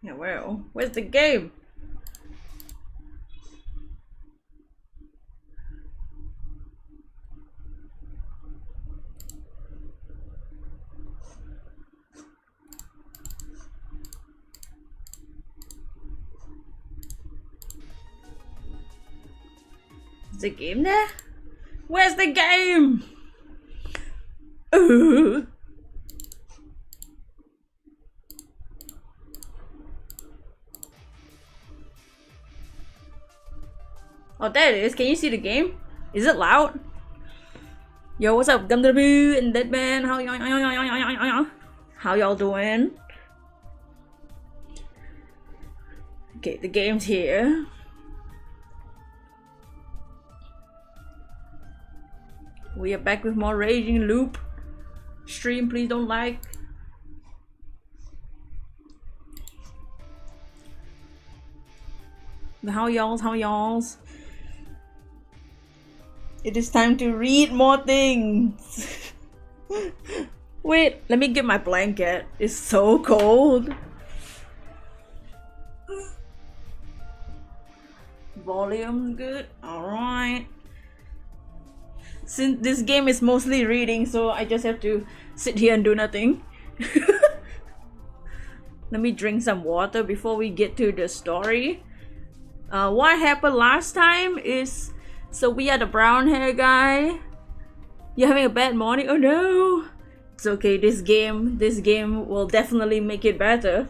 Yeah, well, where's the game? Is the game there? Where's the game? Oh, there it is. Can you see the game? Is it loud? Yo, what's up, Gumdaboo and Deadman? How y'all doing? Okay, the game's here. We are back with more Raging Loop. Stream, please don't like. How y'all's? It is time to read more things. Wait, let me get my blanket. It's so cold. Volume's good. Alright. Since this game is mostly reading, so I just have to sit here and do nothing. Let me drink some water before we get to the story. What happened last time is, so we had a brown hair guy. You're having a bad morning? Oh no! It's okay, this game will definitely make it better.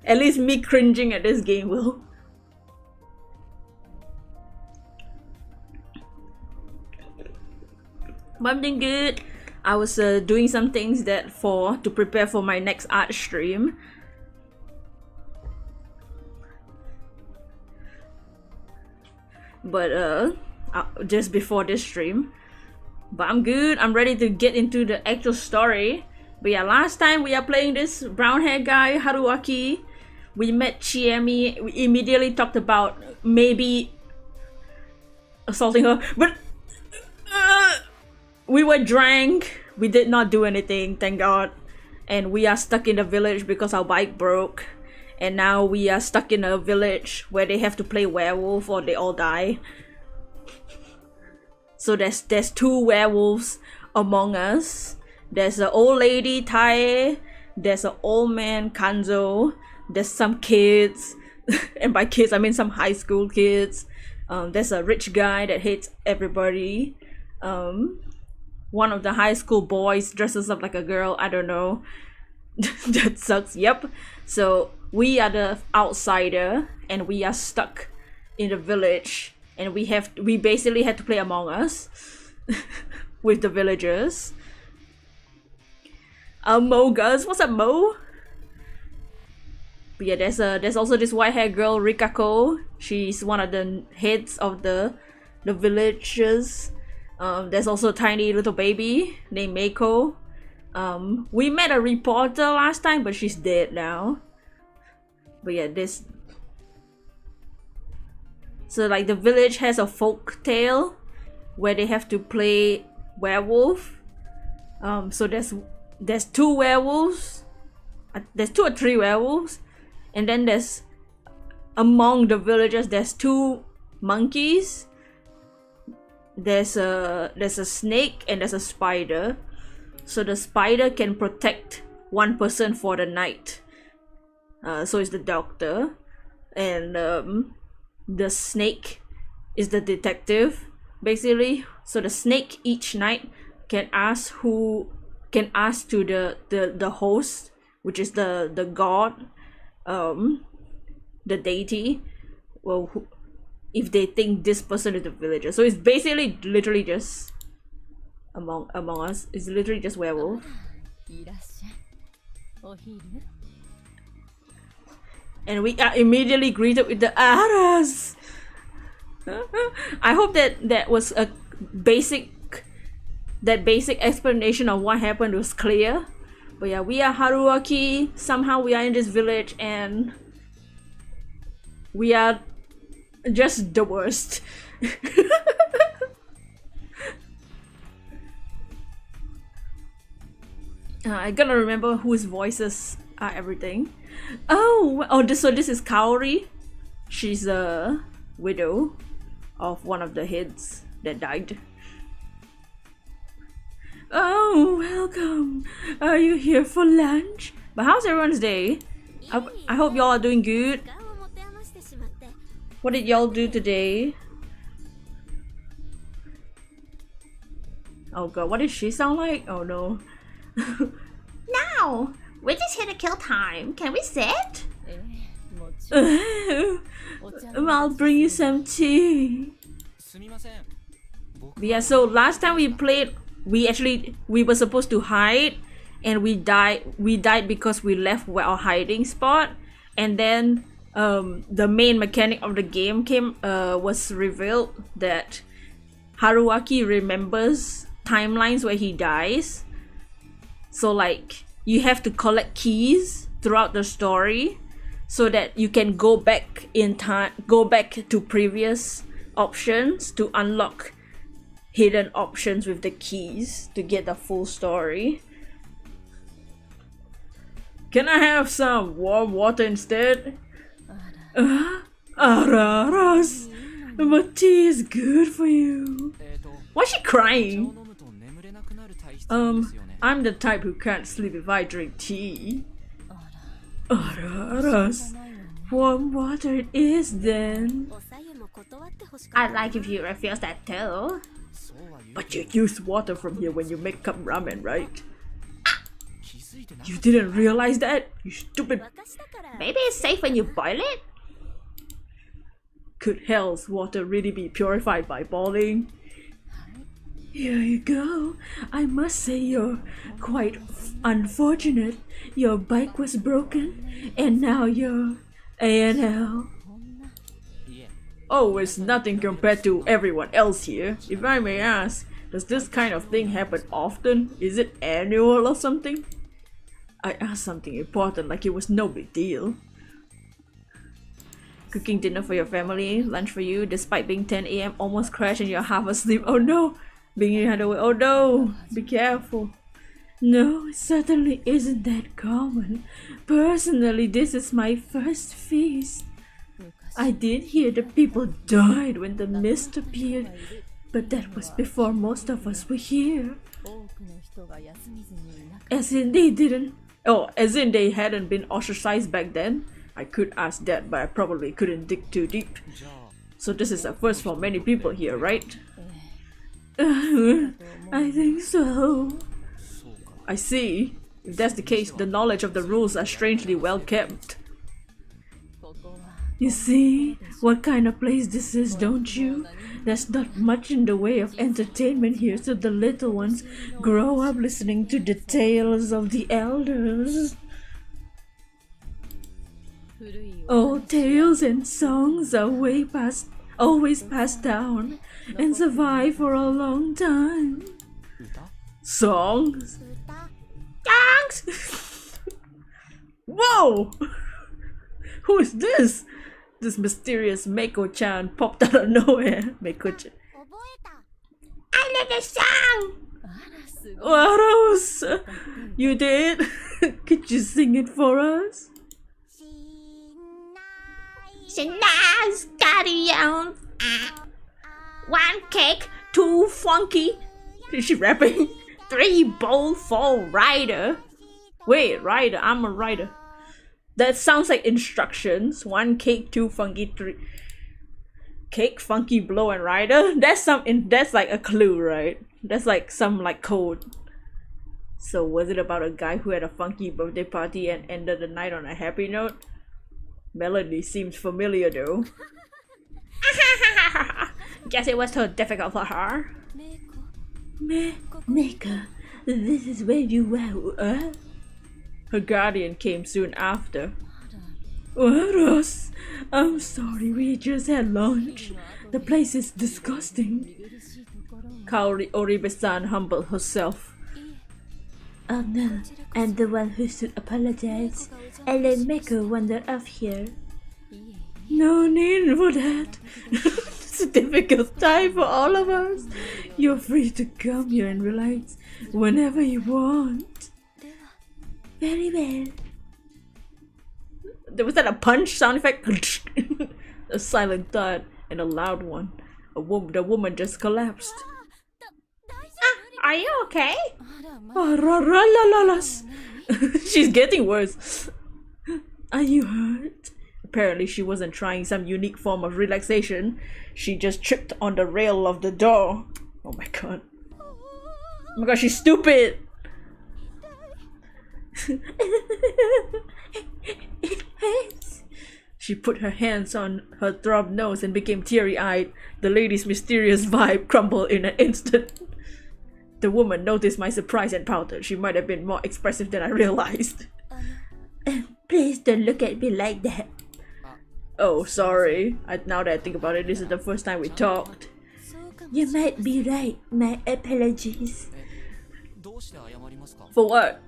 At least me cringing at this game will. But I'm doing good. I was doing some things to prepare for my next art stream. But just before this stream. But I'm good. I'm ready to get into the actual story. But yeah, last time we are playing this brown hair guy, Haruaki. We met Chiemi. We immediately talked about maybe assaulting her, but we were drank. We did not do anything, thank God. And we are stuck in the village because our bike broke. And now we are stuck in a village where they have to play werewolf or they all die. So there's two werewolves among us. There's an old lady, Tae. There's an old man, Kanzo. There's some kids. And by kids, I mean some high school kids. There's a rich guy that hates everybody. One of the high school boys dresses up like a girl. I don't know. That sucks. Yep. So we are the outsider and we are stuck in the village, and we basically had to play Among Us with the villagers. AMOGUS. What's up, Mo? But yeah, there's also this white haired girl, Rikako. She's one of the heads of the villagers. There's also a tiny little baby named Meiko. We met a reporter last time, but she's dead now. But yeah, so like the village has a folk tale where they have to play werewolf. So there's two werewolves. There's two or three werewolves, and then there's among the villagers there's two monkeys. There's a snake and there's a spider. So the spider can protect one person for the night. So it's the doctor, and the snake is the detective, basically. So the snake each night can ask to the host, which is the god, the deity, well, if they think this person is the villager. So it's basically literally just Among Us. It's literally just werewolf. And we are immediately greeted with the arrows. I hope that was a basic explanation of what happened was clear. But yeah, we are Haruaki. Somehow we are in this village and we are just the worst. I gotta remember whose voices are everything. Oh, so this is Kaori. She's a widow of one of the heads that died. Oh, welcome. Are you here for lunch? But how's everyone's day? I hope y'all are doing good. What did y'all do today? Oh god, what does she sound like? Oh no. Now, we're just here to kill time. Can we sit? I'll bring you some tea. Yeah, so last time we played, we were supposed to hide, and we died because we left our hiding spot, and then the main mechanic of the game was revealed that Haruaki remembers timelines where he dies. So like you have to collect keys throughout the story so that you can go back in time, go back to previous options to unlock hidden options with the keys to get the full story. Can I have some warm water instead? Araras, my tea is good for you. Why is she crying? I'm the type who can't sleep if I drink tea. Araras, warm water it is then. I'd like if you refuse that too. But you use water from here when you make up ramen, right? You didn't realize that? You stupid. Maybe it's safe when you boil it? Could hell's water really be purified by boiling? Here you go. I must say you're quite unfortunate. Your bike was broken and now you're ANL. Oh, it's nothing compared to everyone else here. If I may ask, does this kind of thing happen often? Is it annual or something? I asked something important like it was no big deal. Cooking dinner for your family, lunch for you, despite being 10 AM, almost crashed and you're half asleep. Oh no! Being had away. Oh no! Be careful. No, it certainly isn't that common. Personally, this is my first feast. I did hear that people died when the mist appeared, but that was before most of us were here. As in they didn't. Oh, as in they hadn't been ostracized back then? I could ask that, but I probably couldn't dig too deep. So this is a first for many people here, right? I think so. I see. If that's the case, the knowledge of the rules are strangely well kept. You see what kind of place this is, don't you? There's not much in the way of entertainment here, so the little ones grow up listening to the tales of the elders. Old tales and songs are always passed down and survive for a long time. Songs? Songs! Whoa! Who is this? This mysterious Mako-chan popped out of nowhere. Mako-chan. I know the song! Waros! You did? Could you sing it for us? Shina's got a one cake, two funky. Is she rapping? 3 bowl, 4 rider. Wait, rider, I'm a rider. That sounds like instructions. 1 cake, 2 funky, 3 cake, funky, blow, and rider. That's that's like a clue, right? That's like some like code. So was it about a guy who had a funky birthday party and ended the night on a happy note? Melody seems familiar though. Guess it was too difficult for her. Mako, this is where you were. Her guardian came soon after. Ross, I'm sorry, we just had lunch. The place is disgusting. Kaori Oribe-san humbled herself. Oh no, I'm the one who should apologize. I let Mako wander off here. No need for that. It's a difficult time for all of us. You're free to come here and relax whenever you want. Very well. Was that a punch sound effect? A silent thud and a loud one. The woman just collapsed. Are you okay? She's getting worse. Are you hurt? Apparently she wasn't trying some unique form of relaxation. She just tripped on the rail of the door. Oh my god. Oh my god, she's stupid! It hurts. She put her hands on her throbbed nose and became teary-eyed. The lady's mysterious vibe crumbled in an instant. The woman noticed my surprise and pouted. She might have been more expressive than I realized. Please don't look at me like that. Oh, sorry. Now that I think about it, this is the first time we talked. You might be right. My apologies. For what?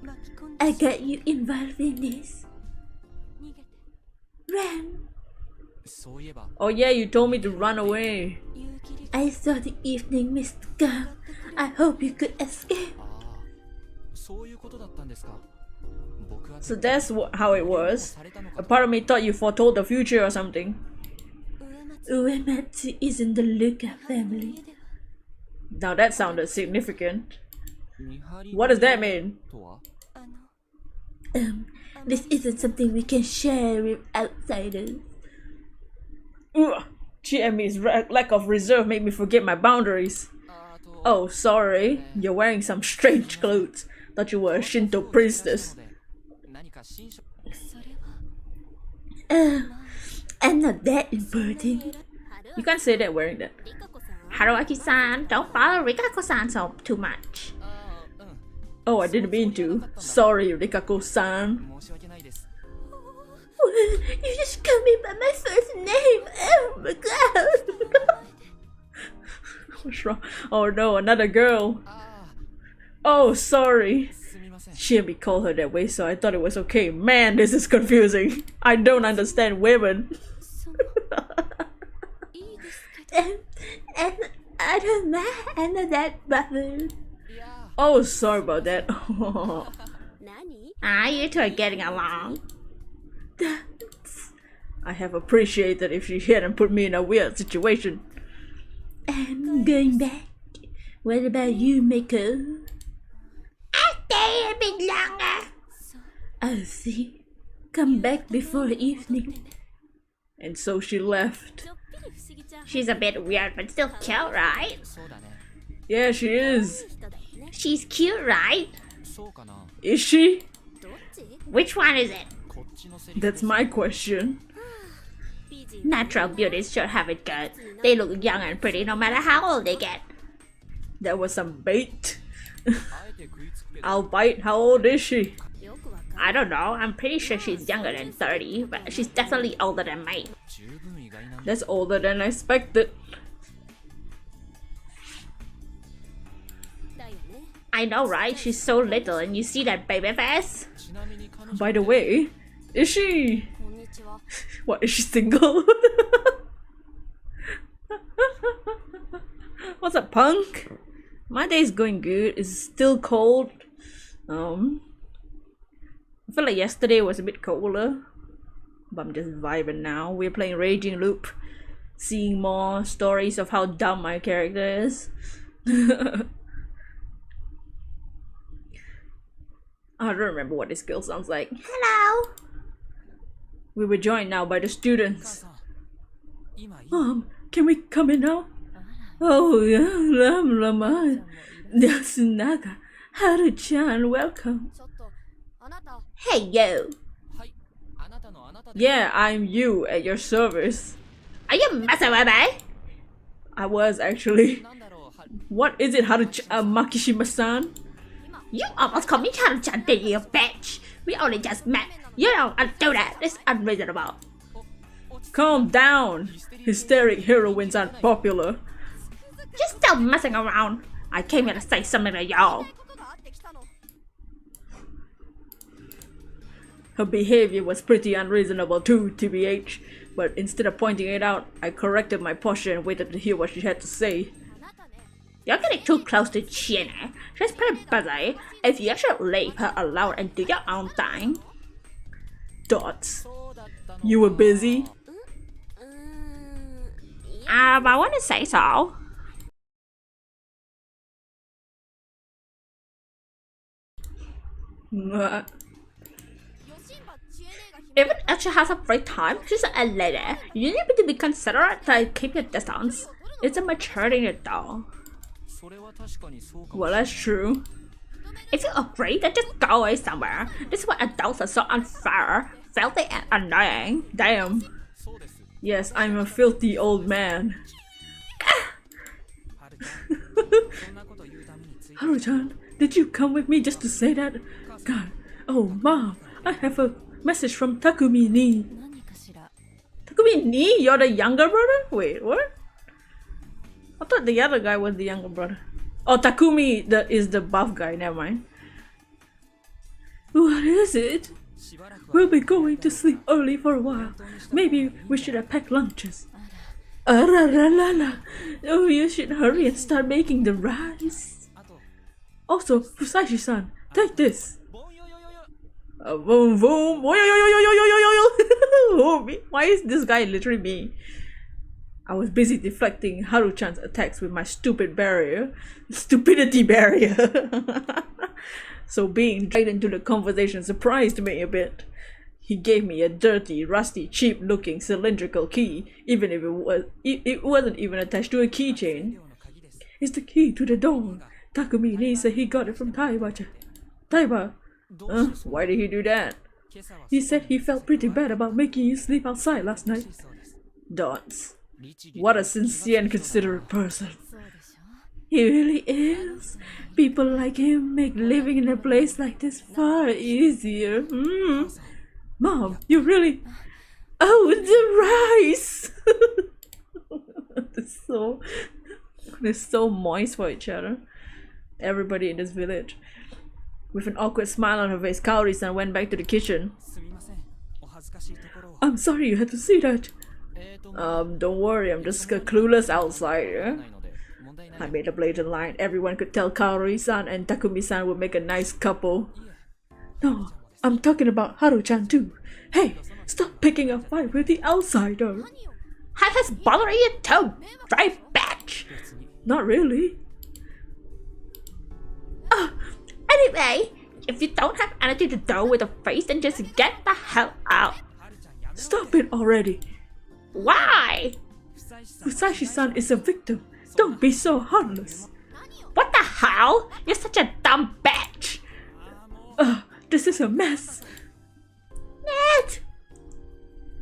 I got you involved in this. Run. Oh yeah, you told me to run away. I saw the evening mist come. I hope you could escape. So that's how it was. A part of me thought you foretold the future or something. Uematsu isn't the Luka family. Now that sounded significant. What does that mean? This isn't something we can share with outsiders. GME's lack of reserve made me forget my boundaries. Oh, sorry. You're wearing some strange clothes. Thought you were a Shinto priestess. I'm not that important. You can't say that wearing that. Haruaki-san, don't bother Rikako-san so too much. Oh, I didn't mean to. Sorry, Rikako-san. You just call me by my first name. Oh my god. What's wrong? Oh no, another girl. Oh, sorry. She and me called her that way, so I thought it was okay. Man, this is confusing. I don't understand women. and I don't know. I'm not that bothered. Oh, sorry about that. You two are getting along. I have appreciated if she hadn't put me in a weird situation. I'm going back. What about you, Miko? I'll stay a bit longer. I'll see. Come back before evening. And so she left. She's a bit weird, but still cute, right? Yeah, she is. She's cute, right? Is she? Which one is it? That's my question. Natural beauties should have it good. They look young and pretty no matter how old they get. That was some bait. I'll bite. How old is she? I don't know. I'm pretty sure she's younger than 30, but she's definitely older than me. That's older than I expected. I know, right? She's so little, and you see that baby face? By the way, is she... What, is she single? What's up, punk? My day's going good. It's still cold. I feel like yesterday was a bit colder, but I'm just vibing now. We're playing Raging Loop, seeing more stories of how dumb my character is. I don't remember what this girl sounds like. Hello! We were joined now by the students. Can we come in now? Oh yeah, Lama. Yasunaga. Haru-chan, welcome. Hey yo! Yeah, I'm you at your service. Are you messing with me? I was actually. What is it, Makishima-san? You almost called me Haru-chan, did you, bitch? We only just met. You don't do that. It's unreasonable. Calm down. Hysteric heroines aren't popular. Just stop messing around. I came here to say something to y'all. Her behavior was pretty unreasonable too, TBH. But instead of pointing it out, I corrected my posture and waited to hear what she had to say. You're getting too close to China. She's pretty busy. If you should leave her alone and do your own thing. Dots. You were busy? I want to say so. Even if she has a free time, she's a lady. You need to be considerate to keep your distance. It's a maturity though. Well, that's true. If you're afraid, then just go away somewhere. This is why adults are so unfair, filthy and annoying. Damn. Yes, I'm a filthy old man. Haru-chan, did you come with me just to say that? God, oh mom, I have a message from Takumi-ni. Takumi-ni? You're the younger brother? Wait, what? I thought the other guy was the younger brother. Oh, Takumi is the buff guy, never mind. What is it? We'll be going to sleep early for a while. Maybe we should have packed lunches. Oh, you should hurry and start making the rice. Also, Fusashi-san, take this. Boom boom. Why is this guy literally me? I was busy deflecting Haru-chan's attacks with my stupid barrier. Stupidity barrier. So being dragged into the conversation surprised me a bit. He gave me a dirty, rusty, cheap-looking cylindrical key, even if it wasn't even attached to a keychain. It's the key to the door. Takumi said he got it from Taiba. Taiba? Why did he do that? He said he felt pretty bad about making you sleep outside last night. Dots. What a sincere and considerate person. He really is. People like him make living in a place like this far easier. Mom, you really... Oh, the rice! They're so moist for each other. Everybody in this village. With an awkward smile on her face, Kaori-san went back to the kitchen. I'm sorry you had to see that. Don't worry, I'm just a clueless outsider. I made a blatant line. Everyone could tell Kaori-san and Takumi-san would make a nice couple. No, I'm talking about Haru-chan too. Hey, stop picking a fight with the outsider. How has bothered you too? Drive back. Not really. Anyway, if you don't have anything to do with the face, then just get the hell out. Stop it already. Why? Fusashi-san is a victim. Don't be so heartless. What the hell? You're such a dumb bitch. This is a mess. Ned!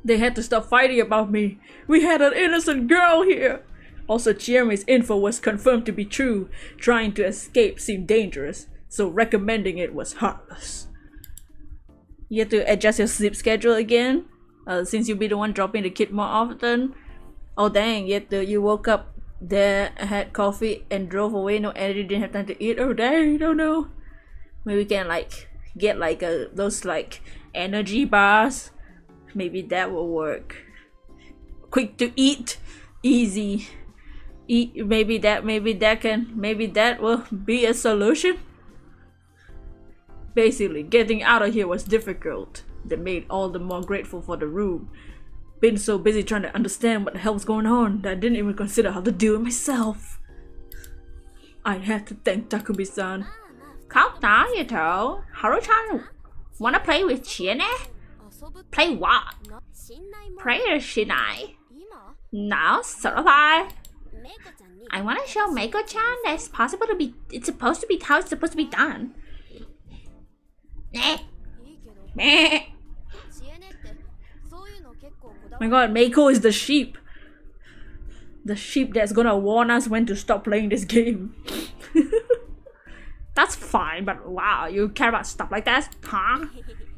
They had to stop fighting about me. We had an innocent girl here. Also, Chiyomi's info was confirmed to be true. Trying to escape seemed dangerous, so recommending it was heartless. You have to adjust your sleep schedule again? Since you'll be the one dropping the kid more often? Oh dang, you woke up there, had coffee and drove away, no energy, didn't have time to eat. Oh dang, don't know. Maybe we can like get like those like energy bars. Maybe that will work. Quick to eat, easy. Eat. Maybe that will be a solution. Basically, getting out of here was difficult. That made all the more grateful for the room. Been so busy trying to understand what the hell was going on that I didn't even consider how to do it myself. I had to thank Takumi-san. Calm down, you two. Haru-chan wanna play with Chiene? Play what? Prayer Shinai. Now, sort of I wanna show Meiko-chan that it's supposed to be how it's supposed to be done. Meh. My god, Meiko is the sheep. The sheep that's gonna warn us when to stop playing this game. That's fine, but wow, you care about stuff like that, huh?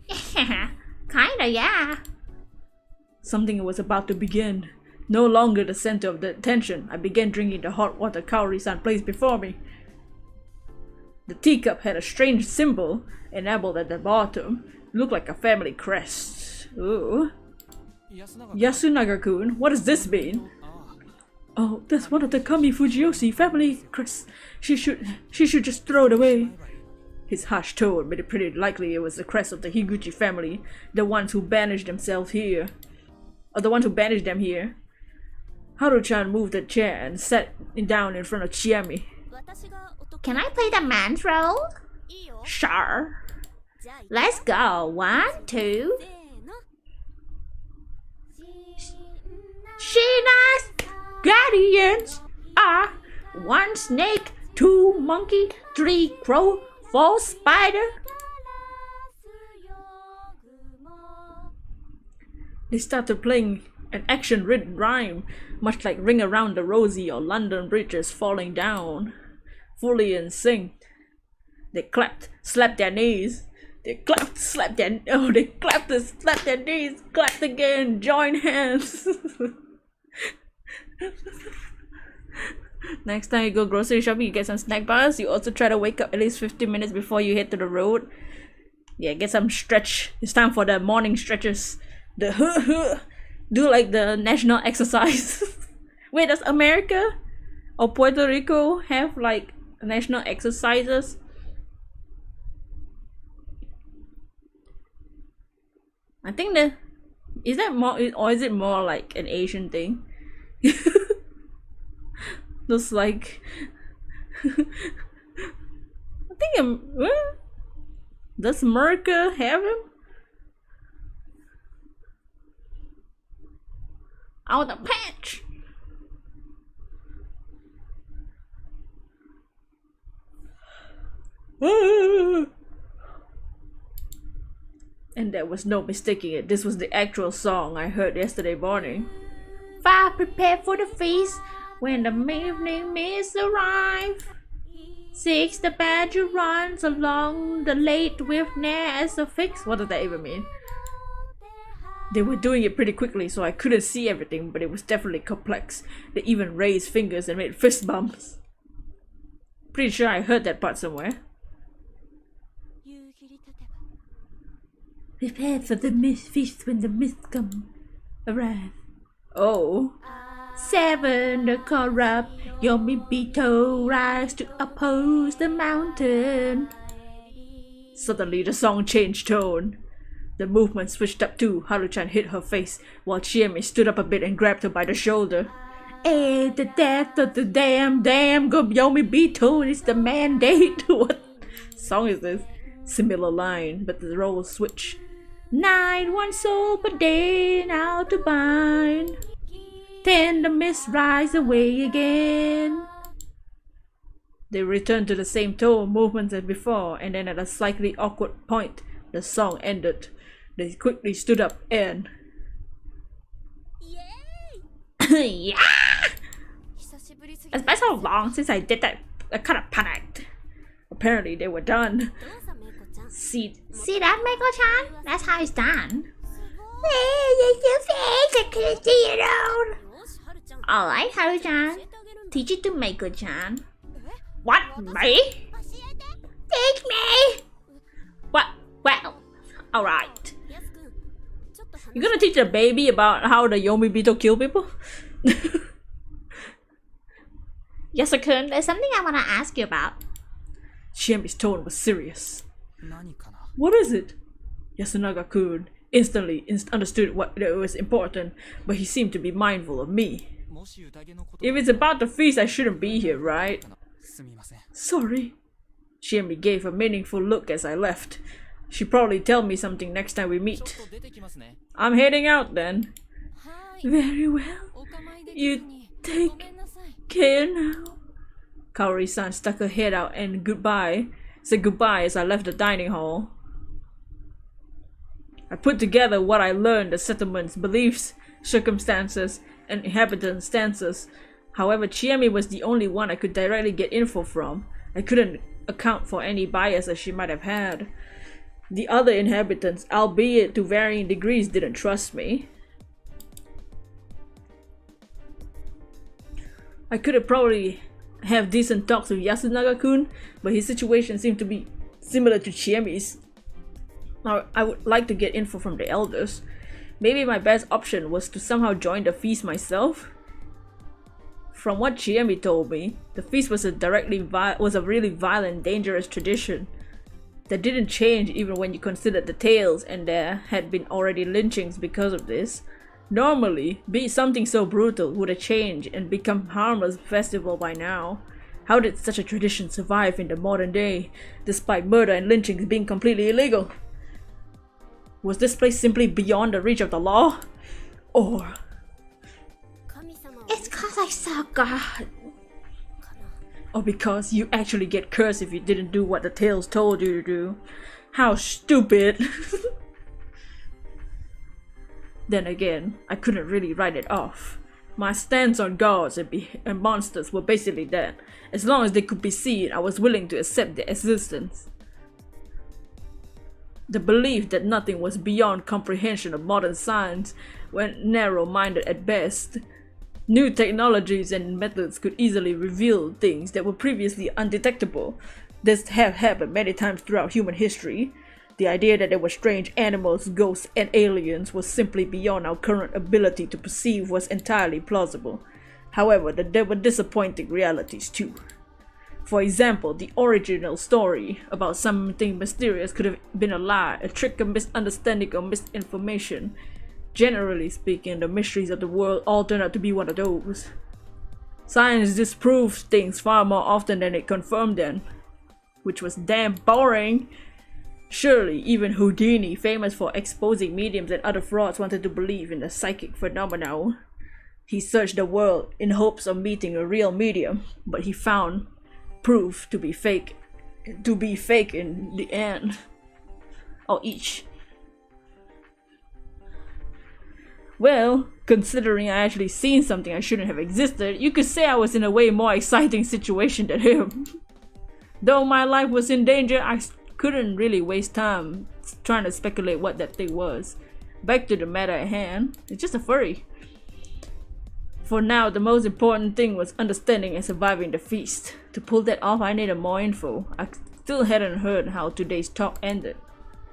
Kinda, yeah. Something was about to begin. No longer the center of the attention, I began drinking the hot water Kaori-san placed before me. The teacup had a strange symbol enabled at the bottom. It looked like a family crest. Ooh. Yasunaga-kun, what does this mean? Oh, that's one of the Kami Fujioshi family crests. She should just throw it away. His harsh tone made it pretty likely it was the crest of the Higuchi family, the ones who banished themselves here. Or the ones who banished them here. Haru-chan moved the chair and sat down in front of Chiemi. Can I play the man's role? Sure. Let's go. 1, 2. Sheena's guardians are 1 snake, 2 monkey, 3 crow, 4 spider. They started playing an action-ridden rhyme, much like Ring Around the Rosie or London Bridges Falling Down. Fully in sync. They clapped, slapped their knees. They clapped, slapped their... Oh, they clapped and slapped their knees. Clapped again, joined hands. Next time you go grocery shopping, you get some snack bars. You also try to wake up at least 15 minutes before you head to the road. Yeah, get some stretch. It's time for the morning stretches. The do like the national exercise. Wait, does America or Puerto Rico have like national exercises? I think is that more, or is it more like an Asian thing? Looks like I think does America have him? Oh, the patch! And there was no mistaking it. This was the actual song I heard yesterday morning. 5, prepare for the feast when the evening mist arrive. 6, the badger runs along the lake with near as a fix. What does that even mean? They were doing it pretty quickly, so I couldn't see everything, but it was definitely complex. They even raised fingers and made fist bumps. Pretty sure I heard that part somewhere. Prepare for the feast when the mist arrive. Oh. 7, the corrupt Yomibito rise to oppose the mountain. Suddenly the song changed tone. The movement switched up too. Haru-chan hit her face, while Chiemi stood up a bit and grabbed her by the shoulder. Eh, the death of the damn Yomibito is the mandate. What song is this? Similar line, but the roles switch. 9, 1 soul per day, now to bind. 10, the mist rise away again. They returned to the same tone movements as before, and then at a slightly awkward point, the song ended. They quickly stood up and... Yeah! It's been so long since I did that. I kind of panicked. Apparently they were done. See that, Meiko-chan? That's how it's done. I couldn't see it all. Alright, Haru-chan. Teach it to Meiko-chan. What? Me? Teach me! What? Well, alright. You're gonna teach a baby about how the Yomibito kill people? Yasukun, there's something I want to ask you about. Chiemi's tone was serious. What is it? Yasunaga-kun instantly understood what it was important, but he seemed to be mindful of me. If it's about the feast, I shouldn't be here, right? Sorry. Chiemi gave a meaningful look as I left. She'll probably tell me something next time we meet. I'm heading out then. Very well. You take care now. Kaori-san stuck her head out and said goodbye as I left the dining hall. I put together what I learned, the settlement's beliefs, circumstances, and inhabitants' stances. However, Chiemi was the only one I could directly get info from. I couldn't account for any biases she might have had. The other inhabitants, albeit to varying degrees, didn't trust me. I could have probably have decent talks with Yasunaga-kun, but his situation seemed to be similar to Chiemi's. I would like to get info from the elders. Maybe my best option was to somehow join the feast myself. From what Chiemi told me, the feast was a really violent, dangerous tradition that didn't change even when you considered the tales, and there had been already lynchings because of this. Normally, something so brutal would have changed and become harmless festival by now. How did such a tradition survive in the modern day, despite murder and lynchings being completely illegal? Was this place simply beyond the reach of the law? Or... It's cause I saw God. Or because you actually get cursed if you didn't do what the tales told you to do? How stupid! Then again, I couldn't really write it off. My stance on gods and monsters were basically that. As long as they could be seen, I was willing to accept their existence. The belief that nothing was beyond comprehension of modern science went narrow-minded at best. New technologies and methods could easily reveal things that were previously undetectable. This have happened many times throughout human history. The idea that there were strange animals, ghosts, and aliens was simply beyond our current ability to perceive was entirely plausible. However, there were disappointing realities too. For example, the original story about something mysterious could have been a lie, a trick, a misunderstanding, or misinformation. Generally speaking, the mysteries of the world all turn out to be one of those. Science disproves things far more often than it confirmed them, which was damn boring. Surely, even Houdini, famous for exposing mediums and other frauds, wanted to believe in the psychic phenomenon. He searched the world in hopes of meeting a real medium, but he found proof to be fake in the end. Or each. Well, considering I actually seen something I shouldn't have existed, you could say I was in a way more exciting situation than him. Though my life was in danger, I couldn't really waste time trying to speculate what that thing was. Back to the matter at hand, it's just a furry. For now, the most important thing was understanding and surviving the feast. To pull that off, I needed more info. I still hadn't heard how today's talk ended.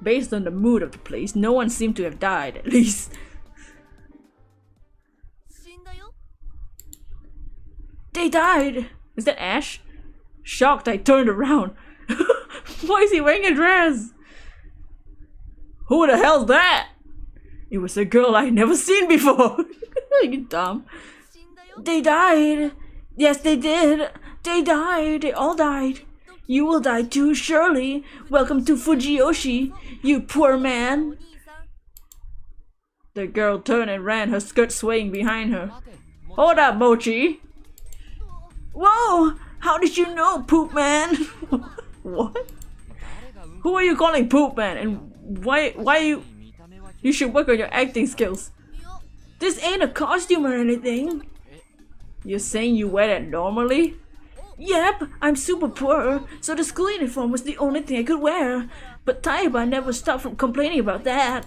Based on the mood of the place, no one seemed to have died, at least. They died! Is that Ash? Shocked, I turned around. Why is he wearing a dress? Who the hell's that? It was a girl I'd never seen before. You dumb. They died. Yes, they did. They died. They all died. You will die too, surely. Welcome to Fujiyoshi, you poor man. The girl turned and ran, her skirt swaying behind her. Hold up, Mochi. Whoa! How did you know, Poop Man? What? Who are you calling Poop Man? And why you should work on your acting skills. This ain't a costume or anything. You're saying you wear that normally? Yep, I'm super poor, so the school uniform was the only thing I could wear. But Taiba never stopped from complaining about that.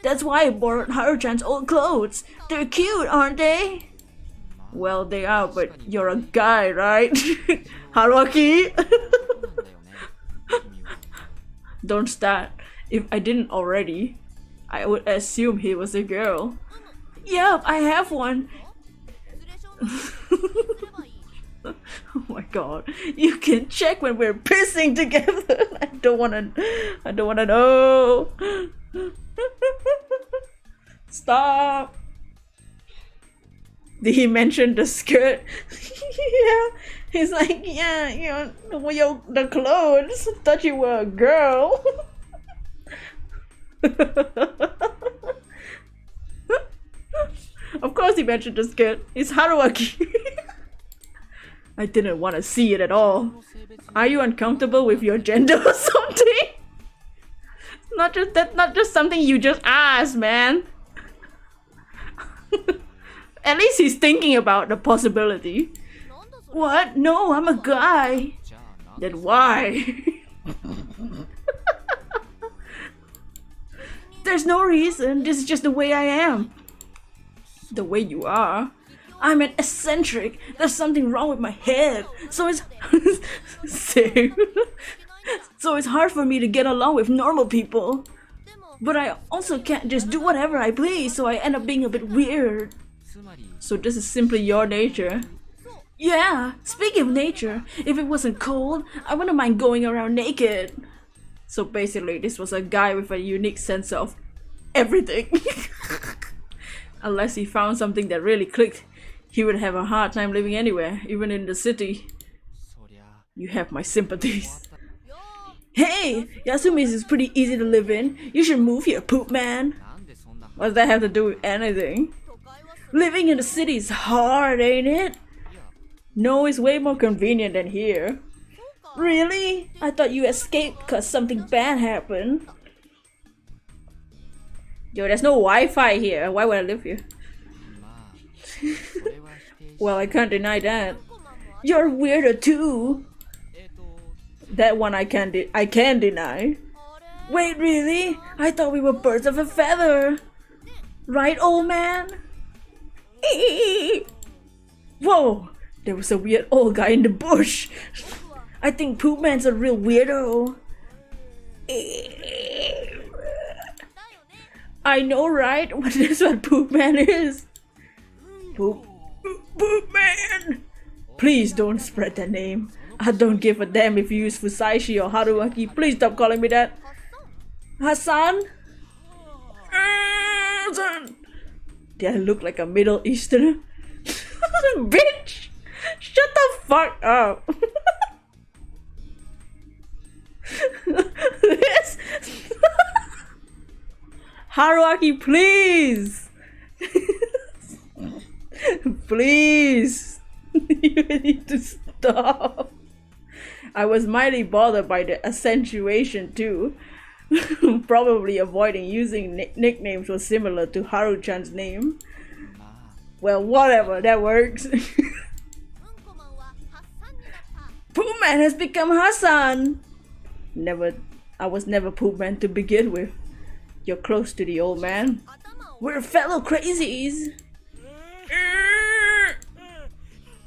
That's why I borrowed Haruchan's old clothes. They're cute, aren't they? Well, they are, but you're a guy, right? Haruki! Don't start. If I didn't already, I would assume he was a girl. Yep, I have one. Oh my god. You can check when we're pissing together. I don't wanna know. Stop. Did he mention the skirt? Yeah. He's like, yeah, you know, the clothes. Thought you were a girl. Of course he mentioned the skirt. It's Haruaki. I didn't want to see it at all. Are you uncomfortable with your gender or something? Not just something you just asked, man. At least he's thinking about the possibility. What? No, I'm a guy. Then why? There's no reason. This is just the way I am. The way you are? I'm an eccentric. There's something wrong with my head. So it's same. So it's hard for me to get along with normal people. But I also can't just do whatever I please, so I end up being a bit weird. So this is simply your nature. Yeah, speaking of nature, if it wasn't cold, I wouldn't mind going around naked. So basically, this was a guy with a unique sense of everything. Unless he found something that really clicked, he would have a hard time living anywhere, even in the city. You have my sympathies. Hey, Yasumi's is pretty easy to live in. You should move here, poop man. What does that have to do with anything? Living in the city is hard, ain't it? No, it's way more convenient than here. Really? I thought you escaped cause something bad happened. Yo, there's no Wi-Fi here. Why would I live here? Well, I can't deny that. You're weirder too. That one I can deny. Wait, really? I thought we were birds of a feather. Right, old man? Whoa! There was a weird old guy in the bush. I think Poop Man's a real weirdo. I know, right? That's what Poop Man is. Poop Man! Please don't spread that name. I don't give a damn if you use Fusaishi or Haruaki. Please stop calling me that. Hassan? Did I look like a Middle Easterner? Bitch! Shut the fuck up! This Haruaki, please! Please! You need to stop. I was mighty bothered by the accentuation too. Probably avoiding using nicknames was similar to Haru-chan's name. Well, whatever, that works. Poopman has become Hassan! I was never Poopman to begin with. You're close to the old man. We're fellow crazies!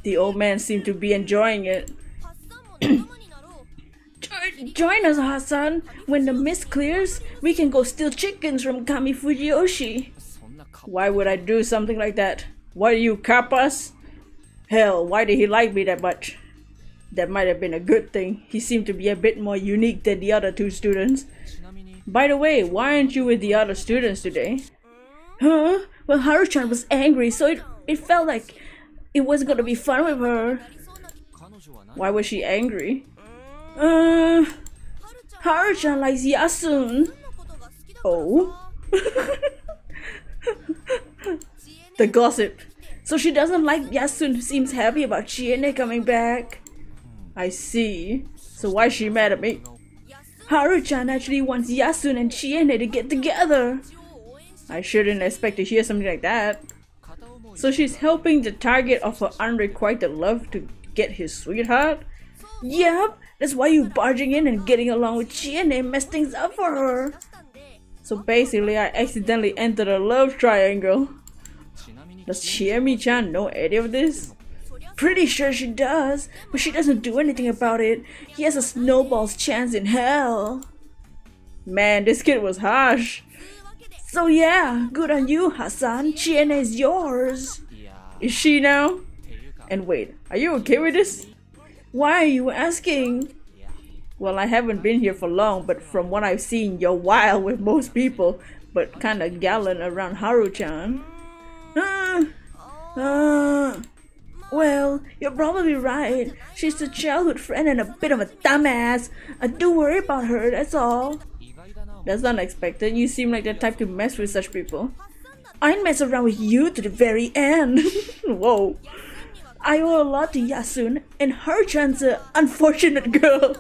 The old man seemed to be enjoying it. Join us, Hassan. When the mist clears, we can go steal chickens from Kami Fujiyoshi. Why would I do something like that? Why do you cap us? Hell, why did he like me that much? That might have been a good thing. He seemed to be a bit more unique than the other two students. By the way, why aren't you with the other students today? Huh? Well, Haru-chan was angry, so it felt like it wasn't gonna be fun with her. Why was she angry? Haru-chan likes Yasun. Oh? The gossip. So she doesn't like Yasun, seems happy about Chiene coming back. I see. So why is she mad at me? Haru-chan actually wants Yasun and Chiene to get together. I shouldn't expect to hear something like that. So she's helping the target of her unrequited love to get his sweetheart? Yep, that's why you barging in and getting along with Chiene messed things up for her. So basically I accidentally entered a love triangle. Does Chiemi-chan know any of this? Pretty sure she does, but she doesn't do anything about it. He has a snowball's chance in hell. Man, this kid was harsh. So yeah, good on you, Hassan. Chiene is yours. Is she now? And wait, are you okay with this? Why are you asking? Well, I haven't been here for long, but from what I've seen, you're wild with most people, but kinda gallant around Haru-chan. Well, you're probably right. She's a childhood friend and a bit of a dumbass. I do worry about her, that's all. That's unexpected. You seem like the type to mess with such people. I'd mess around with you to the very end. Whoa. I owe a lot to Yasun, and Haru-chan's an unfortunate girl.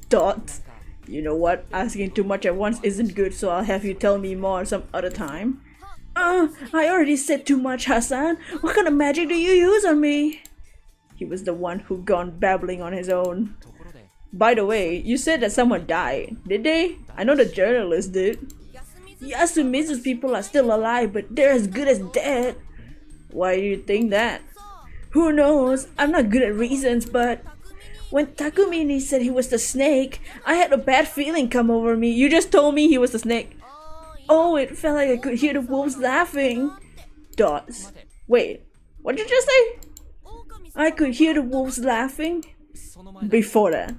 Dots. You know what? Asking too much at once isn't good, so I'll have you tell me more some other time. I already said too much, Hassan. What kind of magic do you use on me? He was the one who gone babbling on his own. By the way, you said that someone died, did they? I know the journalist did. Yasumizu's people are still alive, but they're as good as dead. Why do you think that? Who knows? I'm not good at reasons, but when Takumini said he was the snake, I had a bad feeling come over me. You just told me he was the snake. Oh, it felt like I could hear the wolves laughing. Dots. Wait, what did you just say? I could hear the wolves laughing. Before that,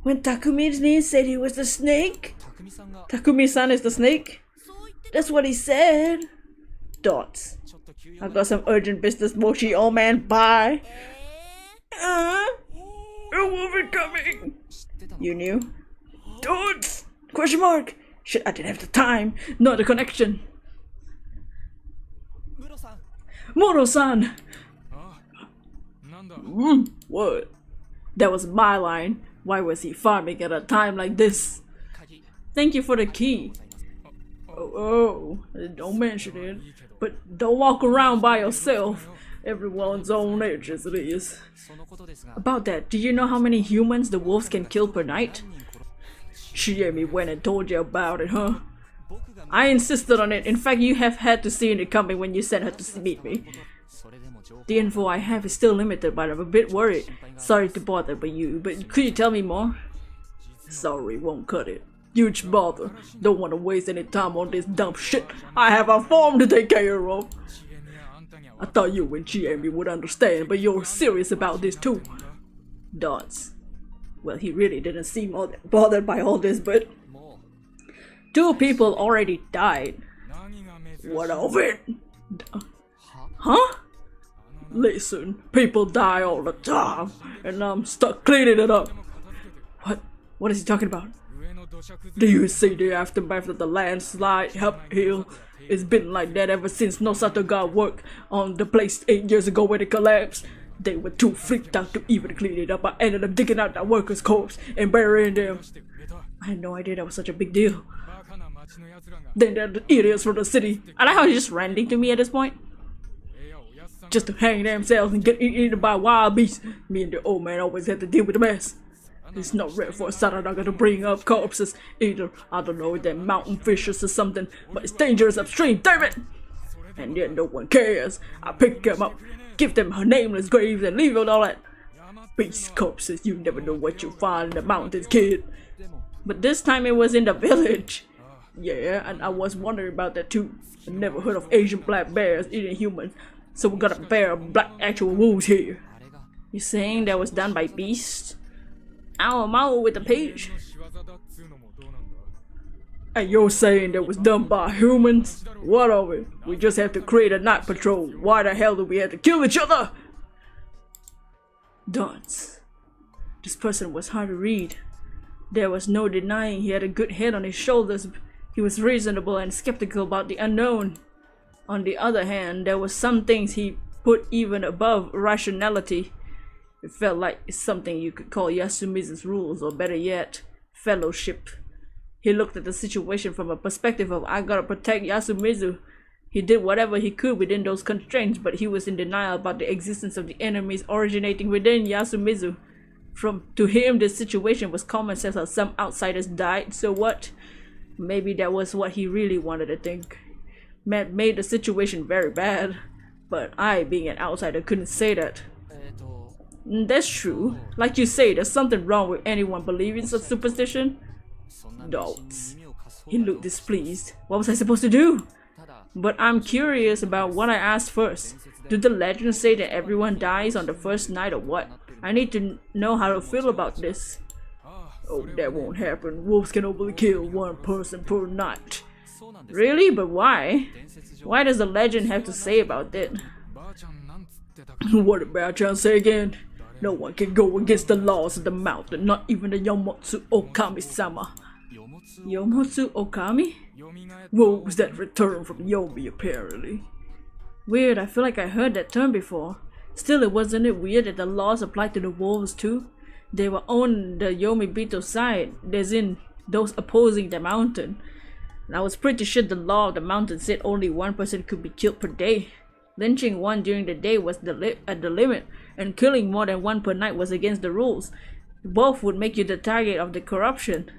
when Takumi said he was the snake, Takumi-san is the snake? That's what he said. Dots. I got some urgent business, Mochi, old man, bye. A wolf is coming. You knew? Dots! Question mark! Shit, I didn't have the time, not the connection. Moro-san! What? That was my line. Why was he farming at a time like this? Thank you for the key. Oh, don't mention it. But don't walk around by yourself. Everyone's own age as it is. About that, do you know how many humans the wolves can kill per night? Shiemi went and told you about it, huh? I insisted on it. In fact, you have had to see it coming when you sent her to meet me. The info I have is still limited, but I'm a bit worried. Sorry to bother you, but could you tell me more? Sorry, won't cut it. Huge bother. Don't want to waste any time on this dumb shit. I have a farm to take care of. I thought you and Chiemi would understand, but you're serious about this too. Dots. Well, he really didn't seem all that bothered by all this, but... 2 people already died. What of it? Huh? Listen, people die all the time, and I'm stuck cleaning it up. What? What is he talking about? Do you see the aftermath of the landslide uphill? It's been like that ever since Nosato got work on the place 8 years ago when it collapsed. They were too freaked out to even clean it up. I ended up digging out that worker's corpse and burying them. I had no idea that was such a big deal. Then there are the idiots from the city. I like how he's just ranting to me at this point. Just to hang themselves and get eaten by wild beasts. Me and the old man always had to deal with the mess. It's not rare for a Saranaga to bring up corpses either. I don't know if they're mountain fishes or something, but it's dangerous upstream, damn it! And yet no one cares. I pick them up, give them her nameless graves and leave it all that. Beast corpses, you never know what you'll find in the mountains, kid. But this time it was in the village. Yeah, and I was wondering about that too. I never heard of Asian black bears eating humans, so we got a bear of black actual wolves here. You saying that was done by beasts? Ow, with the PAECH. And you're saying that was done by humans? What of it? We just have to create a night patrol. Why the hell do we have to kill each other? Dunce. This person was hard to read. There was no denying he had a good head on his shoulders. He was reasonable and skeptical about the unknown. On the other hand, there were some things he put even above rationality. It felt like it's something you could call Yasumizu's rules, or better yet, fellowship. He looked at the situation from a perspective of, I gotta protect Yasumizu. He did whatever he could within those constraints, but he was in denial about the existence of the enemies originating within Yasumizu. To him, this situation was common sense, as some outsiders died, so what? Maybe that was what he really wanted to think. Matt made the situation very bad, but I, being an outsider, couldn't say that. That's true. Like you say, there's something wrong with anyone believing such superstition. Doubts. He looked displeased. What was I supposed to do? But I'm curious about what I asked first. Do the legends say that everyone dies on the first night or what? I need to know how to feel about this. Oh, that won't happen. Wolves can only kill one person per night. Really? But why? Why does the legend have to say about that? What did Bao-chan say again? No one can go against the laws of the mountain, not even the Yomotsu Okami-sama. Yomotsu Okami? Wolves that return from Yomi, apparently. Weird, I feel like I heard that term before. Still, wasn't it weird that the laws applied to the wolves too? They were on the Yomibito side, as in those opposing the mountain. And I was pretty sure the law of the mountain said only one person could be killed per day. Lynching one during the day was at the limit, and killing more than one per night was against the rules. Both would make you the target of the corruption.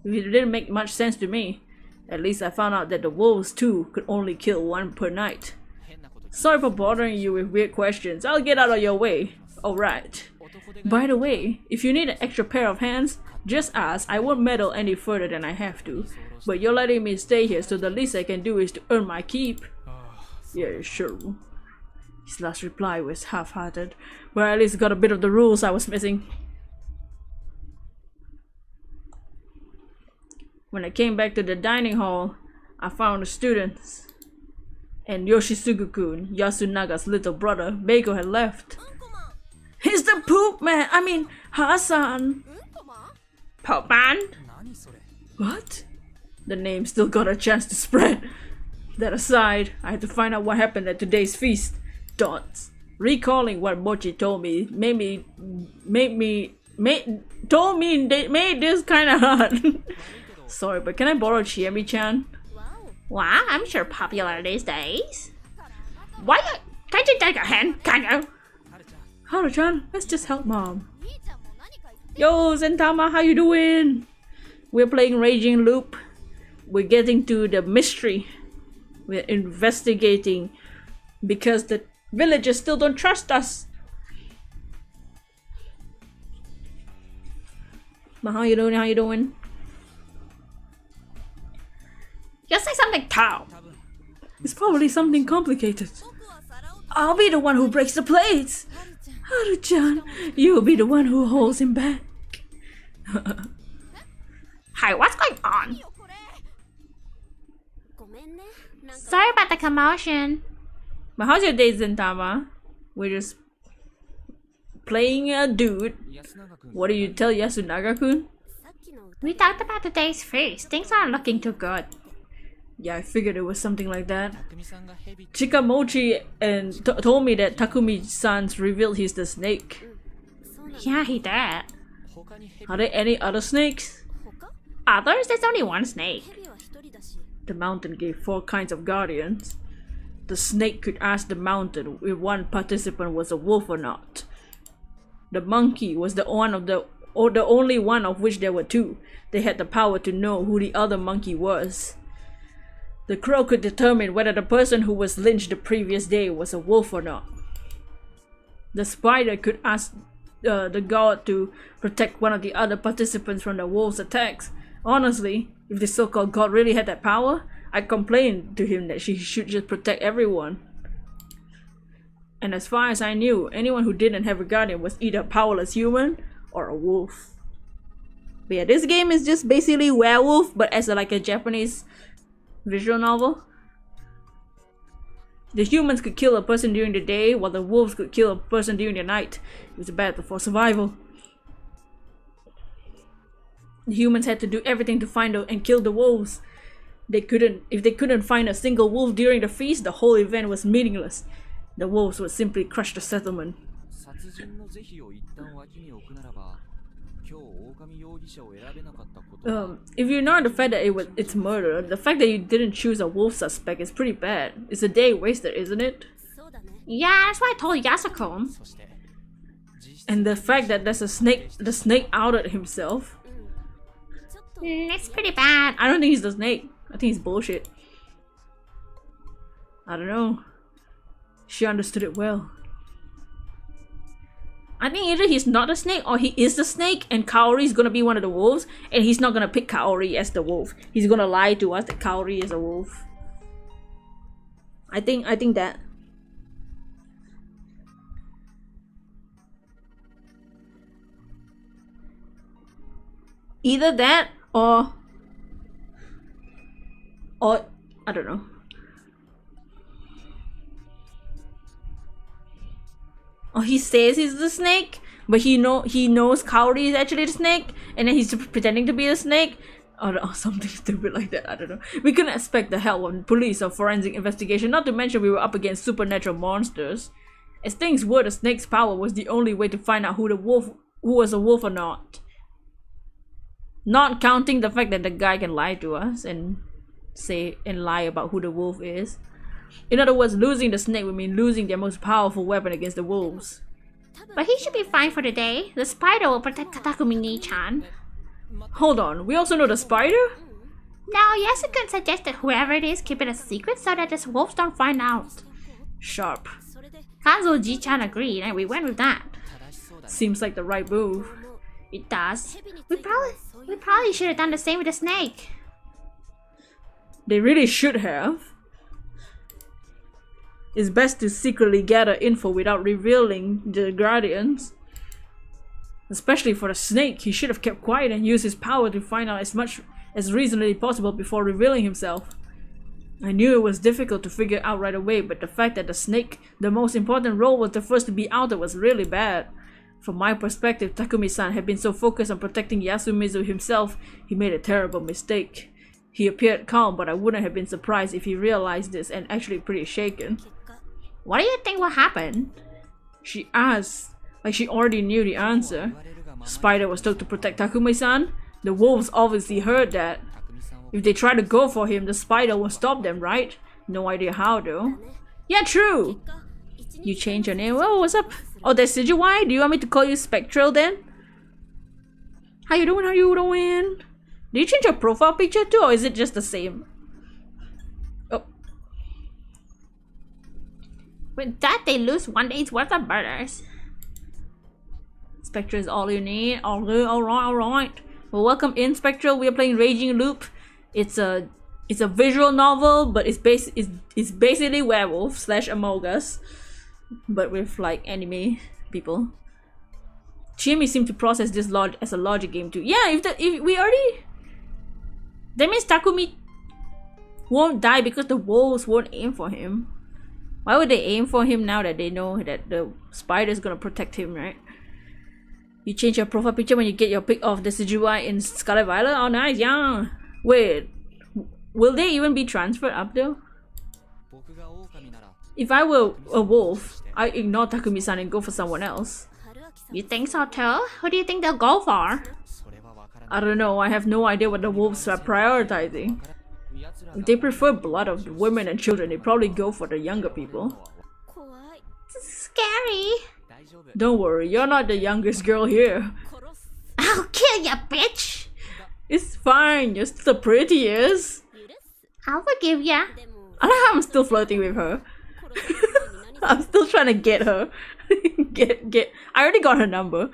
It didn't make much sense to me. At least I found out that the wolves too could only kill one per night. Sorry for bothering you with weird questions. I'll get out of your way. Alright. By the way, if you need an extra pair of hands, just ask. I won't meddle any further than I have to. But you're letting me stay here, so the least I can do is to earn my keep. Yeah, sure. His last reply was half-hearted, but at least got a bit of the rules I was missing. When I came back to the dining hall, I found the students. And Yoshisugu-kun, Yasunaga's little brother, Beiko, had left. He's the poop man! I mean, Hassan! Poop man? What? The name still got a chance to spread. That aside, I had to find out what happened at today's feast. Dots. Recalling what Mochi told me made this kinda hard. Sorry, but can I borrow Chiemi-chan? Wow, I'm sure popular these days. Why can't you take a hand, kind of? Haru-chan, let's just help mom. Yo, Zentama, how you doing? We're playing Raging Loop. We're getting to the mystery. We're investigating because the villagers still don't trust us. But how you doing? How you doing? You say something tall. It's probably something complicated. I'll be the one who breaks the plates. Haru-chan, you'll be the one who holds him back. Hey, what's going on? Sorry about the commotion. But how's your day, Zentama? We're just playing a dude. What do you tell Yasunaga-kun? We talked about today's feast. Things aren't looking too good. Yeah, I figured it was something like that. Chikamochi and told me that Takumi-san's revealed he's the snake. Yeah, he did. Are there any other snakes? Others? There's only one snake. The mountain gave 4 kinds of guardians. The snake could ask the mountain if one participant was a wolf or not. The monkey was the only one of which there were 2. They had the power to know who the other monkey was. The crow could determine whether the person who was lynched the previous day was a wolf or not. The spider could ask the god to protect one of the other participants from the wolf's attacks. Honestly, if the so-called god really had that power, I'd complain to him that she should just protect everyone. And as far as I knew, anyone who didn't have a guardian was either a powerless human or a wolf. But yeah, this game is just basically werewolf, but as like a Japanese visual novel. The humans could kill a person during the day, while the wolves could kill a person during the night. It was a battle for survival. The humans had to do everything to find and kill the wolves. If they couldn't find a single wolf during the feast, the whole event was meaningless. The wolves would simply crush the settlement. If you ignore the fact that it's murder, the fact that you didn't choose a wolf suspect is pretty bad. It's a day wasted, isn't it? Yeah, that's why I told Yasukun. And the fact that there's a snake, the snake outed himself. It's pretty bad. I don't think he's the snake. I think he's bullshit. I don't know. She understood it well. I think either he's not a snake or he is the snake and Kaori is gonna be one of the wolves and he's not gonna pick Kaori as the wolf. He's gonna lie to us that Kaori is a wolf. I think that. Either that or I don't know. Or he says he's the snake, but he knows Kaori is actually the snake, and then he's pretending to be the snake, or something stupid like that. I don't know. We couldn't expect the help of police or forensic investigation. Not to mention we were up against supernatural monsters. As things were, the snake's power was the only way to find out who was a wolf or not. Not counting the fact that the guy can lie to us and lie about who the wolf is. In other words, losing the snake would mean losing their most powerful weapon against the wolves. But he should be fine for the day. The spider will protect Katakumi-ni-chan. Hold on, we also know the spider? Now, Yasukun suggested whoever it is keep it a secret so that the wolves don't find out. Sharp. Kazuo-ji-chan agreed and we went with that. Seems like the right move. It does. We probably should have done the same with the snake. They really should have. It's best to secretly gather info without revealing the guardians. Especially for the snake, he should have kept quiet and used his power to find out as much as reasonably possible before revealing himself. I knew it was difficult to figure out right away, but the fact that the snake, the most important role, was the first to be outed was really bad. From my perspective, Takumi-san had been so focused on protecting Yasumizu himself, he made a terrible mistake. He appeared calm, but I wouldn't have been surprised if he realized this and actually pretty shaken. What do you think will happen? She asked, like she already knew the answer. Spider was told to protect Takumi-san. The wolves obviously heard that. If they try to go for him, the spider will stop them, right? No idea how though. Yeah, true! You changed your name? Oh, what's up? Oh, that's Sijuwai? Do you want me to call you Spectral then? How you doing? How you doing? Did you change your profile picture too, or is it just the same? Oh. With that, they lose 1 day's worth of murders. Spectral is all you need. Alright. Well, welcome in, Spectral. We are playing Raging Loop. It's a visual novel, but it's basically werewolf / AMOGUS, but with like anime people. Chimi seemed to process this as a logic game too. Yeah, if we already, that means Takumi won't die because the wolves won't aim for him. Why would they aim for him now that they know that the spider's gonna protect him, right? You change your profile picture when you get your pick of the Sijuwai in Scarlet Violet? Oh nice, yeah. Wait, will they even be transferred up though? If I were a wolf, I'd ignore Takumi-san and go for someone else. You think so too? Who do you think they'll go for? I don't know, I have no idea what the wolves are prioritizing. If they prefer blood of the women and children, they probably go for the younger people. Scary. Don't worry, you're not the youngest girl here. I'll kill ya, bitch! It's fine, you're still the prettiest. I'll forgive ya. I like how I'm still flirting with her. I'm still trying to get her. get. I already got her number.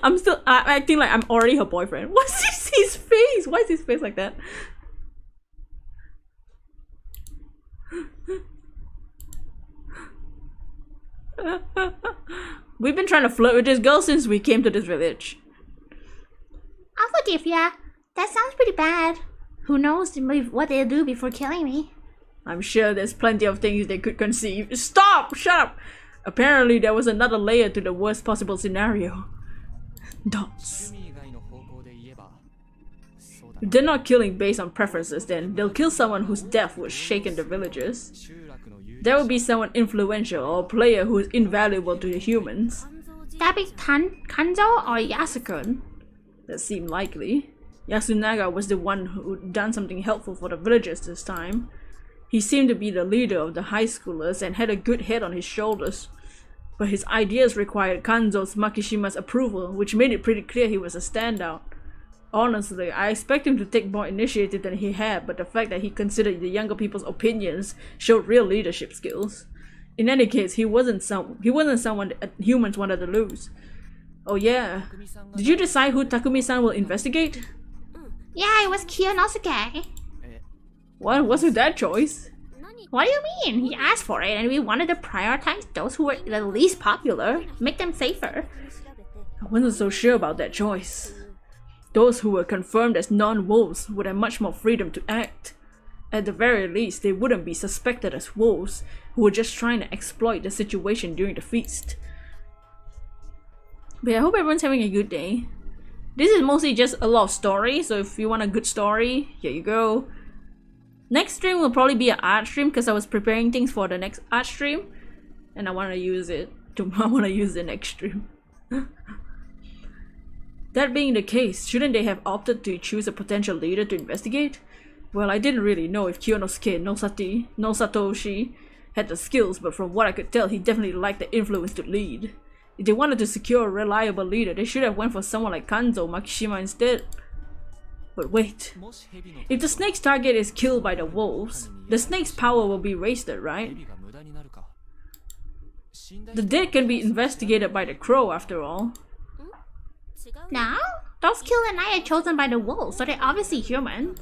I'm acting like I'm already her boyfriend. What's his face? Why is his face like that? We've been trying to flirt with this girl since we came to this village. I'll forgive ya. That sounds pretty bad. Who knows what they'll do before killing me? I'm sure there's plenty of things they could conceive. Stop! Shut up! Apparently there was another layer to the worst possible scenario. Dots. If they're not killing based on preferences, then they'll kill someone whose death would shaken the villagers. There will be someone influential or a player who is invaluable to the humans. That be Kanzo or Yasukun? That seemed likely. Yasunaga was the one who'd done something helpful for the villagers this time. He seemed to be the leader of the high schoolers and had a good head on his shoulders. But his ideas required Kanzo's Makishima's approval, which made it pretty clear he was a standout. Honestly, I expect him to take more initiative than he had, but the fact that he considered the younger people's opinions showed real leadership skills. In any case, he wasn't someone that humans wanted to lose. Oh yeah, did you decide who Takumi-san will investigate? Yeah, it was Kiyonosuke. What was with that choice? What do you mean? He asked for it and we wanted to prioritize those who were the least popular, make them safer. I wasn't so sure about that choice. Those who were confirmed as non-wolves would have much more freedom to act. At the very least, they wouldn't be suspected as wolves who were just trying to exploit the situation during the feast. But yeah, I hope everyone's having a good day. This is mostly just a lot of story, so if you want a good story, here you go. Next stream will probably be an art stream because I was preparing things for the next art stream. And I want to use it. I want to use the next stream. That being the case, shouldn't they have opted to choose a potential leader to investigate? Well, I didn't really know if Kiyonosuke no Satoshi had the skills, but from what I could tell, he definitely lacked the influence to lead. If they wanted to secure a reliable leader, they should have went for someone like Kanzo Makishima instead. But wait, if the snake's target is killed by the wolves, the snake's power will be wasted, right? The dead can be investigated by the crow after all. No? Those killed and I are chosen by the wolves, so they're obviously humans.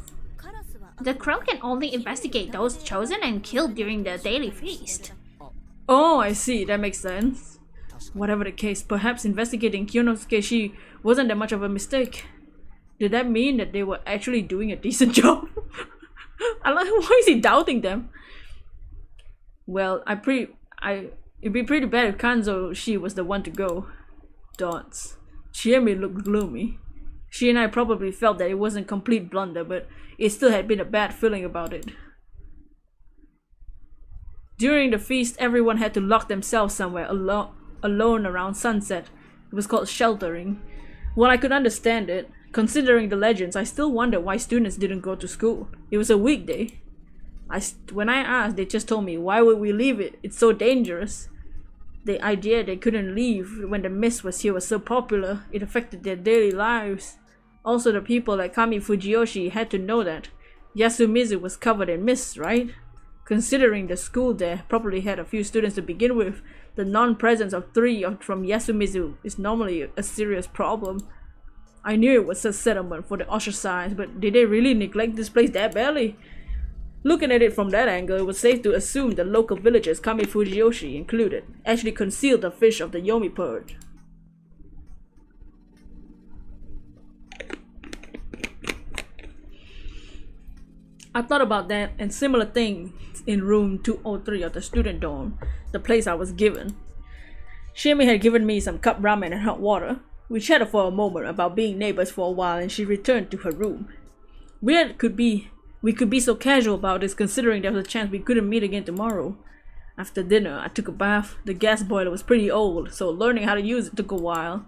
The crow can only investigate those chosen and killed during the daily feast. Oh, I see. That makes sense. Whatever the case, perhaps investigating Kyonosuke wasn't that much of a mistake. Did that mean that they were actually doing a decent job? Why is he doubting them? Well, it'd be pretty bad if Kanzo was the one to go. Dots. Chiemi looked gloomy. She and I probably felt that it wasn't complete blunder, but it still had been a bad feeling about it. During the feast, everyone had to lock themselves somewhere alone around sunset. It was called sheltering. While I could understand it, considering the legends, I still wonder why students didn't go to school. It was a weekday. When I asked, they just told me, why would we leave it? It's so dangerous. The idea they couldn't leave when the mist was here was so popular, it affected their daily lives. Also, the people like Kami Fujiyoshi had to know that. Yasumizu was covered in mist, right? Considering the school there probably had a few students to begin with, the non-presence of 3 from Yasumizu is normally a serious problem. I knew it was a settlement for the ostracized, but did they really neglect this place that badly? Looking at it from that angle, it was safe to assume the local villagers, Kami Fujiyoshi included, actually concealed the fish of the Yomi purge. I thought about that and similar things in room 203 of the student dorm, the place I was given. Shimi had given me some cup ramen and hot water. We chatted for a moment about being neighbors for a while and she returned to her room. We could be so casual about this considering there was a chance we couldn't meet again tomorrow. After dinner, I took a bath. The gas boiler was pretty old, so learning how to use it took a while.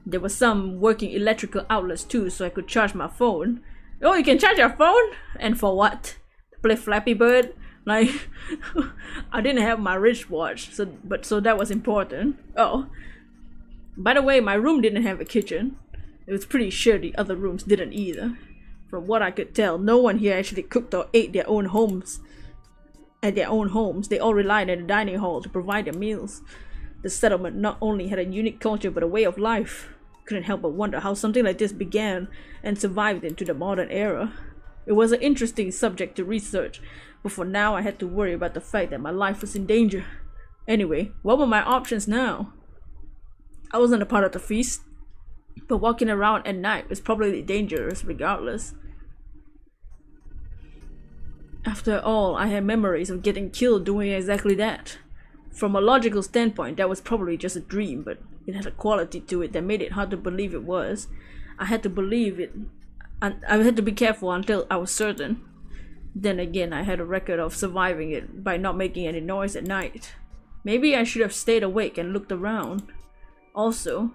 There were some working electrical outlets too, so I could charge my phone. Oh, you can charge your phone? And for what? To play Flappy Bird? Like, I didn't have my wristwatch, so that was important. Oh. By the way, my room didn't have a kitchen. It was pretty sure the other rooms didn't either. From what I could tell, no one here actually cooked or ate at their own homes. They all relied on the dining hall to provide their meals. The settlement not only had a unique culture but a way of life. Couldn't help but wonder how something like this began and survived into the modern era. It was an interesting subject to research, but for now I had to worry about the fact that my life was in danger. Anyway, what were my options now? I wasn't a part of the feast, but walking around at night was probably dangerous regardless. After all, I had memories of getting killed doing exactly that. From a logical standpoint, that was probably just a dream, but it had a quality to it that made it hard to believe it was. I had to believe it, and I had to be careful until I was certain. Then again, I had a record of surviving it by not making any noise at night. Maybe I should have stayed awake and looked around. Also,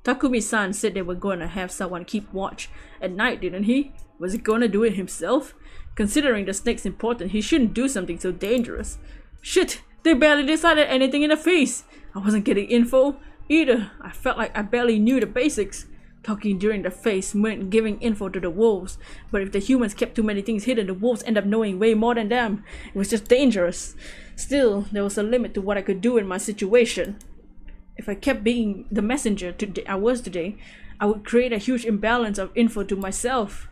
Takumi-san said they were going to have someone keep watch at night, didn't he? Was he going to do it himself? Considering the snake's important, he shouldn't do something so dangerous. Shit, they barely decided anything in the face. I wasn't getting info either. I felt like I barely knew the basics. Talking during the face meant giving info to the wolves, but if the humans kept too many things hidden, the wolves end up knowing way more than them. It was just dangerous. Still, there was a limit to what I could do in my situation. If I kept being the messenger I was today, I would create a huge imbalance of info to myself.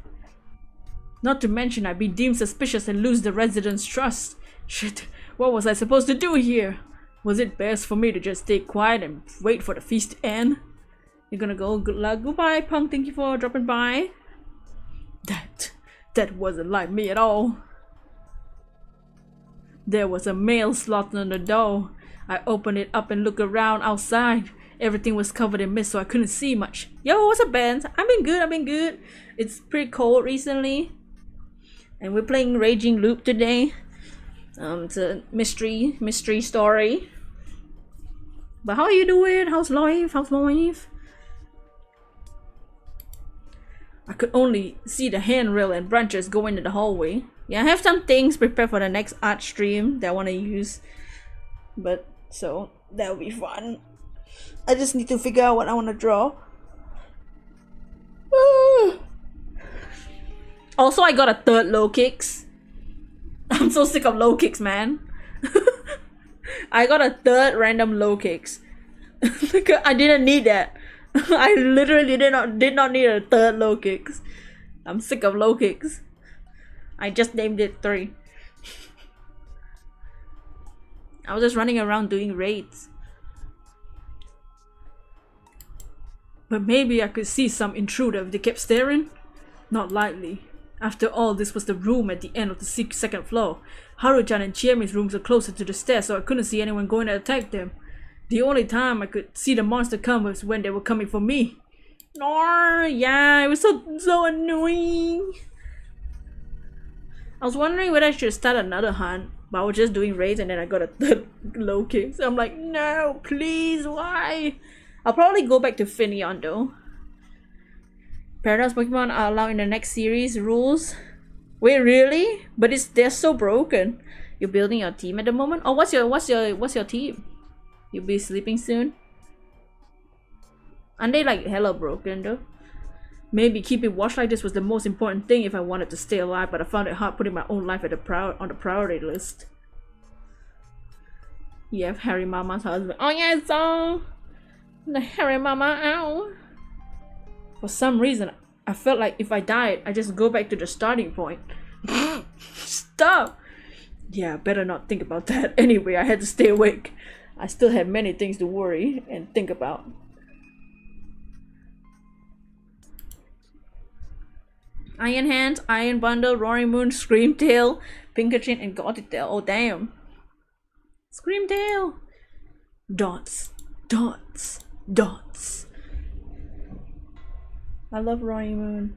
Not to mention I'd be deemed suspicious and lose the residents' trust. Shit, what was I supposed to do here? Was it best for me to just stay quiet and wait for the feast to end? You're gonna go, good luck, goodbye punk, thank you for dropping by. That wasn't like me at all. There was a mail slot on the door. I opened it up and looked around outside. Everything was covered in mist so I couldn't see much. Yo, what's up, Ben? I've been good. It's pretty cold recently. And we're playing Raging Loop today. It's a mystery story. But how are you doing? How's life? I could only see the handrail and branches go into the hallway. Yeah, I have some things prepared for the next art stream that I want to use. But, so, that'll be fun. I just need to figure out what I want to draw. Also, I got a third low kicks. I'm so sick of low kicks, man. I got a third random low kicks. I didn't need that. I literally did not need a third low kicks. I'm sick of low kicks. I just named it 3. I was just running around doing raids. But maybe I could see some intruder if they kept staring. Not likely. After all, this was the room at the end of the second floor. Haru-chan and Chiemi's rooms are closer to the stairs, so I couldn't see anyone going to attack them. The only time I could see the monster come was when they were coming for me. No, yeah, it was so annoying. I was wondering whether I should start another hunt, but I was just doing raids and then I got a third low kick. So I'm like, no, please, why? I'll probably go back to Finion though. Paradox Pokemon are allowed in the next series rules. Wait, really? But they're so broken. You're building your team at the moment? Oh, what's your team? You'll be sleeping soon? Aren't they like hella broken though? Maybe keeping watch like this was the most important thing if I wanted to stay alive, but I found it hard putting my own life at on the priority list. You have Harry Mama's husband. Oh yeah, I saw the Harry Mama out. For some reason, I felt like if I died, I just go back to the starting point. Stop! Yeah, better not think about that. Anyway, I had to stay awake. I still had many things to worry and think about. Iron Hands, Iron Bundle, Roaring Moon, Screamtail, Pinkerton, and Gothitail. Oh damn. Screamtail! Dots. Dots. Dots. I love Roaring Moon.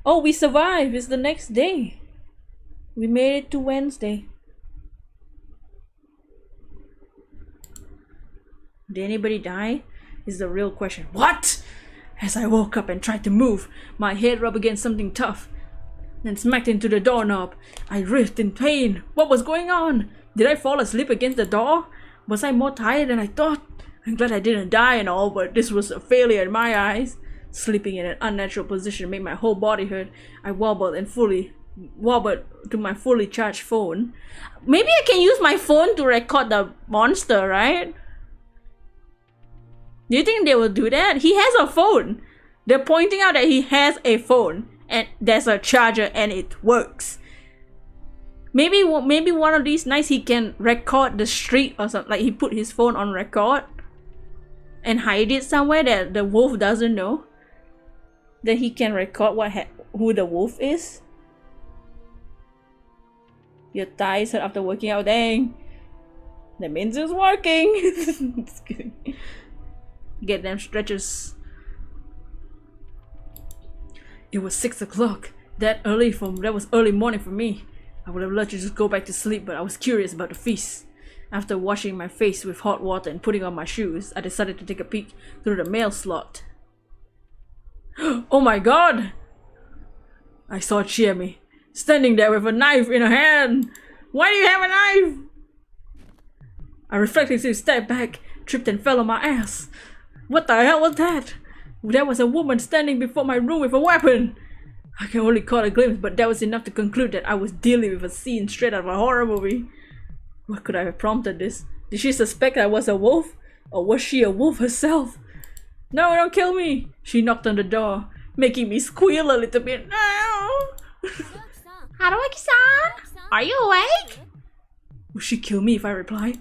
Oh, we survived! It's the next day. We made it to Wednesday. Did anybody die? Is the real question. What? As I woke up and tried to move, my head rubbed against something tough, then smacked into the doorknob. I writhed in pain. What was going on? Did I fall asleep against the door? Was I more tired than I thought? I'm glad I didn't die and all, but this was a failure in my eyes. Sleeping in an unnatural position made my whole body hurt. I wobbled to my fully charged phone. Maybe I can use my phone to record the monster, right? Do you think they will do that? He has a phone. They're pointing out that he has a phone and there's a charger and it works. Maybe one of these nights he can record the street or something. Like he put his phone on record and hide it somewhere that the wolf doesn't know. Then he can record who the wolf is. Your thighs hurt after working out. Dang. That means it's working. Just kidding. Get them stretches. It was 6 o'clock. That was early morning for me. I would have loved to just go back to sleep, but I was curious about the feast. After washing my face with hot water and putting on my shoes, I decided to take a peek through the mail slot. Oh my god! I saw Chiemi standing there with a knife in her hand. Why do you have a knife? I reflexively stepped back, tripped and fell on my ass. What the hell was that? There was a woman standing before my room with a weapon. I can only caught a glimpse, but that was enough to conclude that I was dealing with a scene straight out of a horror movie. What could have prompted this? Did she suspect I was a wolf? Or was she a wolf herself? No, don't kill me! She knocked on the door, making me squeal a little bit. No! Haruaki-san, are you awake? Will she kill me if I reply?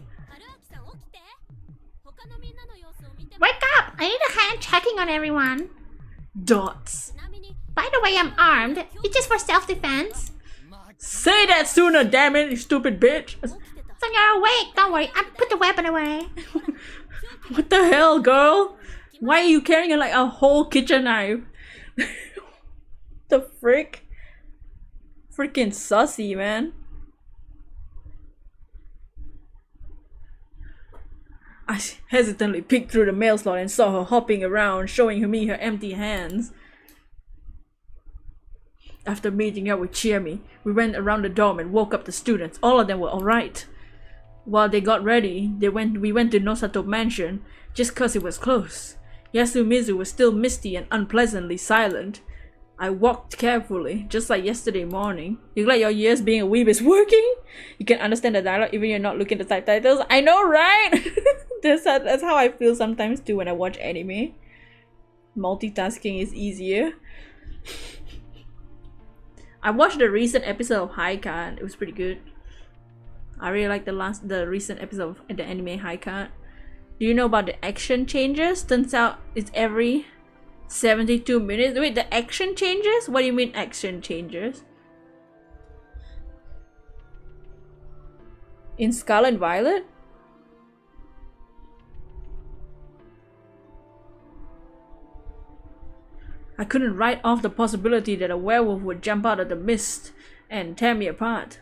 Wake up! I need a hand checking on everyone. Dots. By the way, I'm armed. It's just for self-defense. Say that sooner, damn it, you stupid bitch! So you're awake. Don't worry. I put the weapon away. What the hell, girl? Why are you carrying like a whole kitchen knife? The frick? Freaking sussy, man. I hesitantly peeked through the mail slot and saw her hopping around, showing me her empty hands. After meeting up with Chiemi, we went around the dorm and woke up the students. All of them were alright. While they got ready, we went to Nosato Mansion, just cause it was close. Yasumizu was still misty and unpleasantly silent. I walked carefully, just like yesterday morning. You glad your ears being a weeb is working? You can understand the dialogue even you're not looking at the subtitles. I know, right? That's how I feel sometimes too when I watch anime. Multitasking is easier. I watched the recent episode of High Card. It was pretty good. I really like the recent episode of the anime High Card. Do you know about the action changes? Turns out it's every 72 minutes. Wait, the action changes? What do you mean action changes? In Scarlet Violet? I couldn't write off the possibility that a werewolf would jump out of the mist and tear me apart.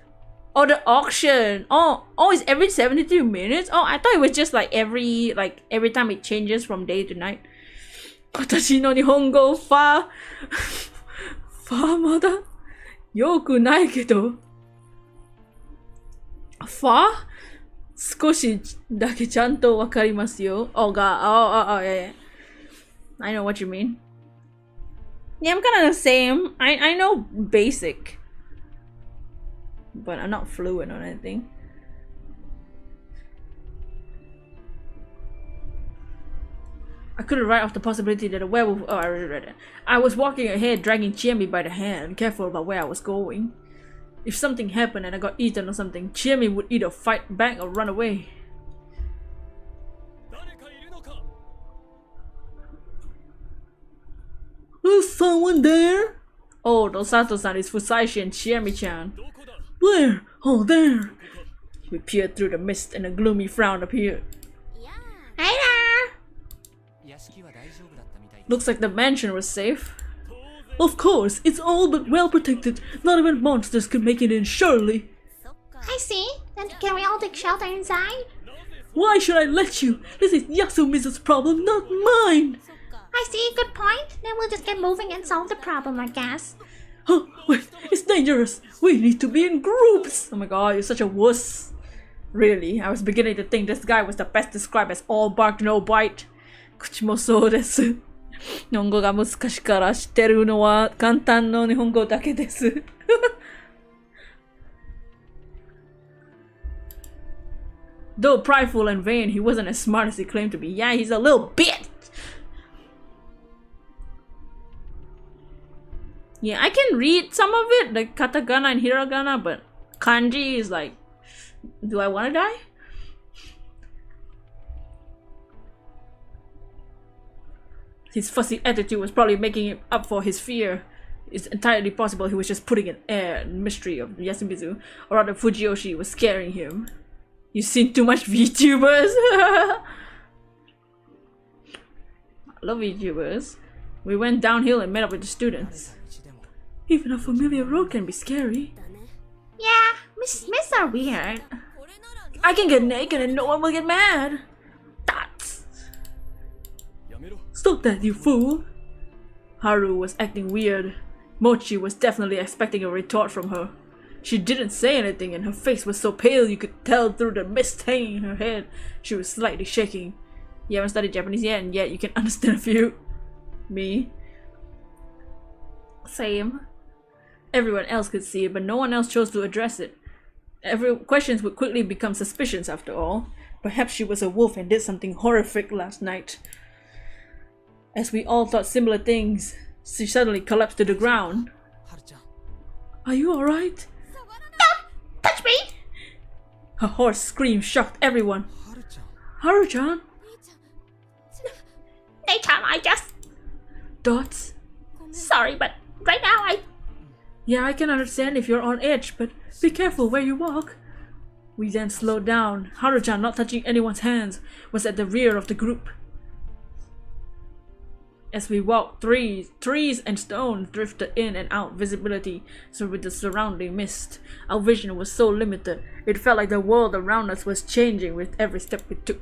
Oh, the auction! Oh, it's every 72 minutes? Oh, I thought it was just like every time it changes from day to night. 私の日本語ファまだよくないけど。ファ少しだけちゃんとわかりますよ。Oh god, oh, yeah. I know what you mean. Yeah, I'm kind of the same. I know basic. But I'm not fluent on anything. I couldn't write off the possibility that a werewolf. Oh, I already read it. I was walking ahead, dragging Chiemi by the hand, careful about where I was going. If something happened and I got eaten or something, Chiemi would either fight back or run away. Is someone there? Oh, Dosato-san is Fusashi and Chiemi-chan. Where? Oh, there! We peered through the mist and a gloomy frown appeared. Hey there! Looks like the mansion was safe. Of course, it's all but well protected. Not even monsters could make it in, surely. I see. Then can we all take shelter inside? Why should I let you? This is Yasumisa's problem, not mine! I see, good point. Then we'll just get moving and solve the problem, I guess. Oh, wait, it's dangerous. We need to be in groups. Oh my god, you're such a wuss. Really, I was beginning to think this guy was the best described as all bark, no bite. 口もそうです。日本語が難しいから知ってるのは簡単の日本語だけです。Though prideful and vain, he wasn't as smart as he claimed to be. Yeah, he's a little bit. Yeah, I can read some of it, like katakana and hiragana, but kanji is like, do I want to die? His fussy attitude was probably making it up for his fear. It's entirely possible he was just putting an air and mystery of Yasumizu, or rather Fujiyoshi was scaring him. You've seen too much VTubers! I love VTubers. We went downhill and met up with the students. Even a familiar road can be scary. Yeah, mists are weird. I can get naked and no one will get mad. That's... Stop that, you fool! Haru was acting weird. Mochi was definitely expecting a retort from her. She didn't say anything and her face was so pale you could tell through the mist hanging in her head. She was slightly shaking. You haven't studied Japanese yet and yet you can understand a few. Me? Same. Everyone else could see it, but no one else chose to address it. Questions would quickly become suspicions after all. Perhaps she was a wolf and did something horrific last night. As we all thought similar things, she suddenly collapsed to the ground. Are you alright? Don't touch me! Her hoarse scream shocked everyone. Haru-chan? Daytime, I just... Dots? Sorry, but right now Yeah, I can understand if you're on edge, but be careful where you walk. We then slowed down. Haru-chan, not touching anyone's hands, was at the rear of the group. As we walked, trees and stones drifted in and out visibility, so with the surrounding mist. Our vision was so limited, it felt like the world around us was changing with every step we took.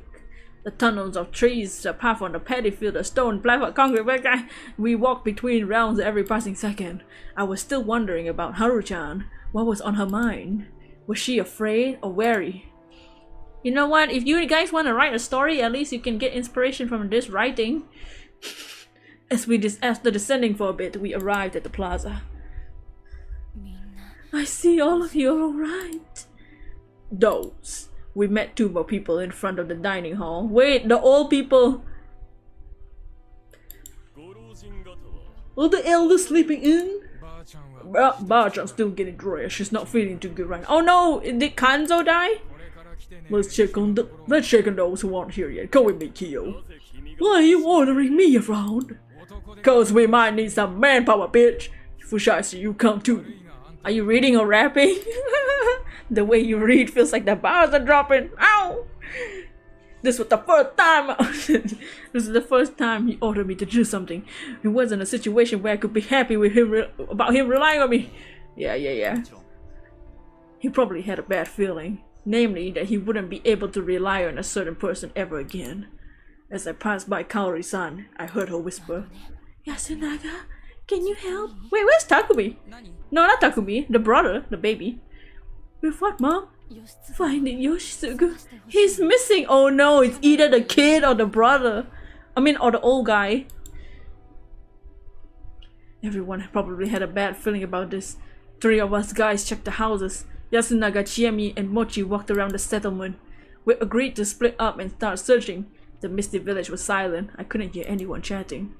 The tunnels of trees, the path on the paddy field, the stone, plywood, concrete, we walked between realms every passing second. I was still wondering about Haru-chan. What was on her mind? Was she afraid or wary? You know what? If you guys want to write a story, at least you can get inspiration from this writing. After descending for a bit, we arrived at the plaza. I see all of you are alright. Those. We met 2 more people in front of the dining hall. Wait, the old people. Are the elders sleeping in? Ba-chan's still getting dressed. She's not feeling too good right now. Oh no! Did Kanzo die? Let's check on those who aren't here yet. Go with me, Kyo. Why are you ordering me around? Cause we might need some manpower, bitch. Fushai, you come too. Are you reading or rapping? The way you read feels like the bars are dropping. Ow! This was the first time. This is the first time he ordered me to do something. It wasn't a situation where I could be happy with him about him relying on me. Yeah. He probably had a bad feeling, namely that he wouldn't be able to rely on a certain person ever again. As I passed by Kaori-san, I heard her whisper, "Yasunaga, can you help?" Wait, where's Takumi? No, not Takumi. The brother, the baby. With what, Mom? Finding Yoshitsugu. He's missing. Oh no, it's either the kid or the brother. Or the old guy. Everyone probably had a bad feeling about this. 3 of us guys checked the houses. Yasunaga, Chiemi, and Mochi walked around the settlement. We agreed to split up and start searching. The misty village was silent. I couldn't hear anyone chatting.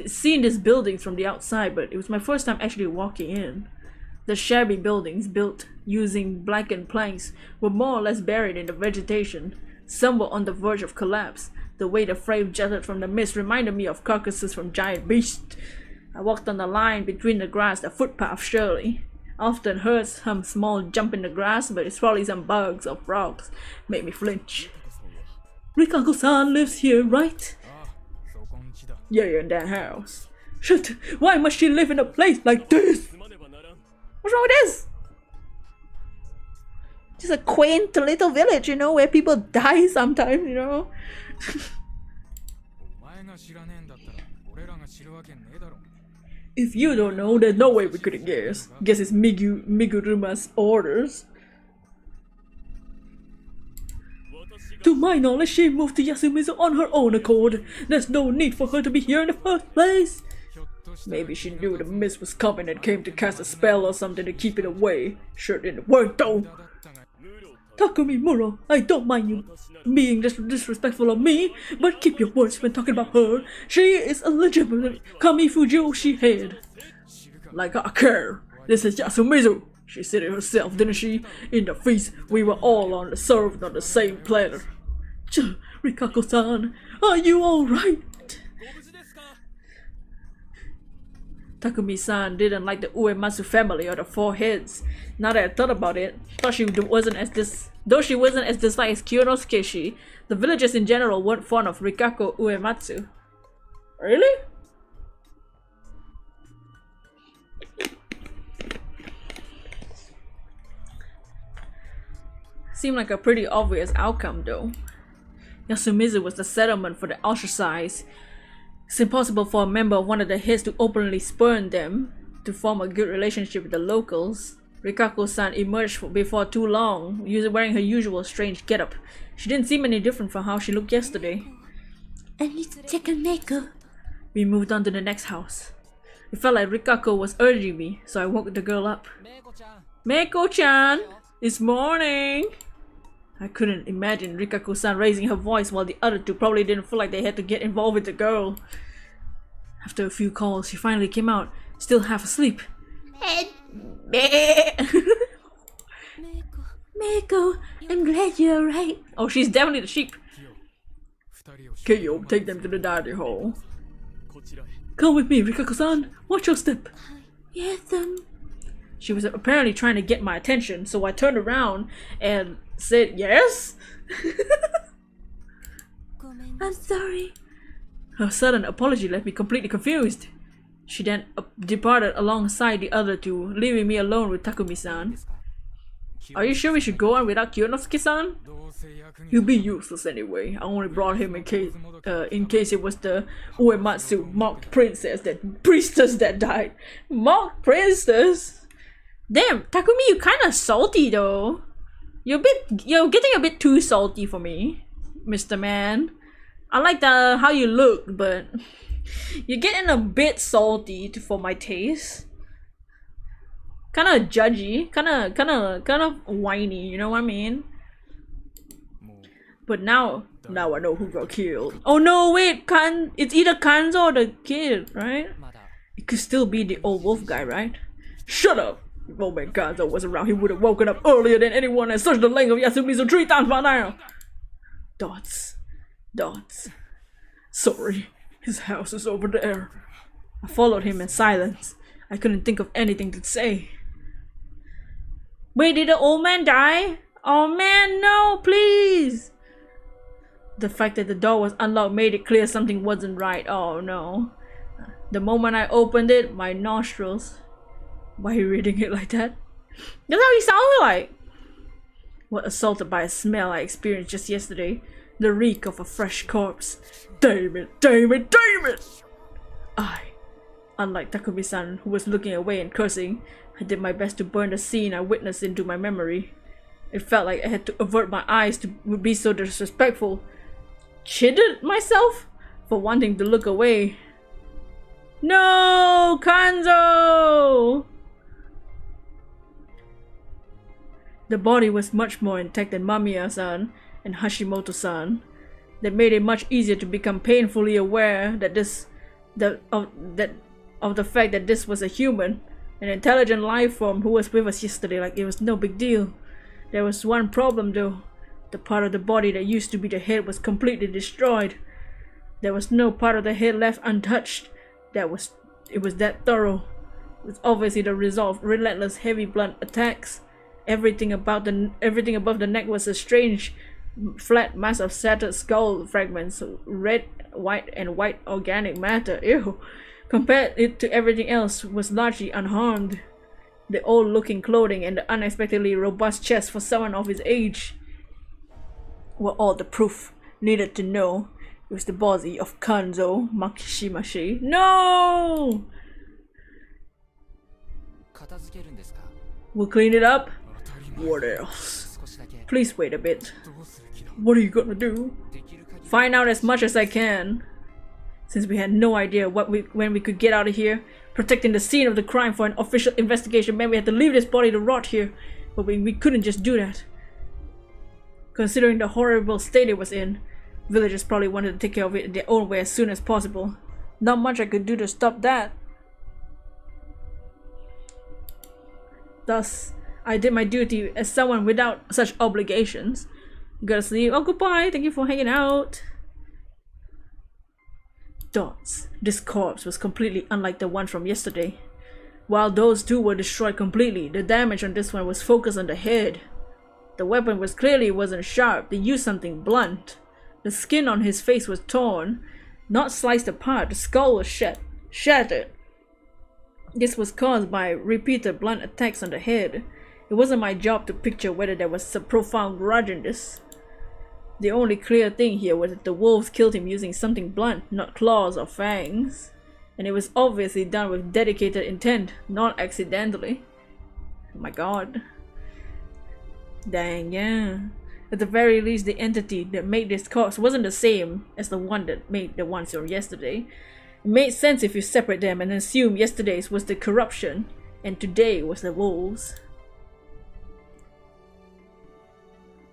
Seen these buildings from the outside, but it was my first time actually walking in. The shabby buildings, built using blackened planks, were more or less buried in the vegetation. Some were on the verge of collapse. The way the frame jutted from the mist reminded me of carcasses from giant beasts. I walked on the line between the grass, a footpath surely. Often heard some small jump in the grass, but it's probably some bugs or frogs. Made me flinch. Rikako-san lives here, right? Yeah, in that house. Shit, why must she live in a place like this? What's wrong with this? Just a quaint little village, where people die sometimes, If you don't know, there's no way we couldn't guess. Guess it's Miguruma's orders. To my knowledge, she moved to Yasumizu on her own accord. There's no need for her to be here in the first place. Maybe she knew the mist was coming and came to cast a spell or something to keep it away. Sure didn't work though. Takumi Muro, I don't mind you being disrespectful of me, but keep your words when talking about her. She is a legitimate Kamifuji head. Like I care. This is Yasumizu. She said it herself, didn't she? In the feast, we were all served on the same platter. Rikako-san, are you alright? Takumi-san didn't like the Uematsu family or the 4 heads. Now that I thought about it, though she wasn't as disliked as Kyonosuke, the villagers in general weren't fond of Rikako Uematsu. Really? Seemed like a pretty obvious outcome though. Yasumizu was the settlement for the ostracized. It's impossible for a member of one of the heads to openly spurn them to form a good relationship with the locals. Rikako-san emerged before too long, wearing her usual strange getup. She didn't seem any different from how she looked yesterday. I need to take a Meiko. We moved on to the next house. It felt like Rikako was urging me, so I woke the girl up. Meiko-chan! It's morning! I couldn't imagine Rikako-san raising her voice while the other two probably didn't feel like they had to get involved with the girl. After a few calls, she finally came out, still half asleep. Meiko, I'm glad you're alright. Oh, she's definitely the sheep. Kyo, take them to the dining hall. Come with me, Rikako-san. Watch your step. Yes, She was apparently trying to get my attention, so I turned around and said yes. I'm sorry. Her sudden apology left me completely confused. She then departed alongside the other two, leaving me alone with Takumi-san. Are you sure we should go on without Kyonosuke-san? He'll be useless anyway. I only brought him in case it was the Uematsu mocked priestess that died. Mocked priestess? Damn, Takumi, you kinda salty though. You're getting a bit too salty for me, Mr. Man. I like how you look, but you're getting a bit salty for my taste. Kinda judgy, kinda whiny, you know what I mean? But now I know who got killed. Oh no, wait, it's either Kanzo or the kid, right? It could still be the old wolf guy, right? Shut up! If old man Gonzo was around, he would have woken up earlier than anyone and searched the length of Yasumi's 3 times by now! Dots. Dots. Sorry, his house is over there. I followed him in silence. I couldn't think of anything to say. Wait, did the old man die? Oh man, no, please! The fact that the door was unlocked made it clear something wasn't right. Oh no. The moment I opened it, my nostrils... Why are you reading it like that? That's how he sounded like! What assaulted by a smell I experienced just yesterday. The reek of a fresh corpse. Damn it, damn it, damn it! Unlike Takumi-san, who was looking away and cursing, I did my best to burn the scene I witnessed into my memory. It felt like I had to avert my eyes to be so disrespectful. Chided myself for wanting to look away. No, Kanzo! The body was much more intact than Mamiya-san and Hashimoto-san. That made it much easier to become painfully aware that of the fact that this was a human, an intelligent life form who was with us yesterday like it was no big deal. There was one problem though. The part of the body that used to be the head was completely destroyed. There was no part of the head left untouched. It was that thorough. It was obviously the result of relentless heavy blunt attacks. Everything above the neck was a strange flat mass of shattered skull fragments, red, white, and white organic matter. Ew. Compared it to everything else, was largely unharmed. The old-looking clothing and the unexpectedly robust chest for someone of his age were all the proof needed to know it was the body of Kanzo Makishimashi. No! We'll clean it up. What else? Please wait a bit. What are you gonna do? Find out as much as I can. Since we had no idea when we could get out of here, protecting the scene of the crime for an official investigation meant we had to leave this body to rot here. But we couldn't just do that. Considering the horrible state it was in, villagers probably wanted to take care of it in their own way as soon as possible. Not much I could do to stop that. Thus, I did my duty as someone without such obligations. You gotta sleep. Oh, goodbye. Thank you for hanging out. Dots. This corpse was completely unlike the one from yesterday. While those two were destroyed completely, the damage on this one was focused on the head. The weapon wasn't sharp. They used something blunt. The skin on his face was torn, not sliced apart. The skull was shattered. This was caused by repeated blunt attacks on the head. It wasn't my job to picture whether there was some profound grudge in this. The only clear thing here was that the wolves killed him using something blunt, not claws or fangs. And it was obviously done with dedicated intent, not accidentally. Oh my god. Dang, yeah. At the very least, the entity that made this corpse wasn't the same as the one that made the ones from yesterday. It made sense if you separate them and assume yesterday's was the corruption and today was the wolves.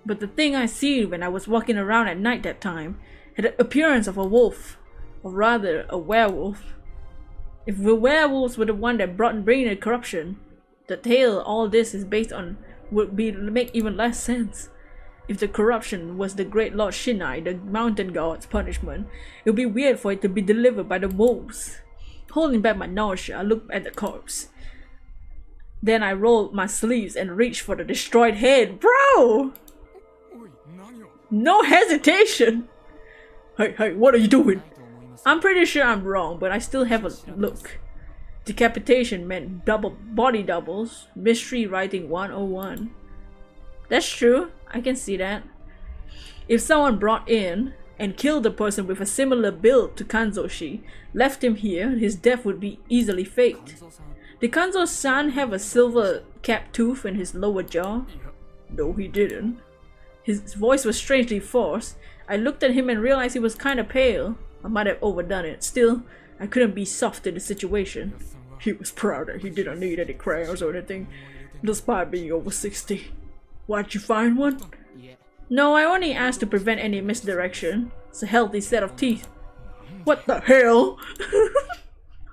But the thing I seen when I was walking around at night that time had the appearance of a wolf, or rather a werewolf. If the werewolves were the one that bring the corruption, the tale all this is based on would make even less sense. If the corruption was the great Lord Shinai, the mountain god's punishment, it would be weird for it to be delivered by the wolves. Holding back my nausea, I looked at the corpse. Then I rolled my sleeves and reached for the destroyed head. Bro! No hesitation! Hey, what are you doing? I'm pretty sure I'm wrong, but I still have a look. Decapitation meant body doubles. Mystery writing 101. That's true. I can see that. If someone brought in and killed a person with a similar build to Kanzo-shi, left him here, his death would be easily faked. Did Kanzo-san have a silver capped tooth in his lower jaw? No, he didn't. His voice was strangely forced. I looked at him and realized he was kinda pale. I might have overdone it. Still, I couldn't be soft in the situation. He was proud that he didn't need any crayons or anything, despite being over 60. Why'd you find one? No, I only asked to prevent any misdirection. It's a healthy set of teeth. What the hell?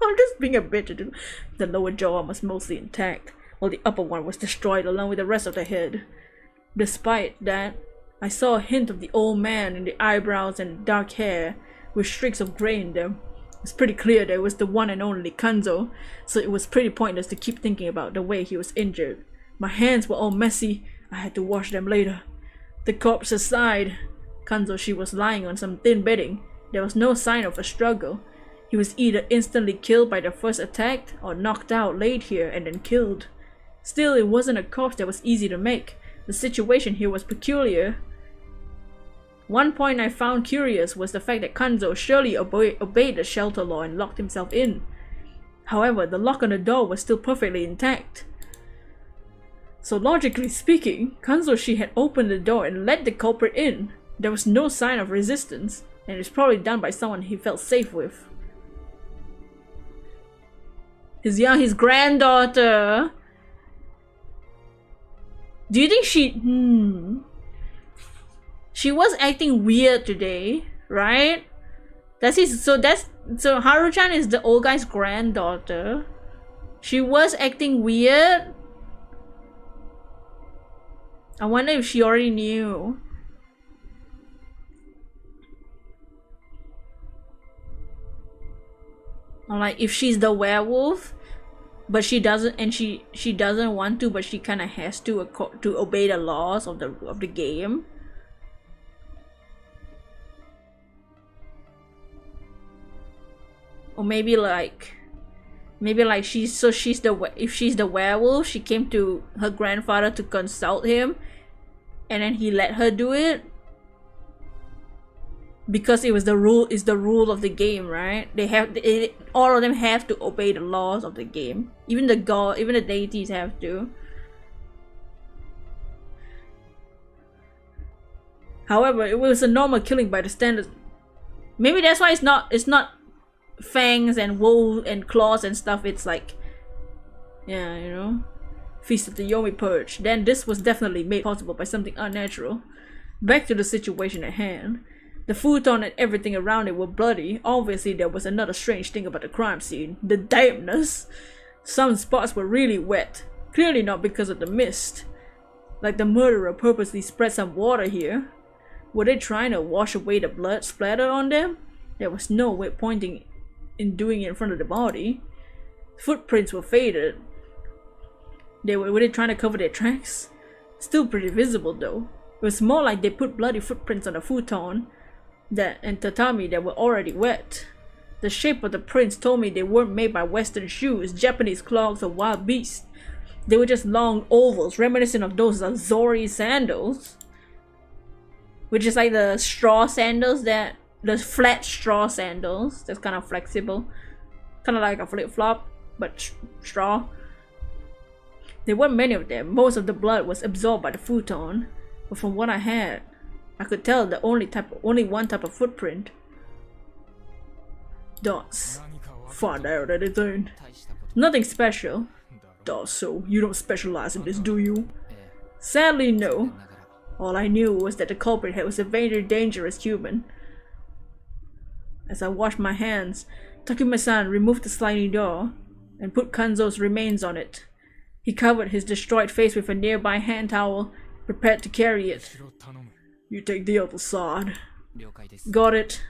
I'm just being a bitch. The lower jaw was mostly intact, while the upper one was destroyed along with the rest of the head. Despite that, I saw a hint of the old man in the eyebrows and dark hair, with streaks of grey in them. It's pretty clear that it was the one and only Kanzo, so it was pretty pointless to keep thinking about the way he was injured. My hands were all messy. I had to wash them later. The corpse aside, Kanzo, she was lying on some thin bedding. There was no sign of a struggle. He was either instantly killed by the first attack or knocked out, laid here, and then killed. Still, it wasn't a corpse that was easy to make. The situation here was peculiar. One point I found curious was the fact that Kanzo surely obeyed the shelter law and locked himself in. However, the lock on the door was still perfectly intact. So logically speaking, Kanzo, she had opened the door and let the culprit in. There was no sign of resistance, and it was probably done by someone he felt safe with. His granddaughter. Do you think she was acting weird today, right? So Haru-chan is the old guy's granddaughter. She was acting weird. I wonder if she already knew. Or like if she's the werewolf, but she doesn't, and she doesn't want to, but she kind of has to obey the laws of the game. Or maybe like if she's the werewolf, she came to her grandfather to consult him, and then he let her do it because it was the rule of the game, right? All of them have to obey the laws of the game. Even the deities have to. However, it was a normal killing by the standards. Maybe that's why it's not fangs and wolves and claws and stuff. It's like, yeah, you know, Feast of the Yomi Purge. Then this was definitely made possible by something unnatural. Back to the situation at hand. The futon and everything around it were bloody. Obviously there was another strange thing about the crime scene. The dampness. Some spots were really wet. Clearly not because of the mist. Like the murderer purposely spread some water here. Were they trying to wash away the blood splattered on them? There was no way pointing in doing it in front of the body. Footprints were faded. Were they trying to cover their tracks? Still pretty visible though. It was more like they put bloody footprints on the futon and tatami that were already wet. The shape of the prints told me they weren't made by Western shoes, Japanese clogs, or wild beasts. They were just long ovals, reminiscent of those Azori sandals. Which is like the straw sandals the flat straw sandals that's kind of flexible. Kind of like a flip-flop, but straw. There weren't many of them. Most of the blood was absorbed by the futon. But from what I had, I could tell the only one type of footprint. Dots. Find out anything. Nothing special. Dots, so you don't specialize in this, do you? Sadly, no. All I knew was that the culprit was a very dangerous human. As I washed my hands, Takuma-san removed the sliding door and put Kanzo's remains on it. He covered his destroyed face with a nearby hand towel, prepared to carry it. You take the other side. Got it.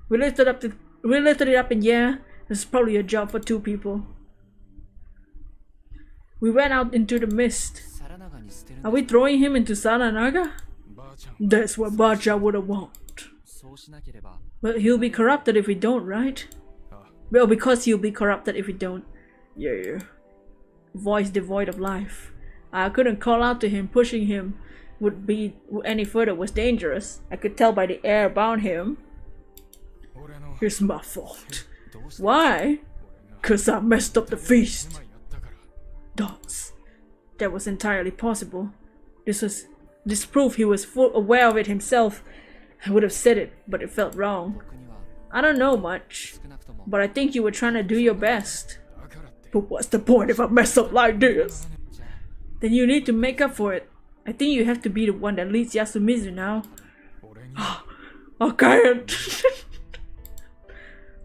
We lifted it up in the air. This is probably a job for two people. We went out into the mist. Are we throwing him into Saranaga? That's what Bacha would have want. Well, he'll be corrupted if we don't, right? Well, because he'll be corrupted if we don't. Yeah. Voice devoid of life. I couldn't call out to him. Pushing him would be any further was dangerous. I could tell by the air bound him. It's my fault. Why? 'Cause I messed up the feast. Dots. That was entirely possible. This proved he was full aware of it himself. I would have said it, but it felt wrong. I don't know much, but I think you were trying to do your best. But what's the point if I mess up like this? Then you need to make up for it. I think you have to be the one that leads Yasumizu now. I can't.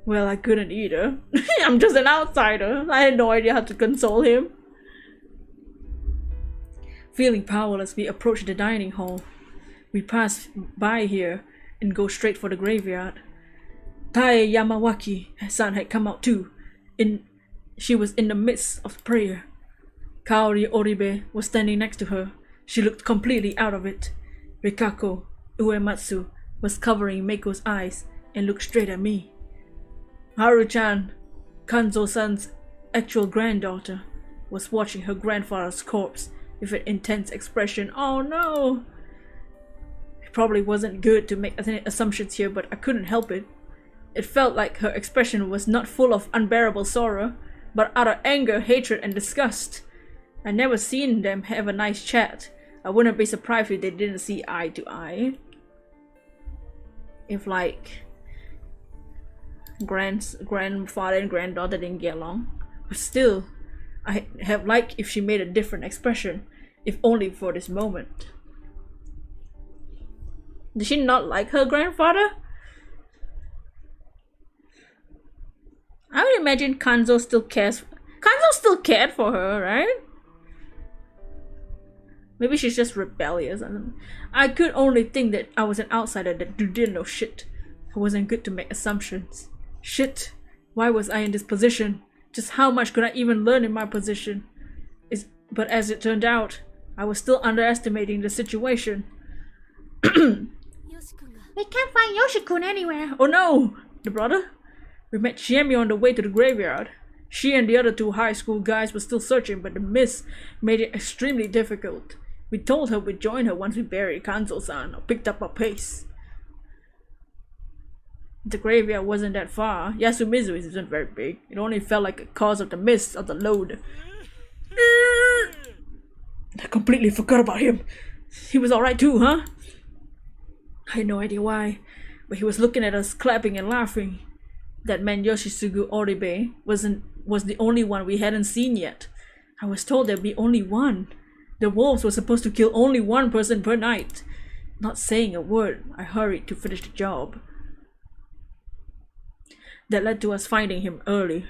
Well, I couldn't either. I'm just an outsider. I had no idea how to console him. Feeling powerless, we approached the dining hall. We passed by here and go straight for the graveyard. Tai Yamawaki-san had come out too. She was in the midst of prayer. Kaori Oribe was standing next to her. She looked completely out of it. Rikako Uematsu was covering Meiko's eyes and looked straight at me. Haru-chan, Kanzo-san's actual granddaughter, was watching her grandfather's corpse with an intense expression. Oh no! It probably wasn't good to make any assumptions here, but I couldn't help it. It felt like her expression was not full of unbearable sorrow, but out of anger, hatred, and disgust. I never seen them have a nice chat. I wouldn't be surprised if they didn't see eye to eye. If like grandfather and granddaughter didn't get along. But still, I have liked if she made a different expression, if only for this moment. Did she not like her grandfather? I would imagine Kanzo still cares. Kanzo still cared for her, right? Maybe she's just rebellious. I could only think that I was an outsider that didn't know shit. It wasn't good to make assumptions. Shit, why was I in this position? Just how much could I even learn in my position? But as it turned out, I was still underestimating the situation. We can't find Yoshi-kun anywhere. Oh no! The brother? We met Shiemi on the way to the graveyard. She and the other two high school guys were still searching, but the mist made it extremely difficult. We told her we'd join her once we buried Kanzo-san or picked up our pace. The graveyard wasn't that far. Yasumizu isn't very big. It only felt like a cause of the mist of the load. I completely forgot about him. He was alright too, huh? I had no idea why, but he was looking at us, clapping and laughing. That man Yoshisugu Oribe was the only one we hadn't seen yet. I was told there'd be only one. The wolves were supposed to kill only one person per night. Not saying a word, I hurried to finish the job. That led to us finding him early.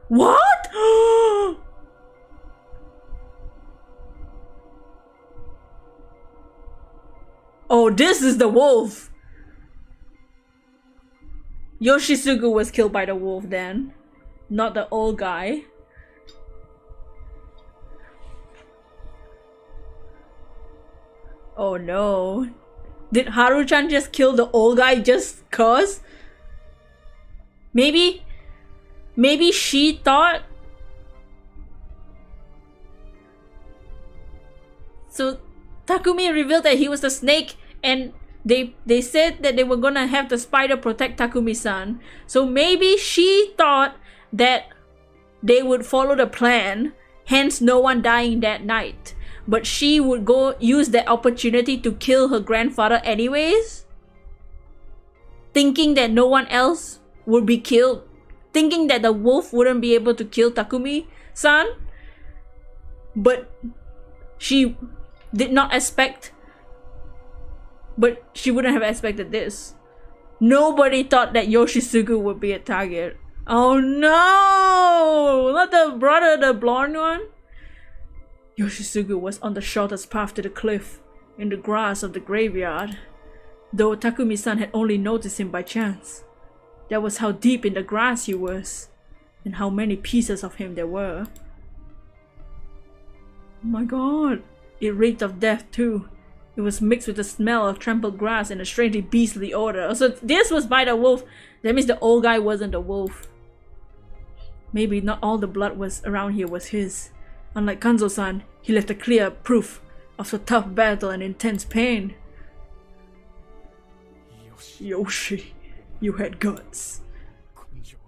What? Oh, this is the wolf! Yoshisugu was killed by the wolf then, not the old guy. Oh no. Did Haru-chan just kill the old guy just cause? Maybe she thought... So Takumi revealed that he was the snake, and they said that they were gonna have the spider protect Takumi-san. So maybe she thought that they would follow the plan, hence no one dying that night. But she would go use that opportunity to kill her grandfather anyways? Thinking that no one else would be killed? Thinking that the wolf wouldn't be able to kill Takumi-san? But she did not expect... But she wouldn't have expected this. Nobody thought that Yoshisugu would be a target. Oh no! Not the brother, the blonde one? Yoshisugu was on the shortest path to the cliff, in the grass of the graveyard, though Takumi-san had only noticed him by chance. That was how deep in the grass he was, and how many pieces of him there were. Oh my god, it reeked of death too. It was mixed with the smell of trampled grass and a strangely beastly odor. So this was by the wolf. That means the old guy wasn't the wolf. Maybe not all the blood was around here was his. Unlike Kanzo-san, he left a clear proof of a tough battle and intense pain. Yoshi, you had guts.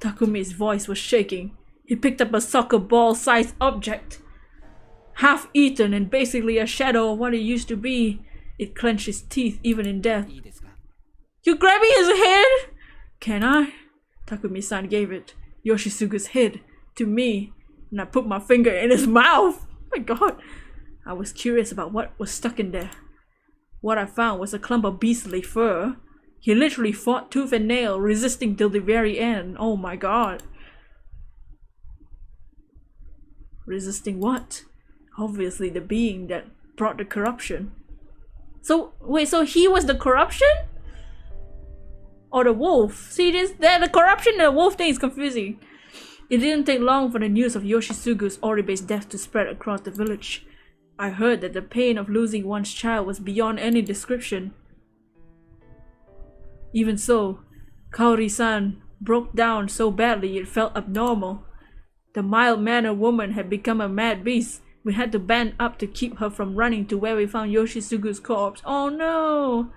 Takumi's voice was shaking. He picked up a soccer ball-sized object, half-eaten and basically a shadow of what it used to be. It clenched his teeth even in death. You grabbing his head? Can I? Takumi-san gave it, Yoshisugu's head, to me, and I put my finger in his mouth. Oh my god. I was curious about what was stuck in there. What I found was a clump of beastly fur. He literally fought tooth and nail, resisting till the very end. Oh my god. Resisting what? Obviously the being that brought the corruption. So, wait, so he was the corruption? Or the wolf? See, the corruption and the wolf thing is confusing. It didn't take long for the news of Yoshitsugu's Oribe's death to spread across the village. I heard that the pain of losing one's child was beyond any description. Even so, Kaori-san broke down so badly it felt abnormal. The mild-mannered woman had become a mad beast. We had to band up to keep her from running to where we found Yoshitsugu's corpse. Oh no!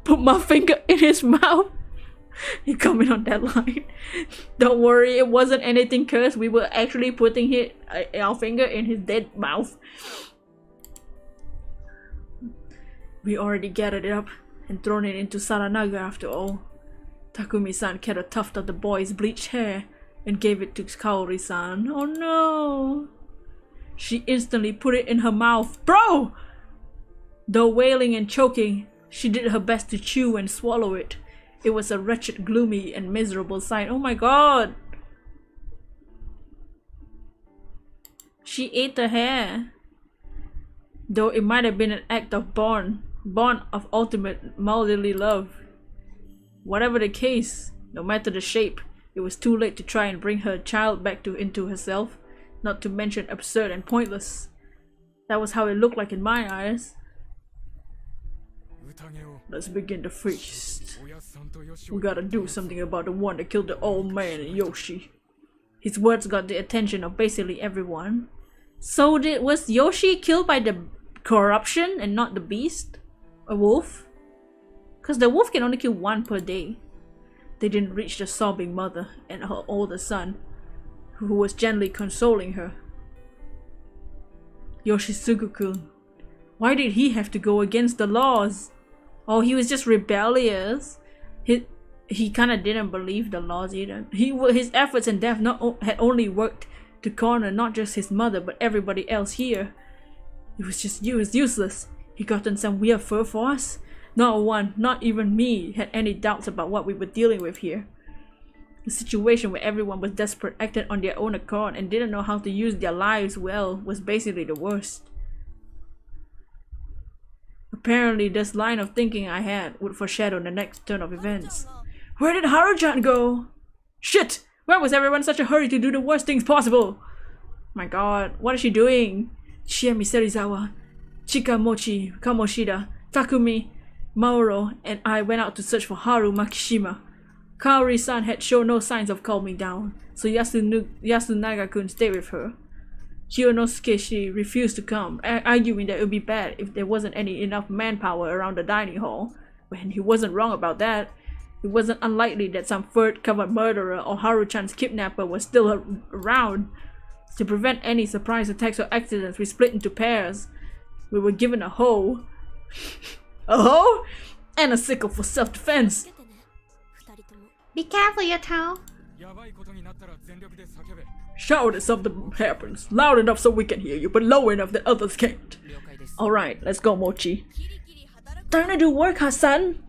Put my finger in his mouth! You comment on that line. Don't worry, it wasn't anything cursed. We were actually putting our finger in his dead mouth. We already gathered it up and thrown it into Saranaga after all. Takumi-san cut a tuft of the boy's bleached hair and gave it to Kaori-san. Oh no! She instantly put it in her mouth. Bro! Though wailing and choking, she did her best to chew and swallow it. It was a wretched, gloomy, and miserable sight. Oh my god! She ate the hair. Though it might have been an act of bond of ultimate motherly love. Whatever the case, no matter the shape, it was too late to try and bring her child back into herself, not to mention absurd and pointless. That was how it looked like in my eyes. Let's begin the feast. We gotta do something about the one that killed the old man and Yoshi. His words got the attention of basically everyone. So was Yoshi killed by the corruption and not the beast? A wolf? Cause the wolf can only kill one per day. They didn't reach the sobbing mother and her older son, who was gently consoling her. Yoshitsugu-kun, why did he have to go against the laws? Oh, he was just rebellious. He kind of didn't believe the laws either. His efforts and death had only worked to corner not just his mother but everybody else here. It was useless. He gotten some weird fur for us. Not one, not even me, had any doubts about what we were dealing with here. The situation where everyone was desperate, acted on their own accord, and didn't know how to use their lives well was basically the worst. Apparently, this line of thinking I had would foreshadow the next turn of events. Where did Haru-chan go? Shit! Why was everyone in such a hurry to do the worst things possible? My god, what is she doing? Shiemi Serizawa, Chikamochi, Kamoshida, Takumi, Mauro, and I went out to search for Haru Makishima. Kaori-san had shown no signs of calming down, so Yasunaga-kun stayed with her. Kyonosuke refused to come, arguing that it would be bad if there wasn't enough manpower around the dining hall. And he wasn't wrong about that. It wasn't unlikely that some fur-covered murderer or Haru-chan's kidnapper was still around. To prevent any surprise attacks or accidents, we split into pairs. We were given a hoe. A hoe? And a sickle for self-defense. Be careful, your toe. Shout if something happens. Loud enough so we can hear you, but low enough that others can't. Alright, let's go, Mochi. Time to do work, Hassan!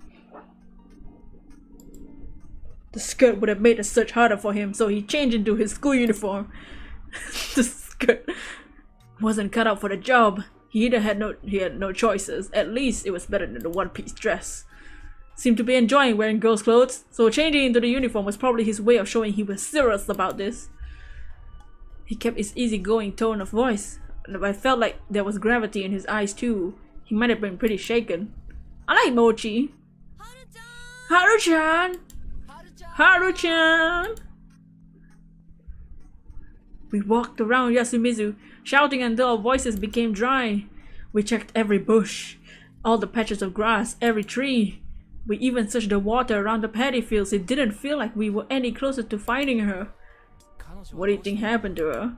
The skirt would have made the search harder for him, so he changed into his school uniform. The skirt wasn't cut out for the job. He had no choices. At least it was better than the one-piece dress. Seemed to be enjoying wearing girls' clothes, so changing into the uniform was probably his way of showing he was serious about this. He kept his easygoing tone of voice, and I felt like there was gravity in his eyes too. He might have been pretty shaken. I like Mochi. Haru-chan! Haru-chan! We walked around Yasumizu, shouting until our voices became dry. We checked every bush, all the patches of grass, every tree. We even searched the water around the paddy fields. It didn't feel like we were any closer to finding her. What do you think happened to her?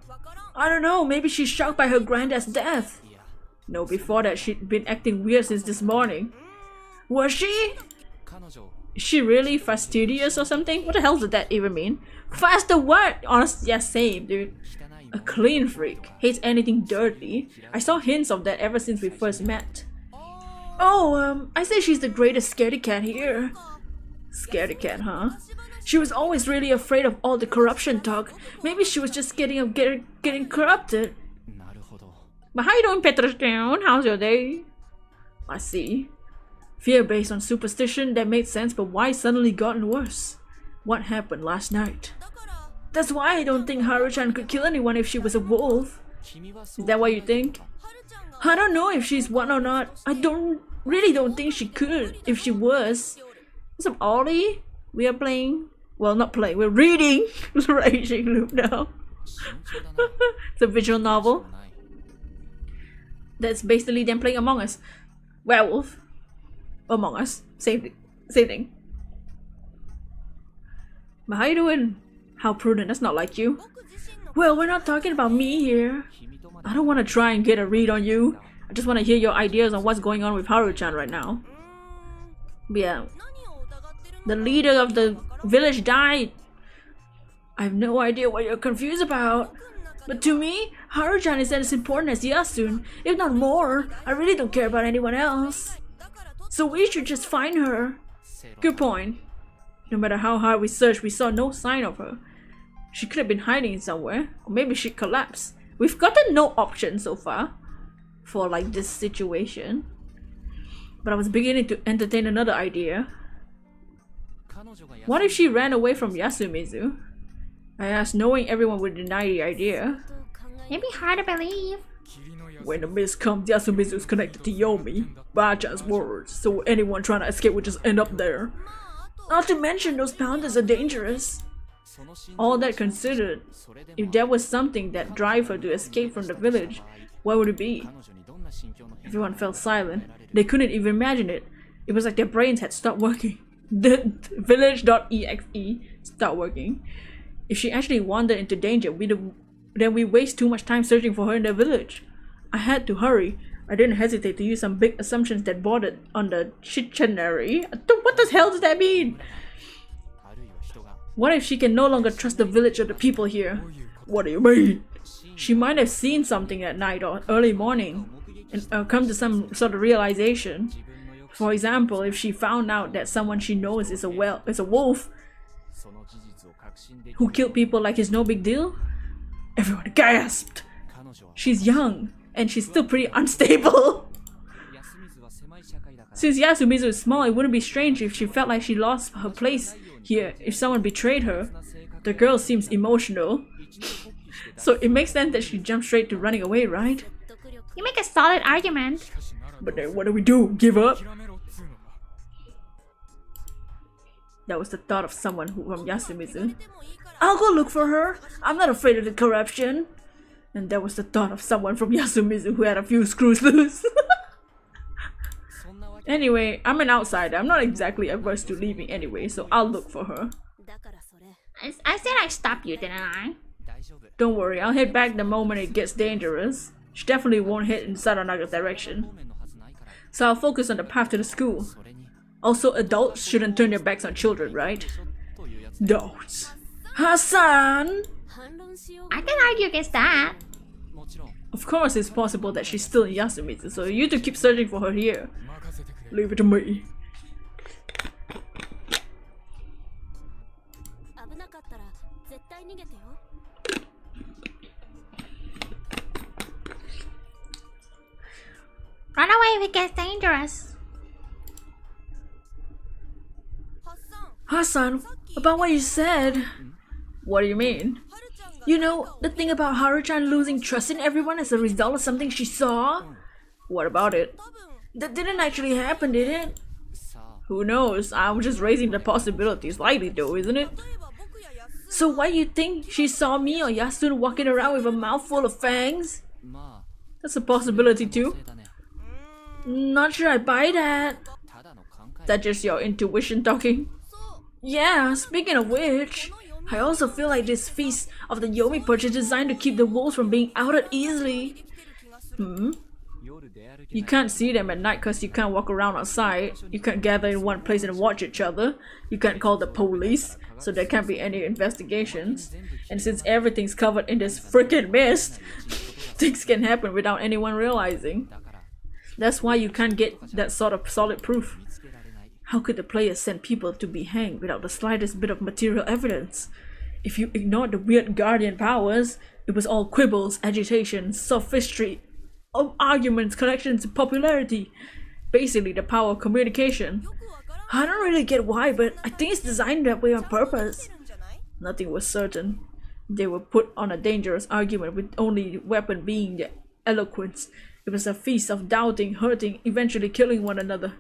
I don't know, maybe she's shocked by her granddad's death. No, before that she'd been acting weird since this morning. Was she? Is she really fastidious or something? What the hell does that even mean? Faster what? Honestly, yeah, same, dude. A clean freak. Hates anything dirty. I saw hints of that ever since we first met. Oh, I say she's the greatest scaredy cat here. Scaredy cat, huh? She was always really afraid of all the corruption talk. Maybe she was just getting corrupted. But how you doing, Peterson? How's your day? I see. Fear based on superstition, that made sense, but why suddenly gotten worse? What happened last night? That's why I don't think Haru-chan could kill anyone if she was a wolf. Is that what you think? I don't know if she's one or not. I really don't think she could if she was. What's up, Ollie? We are playing. Well, not playing. We're reading Raging Loop now. It's a visual novel. That's basically them playing Among Us. Werewolf. Among Us. Same thing. But how you doing? How prudent. That's not like you. Well, we're not talking about me here. I don't want to try and get a read on you. I just want to hear your ideas on what's going on with Haru-chan right now. But yeah. The leader of the village died. I have no idea what you're confused about. But to me, Haru-chan is as important as Yasun, if not more. I really don't care about anyone else. So we should just find her. Good point. No matter how hard we searched, we saw no sign of her. She could have been hiding somewhere, or maybe she collapsed. We've gotten no option so far for like this situation. But I was beginning to entertain another idea. What if she ran away from Yasumizu? I asked, knowing everyone would deny the idea. It'd be hard to believe. When the mist comes, Yasumizu is connected to Yomi. Baja's words, so anyone trying to escape would just end up there. Not to mention those pounders are dangerous. All that considered, if there was something that drive her to escape from the village, what would it be? Everyone fell silent. They couldn't even imagine it. It was like their brains had stopped working. The village.exe stopped working. If she actually wandered into danger, then we waste too much time searching for her in the village. I had to hurry. I didn't hesitate to use some big assumptions that bordered on the Chictionary. What the hell does that mean? What if she can no longer trust the village or the people here? What do you mean? She might have seen something at night or early morning and come to some sort of realization. For example, if she found out that someone she knows is a wolf who killed people like it's no big deal. Everyone gasped. She's young and she's still pretty unstable. Since Yasumizu is small, it wouldn't be strange if she felt like she lost her place here if someone betrayed her. The girl seems emotional. So it makes sense that she jumped straight to running away, right? You make a solid argument. But then what do? Give up? That was the thought of someone from Yasumizu. I'll go look for her. I'm not afraid of the corruption. And that was the thought of someone from Yasumizu who had a few screws loose. Anyway, I'm an outsider. I'm not exactly averse to leaving anyway, so I'll look for her. I said I'd stop you, didn't I? Don't worry, I'll head back the moment it gets dangerous. She definitely won't head in Saranaga's direction. So I'll focus on the path to the school. Also, adults shouldn't turn their backs on children, right? Adults. Hassan! I can argue against that. Of course it's possible that she's still in Yasumizu, so you two keep searching for her here. Leave it to me. Run away if it gets dangerous. Hassan, about what you said. What do you mean? You know, the thing about Haru-chan losing trust in everyone as a result of something she saw? What about it? That didn't actually happen, did it? Who knows? I'm just raising the possibilities lightly though, isn't it? So why do you think she saw me or Yasun walking around with a mouthful of fangs? That's a possibility too. Not sure I buy that. That's just your intuition talking. Yeah, speaking of which, I also feel like this feast of the Yomi Perch is designed to keep the wolves from being outed easily. You can't see them at night because you can't walk around outside. You can't gather in one place and watch each other. You can't call the police, so there can't be any investigations. And since everything's covered in this freaking mist, things can happen without anyone realizing. That's why you can't get that sort of solid proof. How could the players send people to be hanged without the slightest bit of material evidence? If you ignored the weird guardian powers, it was all quibbles, agitation, sophistry, arguments, collections, popularity. Basically the power of communication. I don't really get why, but I think it's designed that way on purpose. Nothing was certain. They were put on a dangerous argument with only weapon being their eloquence. It was a feast of doubting, hurting, eventually killing one another.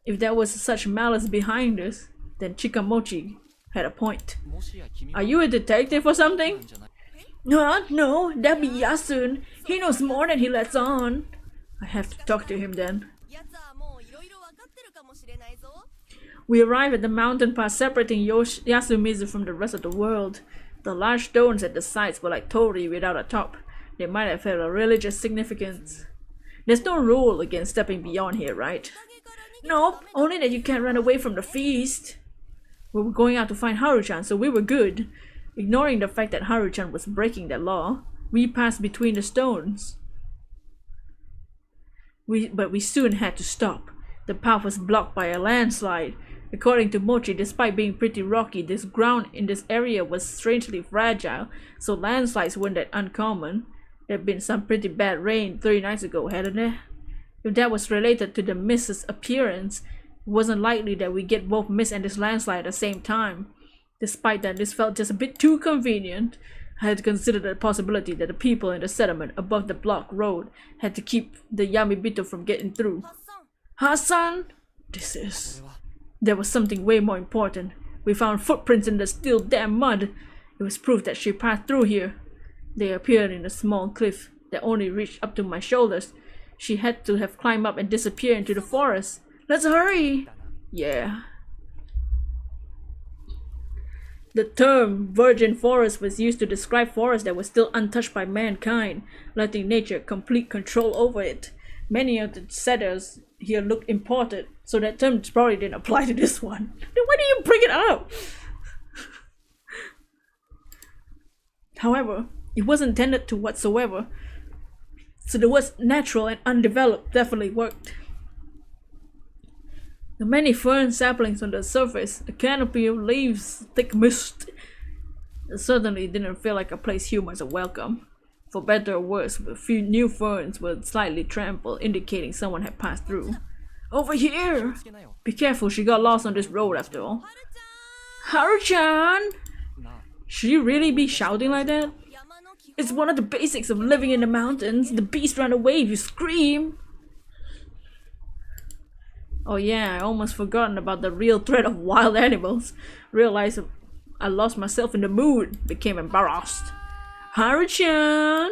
If there was such malice behind us, then Chikamochi had a point. Are you a detective or something? No, that'd be Yasun. He knows more than he lets on. I have to talk to him then. We arrived at the mountain pass separating Yasumizu from the rest of the world. The large stones at the sides were like torii without a top. They might have had a religious significance. There's no rule against stepping beyond here, right? Nope, only that you can't run away from the feast. We were going out to find Haru-chan, so we were good. Ignoring the fact that Haru-chan was breaking that law, we passed between the stones. But we soon had to stop. The path was blocked by a landslide. According to Mochi, despite being pretty rocky, this ground in this area was strangely fragile, so landslides weren't that uncommon. There had been some pretty bad rain 3 nights ago, hadn't there? If that was related to the mist's appearance, it wasn't likely that we get both mist and this landslide at the same time. Despite that, this felt just a bit too convenient. I had considered the possibility that the people in the settlement above the block road had to keep the Yamibito from getting through. Hassan? There was something way more important. We found footprints in the still damn mud. It was proof that she passed through here. They appeared in a small cliff that only reached up to my shoulders. She had to have climbed up and disappeared into the forest. Let's hurry! Yeah. The term virgin forest was used to describe forests that were still untouched by mankind, letting nature complete control over it. Many of the settlers here looked imported, so that term probably didn't apply to this one. Then why do you bring it up? However, it wasn't intended to whatsoever, so the words natural and undeveloped definitely worked. The many fern saplings on the surface, a canopy of leaves, thick mist. It certainly didn't feel like a place humans are welcome. For better or worse, a few new ferns were slightly trampled, indicating someone had passed through. Over here! Be careful, she got lost on this road after all. Haru-chan! Should you really be shouting like that? It's one of the basics of living in the mountains. The beast ran away if you scream. Oh yeah, I almost forgotten about the real threat of wild animals. Realized I lost myself in the mood. Became embarrassed. Haru-chan!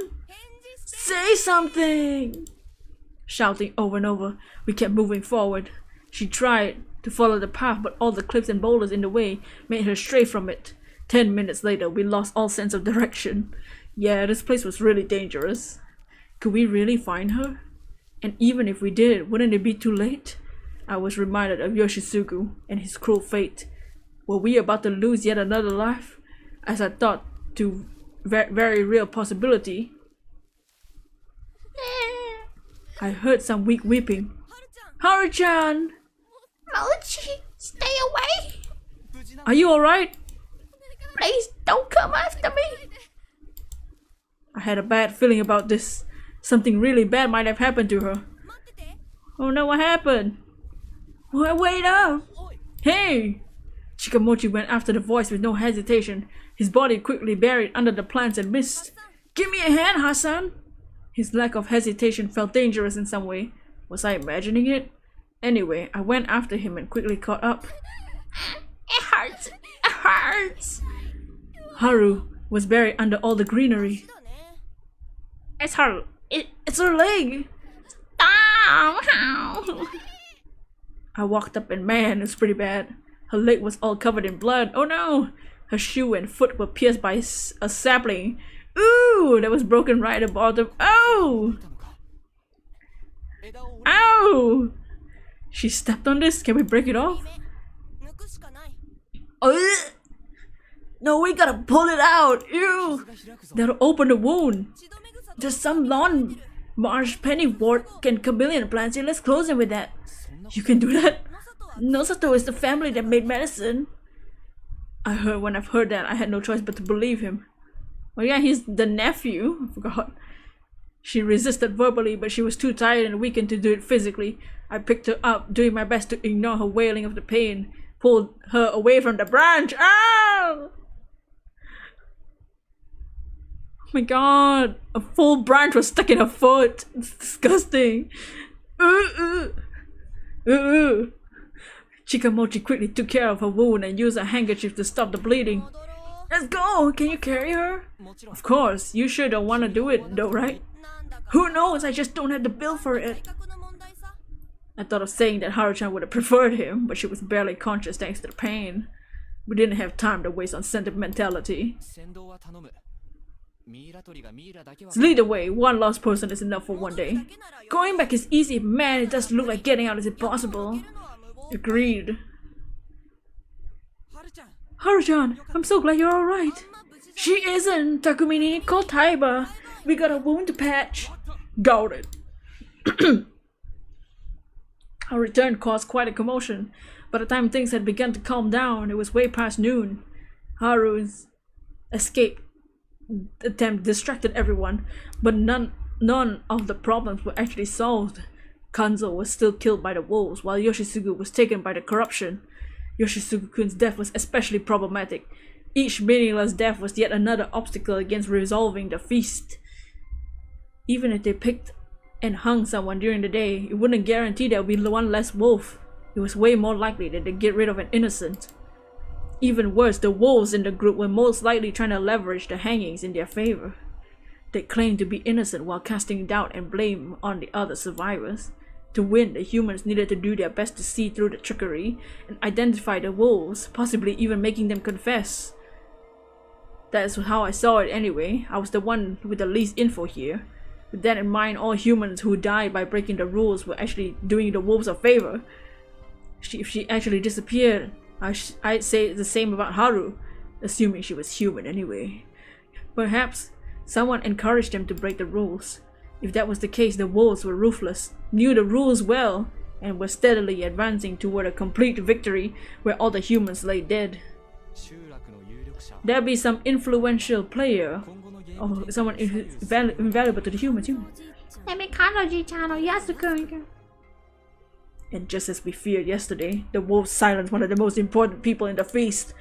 Say something! Shouting over and over, we kept moving forward. She tried to follow the path, but all the cliffs and boulders in the way made her stray from it. 10 minutes later, we lost all sense of direction. Yeah, this place was really dangerous. Could we really find her? And even if we did, wouldn't it be too late? I was reminded of Yoshitsugu and his cruel fate. Were we about to lose yet another life? As I thought to very real possibility, I heard some weak weeping. Haru-chan! Mochi, stay away! Are you alright? Please don't come after me! I had a bad feeling about this. Something really bad might have happened to her. Oh no, what happened? Wait up! Hey! Chikamochi went after the voice with no hesitation, his body quickly buried under the plants and mist. Give me a hand, Hassan! His lack of hesitation felt dangerous in some way. Was I imagining it? Anyway, I went after him and quickly caught up. It hurts! It hurts! Haru was buried under all the greenery. It's her. It's her leg! Stop! I walked up and man, it was pretty bad. Her leg was all covered in blood. Oh no! Her shoe and foot were pierced by a sapling. Ooh! That was broken right at the bottom. Oh! Ow! She stepped on this. Can we break it off? No, we gotta pull it out. Ew! That'll open the wound. There's some lawn marsh pennywort and chameleon plants here. Let's close them with that. You can do that? Nosato is the family that made medicine. When I've heard that, I had no choice but to believe him. Oh yeah, he's the nephew. I forgot. She resisted verbally, but she was too tired and weakened to do it physically. I picked her up, doing my best to ignore her wailing of the pain. Pulled her away from the branch. Oh my god! A full branch was stuck in her foot. It's disgusting. Chikamochi quickly took care of her wound and used a handkerchief to stop the bleeding. Let's go! Can you carry her? Of course. You sure don't want to do it though, right? Who knows? I just don't have the bill for it. I thought of saying that Haru-chan would have preferred him, but she was barely conscious thanks to the pain. We didn't have time to waste on sentimentality. So lead the way. One lost person is enough for one day. Going back is easy, but man, it does look like getting out is impossible. Agreed. Haru-chan, I'm so glad you're alright. She isn't. Takumi called Taiba. We got a wound to patch. Got it. Our return caused quite a commotion. By the time things had begun to calm down, it was way past noon. Haru's escape attempt distracted everyone, but none of the problems were actually solved. Kanzo was still killed by the wolves, while Yoshisugu was taken by the corruption. Yoshisugu-kun's death was especially problematic. Each meaningless death was yet another obstacle against resolving the feast. Even if they picked and hung someone during the day, it wouldn't guarantee there would be one less wolf. It was way more likely that they'd get rid of an innocent. Even worse, the wolves in the group were most likely trying to leverage the hangings in their favor. They claimed to be innocent while casting doubt and blame on the other survivors. To win, the humans needed to do their best to see through the trickery and identify the wolves, possibly even making them confess. That's how I saw it anyway. I was the one with the least info here. With that in mind, all humans who died by breaking the rules were actually doing the wolves a favor. If she actually disappeared, I'd say the same about Haru, assuming she was human anyway. Perhaps someone encouraged them to break the rules. If that was the case, the wolves were ruthless, knew the rules well, and were steadily advancing toward a complete victory where all the humans lay dead. There'd be some influential player, or someone invaluable to the humans. And just as we feared yesterday, the wolves silenced one of the most important people in the feast.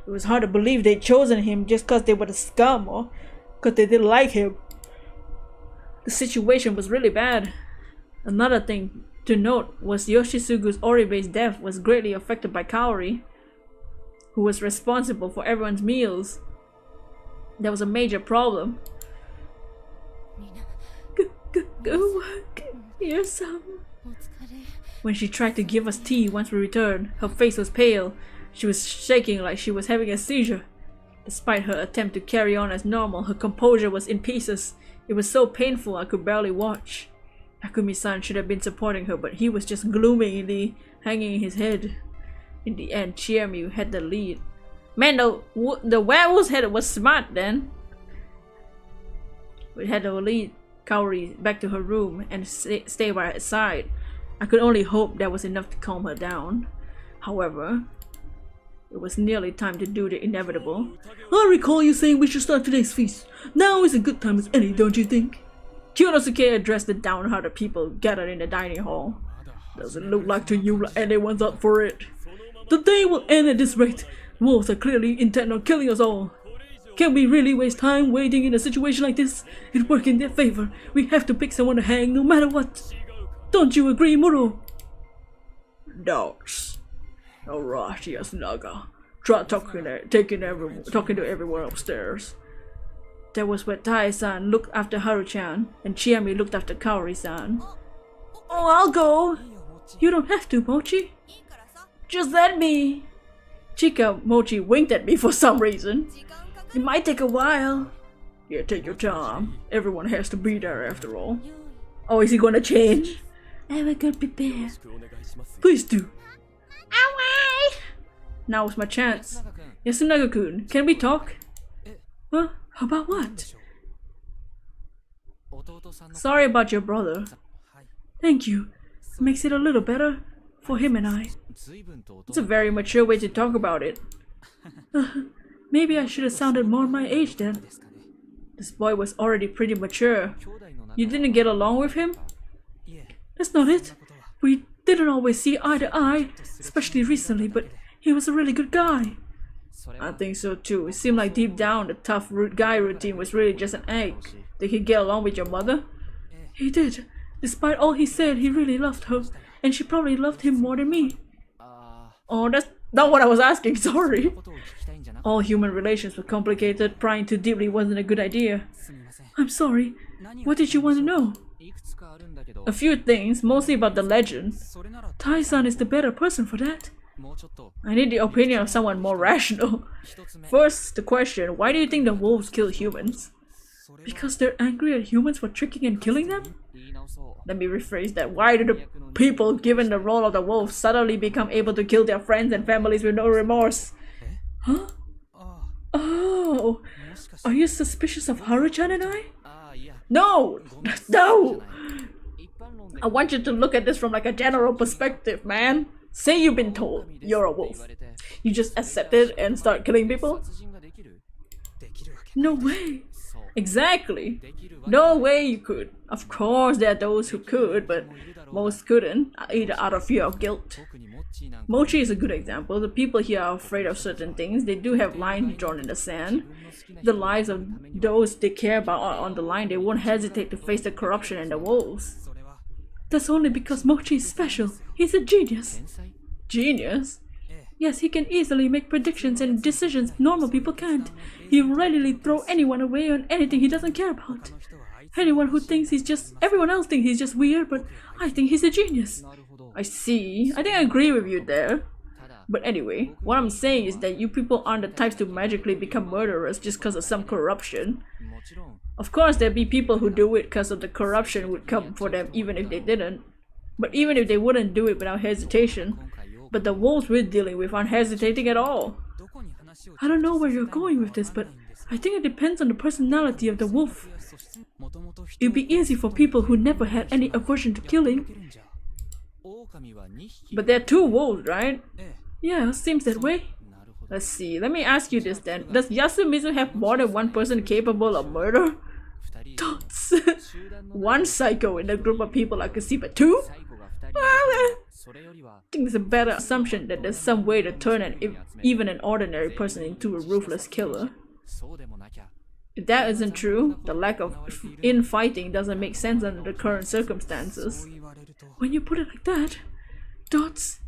It was hard to believe they'd chosen him just because they were the scum or because they didn't like him. The situation was really bad. Another thing to note was Yoshisugu's Oribe's death was greatly affected by Kaori, who was responsible for everyone's meals. That was a major problem. Go work. Here's some. When she tried to give us tea once we returned, her face was pale. She was shaking like she was having a seizure. Despite her attempt to carry on as normal, her composure was in pieces. It was so painful I could barely watch. Akumi-san should have been supporting her, but he was just gloomily hanging his head. In the end, Chiamiu had the lead. Man, the werewolf's head was smart then. We had to lead Kaori back to her room and stay by her side. I could only hope that was enough to calm her down. However, it was nearly time to do the inevitable. I recall you saying we should start today's feast. Now is a good time as any, don't you think? Kyonosuke addressed the downhearted people gathered in the dining hall. Doesn't look like to you like anyone's up for it. The day will end at this rate. Wolves are clearly intent on killing us all. Can we really waste time waiting in a situation like this? It worked in their favor. We have to pick someone to hang no matter what. Don't you agree, Muro? Dogs. Alright, yes, Naga. Try talking to everyone upstairs. That was where Tai-san looked after Haru-chan, and Chiami looked after Kaori-san. Oh, I'll go! You don't have to, Mochi. Just let me. Mochi winked at me for some reason. It might take a while. Yeah, take your time. Everyone has to be there after all. Oh, is he gonna change? I will go prepare. Please do. Now is my chance. Yasunaga-kun, can we talk? Huh? About what? Sorry about your brother. Thank you. Makes it a little better. for him and I. It's a very mature way to talk about it. Maybe I should have sounded more my age then. This boy was already pretty mature. You didn't get along with him? That's not it. We didn't always see eye to eye, especially recently, but he was a really good guy. I think so too. It seemed like deep down the tough guy routine was really just an act. Did he get along with your mother? He did. Despite all he said, he really loved her, and she probably loved him more than me. Oh, that's not what I was asking, sorry. All human relations were complicated. Prying too deeply wasn't a good idea. I'm sorry. What did you want to know? A few things, mostly about the legend. Tai-san is the better person for that. I need the opinion of someone more rational. First, the question, why do you think the wolves kill humans? Because they're angry at humans for tricking and killing them? Let me rephrase that. Why do the people given the role of the wolf suddenly become able to kill their friends and families with no remorse? Huh? Oh, are you suspicious of Haru-chan and I? No! No! I want you to look at this from like a general perspective, man. Say you've been told you're a wolf. You just accept it and start killing people? No way. Exactly. No way you could. Of course there are those who could, but most couldn't, either out of fear or guilt. Mochi is a good example. The people here are afraid of certain things. They do have lines drawn in the sand. The lives of those they care about are on the line. They won't hesitate to face the corruption and the wolves. That's only because Mochi is special. He's a genius. Genius? Yes, he can easily make predictions and decisions normal people can't. He'll readily throw anyone away on anything he doesn't care about. Everyone else thinks he's just weird, but I think he's a genius. I see. I think I agree with you there. But anyway, what I'm saying is that you people aren't the types to magically become murderers just because of some corruption. Of course, there'd be people who do it because of the corruption would come for them even if they didn't. But even if they wouldn't do it without hesitation. But the wolves we're dealing with aren't hesitating at all. I don't know where you're going with this, but I think it depends on the personality of the wolf. It'd be easy for people who never had any aversion to killing. But there are two wolves, right? Yeah, seems that way. Let's see, let me ask you this then. Does Yasumizu have more than one person capable of murder? Dots. One psycho in a group of people I could see, but two? I think it's a better assumption that there's some way to turn even an ordinary person into a ruthless killer. If that isn't true, the lack of infighting doesn't make sense under the current circumstances. When you put it like that, Dots,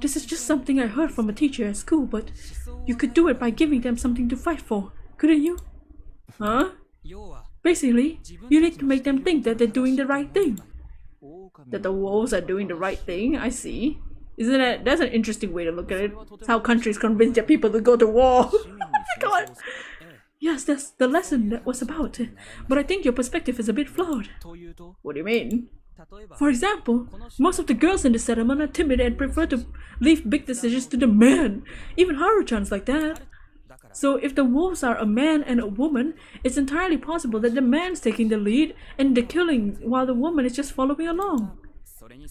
this is just something I heard from a teacher at school, but you could do it by giving them something to fight for, couldn't you? Huh? Basically, you need to make them think that they're doing the right thing. That the wolves are doing the right thing, I see. That's an interesting way to look at it. It's how countries convince their people to go to war. Come on. Yes, that's the lesson that was about. But I think your perspective is a bit flawed. What do you mean? For example, most of the girls in the settlement are timid and prefer to leave big decisions to the men. Even Haru-chan's like that. So if the wolves are a man and a woman, it's entirely possible that the man's taking the lead and the killing while the woman is just following along.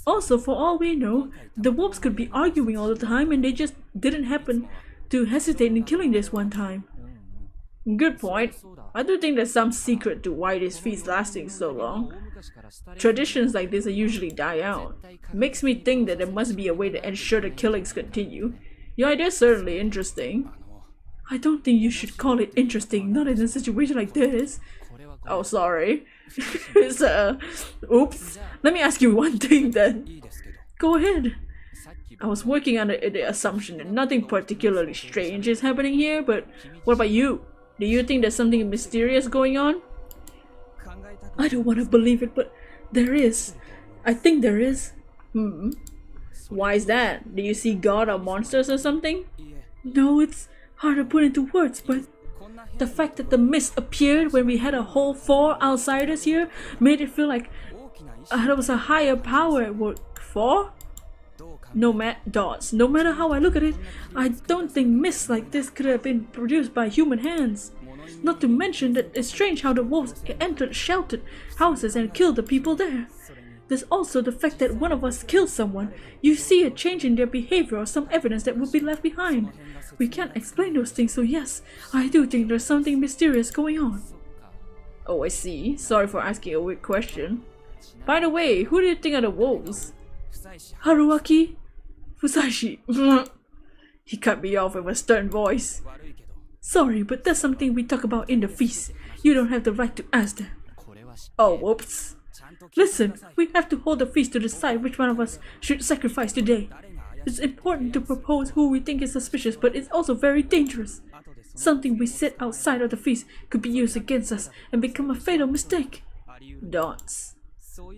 Also, for all we know, the wolves could be arguing all the time and they just didn't happen to hesitate in killing this one time. Good point. I do think there's some secret to why this feast's lasting so long. Traditions like this usually die out. Makes me think that there must be a way to ensure the killings continue. Your idea is certainly interesting. I don't think you should call it interesting, not in a situation like this. Oh, sorry. Oops. Let me ask you one thing then. Go ahead. I was working under the assumption that nothing particularly strange is happening here, but what about you? Do you think there's something mysterious going on? I don't want to believe it, but there is. I think there is. Why is that? Do you see God or monsters or something? No, it's hard to put into words, but the fact that the mist appeared when we had a whole 4 outsiders here made it feel like there was a higher power at work. 4? No matter how I look at it, I don't think mists like this could have been produced by human hands. Not to mention that it's strange how the wolves entered sheltered houses and killed the people there. There's also the fact that one of us killed someone. You see a change in their behavior or some evidence that would be left behind. We can't explain those things, so yes, I do think there's something mysterious going on. Oh, I see. Sorry for asking a weird question. By the way, who do you think are the wolves? Haruaki? Fusashi. He cut me off with a stern voice. Sorry, but that's something we talk about in the feast. You don't have the right to ask that. Oh, whoops. Listen, we have to hold the feast to decide which one of us should sacrifice today. It's important to propose who we think is suspicious, but it's also very dangerous. Something we said outside of the feast could be used against us and become a fatal mistake. Dance.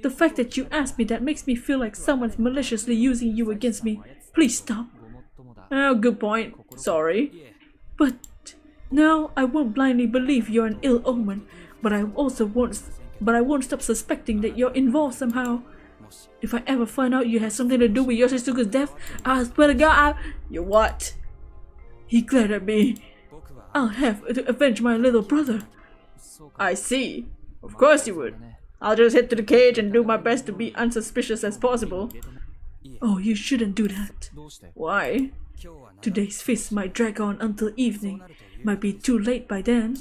The fact that you asked me that makes me feel like someone's maliciously using you against me. Please stop. Oh, good point. Sorry. But now I won't blindly believe you're an ill omen, but I won't stop suspecting that you're involved somehow. If I ever find out you had something to do with Yoshitsuka's death, I swear to God, you what? He glared at me. I'll have to avenge my little brother. I see. Of course you would. I'll just head to the cage and do my best to be unsuspicious as possible. Oh, you shouldn't do that. Why? Today's feast might drag on until evening. Might be too late by then.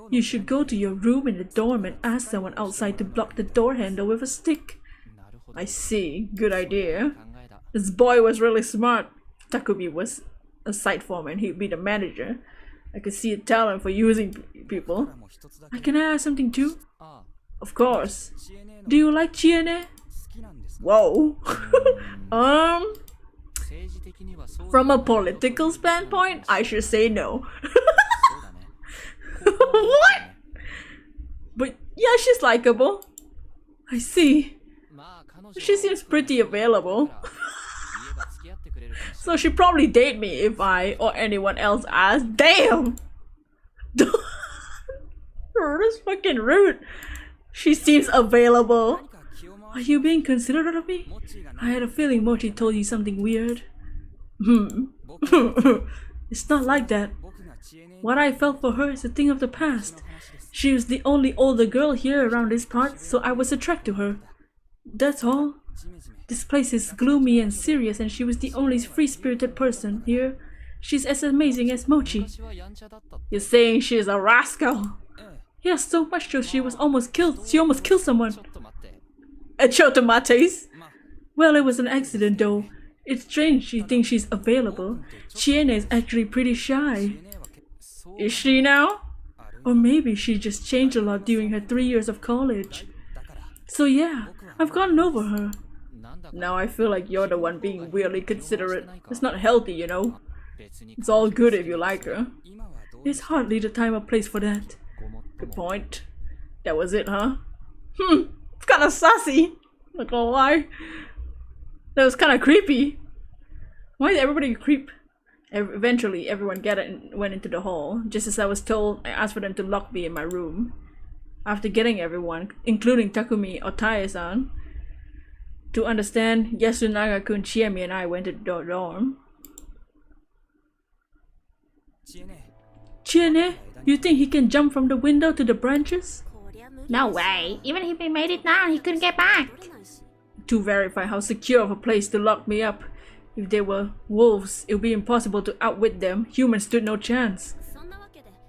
You should go to your room in the dorm and ask someone outside to block the door handle with a stick. I see. Good idea. This boy was really smart. Takumi was a site foreman. He'd be the manager. I could see a talent for using people. Can I ask something too? Of course. Do you like Chiene? Whoa. From a political standpoint, I should say no. What? But yeah, she's likable. I see. She seems pretty available. So she'd probably date me if I or anyone else asked. Damn! That's fucking rude. She seems available. Are you being considerate of me? I had a feeling Mochi told you something weird. It's not like that. What I felt for her is a thing of the past. She was the only older girl here around this part, so I was attracted to her. That's all. This place is gloomy and serious, and she was the only free-spirited person here. She's as amazing as Mochi. You're saying she's a rascal? Yes, so much so she almost killed someone. At Chotomates? Well, it was an accident though. It's strange she thinks she's available. Chiene is actually pretty shy. Is she now? Or maybe she just changed a lot during her 3 years of college. So yeah, I've gotten over her. Now I feel like you're the one being weirdly considerate. It's not healthy, you know. It's all good if you like her. It's hardly the time or place for that. Good point. That was it, huh? It's kinda sassy. Not gonna lie. That was kinda creepy. Why is everybody creep? Eventually, everyone went into the hall. Just as I was told, I asked for them to lock me in my room. After getting everyone, including Takumi Otae-san, to understand, Yasunaga-kun, Chiemi, and I went to the dorm. Chiene, you think he can jump from the window to the branches? No way. Even if he made it down, he couldn't get back. To verify how secure of a place to lock me up. If they were wolves, it would be impossible to outwit them. Humans stood no chance.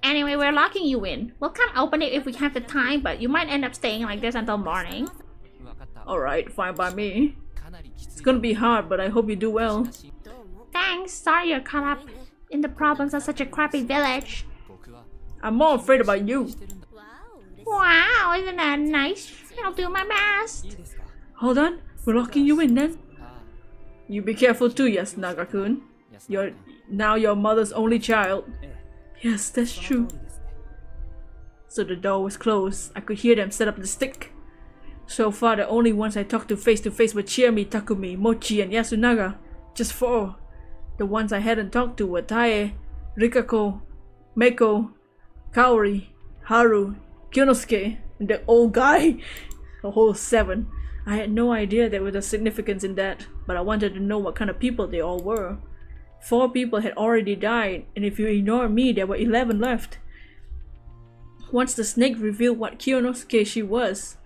Anyway, we're locking you in. We'll come open it if we have the time, but you might end up staying like this until morning. Alright, fine by me. It's gonna be hard, but I hope you do well. Thanks. Sorry you're caught up in the problems of such a crappy village. I'm more afraid about you. Wow, isn't that nice? I'll do my best. Hold on, we're locking you in then. You be careful too, Yasunaga-kun. You're now your mother's only child. Yes, that's true. So the door was closed. I could hear them set up the stick. So far, the only ones I talked to face were Chiemi, Takumi, Mochi, and Yasunaga. Just 4. The ones I hadn't talked to were Tae, Rikako, Meiko, Kaori, Haru, Kyonosuke, and the old guy. A whole 7. I had no idea there was a significance in that, but I wanted to know what kind of people they all were. 4 people had already died, and if you ignore me, there were 11 left. Once the snake revealed what Kyonosuke she was,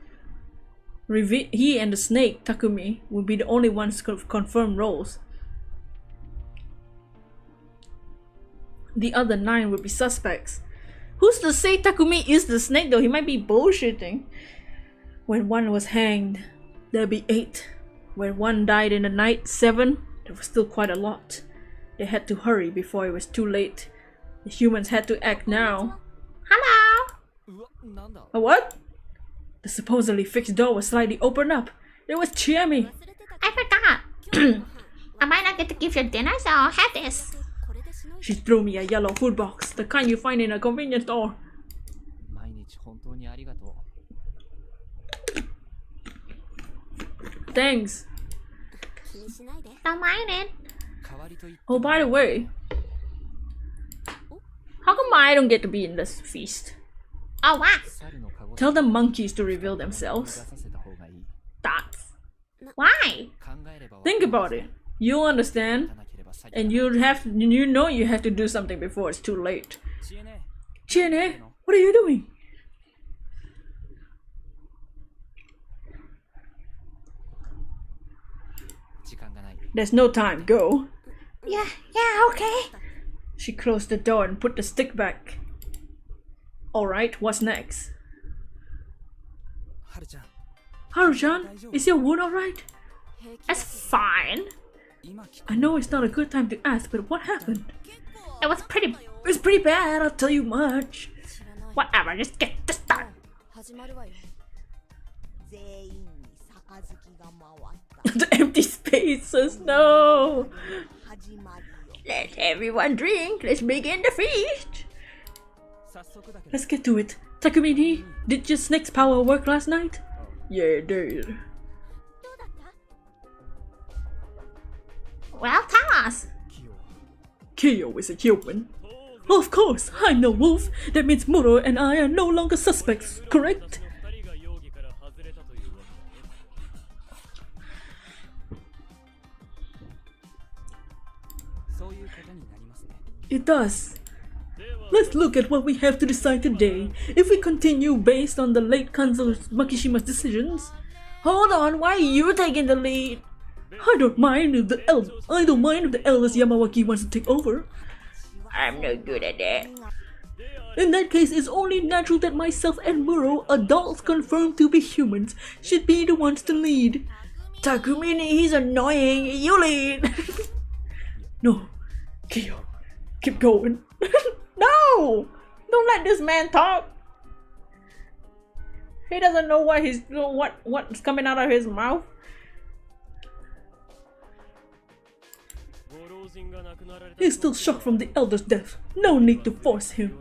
He and the snake, Takumi, will be the only ones to confirm roles. The other 9 will be suspects. Who's to say Takumi is the snake though? He might be bullshitting. When 1 was hanged, there'll be 8. When 1 died in the night, 7. There was still quite a lot. They had to hurry before it was too late. The humans had to act now. Hello? A what? The supposedly fixed door was slightly opened up. It was Chiemi. I forgot. I might not get to give you dinner, so I'll have this. She threw me a yellow food box, the kind you find in a convenience store. Thanks. Don't mind it. Oh, by the way, how come I don't get to be in this feast? Oh, what? Tell the monkeys to reveal themselves. Thoughts? Why? Think about it. You'll understand, and you know you have to do something before it's too late. Chiene, what are you doing? There's no time. Go. Yeah, okay. She closed the door and put the stick back. Alright, what's next? Haru-chan, is your wound alright? It's fine. I know it's not a good time to ask, but what happened? It was pretty... It's pretty bad, I'll tell you much. Whatever, just get this done. The empty spaces, no! Let everyone drink, let's begin the feast! Let's get to it. Takumi, did your snake's power work last night? Yeah, it did. Well, tell us. Kyo is a human. Of course, I'm no wolf. That means Muro and I are no longer suspects, correct? It does. Let's look at what we have to decide today. If we continue based on the late Kanzo Makishima's decisions... Hold on, why are you taking the lead? I don't mind if the eldest Yamawaki wants to take over. I'm no good at that. In that case, it's only natural that myself and Muro, adults confirmed to be humans, should be the ones to lead. Takumi, he's annoying. You lead. No, Kyo, keep going. No! Don't let this man talk. He doesn't know what's coming out of his mouth. He's still shocked from the elder's death. No need to force him.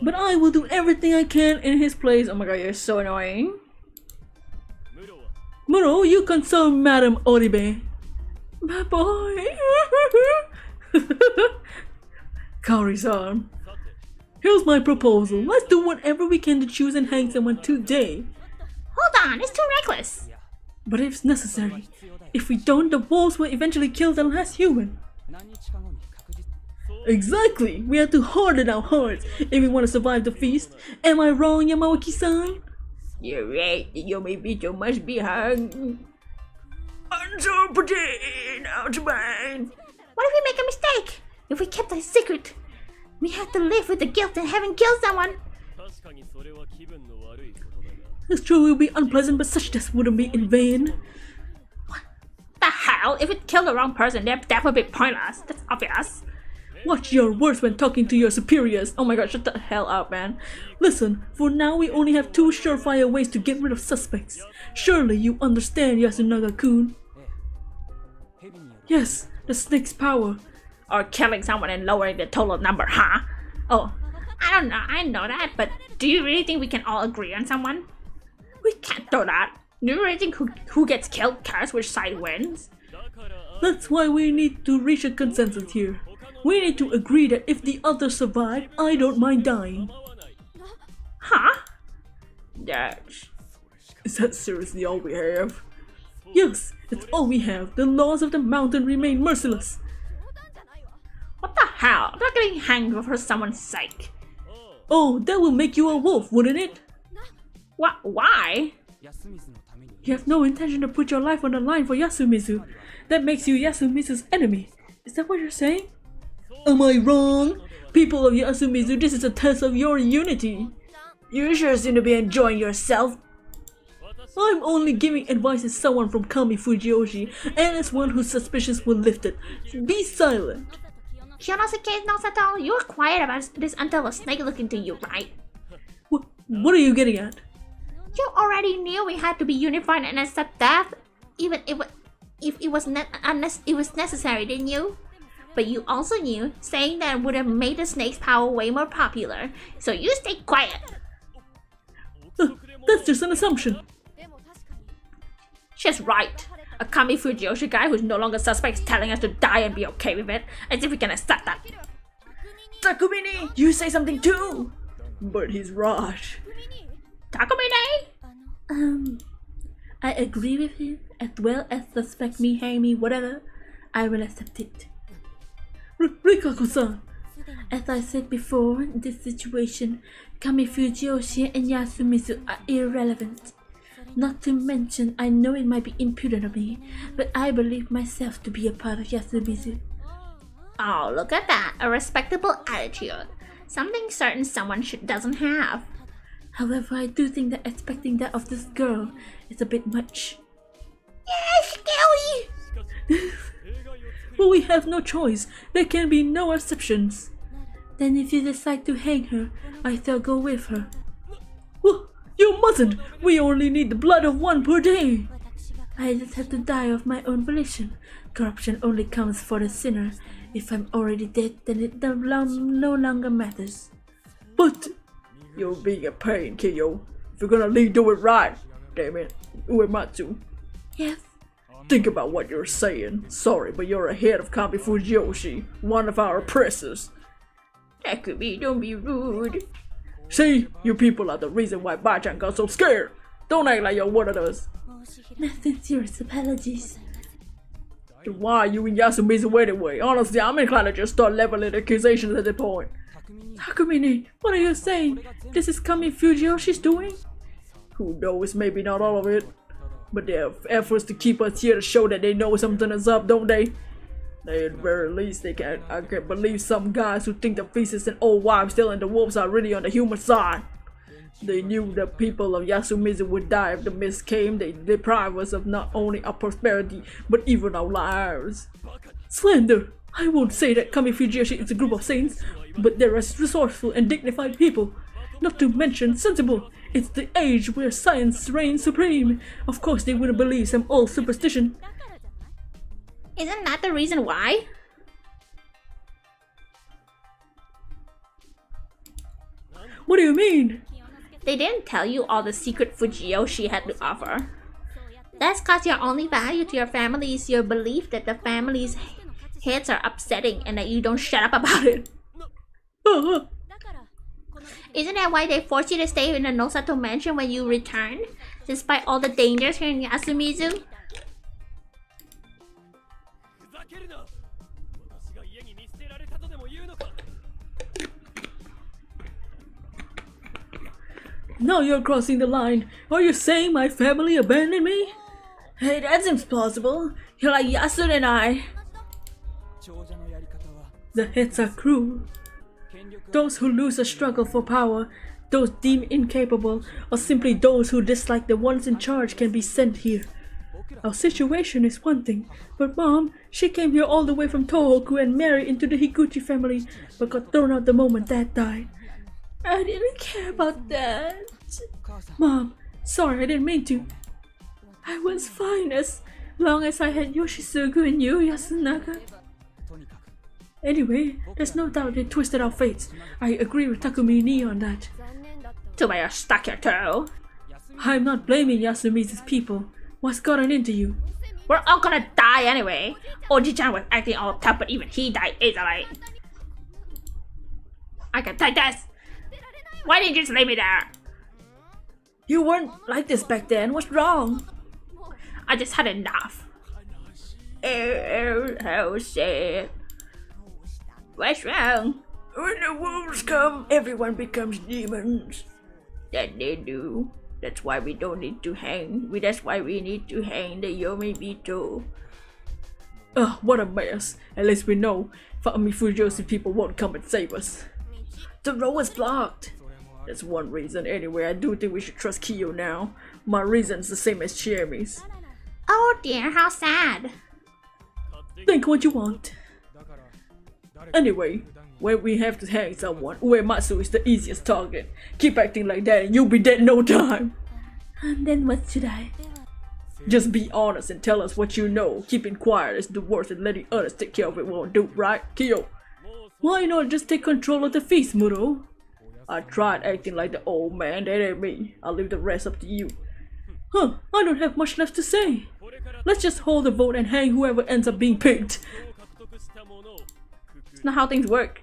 But I will do everything I can in his place. Oh my god, you're so annoying. Muro, you console Madam Oribe. My boy. Kaori-san. Here's my proposal. Let's do whatever we can to choose and hang someone today. Hold on, it's too reckless. But if it's necessary, if we don't, the wolves will eventually kill the last human. Exactly! We have to harden our hearts if we want to survive the feast. Am I wrong, Yamawaki-san? You're right, you may be too much behind. Uncertain, out of mind. What if we make a mistake? If we kept it secret, we have to live with the guilt of having killed someone. It's true, it will be unpleasant, but such deaths wouldn't be in vain. What the hell? If we kill the wrong person, that would be pointless. That's obvious. Watch your words when talking to your superiors. Oh my god, shut the hell up, man. Listen, for now we only have 2 surefire ways to get rid of suspects. Surely you understand, Yasunaga-kun. Yes, the snake's power. Or killing someone and lowering the total number, huh? Oh, I don't know, I know that, but do you really think we can all agree on someone? We can't do that. Do you really think who gets killed cares which side wins? That's why we need to reach a consensus here. We need to agree that if the others survive, I don't mind dying. Huh? Is that seriously all we have? Yes, it's all we have. The laws of the mountain remain merciless. What the How? Not getting hanged for someone's sake. Oh, that will make you a wolf, wouldn't it? What? Why? You have no intention to put your life on the line for Yasumizu. That makes you Yasumizu's enemy. Is that what you're saying? Am I wrong? People of Yasumizu, this is a test of your unity. You sure seem to be enjoying yourself. I'm only giving advice as someone from Kami Fujiyoshi, and as one whose suspicions were lifted. Be silent. Shinosuke Nosato, you were quiet about this until a snake looked into you, right? What are you getting at? You already knew we had to be unified and accept death, even if it was necessary, didn't you? But you also knew saying that would have made the snake's power way more popular, so you stayed quiet. That's just an assumption. She's right. A Kami Fujiyoshi guy who's no longer suspect is telling us to die and be okay with it, as if we can accept that. Takumine, you say something too! But he's right. Takumine? I agree with him, as well as suspect me, hang me, whatever. I will accept it. Rikako-san, as I said before, in this situation, Kami Fujiyoshi and Yasumizu are irrelevant. Not to mention, I know it might be impudent of me, but I believe myself to be a part of Yasumizu. Oh, look at that, a respectable attitude. Something certain someone doesn't have. However, I do think that expecting that of this girl is a bit much. Yeah, scary! Well, we have no choice. There can be no exceptions. Then if you decide to hang her, I shall go with her. Well, you mustn't! We only need the blood of one per day! I just have to die of my own volition. Corruption only comes for the sinner. If I'm already dead, then it no longer matters. But you're being a pain, Kiyo. If you're gonna leave, do it right. Damn it, Uematsu. Yes. Think about what you're saying. Sorry, but you're ahead of Kami Fujiyoshi, one of our oppressors. Takumi, don't be rude. See, you people are the reason why Bachan got so scared. Don't act like you're one of us. My sincerest apologies. Then why are you in Yasumizu anyway? Honestly, I'm inclined to just start leveling accusations at this point. Takumine, what are you saying? This is Kami Fujiyoshi's doing? Who knows, maybe not all of it. But they have efforts to keep us here to show that they know something is up, don't they? At the very least, I can't believe some guys who think the feasts and old wives stealing the wolves are really on the human side. They knew the people of Yasumizu would die if the mist came. They deprive us of not only our prosperity, but even our lives. Slander! I won't say that Kami Fujiyoshi is a group of saints, but they're resourceful and dignified people. Not to mention sensible. It's the age where science reigns supreme. Of course they wouldn't believe some old superstition. Isn't that the reason why? What do you mean? They didn't tell you all the secret Fujiyoshi had to offer. That's cause your only value to your family is your belief that the family's heads are upsetting and that you don't shut up about it. Isn't that why they forced you to stay in the Nosato mansion when you return? Despite all the dangers here in Yasumizu? Now you're crossing the line. Are you saying my family abandoned me? Hey, that seems plausible. You're like Yasu and I. The heads are cruel. Those who lose a struggle for power, those deemed incapable, or simply those who dislike the ones in charge can be sent here. Our situation is one thing, but Mom, she came here all the way from Tohoku and married into the Higuchi family, but got thrown out the moment Dad died. I didn't care about that. Mom, sorry, I didn't mean to. I was fine as long as I had Yoshisugu and you, Yasunaga. Anyway, there's no doubt they twisted our fates. I agree with Takumi Ni on that. Too bad you're stuck here too. I'm not blaming Yasumizu's people. What's gotten into you? We're all gonna die anyway. Oji-chan was acting all tough, but even he died easily. I can take this. Why didn't you just leave me there? You weren't like this back then. What's wrong? I just had enough. Oh shit. What's wrong? When the wolves come, everyone becomes demons. That they do. That's why we don't need to hang. That's why we need to hang the Yomibito. Ugh, what a mess. At least we know Fami Fujoshi people won't come and save us. The road is blocked. That's one reason. Anyway, I do think we should trust Kiyo now. My reason's the same as Cherami's. Oh dear, how sad. Think what you want. Anyway, when we have to hang someone, Uematsu is the easiest target. Keep acting like that and you'll be dead in no time. And then what should I? Just be honest and tell us what you know. Keeping quiet is the worst and letting others take care of it won't do, right, Kiyo? Why not just take control of the feast, Muro? I tried acting like the old man, that ain't me. I'll leave the rest up to you. Huh, I don't have much left to say. Let's just hold the vote and hang whoever ends up being picked. It's not how things work.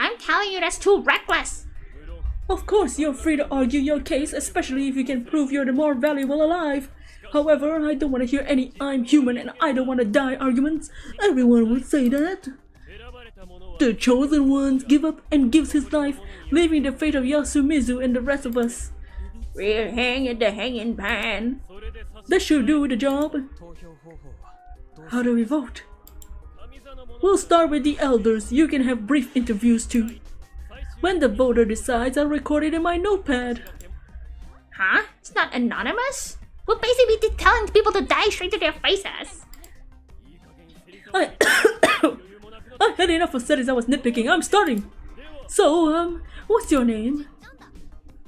I'm telling you, that's too reckless. Of course, you're free to argue your case, especially if you can prove you're the more valuable alive. However, I don't want to hear any "I'm human and I don't want to die" arguments. Everyone will say that. The chosen ones give up and gives his life, leaving the fate of Yasumizu and the rest of us. We're hanging the hanging pan. That should do the job. How do we vote? We'll start with the elders. You can have brief interviews too. When the voter decides, I'll record it in my notepad. Huh? It's not anonymous? We'll basically be telling people to die straight to their faces. I had enough of settings. I was nitpicking. I'm starting. So, what's your name?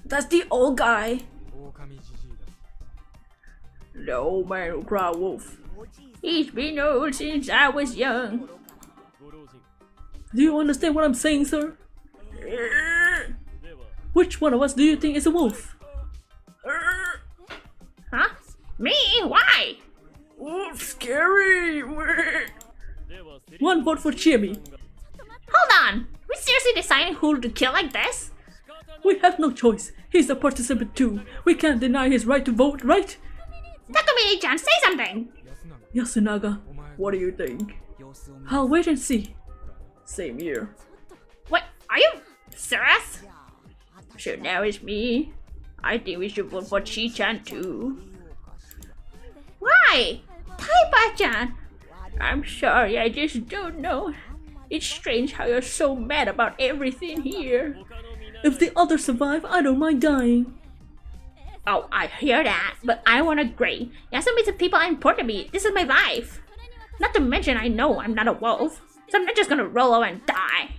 That's the old guy. The old man who cried wolf. He's been old since I was young. Do you understand what I'm saying, sir? Which one of us do you think is a wolf? Huh? Me? Why? Wolf, scary. One vote for Chiemi. Hold on! We seriously deciding who to kill like this? We have no choice. He's a participant too. We can't deny his right to vote, right? Takamine-chan, say something! Yasunaga, what do you think? I'll wait and see. Same here. What? Are you serious? So now it's me. I think we should vote for Chi-chan too. Why? Taiba-chan! I'm sorry, I just don't know. It's strange how you're so mad about everything here. If the others survive, I don't mind dying. Oh, I hear that, but I won't agree. Yasumi's people are important to me. This is my life. Not to mention, I know I'm not a wolf, so I'm not just gonna roll over and die.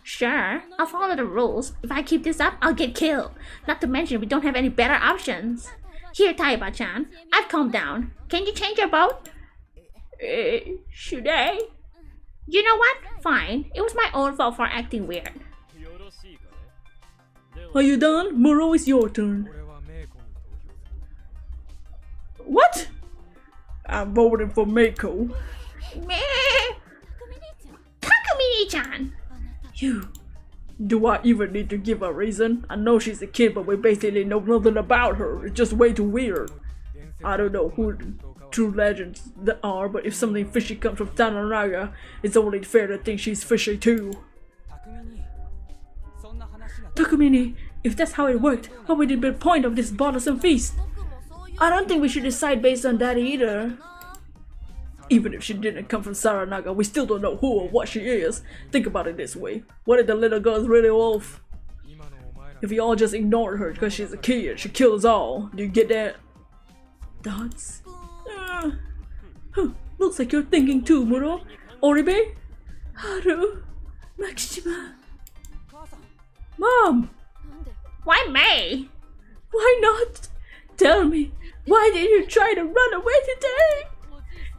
Sure, I'll follow the rules. If I keep this up, I'll get killed. Not to mention, we don't have any better options. Here, Taiba-chan, I've calmed down. Can you change your vote? Should I? You know what? Fine. It was my own fault for acting weird. Are you done? Muro, it's your turn. What? I'm voting for Meiko. Meh. Takamine-chan! You. Do I even need to give a reason? I know she's a kid, but we basically know nothing about her. It's just way too weird. I don't know who the true legends there are, but if something fishy comes from Tananaga, it's only fair to think she's fishy too. Takamine, if that's how it worked, what would be the point of this bothersome feast? I don't think we should decide based on that either. Even if she didn't come from Saranaga, we still don't know who or what she is. Think about it this way. What if the little girl is really a wolf? If we all just ignored her because she's a kid, she kills all. Do you get that? Thoughts? Looks like you're thinking too, Muro. Oribe? Haru? Maxima? Mom! Why me? Why not? Tell me, why did you try to run away today?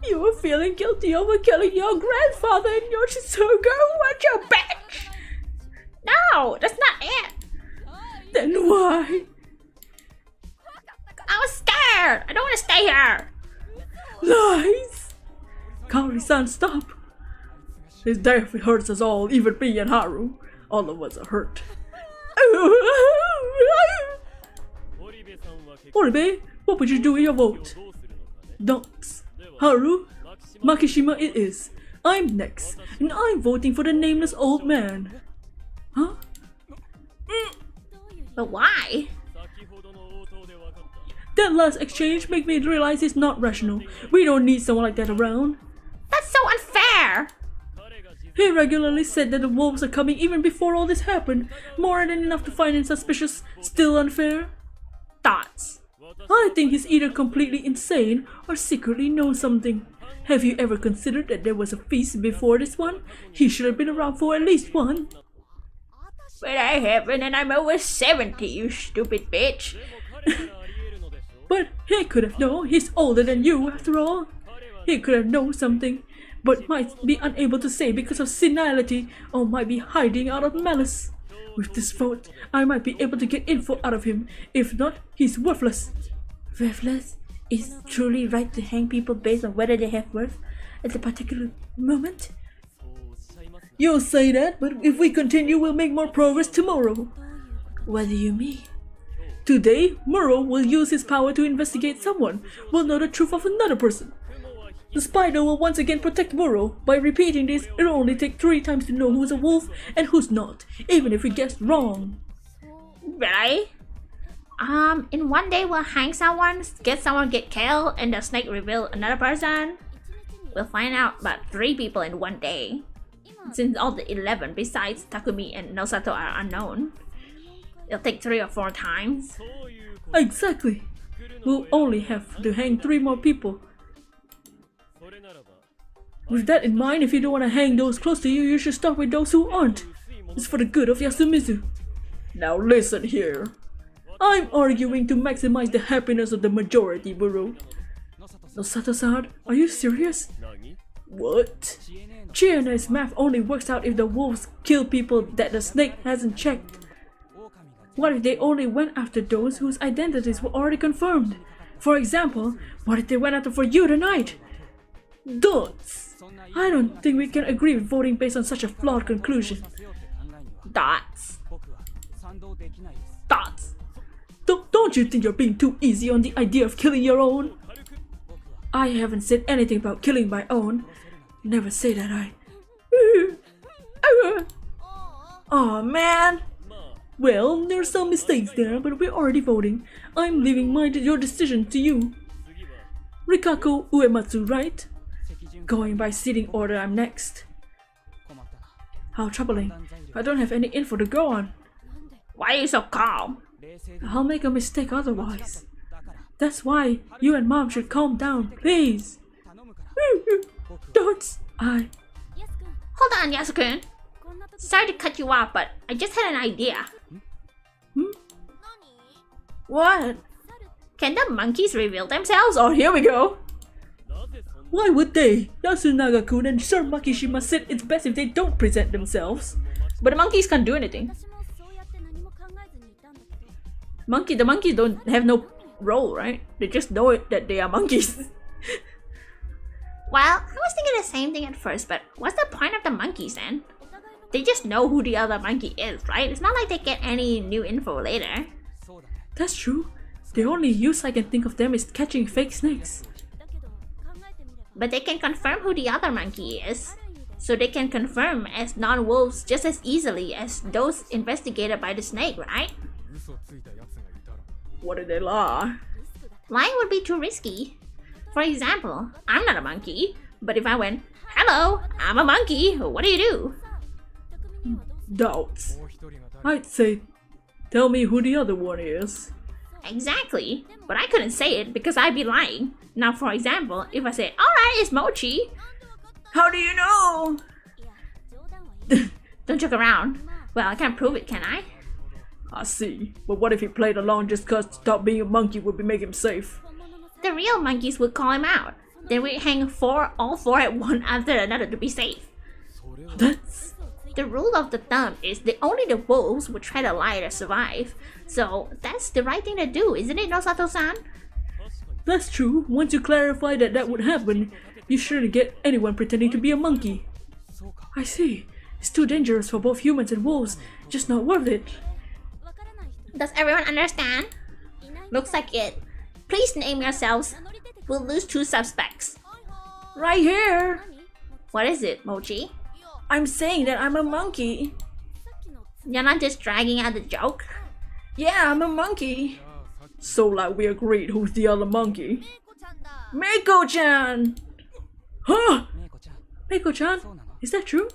You were feeling guilty over killing your grandfather and Yoshitsugu, weren't you, bitch? No, that's not it. Then why? I was scared. I don't want to stay here. Lies! Kaori-san, stop. His death hurts us all, even me and Haru. All of us are hurt. Oribe, what would you do with your vote? Dunks. Haru? Makishima it is. I'm next, and I'm voting for the nameless old man. Huh? But why? That last exchange made me realize it's not rational. We don't need someone like that around. That's so unfair! He regularly said that the wolves are coming even before all this happened. More than enough to find him suspicious. Still unfair? Thoughts? I think he's either completely insane or secretly knows something. Have you ever considered that there was a feast before this one? He should have been around for at least one. But I haven't, and I'm over 70, you stupid bitch. But he could have known. He's older than you, after all. He could have known something, but might be unable to say because of senility, or might be hiding out of malice. With this vote, I might be able to get info out of him. If not, he's worthless. Worthless? Is it truly right to hang people based on whether they have worth at a particular moment? You'll say that, but if we continue, we'll make more progress tomorrow. What do you mean? Today, Muro will use his power to investigate someone. We'll know the truth of another person. The spider will once again protect Muro. By repeating this, it'll only take 3 times to know who's a wolf and who's not, even if we guessed wrong. Really? In one day we'll hang someone, get killed, and the snake reveal another person? We'll find out about 3 people in one day. Since all the 11 besides Takumi and Nosato are unknown. It'll take 3 or 4 times. Exactly. We'll only have to hang 3 more people. With that in mind, if you don't want to hang those close to you, you should start with those who aren't. It's for the good of Yasumizu. Now listen here. I'm arguing to maximize the happiness of the majority, Muro. Nosato-san, are you serious? What? GNS math only works out if the wolves kill people that the snake hasn't checked. What if they only went after those whose identities were already confirmed? For example, what if they went after for you tonight? Dots! I don't think we can agree with voting based on such a flawed conclusion. Dots. Dots. Don't you think you're being too easy on the idea of killing your own? I haven't said anything about killing my own. Never say that, Aw, man! Well, there's some mistakes there, but we're already voting. I'm leaving your decision to you. Rikako Uematsu, right? Going by seating order, I'm next. How troubling. I don't have any info to go on. Why are you so calm? I'll make a mistake otherwise. That's why you and Mom should calm down, please. Dots, Hold on, Yasukun. Sorry to cut you off, but I just had an idea. What? Can the monkeys reveal themselves? Oh, here we go. Why would they? Yasunaga-kun and Sir Makishima said it's best if they don't present themselves. But the monkeys can't do anything. The monkeys don't have no role, right? They just know it that they are monkeys. Well, I was thinking the same thing at first, but what's the point of the monkeys then? They just know who the other monkey is, right? It's not like they get any new info later. That's true. The only use I can think of them is catching fake snakes. But they can confirm who the other monkey is. So they can confirm as non-wolves just as easily as those investigated by the snake, right? What if they lie? Lying would be too risky. For example, I'm not a monkey, but if I went, "Hello, I'm a monkey, what do you do?" Doubts. I'd say, tell me who the other one is. Exactly, but I couldn't say it because I'd be lying. Now for example, if I say, "Alright, it's Mochi," how do you know? Don't joke around. Well, I can't prove it, can I? I see, but what if he played along just cause to stop being a monkey would make him safe? The real monkeys would call him out. Then we'd hang all four at one after another to be safe. That's... The rule of the thumb is that only the wolves would try to lie to survive. So that's the right thing to do, isn't it, Nosato-san? That's true. Once you clarify that would happen, you shouldn't get anyone pretending to be a monkey. I see. It's too dangerous for both humans and wolves. Just not worth it. Does everyone understand? Looks like it. Please name yourselves. We'll lose 2 suspects. Right here! What is it, Mochi? I'm saying that I'm a monkey. You're not just dragging out the joke? Yeah, I'm a monkey. So like we agreed, who's the other monkey? Meiko-chan! Huh? Meiko-chan? Is that true?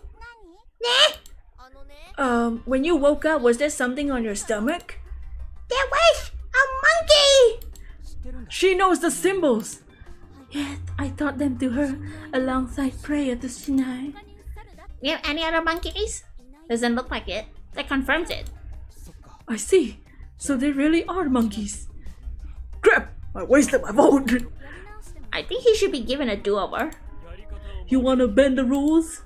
When you woke up, was there something on your stomach? There was a monkey! She knows the symbols. Yes, I taught them to her alongside prayer to Shinai. You have any other monkeys? Doesn't look like it. That confirms it. I see. So they really are monkeys. Crap! I wasted my vote. I think he should be given a do-over. You wanna bend the rules?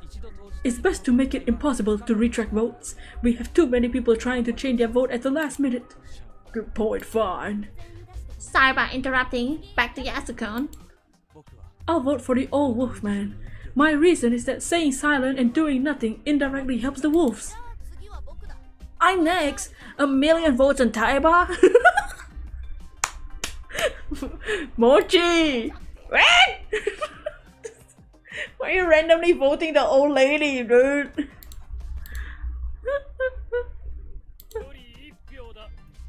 It's best to make it impossible to retract votes. We have too many people trying to change their vote at the last minute. Good point, fine. Sorry about interrupting. Back to Yasukun. I'll vote for the old wolf man. My reason is that staying silent and doing nothing indirectly helps the wolves. I'm next! 1,000,000 votes on Taiba? Mochi! What? Why are you randomly voting the old lady, dude?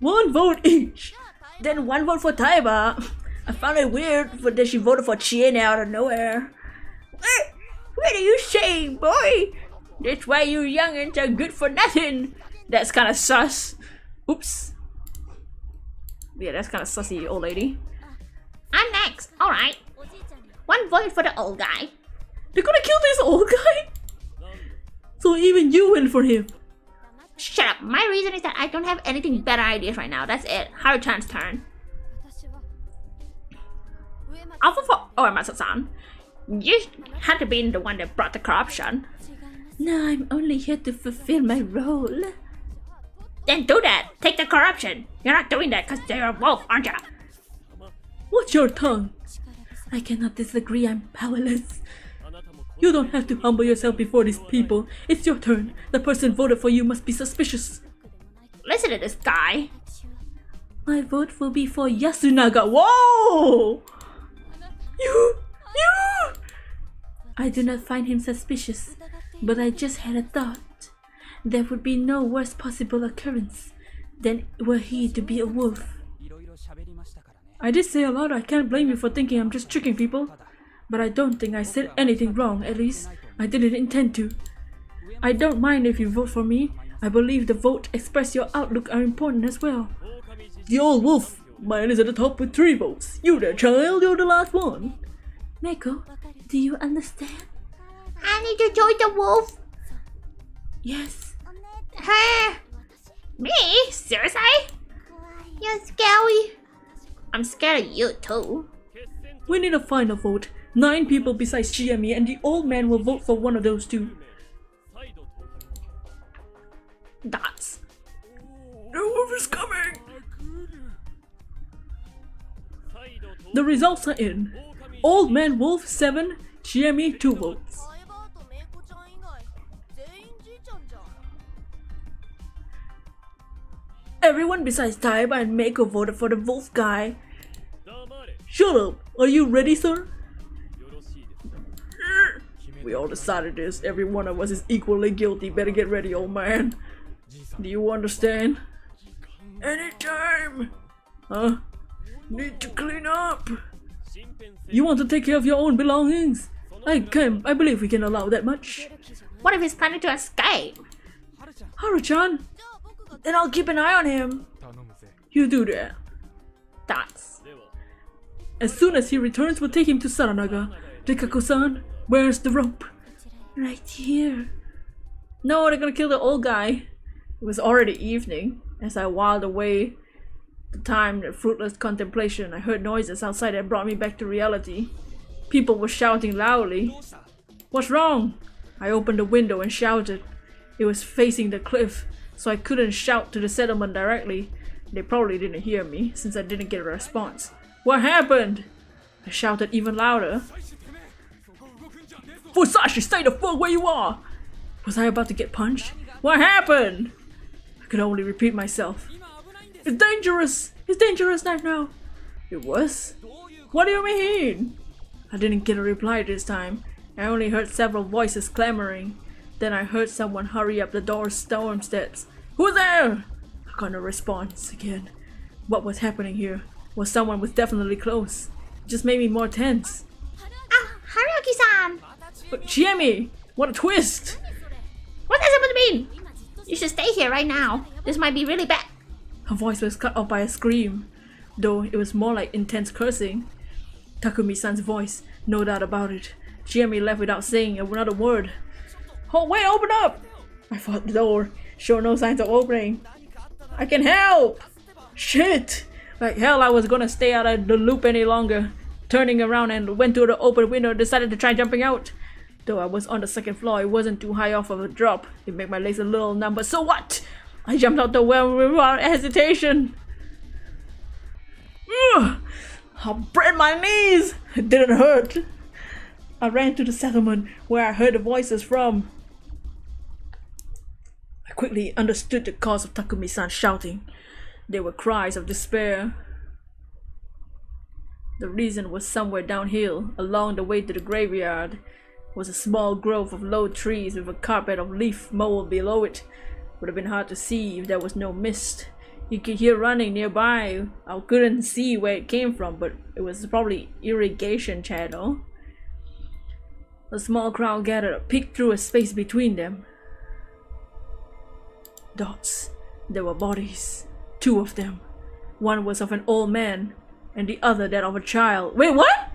1 vote each! Then 1 vote for Taiba. I found it weird that she voted for Chien out of nowhere. What are you saying, boy? That's why you youngins are good for nothing. That's kinda sus. Oops. Yeah, that's kinda sussy, old lady. I'm next. Alright. 1 vote for the old guy. They're gonna kill this old guy? So even you went for him. Shut up. My reason is that I don't have anything better ideas right now. That's it. Haruchan's turn. I'll vote for Oemasa-san. You had to be the one that brought the corruption. No, I'm only here to fulfill my role. Then do that. Take the corruption. You're not doing that because you're a wolf, aren't you? Watch your tongue. I cannot disagree, I'm powerless. You don't have to humble yourself before these people. It's your turn. The person voted for you must be suspicious. Listen to this guy. My vote will be for Yasunaga. Whoa! You! I do not find him suspicious, but I just had a thought. There would be no worse possible occurrence than were he to be a wolf. I did say a lot. I can't blame you for thinking I'm just tricking people. But I don't think I said anything wrong, at least I didn't intend to. I don't mind if you vote for me. I believe the vote express your outlook are important as well. The old wolf. Mine is at the top with 3 votes. You there, child, you're the last one. Meiko, do you understand? I need to join the wolf. Yes. Her? Me? Seriously? You're scary. I'm scared of you too. We need a final vote. 9 people besides Chiemi and the old man will vote for one of those 2. Dots. The wolf is coming! The results are in. Old man wolf 7, Chiemi 2 votes. Everyone besides Taiba and Meiko voted for the wolf guy. Shut up! Are you ready, sir? We all decided this. Every one of us is equally guilty. Better get ready, old man. Do you understand? Anytime! Huh? Need to clean up. You want to take care of your own belongings? I believe we can allow that much. What if he's planning to escape? Haru-chan! Then I'll keep an eye on him. You do that. Dots. As soon as he returns, we'll take him to Saranaga. Rikako-san, where's the rope? Right here. No, they're gonna kill the old guy. It was already evening. As I whiled away the time in fruitless contemplation, I heard noises outside that brought me back to reality. People were shouting loudly. What's wrong? I opened the window and shouted. It was facing the cliff, so I couldn't shout to the settlement directly. They probably didn't hear me, since I didn't get a response. What happened? I shouted even louder. Fusashi, stay the fuck where you are! Was I about to get punched? What happened? I could only repeat myself. It's dangerous! It's dangerous right now! It was? What do you mean? I didn't get a reply this time. I only heard several voices clamoring. Then I heard someone hurry up the door's stone steps. Who's there? I got no response again. What was happening here? Someone was definitely close. It just made me more tense. Ah, Haruaki-san! But Chiemi! What a twist! What's that supposed to mean? You should stay here right now. This might be really bad. Her voice was cut off by a scream, though it was more like intense cursing. Takumi-san's voice, no doubt about it. Chiemi left without saying another word. Oh wait, open up! I fought the door, showed no signs of opening. I can help! Shit! Like hell I was gonna stay out of the loop any longer. Turning around and went to the open window and decided to try jumping out. Though I was on the second floor, it wasn't too high off of a drop. It made my legs a little numb, but so what? I jumped out the well without hesitation. Ugh! I burned my knees! It didn't hurt. I ran to the settlement where I heard the voices from. I quickly understood the cause of Takumi-san shouting. They were cries of despair. The reason was somewhere downhill, along the way to the graveyard, was a small grove of low trees with a carpet of leaf mold below it. Would have been hard to see if there was no mist. You could hear running nearby. I couldn't see where it came from, but it was probably irrigation channel. A small crowd gathered, peeked through a space between them. Dots. There were bodies. 2 of them. One was of an old man, and the other that of a child. Wait, what?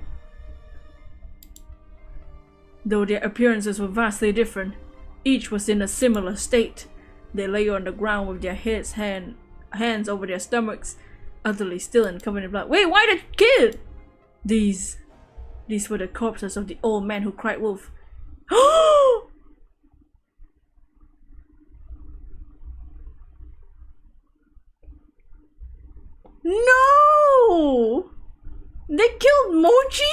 Though their appearances were vastly different, each was in a similar state. They lay on the ground with their hands over their stomachs, utterly still and covered in blood. Wait, why the kid? These were the corpses of the old man who cried wolf. No! They killed Mochi?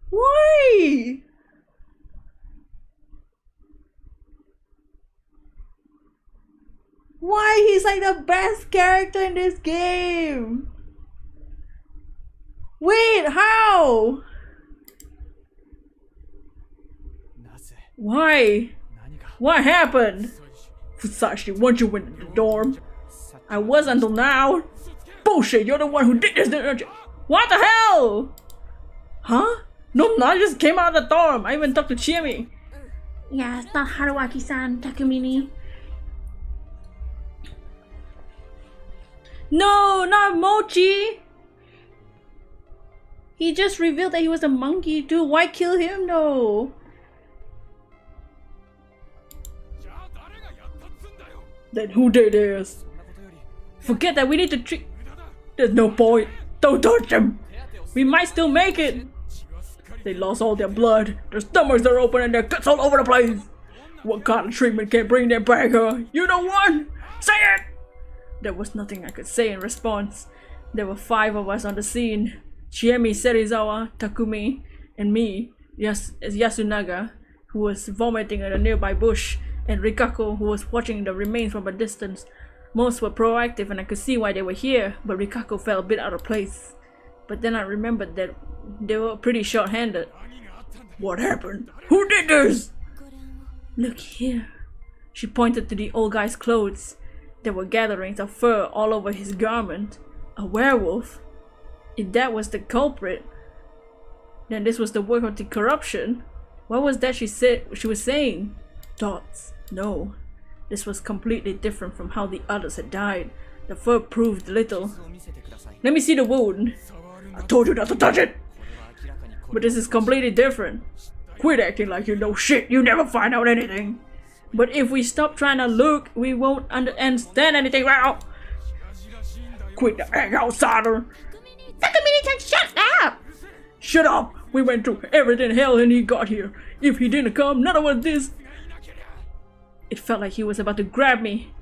Why? Why? He's like the best character in this game. Wait, how? Why? What happened? Fusashi, weren't you in the dorm? I was until now. Bullshit, you're the one who did this, didn't you? What the hell? Huh? No, I just came out of the dorm. I even talked to Chiemi. Yeah, it's not Haruaki-san, Takumini. No, not Mochi. He just revealed that he was a monkey too. Why kill him though? Then who did this? Forget that, we need to treat. There's no point. Don't touch them. We might still make it. They lost all their blood. Their stomachs are open and their guts all over the place. What kind of treatment can bring them back, huh? You know what? Say it! There was nothing I could say in response. There were 5 of us on the scene. Chiemi, Serizawa, Takumi, and me, Yasunaga, who was vomiting in a nearby bush, and Rikako, who was watching the remains from a distance. Most were proactive and I could see why they were here, but Rikako felt a bit out of place. But then I remembered that they were pretty short-handed. What happened? Who did this? Look here. She pointed to the old guy's clothes. There were gatherings of fur all over his garment. A werewolf? If that was the culprit, then this was the work of the corruption. What was that she was saying? Dots. No. This was completely different from how the others had died. The fur proved little. Let me see the wound. I told you not to touch it! But this is completely different. Quit acting like you know shit. You never find out anything. But if we stop trying to look, we won't understand anything now. Quit the egg outsider. Takumini-chan, shut up! Shut up! We went through everything hell and he got here. If he didn't come, none of us this. It felt like he was about to grab me.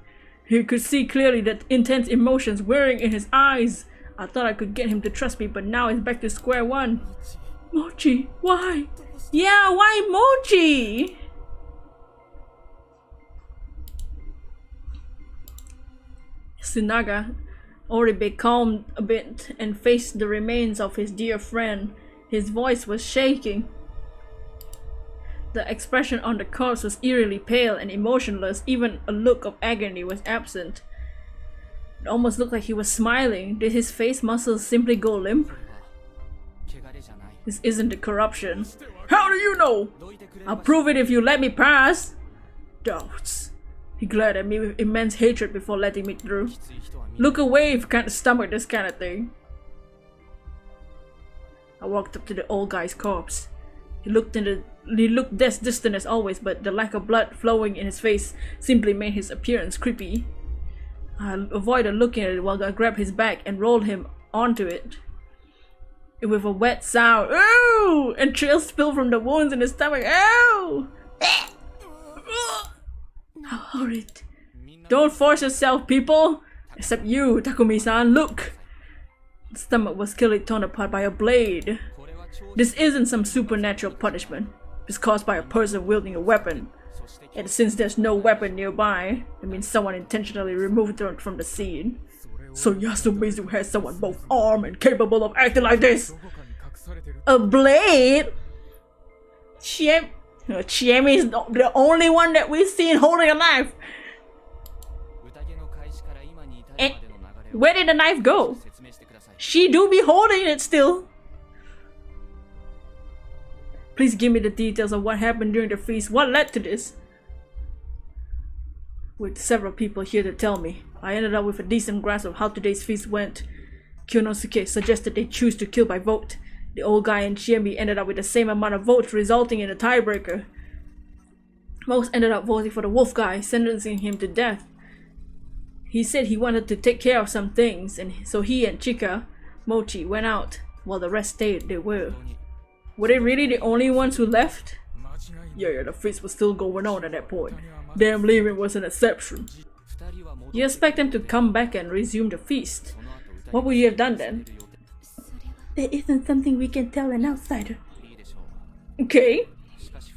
He could see clearly the intense emotions whirring in his eyes. I thought I could get him to trust me, but now it's back to square one. Mochi, why? Yeah, why Mochi? Sunaga Oribe calmed a bit and faced the remains of his dear friend. His voice was shaking. The expression on the corpse was eerily pale and emotionless. Even a look of agony was absent. It almost looked like he was smiling. Did his face muscles simply go limp? This isn't the corruption. How do you know? I'll prove it if you let me pass. Doubts. He glared at me with immense hatred before letting me through. Look away if you can't stomach this kind of thing. I walked up to the old guy's corpse. He looked as distant as always, but the lack of blood flowing in his face simply made his appearance creepy. I avoided looking at it while I grabbed his back and rolled him onto it. With a wet sound, ooh, and trails spilled from the wounds in his stomach. Ooh! How horrid. Don't force yourself, people! Except you, Takumi-san, look! The stomach was clearly torn apart by a blade. This isn't some supernatural punishment. It's caused by a person wielding a weapon. And since there's no weapon nearby, it means someone intentionally removed it from the scene. So Yasumizu has someone both armed and capable of acting like this! A blade? Chiemi is the only one that we've seen holding a knife! And where did the knife go? She do be holding it still! Please give me the details of what happened during the feast. What led to this? With several people here to tell me, I ended up with a decent grasp of how today's feast went. Kyonosuke suggested they choose to kill by vote. The old guy and Chiemi ended up with the same amount of votes, resulting in a tiebreaker. Most ended up voting for the wolf guy, sentencing him to death. He said he wanted to take care of some things, and so he and Chika, Mochi, went out, while the rest stayed. They were they really the only ones who left? Yeah, the feast was still going on at that point. Them leaving was an exception. You expect them to come back and resume the feast. What would you have done then? There isn't something we can tell an outsider. Okay.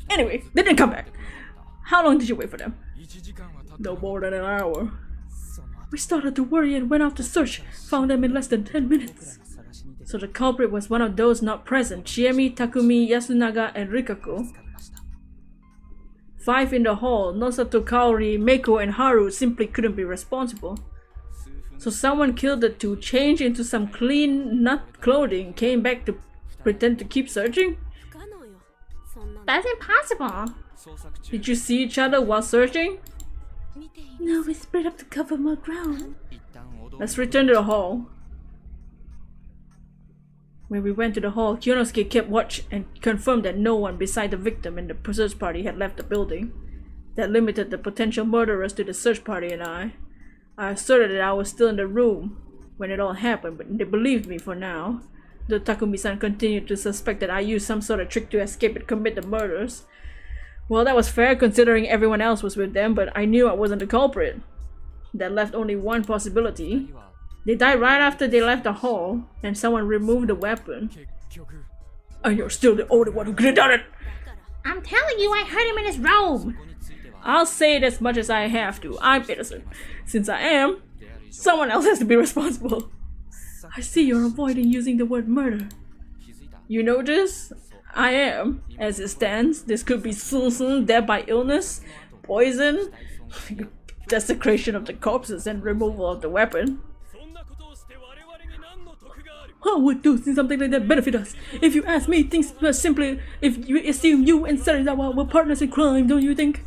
Anyway, they didn't come back. How long did you wait for them? No more than an hour. We started to worry and went out to search. Found them in less than 10 minutes. So the culprit was one of those not present. Chiemi, Takumi, Yasunaga, and Rikako. 5 in the hall. Nosato, Kaori, Meiko, and Haru simply couldn't be responsible. So someone killed the two, changed into some clean nut clothing, came back to pretend to keep searching? That's impossible. Did you see each other while searching? No, we split up to cover more ground. Let's return to the hall. When we went to the hall, Kyonosuke kept watch and confirmed that no one beside the victim and the search party had left the building. That limited the potential murderers to the search party and I. I asserted that I was still in the room when it all happened, but they believed me for now. Though Takumi-san continued to suspect that I used some sort of trick to escape and commit the murders. Well, that was fair considering everyone else was with them, but I knew I wasn't the culprit. That left only one possibility. They died right after they left the hall, and someone removed the weapon. And you're still the only one who could have done it! I'm telling you, I heard him in his robe. I'll say it as much as I have to. I'm innocent. Since I am, someone else has to be responsible. I see you're avoiding using the word murder. You know this? I am. As it stands, this could be death by illness, poison, desecration of the corpses, and removal of the weapon. How would doing something like that benefit us? If you ask me, things simply if you assume you and Serizawa were partners in crime, don't you think?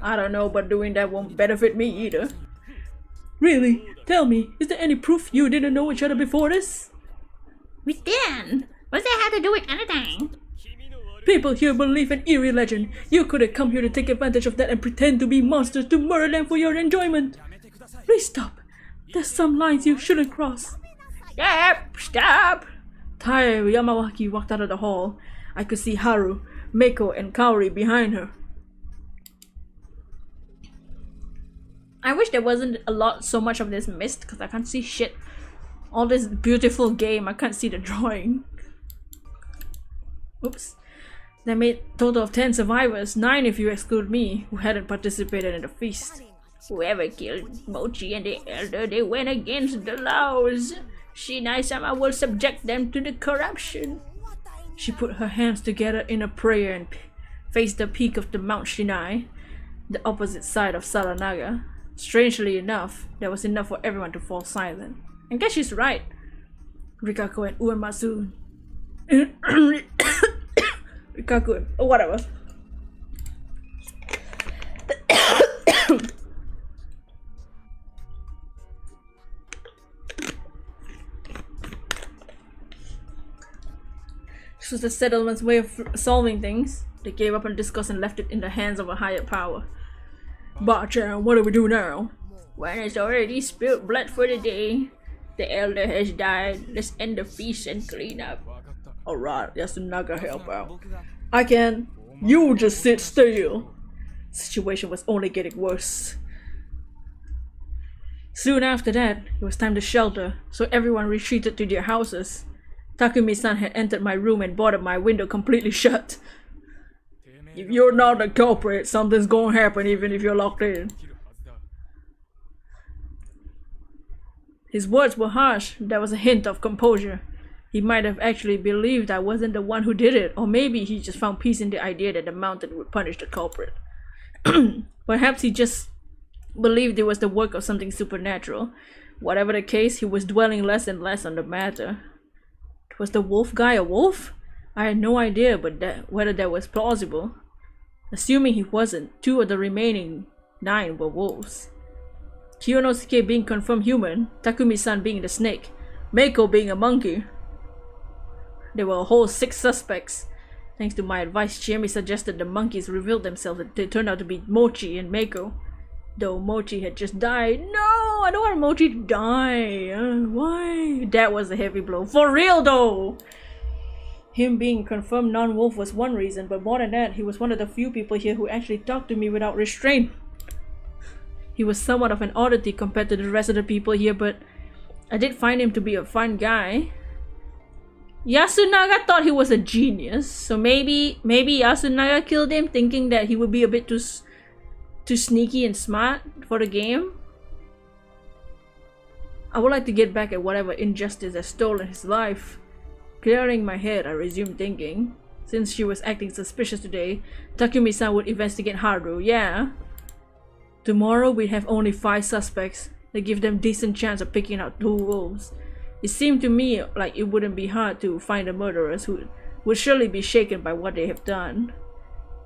I don't know, but doing that won't benefit me either. Really? Tell me, is there any proof you didn't know each other before this? We didn't. What does that have to do with anything? People here believe an eerie legend. You could have come here to take advantage of that and pretend to be monsters to murder them for your enjoyment. Please stop. There's some lines you shouldn't cross. Yep, stop! Tired, Yamawaki walked out of the hall. I could see Haru, Meiko, and Kaori behind her. I wish there wasn't so much of this mist, because I can't see shit. All this beautiful game, I can't see the drawing. Oops. That made a total of 10 survivors, 9 if you exclude me, who hadn't participated in the feast. Whoever killed Mochi and the elder, they went against the laws. Shinai-sama will subject them to the corruption. She put her hands together in a prayer and faced the peak of the Mount Shinai, the opposite side of Saranaga. Strangely enough, there was enough for everyone to fall silent. I guess she's right. Rikako and Uematsu. Rikako and whatever. This was the settlement's way of solving things. They gave up on discourse and left it in the hands of a higher power. Ba-chan, what do we do now? When it's already spilled blood for the day, the elder has died. Let's end the feast and clean up. Alright, Yasunaga help out. I can. You just sit still. The situation was only getting worse. Soon after that, it was time to shelter, so everyone retreated to their houses. Takumi-san had entered my room and boarded my window completely shut. If you're not the culprit, something's gonna happen even if you're locked in. His words were harsh. There was a hint of composure. He might have actually believed I wasn't the one who did it, or maybe he just found peace in the idea that the mountain would punish the culprit. Perhaps he just believed it was the work of something supernatural. Whatever the case, he was dwelling less and less on the matter. Was the wolf guy a wolf? I had no idea whether that was plausible. Assuming he wasn't, 2 of the remaining 9 were wolves. Kiyonosuke being confirmed human, Takumi-san being the snake, Meiko being a monkey. There were a whole 6 suspects. Thanks to my advice, Chiemi suggested the monkeys revealed themselves and they turned out to be Mochi and Meiko. Though Mochi had just died. No, I don't want Mochi to die. Why? That was a heavy blow. For real though! Him being confirmed non-wolf was one reason, but more than that, he was one of the few people here who actually talked to me without restraint. He was somewhat of an oddity compared to the rest of the people here, but I did find him to be a fine guy. Yasunaga thought he was a genius, so maybe Yasunaga killed him thinking that he would be a bit too sneaky and smart for the game. I would like to get back at whatever injustice has stolen his life. Clearing my head, I resumed thinking. Since she was acting suspicious today, Takumi-san would investigate Haru, yeah. Tomorrow we'd have only 5 suspects. They give them decent chance of picking out 2 wolves. It seemed to me like it wouldn't be hard to find the murderers who would surely be shaken by what they have done.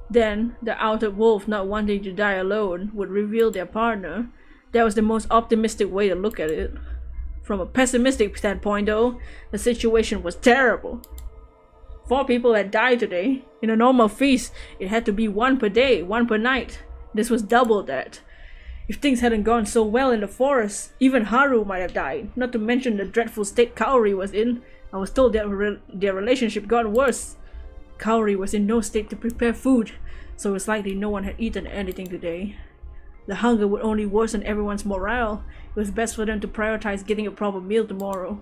Then, the outed wolf not wanting to die alone would reveal their partner. That was the most optimistic way to look at it. From a pessimistic standpoint though, the situation was terrible. 4 people had died today. In a normal feast, it had to be 1 per day, 1 per night. This was double that. If things hadn't gone so well in the forest, even Haru might have died, not to mention the dreadful state Kaori was in. I was told that their relationship got worse. Kaori was in no state to prepare food, so it's likely no one had eaten anything today. The hunger would only worsen everyone's morale. It was best for them to prioritize getting a proper meal tomorrow.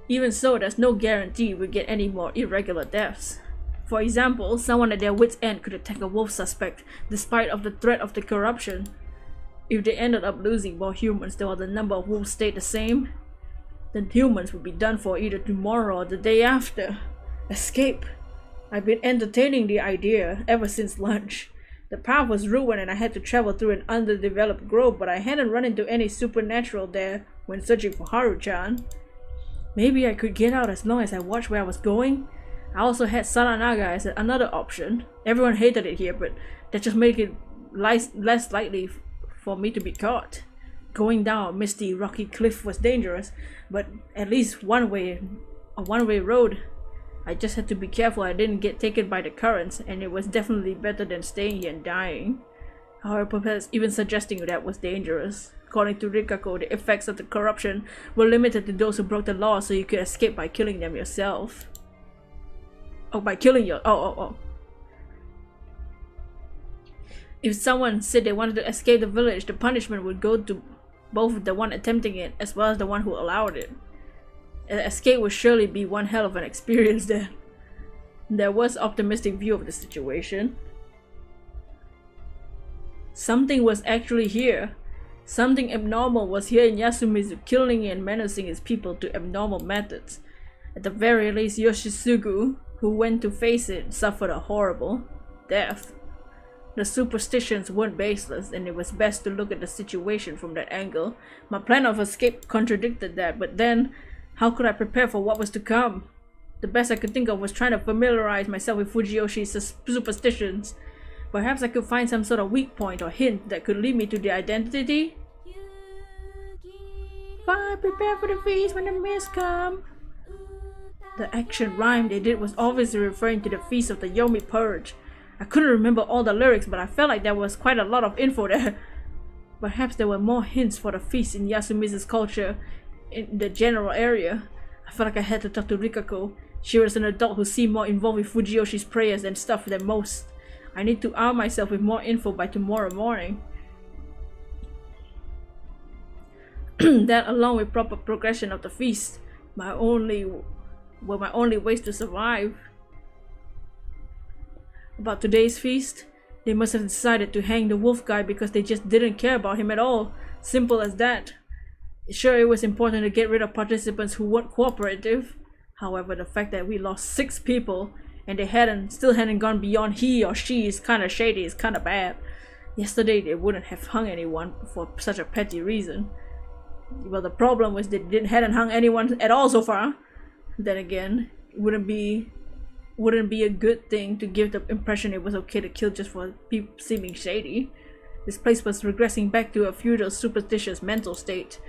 Even so, there's no guarantee we'll get any more irregular deaths. For example, someone at their wit's end could attack a wolf suspect, despite of the threat of the corruption. If they ended up losing more humans while the number of wolves stayed the same, then humans would be done for either tomorrow or the day after. Escape. I've been entertaining the idea ever since lunch. The path was ruined and I had to travel through an underdeveloped grove, but I hadn't run into any supernatural there when searching for Haru-chan. Maybe I could get out as long as I watched where I was going. I also had Saranaga as another option. Everyone hated it here, but that just made it less likely for me to be caught. Going down a misty, rocky cliff was dangerous, but at least a one-way road. I just had to be careful I didn't get taken by the currents, and it was definitely better than staying here and dying. However, perhaps even suggesting that was dangerous. According to Rikako, the effects of the corruption were limited to those who broke the law, so you could escape by killing them yourself. Oh, by killing your... Oh. If someone said they wanted to escape the village, the punishment would go to both the one attempting it as well as the one who allowed it. Escape would surely be one hell of an experience there. There was optimistic view of the situation. Something was actually here. Something abnormal was here in Yasumizu, killing and menacing his people to abnormal methods. At the very least, Yoshitsugu, who went to face it, suffered a horrible death. The superstitions weren't baseless, and it was best to look at the situation from that angle. My plan of escape contradicted that, but then, how could I prepare for what was to come? The best I could think of was trying to familiarize myself with Fujiyoshi's superstitions. Perhaps I could find some sort of weak point or hint that could lead me to the identity? Fine, prepare for the feast when the mist come. The action rhyme they did was obviously referring to the feast of the Yomi Purge. I couldn't remember all the lyrics, but I felt like there was quite a lot of info there. Perhaps there were more hints for the feast in Yasumizu's culture in the general area. I felt like I had to talk to Rikako. She was an adult who seemed more involved with Fujiyoshi's prayers and stuff than most. I need to arm myself with more info by tomorrow morning. That, along with proper progression of the feast, were my only ways to survive. About today's feast, they must have decided to hang the wolf guy because they just didn't care about him at all. Simple as that. Sure, it was important to get rid of participants who weren't cooperative. However, the fact that we lost 6 people and they still hadn't gone beyond he or she is kinda shady, is kinda bad. Yesterday they wouldn't have hung anyone for such a petty reason. Well, the problem was they hadn't hung anyone at all so far. Then again, it wouldn't be a good thing to give the impression it was okay to kill just for people seeming shady. This place was regressing back to a feudal superstitious mental state.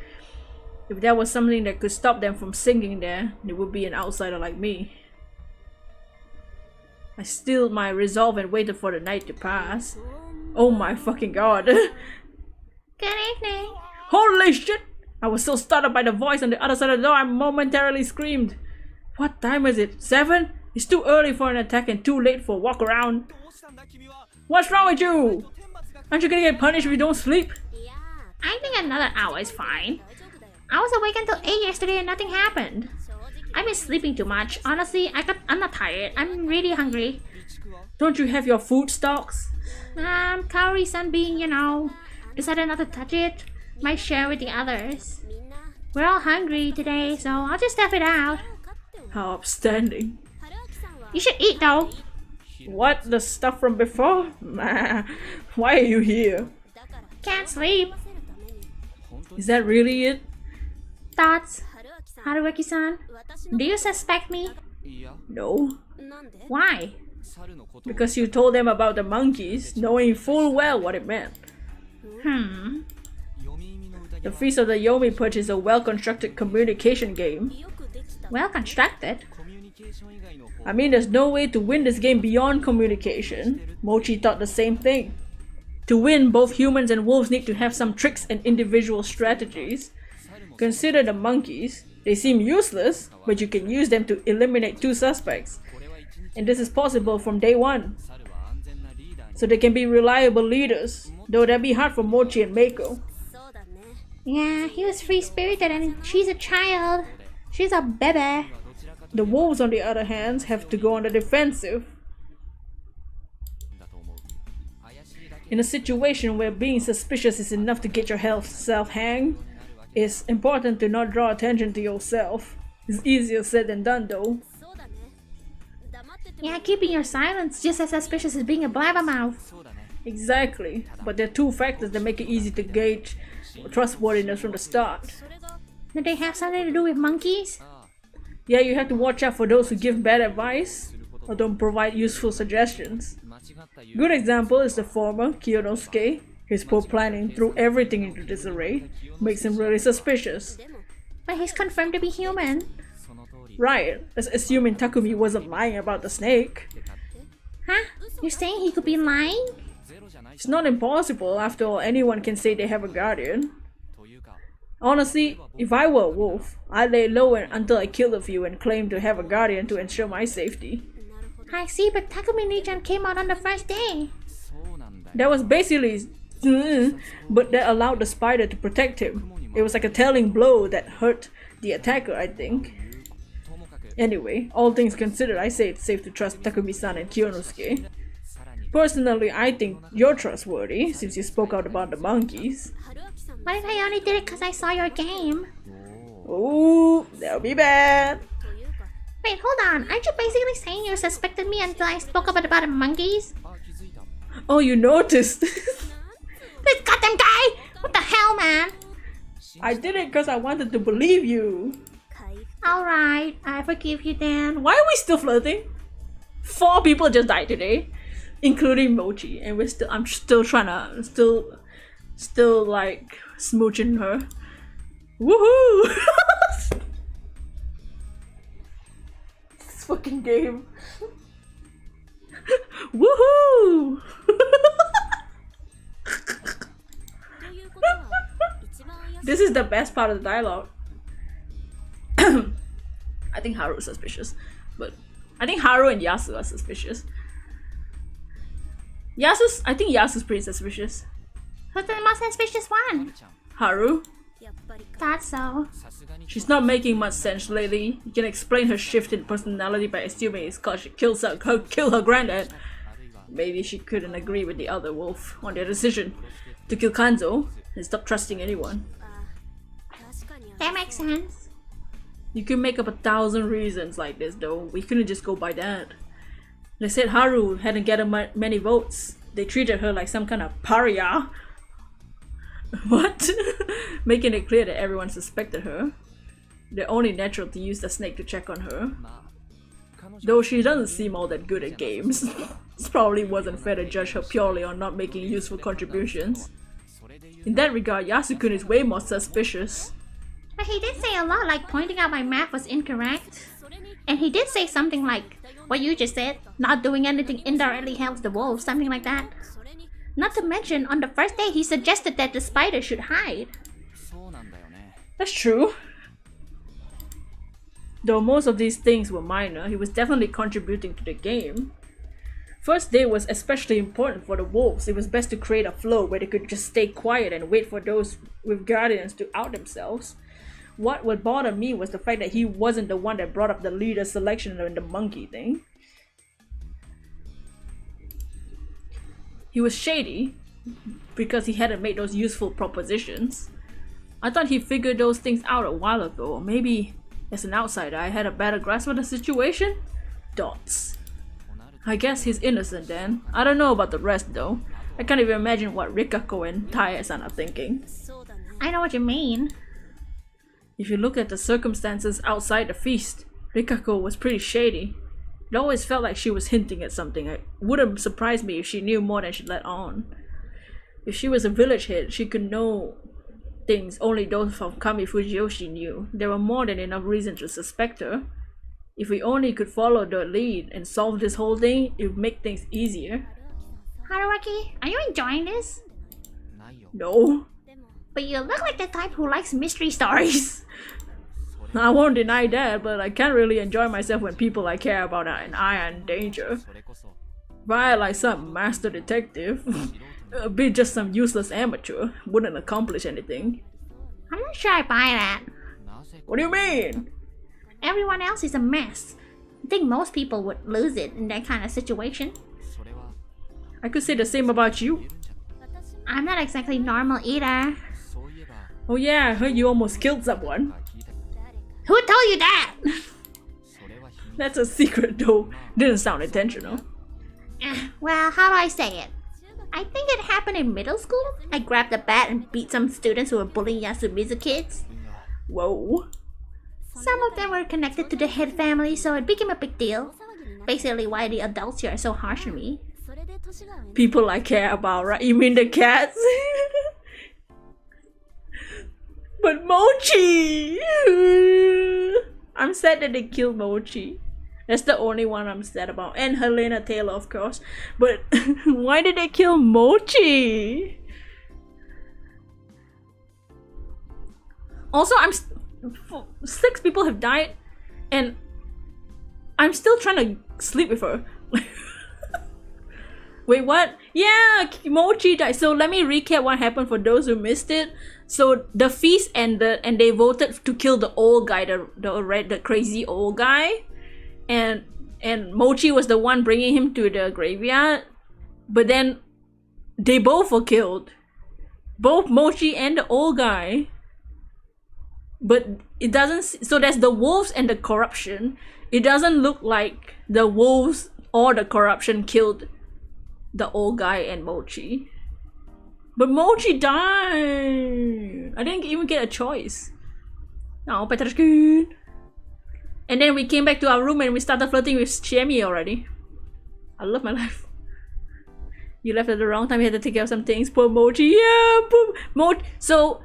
If there was something that could stop them from singing there, it would be an outsider like me. I steeled my resolve and waited for the night to pass. Oh my fucking god. Good evening. Holy shit! I was so startled by the voice on the other side of the door I momentarily screamed. What time is it? 7? It's too early for an attack and too late for a walk around. What's wrong with you? Aren't you gonna get punished if you don't sleep? I think another hour is fine. I was awake until 8 yesterday and nothing happened. I've been sleeping too much. Honestly, I'm not tired. I'm really hungry. Don't you have your food stocks? Kaori-san being, decided not to touch it. Might share with the others. We're all hungry today, so I'll just stuff it out. How upstanding. You should eat though. What? The stuff from before? Nah. Why are you here? Can't sleep. Is that really it? Thoughts? Haruaki-san? Do you suspect me? No. Why? Because you told them about the monkeys, knowing full well what it meant. The Feast of the Yomi Purge is a well-constructed communication game. Well constructed? I mean, there's no way to win this game beyond communication. Mochi thought the same thing. To win, both humans and wolves need to have some tricks and individual strategies. Consider the monkeys. They seem useless, but you can use them to eliminate 2 suspects. And this is possible from day 1. So they can be reliable leaders, though that'd be hard for Mochi and Meiko. Yeah, he was free-spirited and she's a child. She's a baby. The wolves, on the other hand, have to go on the defensive. In a situation where being suspicious is enough to get yourself hanged, it's important to not draw attention to yourself. It's easier said than done though. Yeah, keeping your silence just as suspicious as being a blabbermouth. Exactly, but there are 2 factors that make it easy to gauge trustworthiness from the start. Did they have something to do with monkeys? Yeah, you have to watch out for those who give bad advice or don't provide useful suggestions. Good example is the former Kiyonosuke. His poor planning threw everything into disarray, makes him really suspicious. But he's confirmed to be human. Right, assuming Takumi wasn't lying about the snake. Huh? You're saying he could be lying? It's not impossible, after all anyone can say they have a guardian. Honestly, if I were a wolf, I'd lay low until I killed a few and claim to have a guardian to ensure my safety. I see, but Takumi-nichan came out on the first day. That was basically but that allowed the spider to protect him. It was like a telling blow that hurt the attacker, I think. Anyway, all things considered, I say it's safe to trust Takumi-san and Kiyonosuke. Personally, I think you're trustworthy since you spoke out about the monkeys. What if I only did it because I saw your game? Ooh, that'll be bad. Wait, hold on. Aren't you basically saying you suspected me until I spoke about the monkeys? Oh, you noticed. This goddamn guy! What the hell, man? I did it because I wanted to believe you. Alright, I forgive you then. Why are we still flirting? 4 people just died today, including Mochi, and I'm still trying to, still like smooching her. Woohoo! This fucking game. Woohoo! This is the best part of the dialogue. I think Haru's suspicious, but I think Haru and Yasu are suspicious. I think Yasu's pretty suspicious. Who's the most suspicious one? Haru? Thought so. She's not making much sense lately. You can explain her shift in personality by assuming it's cause she killed her granddad. Maybe she couldn't agree with the other wolf on their decision to kill Kanzo and stop trusting anyone. That makes sense. You could make up 1,000 reasons like this though. We couldn't just go by that. They said Haru hadn't gotten many votes. They treated her like some kind of pariah. What? Making it clear that everyone suspected her. They're only natural to use the snake to check on her. Though she doesn't seem all that good at games. It probably wasn't fair to judge her purely on not making useful contributions. In that regard, Yasukun is way more suspicious. But he did say a lot, like pointing out my math was incorrect. And he did say something like what you just said, not doing anything indirectly helps the wolf, something like that. Not to mention, on the first day he suggested that the spider should hide. That's true. Though most of these things were minor, he was definitely contributing to the game. First day was especially important for the wolves. It was best to create a flow where they could just stay quiet and wait for those with guardians to out themselves. What would bother me was the fact that he wasn't the one that brought up the leader selection and the monkey thing. He was shady because he hadn't made those useful propositions. I thought he figured those things out a while ago, or maybe as an outsider I had a better grasp of the situation? Dots. I guess he's innocent then. I don't know about the rest though. I can't even imagine what Rikako and Tae-san are thinking. I know what you mean. If you look at the circumstances outside the feast, Rikako was pretty shady. It always felt like she was hinting at something. It wouldn't surprise me if she knew more than she let on. If she was a village head, she could know things only those from Kami Fujiyoshi knew. There were more than enough reason to suspect her. If we only could follow the lead and solve this whole thing, it would make things easier. Haruaki, are you enjoying this? No. But you look like the type who likes mystery stories. I won't deny that, but I can't really enjoy myself when people I care about are in danger. If I like some master detective, be just some useless amateur, wouldn't accomplish anything. I'm not sure I buy that. What do you mean? Everyone else is a mess. I think most people would lose it in that kind of situation. I could say the same about you. I'm not exactly normal either. Oh yeah, I heard you almost killed someone. Who told you that? That's a secret though. Didn't sound intentional. Well, how do I say it? I think it happened in middle school. I grabbed a bat and beat some students who were bullying Yasumizu kids. Whoa. Some of them were connected to the head family, so it became a big deal. Basically why the adults here are so harsh on me. People I care about, right? You mean the cats? But Mochi! I'm sad that they killed Mochi. That's the only one I'm sad about. And Helena Taylor, of course. But why did they kill Mochi? Also, 6 people have died. And I'm still trying to sleep with her. Wait, what? Yeah, Mochi died. So let me recap what happened for those who missed it. So the feast ended and they voted to kill the old guy, the crazy old guy. And Mochi was the one bringing him to the graveyard. But then they both were killed. Both Mochi and the old guy. But it doesn't... So there's the wolves and the corruption. It doesn't look like the wolves or the corruption killed the old guy and Mochi. But Mochi died! I didn't even get a choice. Oh, Petruskin. And then we came back to our room and we started flirting with Chemi already. I love my life. You left at the wrong time, you had to take care of some things. Poor Mochi. Yeah, poor Mochi. So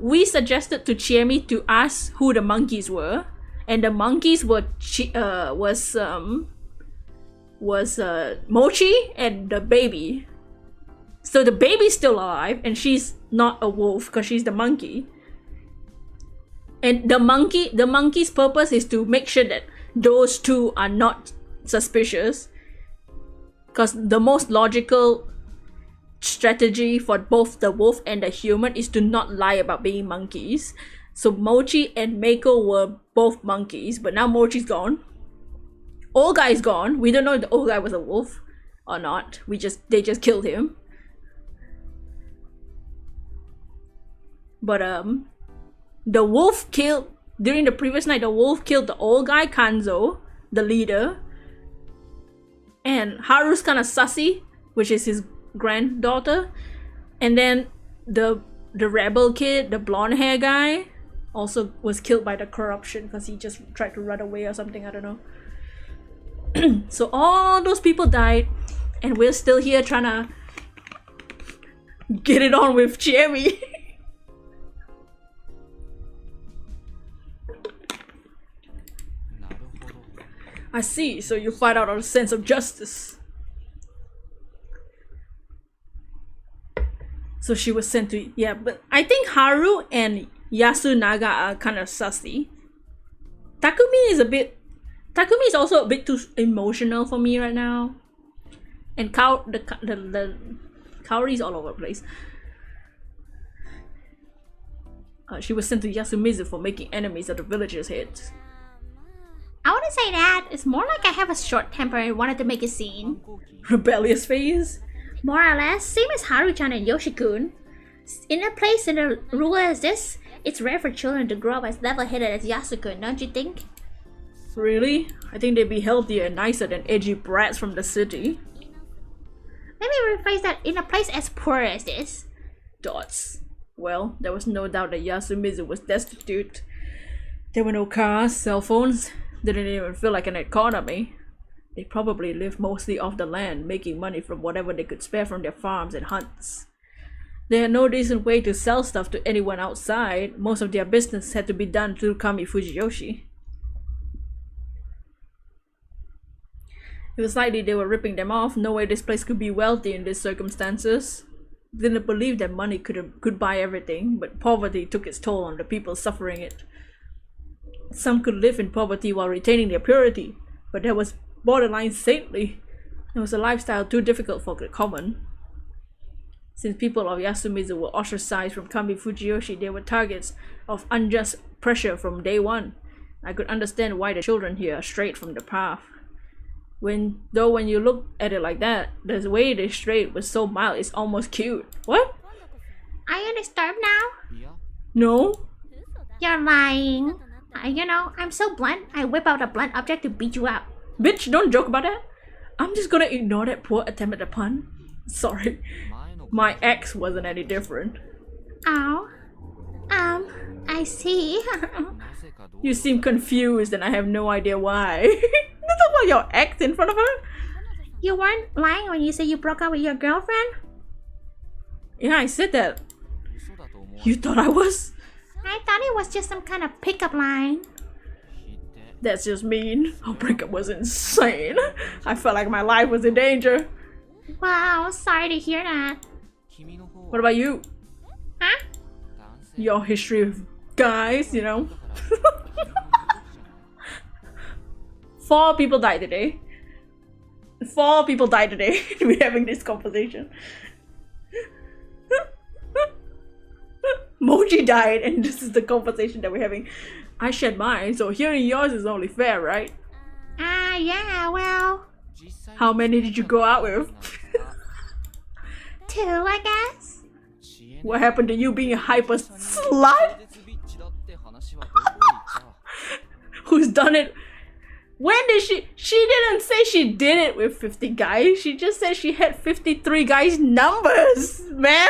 we suggested to Chemi to ask who the monkeys were. And the monkeys were Mochi and the baby. So the baby's still alive and she's not a wolf because she's the monkey. And the monkey's purpose is to make sure that those two are not suspicious. Because the most logical strategy for both the wolf and the human is to not lie about being monkeys. So Mochi and Mako were both monkeys, but now Mochi's gone. Old guy's gone. We don't know if the old guy was a wolf or not. They just killed him. But the wolf killed during the previous night. The wolf killed the old guy Kanzo, the leader, and Haru's kind of sussy, which is his granddaughter, and then the rebel kid, the blonde hair guy, also was killed by the corruption because he just tried to run away or something. I don't know. So all those people died, and we're still here trying to get it on with Chemi. I see, so you find out a sense of justice. So she was sent to... Yeah, but I think Haru and Yasunaga are kind of sussy. Takumi is also a bit too emotional for me right now. And the Kaori's all over the place. She was sent to Yasumizu for making enemies of the villagers' heads. I wouldn't say that. It's more like I have a short temper and wanted to make a scene. Rebellious phase? More or less, same as Haru-chan and Yoshi-kun. In a place in a rural as this, it's rare for children to grow up as level-headed as Yasu-kun, don't you think? Really? I think they'd be healthier and nicer than edgy brats from the city. Let me rephrase that. In a place as poor as this. Dots. Well, there was no doubt that Yasumizu was destitute. There were no cars, cell phones. Didn't even feel like an economy. They probably lived mostly off the land, making money from whatever they could spare from their farms and hunts. They had no decent way to sell stuff to anyone outside. Most of their business had to be done through Kami Fujiyoshi. It was likely they were ripping them off. No way this place could be wealthy in these circumstances. Didn't believe that money could buy everything, but poverty took its toll on the people suffering it. Some could live in poverty while retaining their purity, but that was borderline saintly. It was a lifestyle too difficult for the common. Since people of Yasumizu were ostracized from Kami Fujiyoshi, they were targets of unjust pressure from day one. I could understand why the children here are strayed from the path. When you look at it like that, the way they strayed was so mild, it's almost cute. What? Are you disturbed now? No. You're lying. You know, I'm so blunt, I whip out a blunt object to beat you up. Bitch, don't joke about that. I'm just gonna ignore that poor attempt at a pun. Sorry. My ex wasn't any different. Oh. I see. You seem confused and I have no idea why. You talk about your ex in front of her? You weren't lying when you said you broke up with your girlfriend? Yeah, I said that. You thought I was? I thought it was just some kind of pickup line. That's just mean. Our breakup was insane. I felt like my life was in danger. Wow, sorry to hear that. What about you? Huh? Your history of guys, you know? 4 people died today. 4 people died today. We're having this conversation. Moji died and this is the conversation that we're having. I shed mine, so hearing yours is only fair, right? Yeah, well... How many did you go out with? too, I guess. What happened to you being a hyper slut? Who's done it? When did she didn't say she did it with 50 guys. She just said she had 53 guys' numbers, man.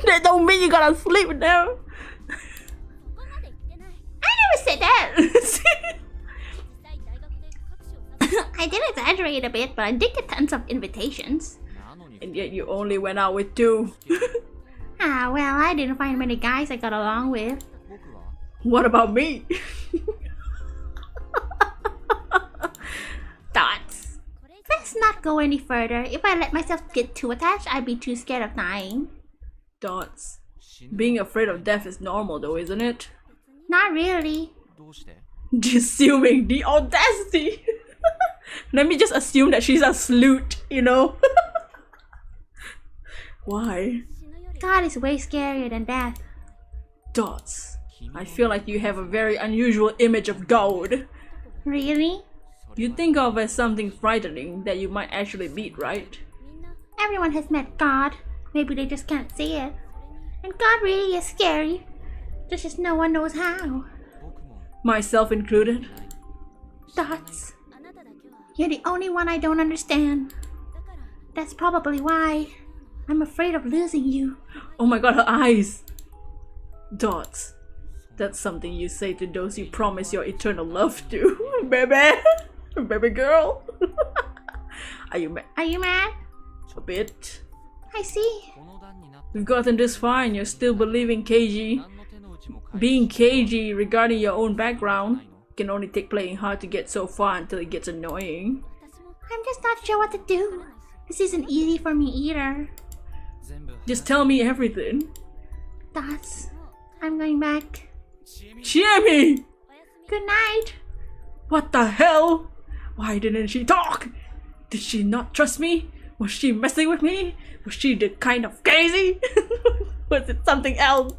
That don't mean you gotta sleep with them. I never said that. I did exaggerate a bit, but I did get tons of invitations. And yet you only went out with 2. Ah, well, I didn't find many guys I got along with. What about me? Thoughts? Let's not go any further. If I let myself get too attached, I'd be too scared of dying. Dots. Being afraid of death is normal though, isn't it? Not really. Assuming the audacity. Let me just assume that she's a sleut, you know? Why? God is way scarier than death. Dots. I feel like you have a very unusual image of God. Really? You think of as something frightening that you might actually meet, right? Everyone has met God. Maybe they just can't see it. And God really is scary. Just no one knows how. Myself included. Dots. You're the only one I don't understand. That's probably why. I'm afraid of losing you. Oh my god, her eyes! Dots. That's something you say to those you promise your eternal love to. Baby! Baby girl! Are you mad? Are you mad? A bit. I see. We've gotten this far and you're still believing KG. Being KG regarding your own background can only take playing hard to get so far until it gets annoying. I'm just not sure what to do. This isn't easy for me either. Just tell me everything. Dots. I'm going back. Chiemi! Good night. What the hell? Why didn't she talk? Did she not trust me? Was she messing with me? Was she the kind of crazy? Was it something else?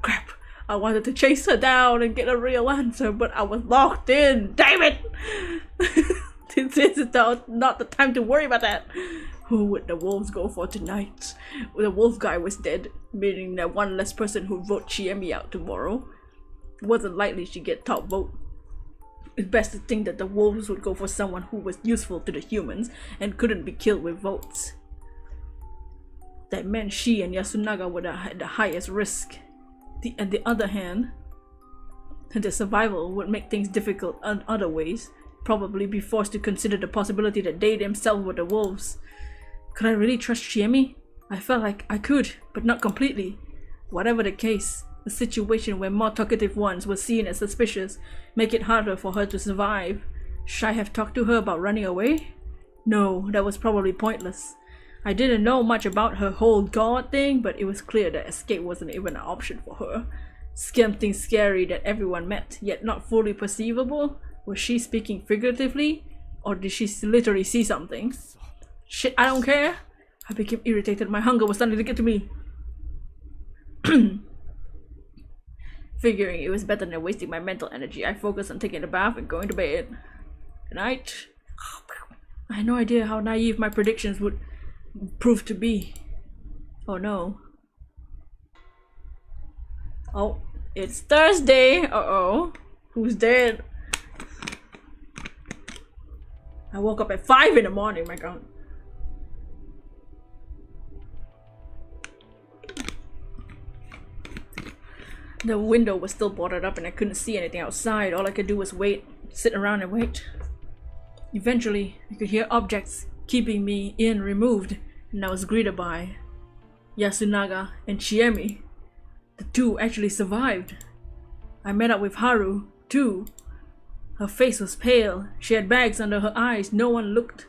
Crap. I wanted to chase her down and get a real answer, but I was locked in. Damn it! This is not the time to worry about that. Who would the wolves go for tonight? The wolf guy was dead, meaning that one less person who vote Chiemi out tomorrow. It wasn't likely she'd get top vote. It's best to think that the wolves would go for someone who was useful to the humans and couldn't be killed with votes. That meant she and Yasunaga were at the highest risk. On the other hand, the survival would make things difficult in other ways. Probably be forced to consider the possibility that they themselves were the wolves. Could I really trust Chiemi? I felt like I could, but not completely. Whatever the case, a situation where more talkative ones were seen as suspicious make it harder for her to survive. Should I have talked to her about running away? No, that was probably pointless. I didn't know much about her whole god thing, but it was clear that escape wasn't even an option for her. Something scary that everyone met, yet not fully perceivable. Was she speaking figuratively? Or did she literally see something? Shit, I don't care. I became irritated. My hunger was starting to get to me. Figuring it was better than wasting my mental energy, I focused on taking a bath and going to bed. Good night. I had no idea how naive my predictions would prove to be. Oh no. Oh, it's Thursday. Uh-oh. Who's dead? I woke up at 5 in the morning, my god. The window was still boarded up and I couldn't see anything outside. All I could do was wait, sit around and wait. Eventually, I could hear objects keeping me in removed, and I was greeted by Yasunaga and Chiemi. The two actually survived. I met up with Haru, too. Her face was pale. She had bags under her eyes. No one looked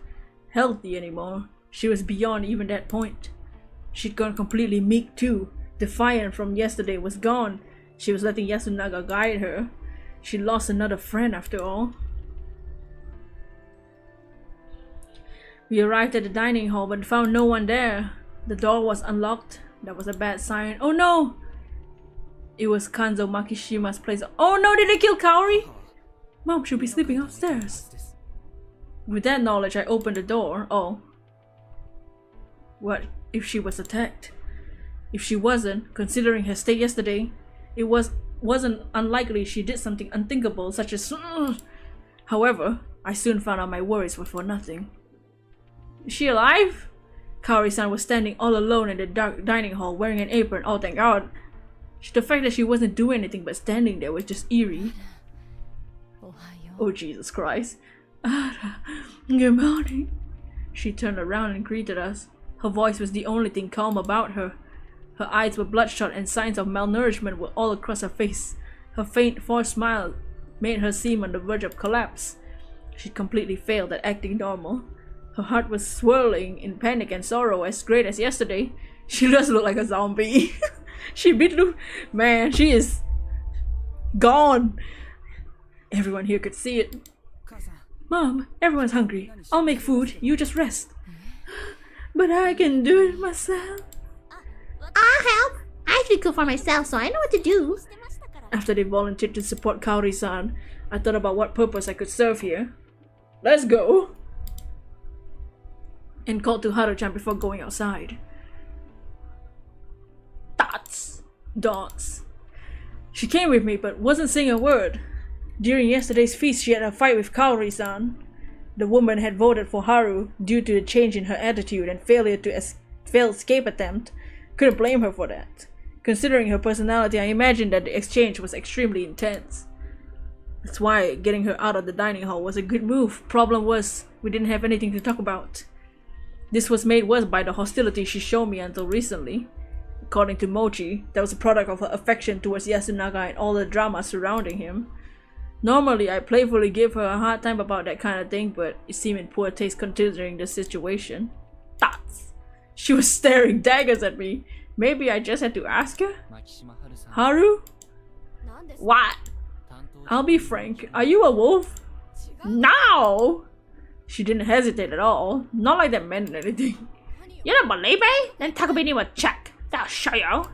healthy anymore. She was beyond even that point. She'd gone completely meek too. Defiant from yesterday was gone. She was letting Yasunaga guide her. She lost another friend after all. We arrived at the dining hall but found no one there. The door was unlocked. That was a bad sign. Oh no! It was Kanzo Makishima's place. Oh no, did they kill Kaori? Mom should be sleeping upstairs. With that knowledge, I opened the door. Oh, What if she was attacked? If she wasn't, considering her state yesterday, it wasn't unlikely she did something unthinkable such as However, I soon found out my worries were for nothing. Is she alive? Kaori-san was standing all alone in the dark dining hall wearing an apron. Oh, thank God. The fact that she wasn't doing anything but standing there was just eerie. Oh, Jesus Christ. Good morning. She turned around and greeted us. Her voice was the only thing calm about her. Her eyes were bloodshot and signs of malnourishment were all across her face. Her faint, forced smile made her seem on the verge of collapse. She completely failed at acting normal. Her heart was swirling in panic and sorrow as great as yesterday. She does look like a zombie. She man, she is gone. Everyone here could see it. Mom, everyone's hungry. I'll make food. You just rest. But I can do it myself. I'll help. I should cook for myself, so I know what to do. After they volunteered to support Kaori-san, I thought about what purpose I could serve here. Let's go! And called to Haru-chan before going outside. Dots. She came with me but wasn't saying a word. During yesterday's feast, she had a fight with Kaori-san. The woman had voted for Haru due to the change in her attitude and failure to failed escape attempt. Couldn't blame her for that. Considering her personality, I imagined that the exchange was extremely intense. That's why getting her out of the dining hall was a good move. Problem was, we didn't have anything to talk about. This was made worse by the hostility she showed me until recently. According to Mochi, that was a product of her affection towards Yasunaga and all the drama surrounding him. Normally, I playfully give her a hard time about that kind of thing, but it seemed in poor taste considering the situation. She was staring daggers at me. Maybe I just had to ask her? Haru? What? I'll be frank. Are you a wolf? No! She didn't hesitate at all. Not like that meant anything. You don't believe me? Then Takumi will check. That'll show you.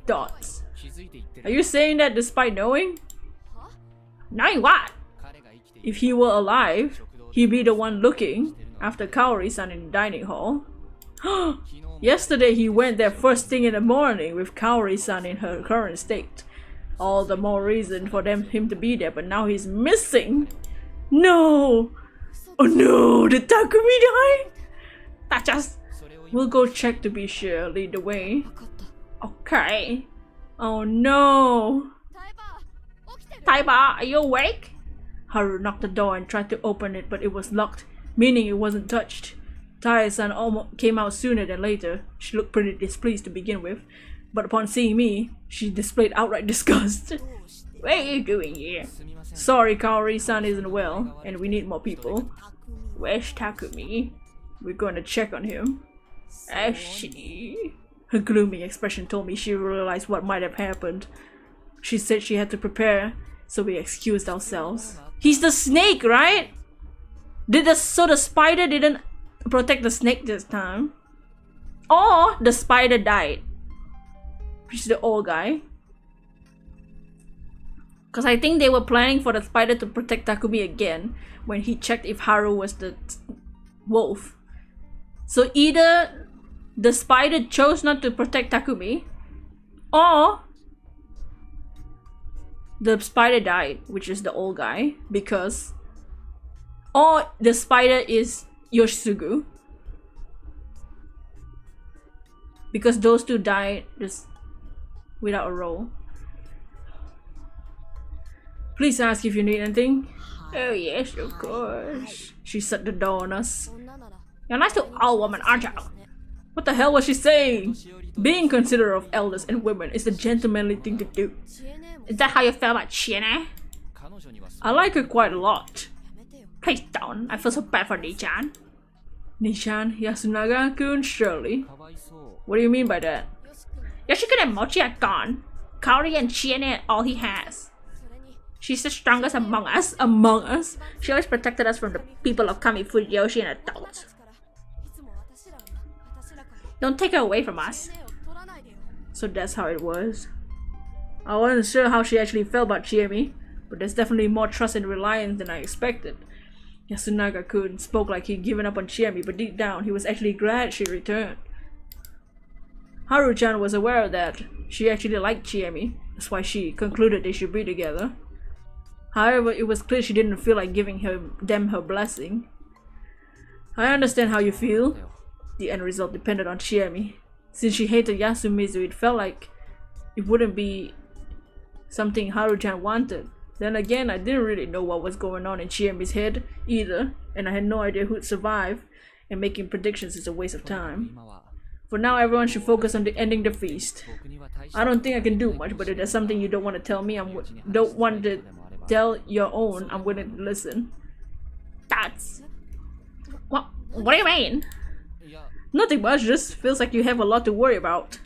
Dots. Are you saying that despite knowing? Knowing what? If he were alive, he'd be the one looking after Kaori-san in the dining hall. Yesterday he went there first thing in the morning with Kaori-san in her current state. All the more reason for him to be there, but now he's missing. No! Oh no, did Takumi die? That just... We'll go check to be sure. Lead the way. Okay. Oh no! Taiba, are you awake? Haru knocked the door and tried to open it, but it was locked, meaning it wasn't touched. Tai-san almost came out sooner than later. She looked pretty displeased to begin with, but upon seeing me, she displayed outright disgust. What are you doing here? Sorry, Kaori-san isn't well, and we need more people. Where's Takumi? We're going to check on him. Is she? Her gloomy expression told me she realized what might have happened. She said she had to prepare, so we excused ourselves. He's the snake, right? So the spider didn't protect the snake this time? Or the spider died? Which is the old guy. Because I think they were planning for the spider to protect Takumi again when he checked if Haru was the wolf. So either the spider chose not to protect Takumi, or the spider died, which is the old guy, because... Or the spider is Yoshitsugu. Because those two died just without a roll. Please ask if you need anything. Oh yes, of course. She shut the door on us. You're nice to all women, aren't you? What the hell was she saying? Being considerate of elders and women is the gentlemanly thing to do. Is that how you feel about Chiene? I like her quite a lot. Please don't. I feel so bad for Ni-chan. Nishan, Yasunaga-kun, surely. What do you mean by that? Yoshikun and Mochi are gone. Kaori and Chiene are all he has. She's the strongest among us. Among us? She always protected us from the people of Kami Fujiyoshi and adults. Don't take her away from us. So that's how it was. I wasn't sure how she actually felt about Chiemi, but there's definitely more trust and reliance than I expected. Yasunaga-kun spoke like he'd given up on Chiemi, but deep down he was actually glad she returned. Haru-chan was aware of that. She actually liked Chiemi. That's why she concluded they should be together. However, it was clear she didn't feel like giving them her blessing. I understand how you feel. The end result depended on Chiemi. Since she hated Yasumizu, it felt like it wouldn't be something Haru-chan wanted. Then again, I didn't really know what was going on in Chiemi's head either, and I had no idea who'd survive, and making predictions is a waste of time. For now, everyone should focus on ending the feast. I don't think I can do much, but if there's something you don't want to tell me, don't want to tell your own, I'm willing to listen. That's... What do you mean? Nothing much, just feels like you have a lot to worry about.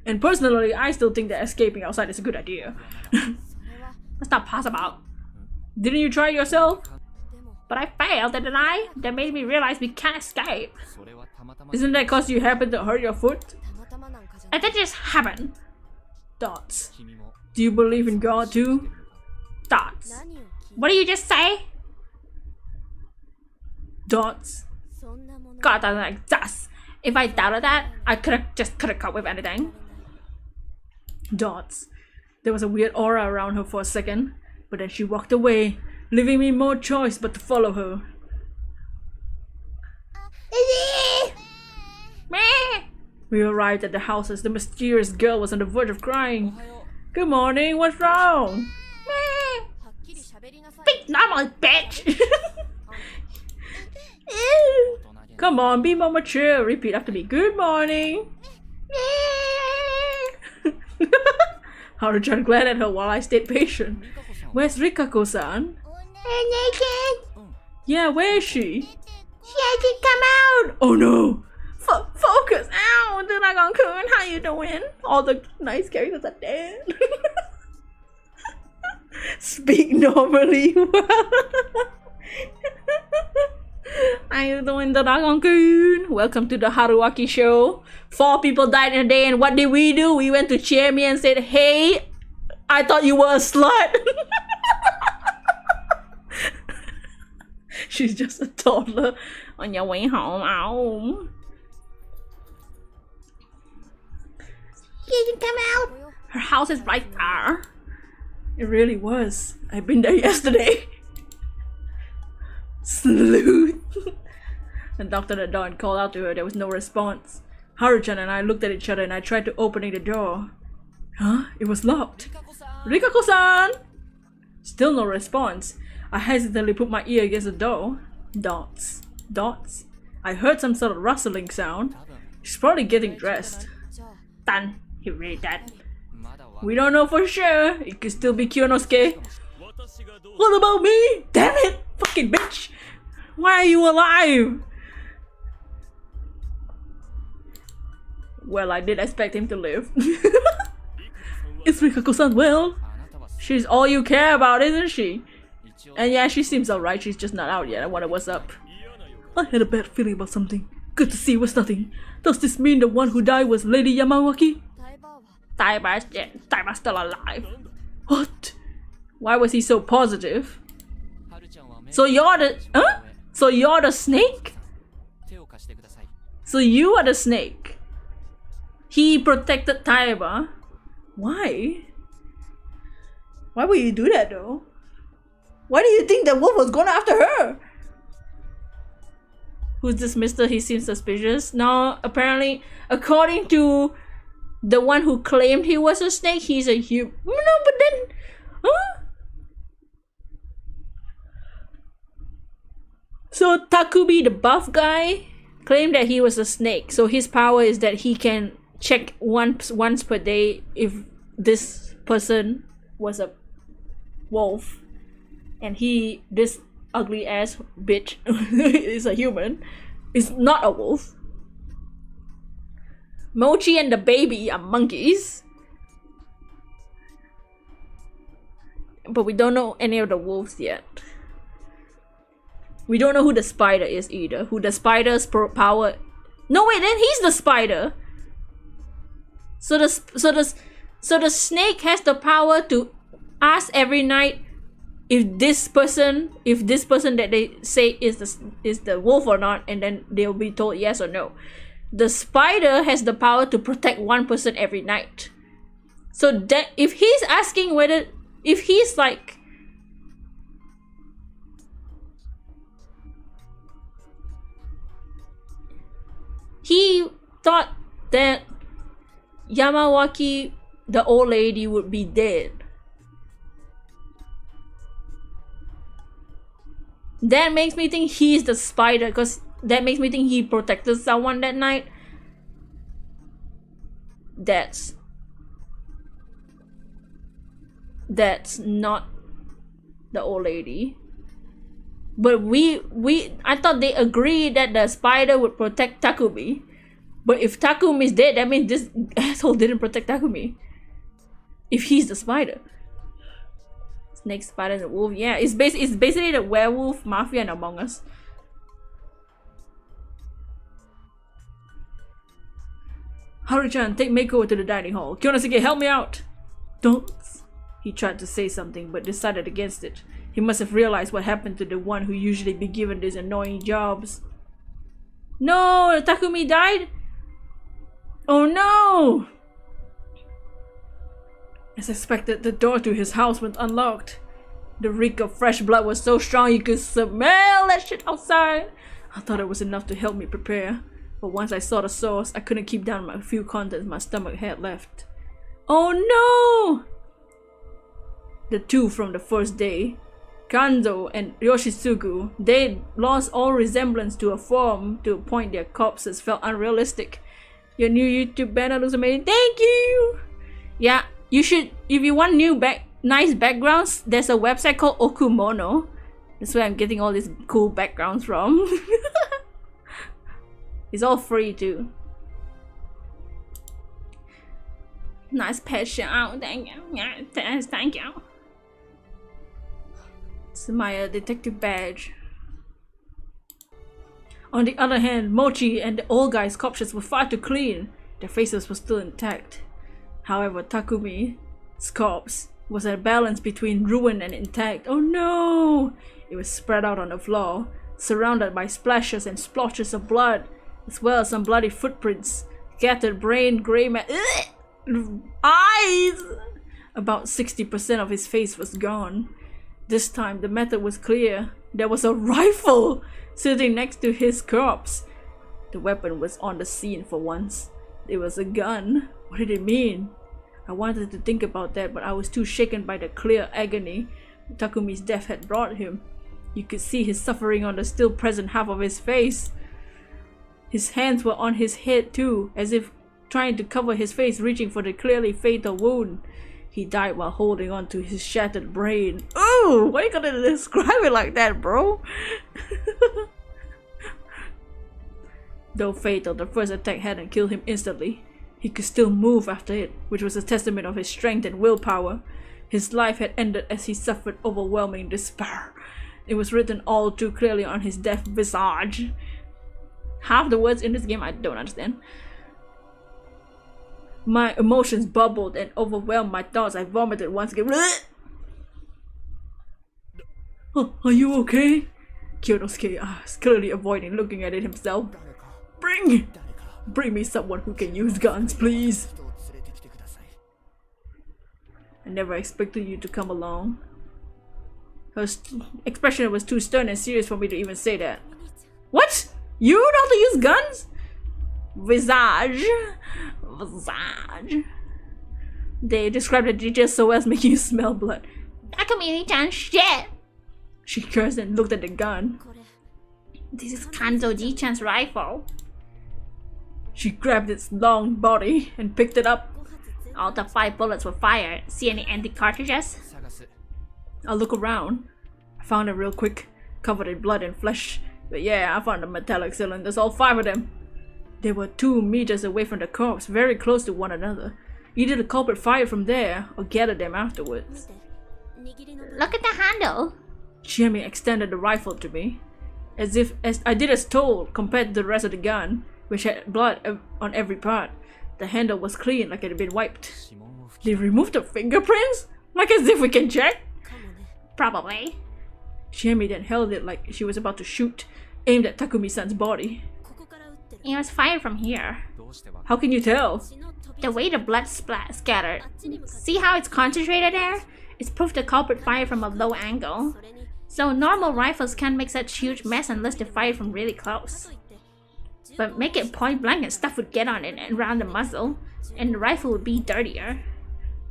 And personally, I still think that escaping outside is a good idea. That's not possible. Didn't you try it yourself? But I failed, didn't I? That made me realize we can't escape. Isn't that cause you happened to hurt your foot? And that just happened. Dots. Do you believe in God too? Dots. What did you just say? Dots. God doesn't exist. If I doubted that, I could've come with anything. Dots. There was a weird aura around her for a second, but then she walked away, leaving me no choice but to follow her. We arrived at the house as the mysterious girl was on the verge of crying. Good morning, what's wrong? Speak normal, bitch! Come on, be more mature. Repeat after me. Good morning. Haru-chan glared at her while I stayed patient. Where's Rikako-san? Yeah, where is she? She hasn't come out! Oh no! Focus! Ow! Dragon-kun, how you doing? All the nice characters are dead. Speak normally. How you doing, Dragon-kun? Welcome to the Haruaki show. 4 people died in a day, and what did we do? We went to Chiemi and said, hey, I thought you were a slut. She's just a toddler on your way home. Ow. She didn't come out. Her house is right there. It really was. I've been there yesterday. Sleuth. I knocked on the door and called out to her. There was no response. Haru-chan and I looked at each other and I tried to opening the door. Huh? It was locked. Rikako-san! Still no response. I hesitantly put my ear against the door. Dots. Dots. I heard some sort of rustling sound. She's probably getting dressed. Done. He really dead. We don't know for sure. It could still be Kyonosuke. What about me? Damn it! Fucking bitch! Why are you alive? Well, I did expect him to live. Is Rikako-san well? She's all you care about, isn't she? And yeah, she seems alright. She's just not out yet. I wonder what's up. I had a bad feeling about something. Good to see it was nothing. Does this mean the one who died was Lady Yamawaki? Taiba's still alive. What? Why was he so positive? So you're the... Huh? So you're the snake? So you are the snake. He protected Taiba. Why? Why would you do that though? Why do you think the wolf was going after her? Who's this mister? He seems suspicious. Now, apparently, according to the one who claimed he was a snake, he's a human. No, but then... Huh? So Takumi, the buff guy, claimed that he was a snake. So his power is that he can check once per day if this person was a wolf. And he, this ugly ass bitch, is a human. Is not a wolf. Mochi and the baby are monkeys. But we don't know any of the wolves yet. We don't know who the spider is either. Who the spider's power... No wait, then he's the spider. So the snake has the power to ask every night if this person that they say is the wolf or not, and then they'll be told yes or no. The spider has the power to protect one person every night. So that if he's asking whether, if he's like, he thought that Yamawaki, the old lady, would be dead. That makes me think he's the spider, because that makes me think he protected someone that night. That's not the old lady. But I thought they agreed that the spider would protect Takumi. But if Takumi is dead, that means this asshole didn't protect Takumi. If he's the spider. Snake, spider, and wolf. Yeah, it's basically the werewolf mafia and Among Us. Haru-chan, take Meiko to the dining hall. Kyonosuke, help me out! Don't. He tried to say something, but decided against it. He must have realized what happened to the one who usually be given these annoying jobs. No! Takumi died? Oh no! As expected, the door to his house went unlocked. The reek of fresh blood was so strong you could smell that shit outside. I thought it was enough to help me prepare. But once I saw the sauce, I couldn't keep down my few contents my stomach had left. Oh no! The two from the first day, Kanzo and Yoshitsugu, they lost all resemblance to a form to a point their corpses felt unrealistic. Your new YouTube banner looks amazing. Thank you! Yeah, you should, if you want nice backgrounds, there's a website called Okumono. That's where I'm getting all these cool backgrounds from. It's all free too. Nice pet shout. Thank you. Yeah, thank you. It's my detective badge. On the other hand, Mochi and the old guy's corpses were far too clean. Their faces were still intact. However, Takumi's corpse was a balance between ruined and intact. Oh no! It was spread out on the floor, surrounded by splashes and splotches of blood, as well as some bloody footprints, scattered brain, grey eyes! About 60% of his face was gone. This time, the method was clear. There was a rifle sitting next to his corpse. The weapon was on the scene for once. It was a gun. What did it mean? I wanted to think about that, but I was too shaken by the clear agony Takumi's death had brought him. You could see his suffering on the still present half of his face. His hands were on his head too, as if trying to cover his face, reaching for the clearly fatal wound. He died while holding on to his shattered brain. Oh, why you gonna describe it like that, bro? Though fatal, the first attack hadn't killed him instantly. He could still move after it, which was a testament of his strength and willpower. His life had ended as he suffered overwhelming despair. It was written all too clearly on his death visage. Half the words in this game I don't understand. My emotions bubbled and overwhelmed my thoughts. I vomited once again. Oh, are you okay? Kyonosuke asked, clearly avoiding looking at it himself. Bring me someone who can use guns, please. I never expected you to come along. Her expression was too stern and serious for me to even say that. What? You know how to use guns? Visage. They described the details so as making you smell blood. Takumi-chan, shit! She cursed and looked at the gun. This is Kanzo-ji-chan's rifle. She grabbed its long body and picked it up. All the 5 bullets were fired. See any empty cartridges? I'll look around. I found it real quick, covered in blood and flesh. But yeah, I found the metallic cylinders, all 5 of them. They were 2 meters away from the corpse, very close to one another. Either the culprit fired from there, or gathered them afterwards. Look at the handle! Chiemi extended the rifle to me. As I did as told, compared to the rest of the gun, which had blood on every part. The handle was clean, like it had been wiped. They removed the fingerprints? Like as if we can check? Probably. Shiemi then held it like she was about to shoot, aimed at Takumi-san's body. It was fired from here. How can you tell? The way the blood scattered. See how it's concentrated there? It's proof the culprit fired from a low angle. So normal rifles can't make such huge mess unless they fire from really close. But make it point blank and stuff would get on it and around the muzzle, and the rifle would be dirtier.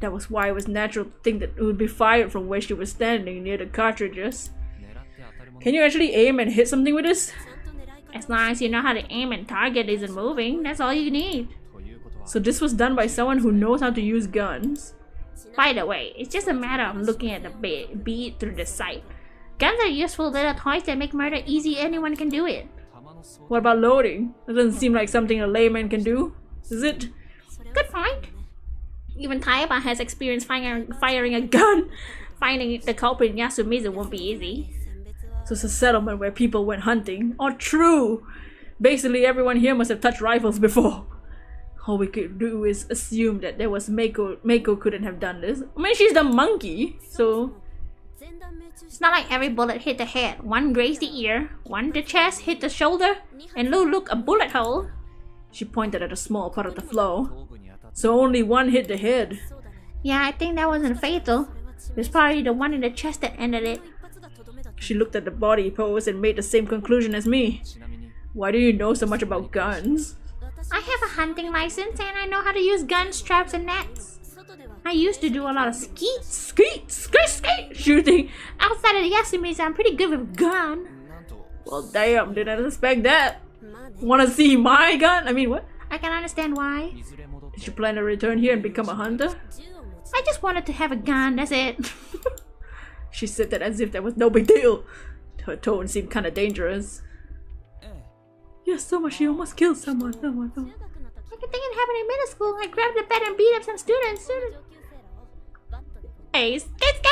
That was why it was natural to think that it would be fired from where she was standing near the cartridges. Can you actually aim and hit something with this? As long as you know how to aim and target isn't moving, that's all you need. So this was done by someone who knows how to use guns. By the way, it's just a matter of looking at the bead through the sight. Guns are useful little toys that make murder easy, anyone can do it. What about loading? That doesn't seem like something a layman can do, is it? Good point. Even Taiba has experience firing a gun. Finding the culprit in Yasumizu won't be easy. So it's a settlement where people went hunting. Oh, true! Basically, everyone here must have touched rifles before. All we could do is assume that there was Meiko couldn't have done this. I mean, she's the monkey, so... It's not like every bullet hit the head. One grazed the ear, one the chest, hit the shoulder, and look, a bullet hole. She pointed at a small part of the floor. So only one hit the head. Yeah, I think that wasn't fatal. It was probably the one in the chest that ended it. She looked at the body pose and made the same conclusion as me. Why do you know so much about guns? I have a hunting license and I know how to use guns, traps, and nets. I used to do a lot of skeet shooting. Outside of the Yasumi's, I'm pretty good with a gun. Well, damn, didn't expect that. Wanna see my gun? I mean, what? I can understand why. Did you plan to return here and become a hunter? I just wanted to have a gun, that's it. She said that as if that was no big deal. Her tone seemed kinda dangerous. Yes, someone, she almost killed someone. Like a thing that happened in middle school. I grabbed the bed and beat up some students. Hey, skate.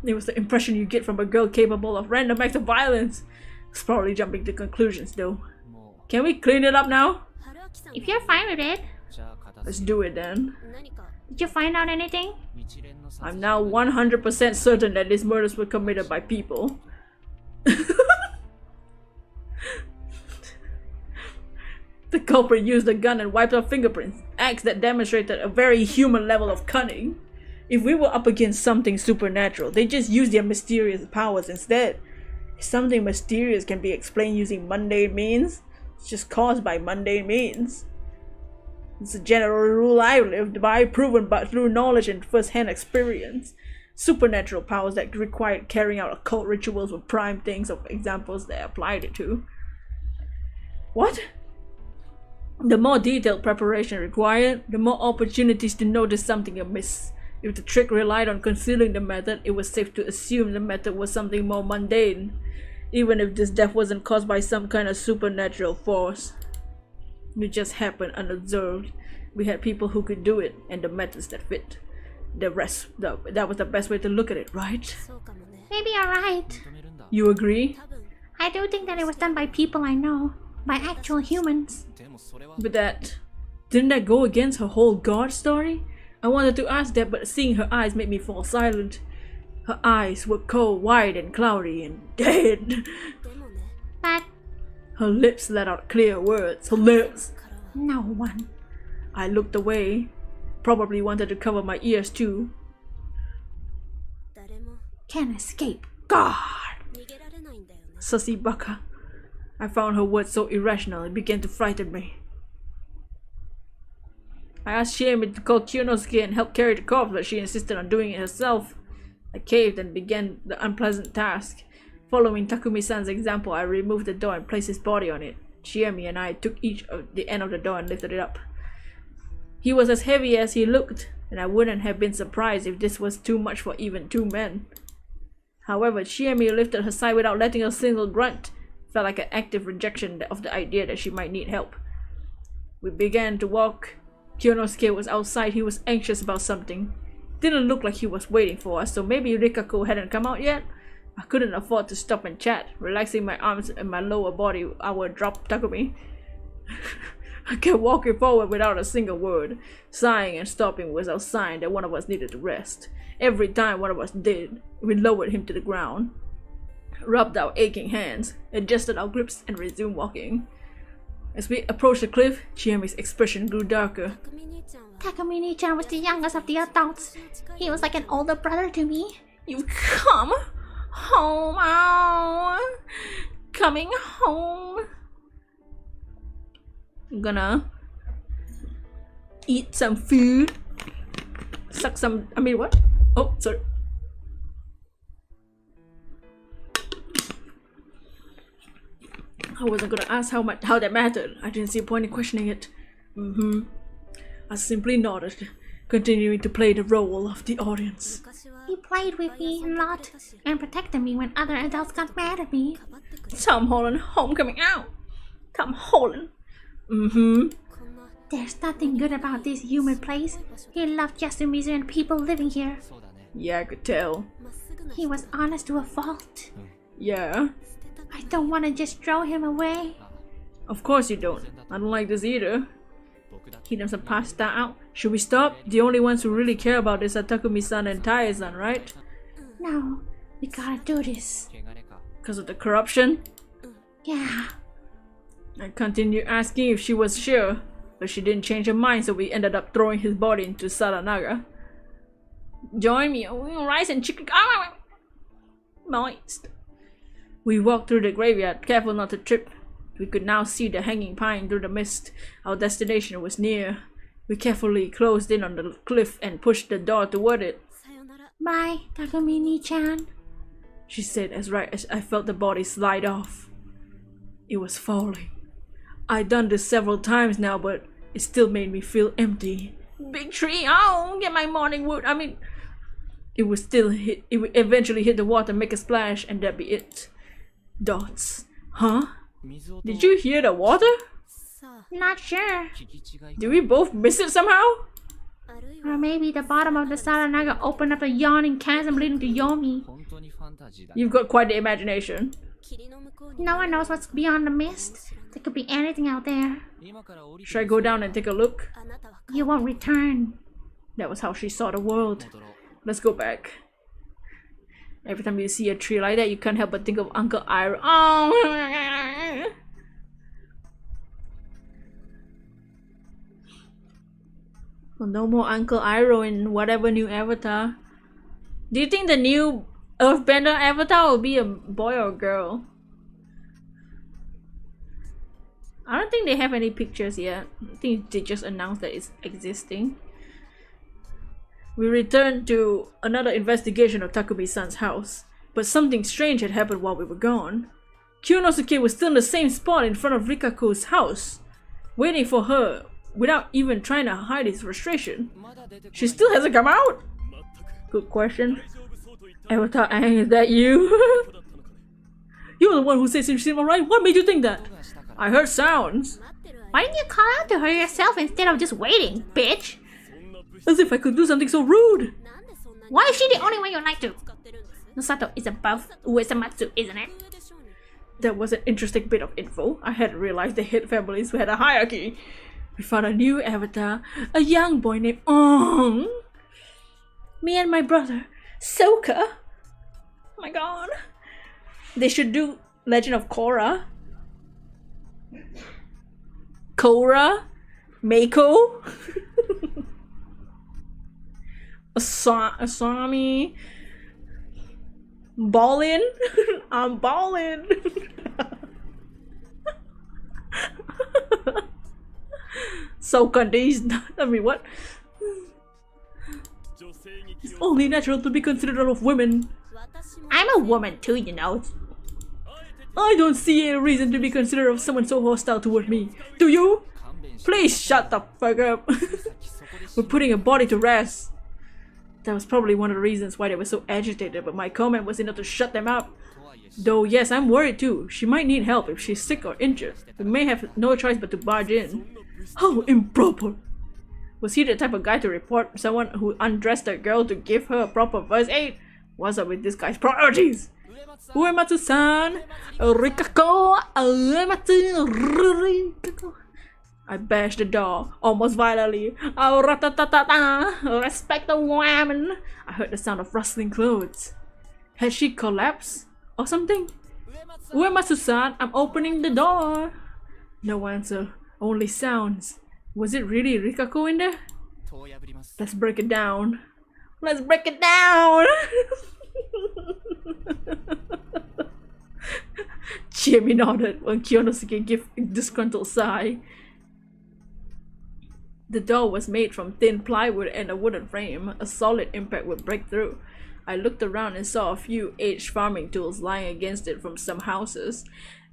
It was the impression you get from a girl capable of random acts of violence. It's probably jumping to conclusions though. Can we clean it up now? If you're fine with it. Let's do it then. Did you find out anything? I'm now 100% certain that these murders were committed by people. The culprit used a gun and wiped off fingerprints, acts that demonstrated a very human level of cunning. If we were up against something supernatural, they just use their mysterious powers instead. If something mysterious can be explained using mundane means, it's just caused by mundane means. It's a general rule I've lived by, proven but through knowledge and first-hand experience. Supernatural powers that required carrying out occult rituals were prime things of examples that I applied it to. What? The more detailed preparation required, the more opportunities to notice something amiss. If the trick relied on concealing the method, it was safe to assume the method was something more mundane, even if this death wasn't caused by some kind of supernatural force. It just happened unobserved. We had people who could do it, and the methods that fit. That was the best way to look at it, right? Maybe you're right. You agree? I do think that it was done by people I know. By actual humans. But didn't that go against her whole God story? I wanted to ask that, but seeing her eyes made me fall silent. Her eyes were cold, wide, and cloudy, and dead. But her lips let out clear words. Her lips. No one. I looked away. Probably wanted to cover my ears too. Can't escape. God! Sussy baka. I found her words so irrational it began to frighten me. I asked Shiemi to call Kyonosuke and help carry the corpse, but she insisted on doing it herself. I caved and began the unpleasant task. Following Takumi-san's example, I removed the door and placed his body on it. Shiemi and I took each of the end of the door and lifted it up. He was as heavy as he looked, and I wouldn't have been surprised if this was too much for even two men. However, Shiemi lifted her side without letting a single grunt. Felt like an active rejection of the idea that she might need help. We began to walk. Kyonosuke was outside. He was anxious about something. Didn't look like he was waiting for us, so maybe Rikako hadn't come out yet? I couldn't afford to stop and chat. Relaxing my arms and my lower body, I would drop Takumi. I kept walking forward without a single word, sighing and stopping was our sign that one of us needed to rest. Every time one of us did, we lowered him to the ground, rubbed our aching hands, adjusted our grips, and resumed walking. As we approached the cliff, Chiemi's expression grew darker. Takumi-chan was the youngest of the adults. He was like an older brother to me. You've come home, oh, coming home. I'm gonna eat some food, suck some, what? Oh, sorry. I wasn't gonna ask how that mattered. I didn't see a point in questioning it. I simply nodded, continuing to play the role of the audience. He played with me a lot and protected me when other adults got mad at me. Tom Holland, homecoming out. Tom Holland. There's nothing good about this human place. He loved Yasumizu and people living here. Yeah, I could tell. He was honest to a fault. Yeah. I don't want to just throw him away. Of course you don't. I don't like this either. He doesn't pass that out. Should we stop? The only ones who really care about this are Takumi-san and Tai-san, right? No, we gotta do this. Because of the corruption? Yeah. I continued asking if she was sure, but she didn't change her mind, so we ended up throwing his body into Saranaga. Join me, rice and chicken. Moist. We walked through the graveyard, careful not to trip. We could now see the hanging pine through the mist. Our destination was near. We carefully closed in on the cliff and pushed the door toward it. Bye, Takumi-chan, she said as right as I felt the body slide off. It was falling. I'd done this several times now, but it still made me feel empty. Big tree, oh, get my morning wood. It would eventually hit the water, make a splash, and that'd be it. Dots. Huh? Did you hear the water? Not sure. Did we both miss it somehow? Or maybe the bottom of the Saranaga opened up a yawning chasm leading to Yomi. You've got quite the imagination. No one knows what's beyond the mist. There could be anything out there. Should I go down and take a look? You won't return. That was how she saw the world. Let's go back. Every time you see a tree like that, you can't help but think of Uncle Iroh. Oh. Well, no more Uncle Iroh in whatever new avatar. Do you think the new Earthbender avatar will be a boy or a girl? I don't think they have any pictures yet. I think they just announced that it's existing. We returned to another investigation of Takumi-san's house, but something strange had happened while we were gone. Kyonosuke was still in the same spot in front of Rikako's house, waiting for her without even trying to hide his frustration. She still hasn't come out? Good question. Avatar Aang, is that you? You're the one who says you seem alright. What made you think that? I heard sounds. Why didn't you call out to her yourself instead of just waiting, bitch? As if I could do something so rude. Why is she the only one you like to? Nosato is above Uesamatsu, isn't it? That was an interesting bit of info. I hadn't realized the hit families had a hierarchy. We found a new avatar, a young boy named Ong. Me and my brother, Soka. Oh my god. They should do Legend of Korra. Korra? Mako? Asami. Ballin'? I'm ballin'. So condensed. I mean, what? It's only natural to be considerate of women. I'm a woman too, you know. I don't see any reason to be considerate of someone so hostile toward me. Do you? Please shut the fuck up. We're putting a body to rest. That was probably one of the reasons why they were so agitated, but my comment was enough to shut them up. Though yes, I'm worried too. She might need help if she's sick or injured. We may have no choice but to barge in. How improper! Was he the type of guy to report someone who undressed a girl to give her a proper first aid? What's up with this guy's priorities? Uematsu-san! Rikako! Uematsu! Rikako! I bashed the door, almost violently. Oh, ratatatata! Respect the woman! I heard the sound of rustling clothes. Had she collapsed? Or something? Uematsu-san, I'm opening the door! No answer, only sounds. Was it really Rikako in there? Let's break it down. Let's break it down! Jimmy nodded when Kyonosuke gave a disgruntled sigh. The door was made from thin plywood and a wooden frame. A solid impact would break through. I looked around and saw a few aged farming tools lying against it from some houses.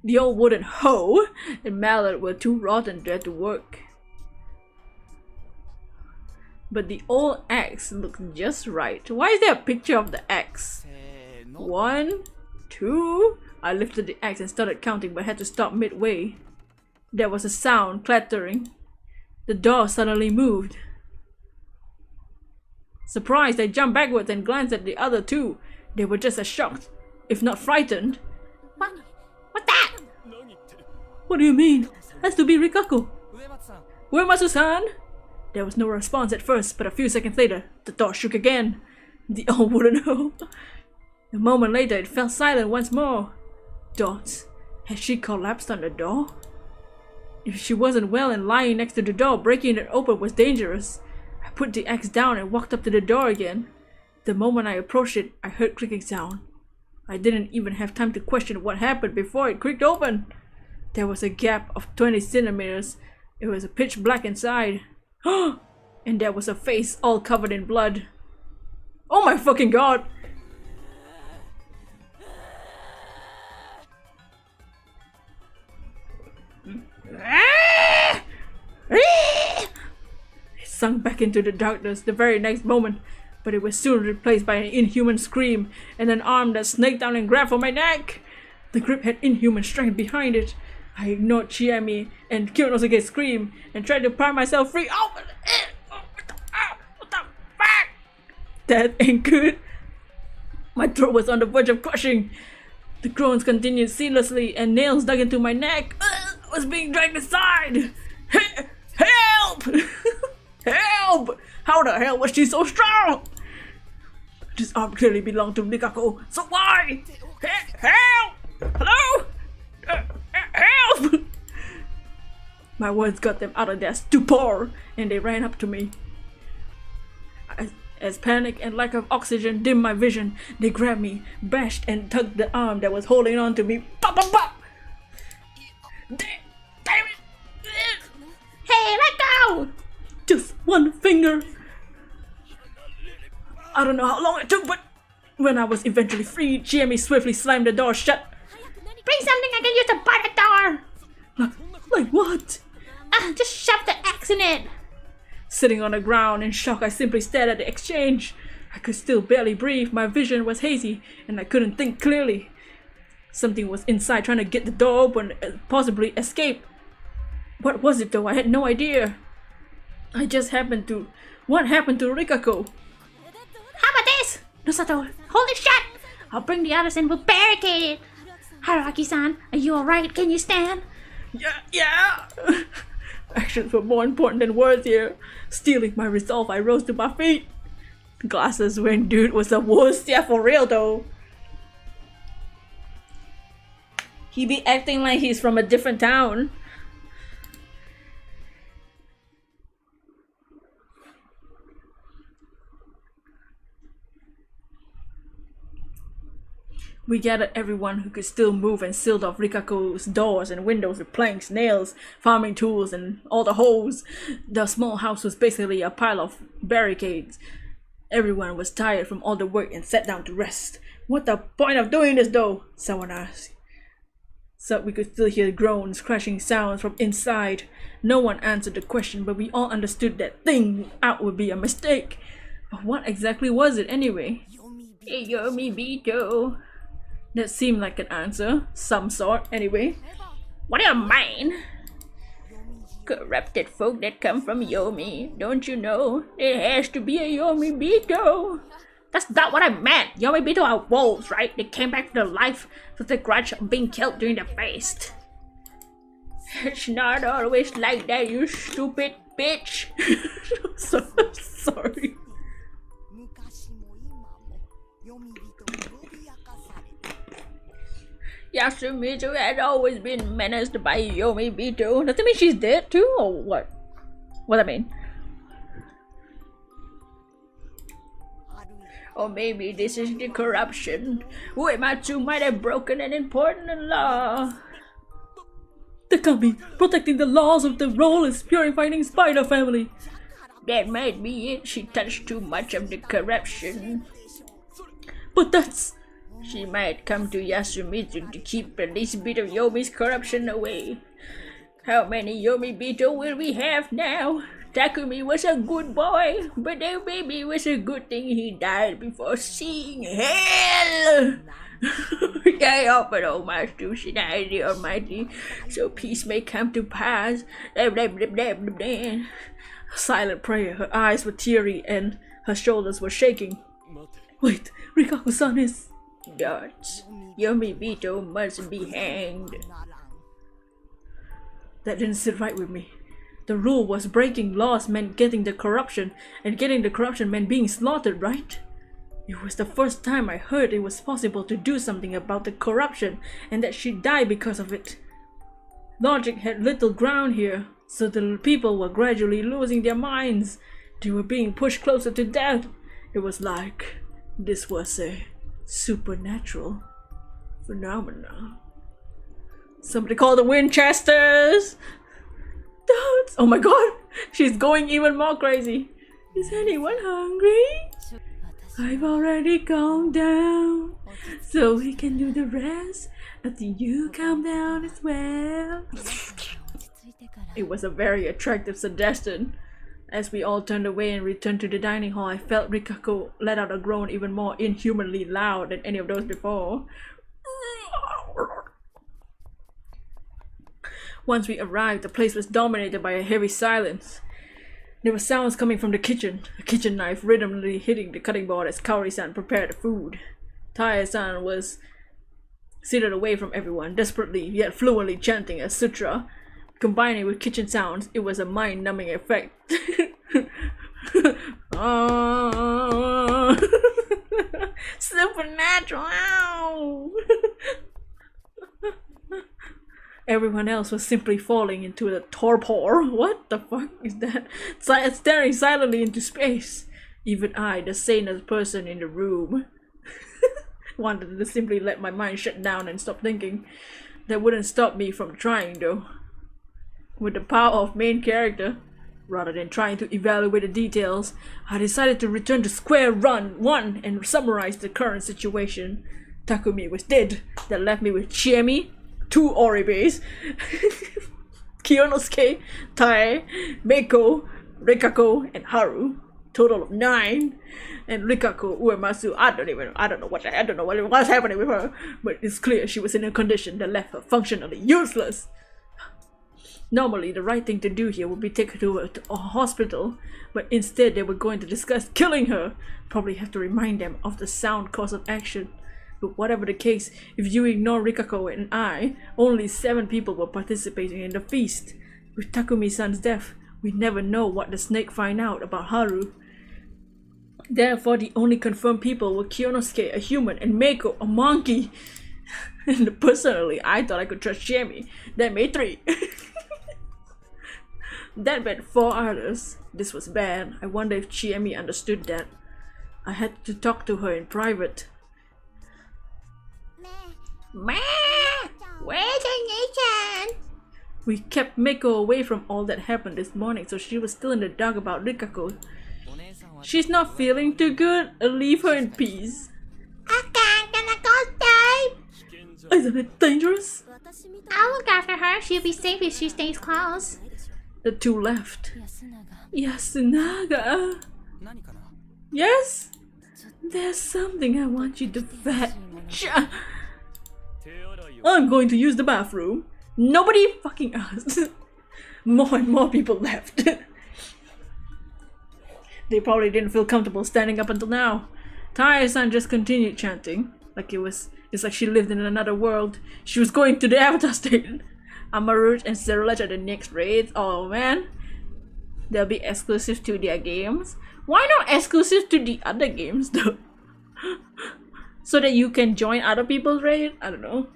The old wooden hoe and mallet were too rotten there to work. But the old axe looked just right. Why is there a picture of the axe? 1, 2... I lifted the axe and started counting but had to stop midway. There was a sound, clattering. The door suddenly moved. Surprised, I jumped backwards and glanced at the other two. They were just as shocked, if not frightened. What's that? What do you mean? Has to be Rikako. Uematsu-san! There was no response at first, but a few seconds later, the door shook again. The old wooden hoe. A moment later, it fell silent once more. Dots. Had she collapsed on the door? If she wasn't well and lying next to the door, breaking it open was dangerous. I put the axe down and walked up to the door again. The moment I approached it, I heard clicking sound. I didn't even have time to question what happened before it creaked open. There was a gap of 20 centimeters. It was pitch black inside. And there was a face all covered in blood. Oh my fucking god! It sunk back into the darkness the very next moment, but it was soon replaced by an inhuman scream and an arm that snaked down and grabbed for my neck. The grip had inhuman strength behind it. I ignored Chiemi and Kyonosuke's scream and tried to pry myself free. Oh, what the fuck? That ain't good. My throat was on the verge of crushing. The groans continued ceaselessly and nails dug into my neck. I was being dragged aside. Help! Help! How the hell was she so strong? This arm clearly belonged to Rikako, so why? Help! Hello? Help! My words got them out of their stupor, and they ran up to me. As panic and lack of oxygen dimmed my vision, they grabbed me, bashed and tugged the arm that was holding on to me. Pop, pop, pop! Damn it! Hey, let go! Just one finger. I don't know how long it took, but when I was eventually freed, Jamie swiftly slammed the door shut. Bring something I can use to bar the door! Like what? Just shove the axe in it! Sitting on the ground in shock, I simply stared at the exchange. I could still barely breathe, my vision was hazy, and I couldn't think clearly. Something was inside trying to get the door open and possibly escape. What was it though? I had no idea. What happened to Rikako? How about this? Nosato, hold it shut! I'll bring the others and we'll barricade it! Haruaki-san, are you alright? Can you stand? Yeah! Actions were more important than words here. Stealing my resolve, I rose to my feet. Glasses wearing dude was the worst, yeah, for real though. He be acting like he's from a different town. We gathered everyone who could still move and sealed off Rikako's doors and windows with planks, nails, farming tools, and all the holes. The small house was basically a pile of barricades. Everyone was tired from all the work and sat down to rest. What the point of doing this though? Someone asked. So we could still hear groans, crashing sounds from inside. No one answered the question, but we all understood that thing out would be a mistake. But what exactly was it anyway? Yomi Bito. That seemed like an answer, some sort, anyway. What do you mean? Corrupted folk that come from Yomi, don't you know? There has to be a Yomi Bito. That's not what I meant. Yomi Bito are wolves, right? They came back to life with the grudge of being killed during the feast. It's not always like that, you stupid bitch. So sorry. Yasumitsu had always been menaced by Yomibito. Does that mean she's dead too, or what? What I mean? Or maybe this is the corruption. Uematsu might have broken an important law. Takami, protecting the laws of the role is purifying spider family. That might be it. She touched too much of the corruption. But that's... She might come to Yasumitsu to keep a least bit of Yomi's corruption away. How many Yomibito will we have now? Takumi was a good boy, but then maybe it was a good thing he died before seeing hell. I offer homage to Shinai the Almighty, so peace may come to pass. Silent prayer. Her eyes were teary and her shoulders were shaking. Wait, Rikaku-san is... Gods, Yomibito must be hanged. That didn't sit right with me. The rule was breaking laws meant getting the corruption, and getting the corruption meant being slaughtered, right? It was the first time I heard it was possible to do something about the corruption, and that she'd die because of it. Logic had little ground here, so the people were gradually losing their minds. They were being pushed closer to death. It was like this was a supernatural phenomena. Somebody call the Winchesters! Don't! Oh my god! She's going even more crazy. Is anyone hungry? I've already calmed down, so we can do the rest after you calm down as well. It was a very attractive suggestion. As we all turned away and returned to the dining hall, I felt Rikako let out a groan even more inhumanly loud than any of those before. Once we arrived, the place was dominated by a heavy silence. There were sounds coming from the kitchen, a kitchen knife rhythmically hitting the cutting board as Kaori-san prepared the food. Taya-san was seated away from everyone, desperately yet fluently chanting a sutra. Combining with kitchen sounds, it was a mind-numbing effect. Supernatural! Ow. Everyone else was simply falling into a torpor. What the fuck is that? Staring silently into space. Even I, the sanest person in the room, wanted to simply let my mind shut down and stop thinking. That wouldn't stop me from trying though. With the power of main character, rather than trying to evaluate the details, I decided to return to square one and summarize the current situation. Takumi was dead. That left me with Chiemi, 2 Oribes, Kiyonosuke, Tai, Meiko, Rikako, and Haru. Total of 9. And Rikako Uematsu, I don't know what was happening with her, but it's clear she was in a condition that left her functionally useless. Normally, the right thing to do here would be take her to a hospital, but instead they were going to discuss killing her. Probably have to remind them of the sound course of action. But whatever the case, if you ignore Rikako and I, only 7 people were participating in the feast. With Takumi-san's death, we never know what the snake find out about Haru. Therefore, the only confirmed people were Kiyonosuke, a human, and Meiko, a monkey. And personally, I thought I could trust Chiemi. That made 3. That meant 4 others. This was bad. I wonder if Chiemi understood that. I had to talk to her in private. Where's Anita? We kept Meiko away from all that happened this morning, so she was still in the dark about Rikako. She's not feeling too good. Leave her in peace. Okay, gonna go stay. Isn't it dangerous? I'll look after her. She'll be safe if she stays close. The 2 left. Yasunaga. Yes? There's something I want you to fetch. I'm going to use the bathroom. Nobody fucking asked. More and more people left. They probably didn't feel comfortable standing up until now. Taya-san just continued chanting. It's like she lived in another world. She was going to the Avatar state. AMOGUS and Cerulege are the next raids. Oh man, they'll be exclusive to their games. Why not exclusive to the other games though? So that you can join other people's raid? I don't know.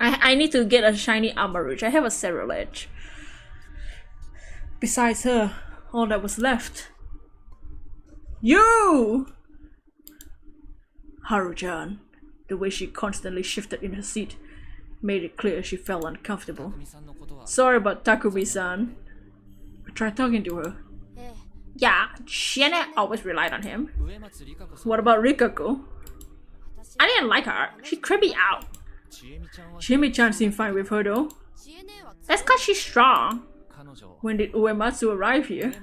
I need to get a shiny AMOGUS. I have a Cerulege. Besides her, all that was left. You! Haru-chan. The way she constantly shifted in her seat made it clear she felt uncomfortable. Sorry about Takumi-san. I tried talking to her. Yeah, Shiene always relied on him. What about Rikako? I didn't like her. She creeped me out. Chiemi-chan seemed fine with her though. That's cause she's strong. When did Uematsu arrive here?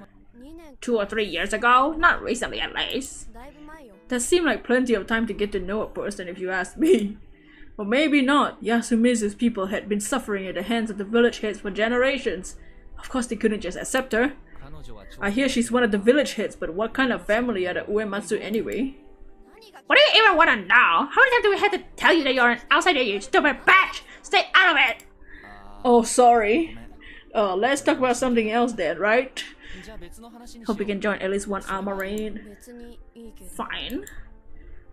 2 or 3 years ago, not recently at least. That seemed like plenty of time to get to know a person if you ask me. But maybe not. Yasumizu's people had been suffering at the hands of the village heads for generations. Of course they couldn't just accept her. I hear she's one of the village heads, but what kind of family are the Uematsu anyway? What do you even want to know? How many times do we have to tell you that you're an outsider, you stupid bitch? Stay out of it! Oh, sorry. Let's talk about something else then, right? Hope we can join at least one armor raid. Fine.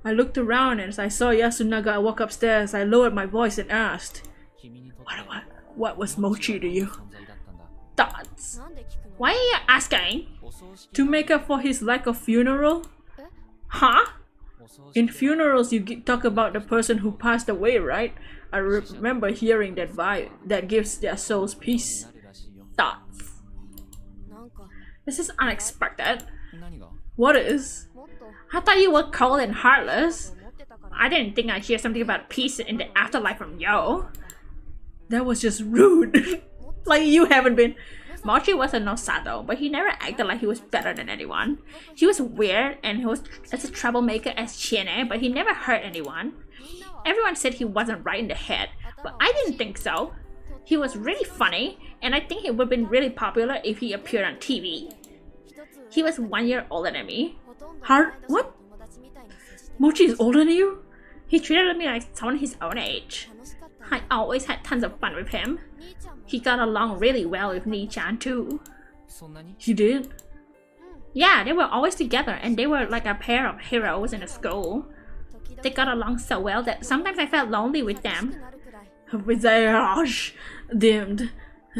I looked around and as I saw Yasunaga walk upstairs, I lowered my voice and asked, What was Mochi to you? Thoughts. Why are you asking? To make up for his lack of funeral? Huh? In funerals, you talk about the person who passed away, right? I remember hearing that vibe that gives their souls peace. Thoughts. This is unexpected. What is? I thought you were cold and heartless. I didn't think I'd hear something about peace in the afterlife from you. That was just rude. Like you haven't been. Mochi was a Nosato, but he never acted like he was better than anyone. He was weird and he was as a troublemaker as Chiene, but he never hurt anyone. Everyone said he wasn't right in the head, but I didn't think so. He was really funny, and I think he would have been really popular if he appeared on TV. He was 1 year older than me. What? Mochi is older than you? He treated me like someone his own age. I always had tons of fun with him. He got along really well with Nii-chan too. He did? Yeah, they were always together and they were like a pair of heroes in the school. They got along so well that sometimes I felt lonely with them. Her visage dimmed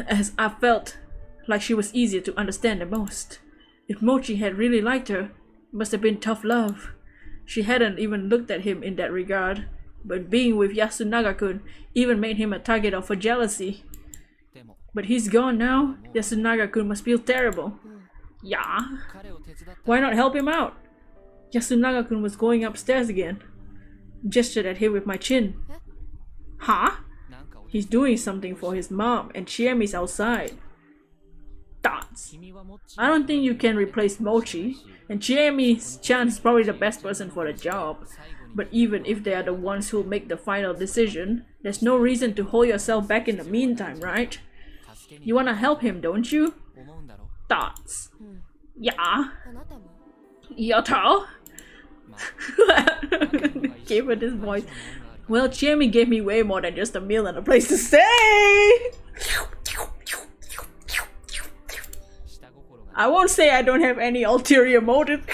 as I felt like she was easier to understand the most. If Mochi had really liked her, it must have been tough love. She hadn't even looked at him in that regard, but being with Yasunaga-kun even made him a target of her jealousy. But he's gone now. Yasunaga-kun must feel terrible. Yeah. Why not help him out? Yasunaga-kun was going upstairs again. Gestured at him with my chin. Huh? He's doing something for his mom and Chiemi's outside. Thoughts. I don't think you can replace Mochi, and Chiemi-chan is probably the best person for the job. But even if they are the ones who'll make the final decision, there's no reason to hold yourself back in the meantime, right? You wanna help him, don't you? Thoughts. Yeah. Yoto? Gave her this voice. Well, Chiemi gave me way more than just a meal and a place to stay! I won't say I don't have any ulterior motive.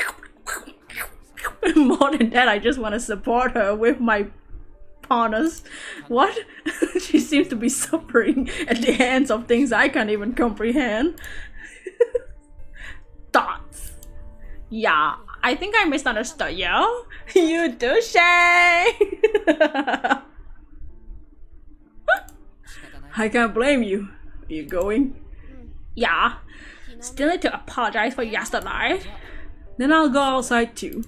More than that, I just want to support her with my partners. What? She seems to be suffering at the hands of things I can't even comprehend. Thoughts. Yeah, I think I misunderstood you. You do, Shay! I can't blame you. Are you going? Yeah. Still need to apologize for yesterday. Then I'll go outside too.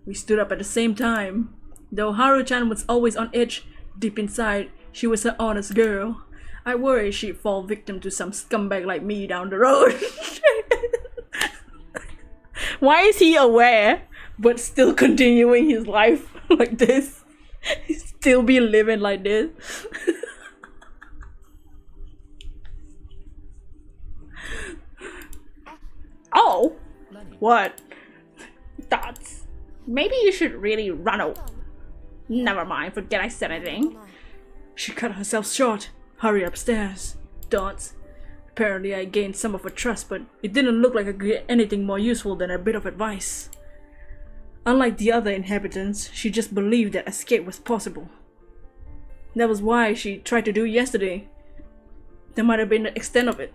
We stood up at the same time. Though Haru-chan was always on edge, deep inside, she was an honest girl. I worried she'd fall victim to some scumbag like me down the road. Why is he aware, but still continuing his life like this? Still be living like this? Oh! What? Thoughts. Maybe you should really run away. Never mind, forget I said anything. She cut herself short. Hurry upstairs. Dots. Apparently I gained some of her trust, but it didn't look like I could get anything more useful than a bit of advice. Unlike the other inhabitants, she just believed that escape was possible. That was why she tried to do yesterday. That might have been the extent of it.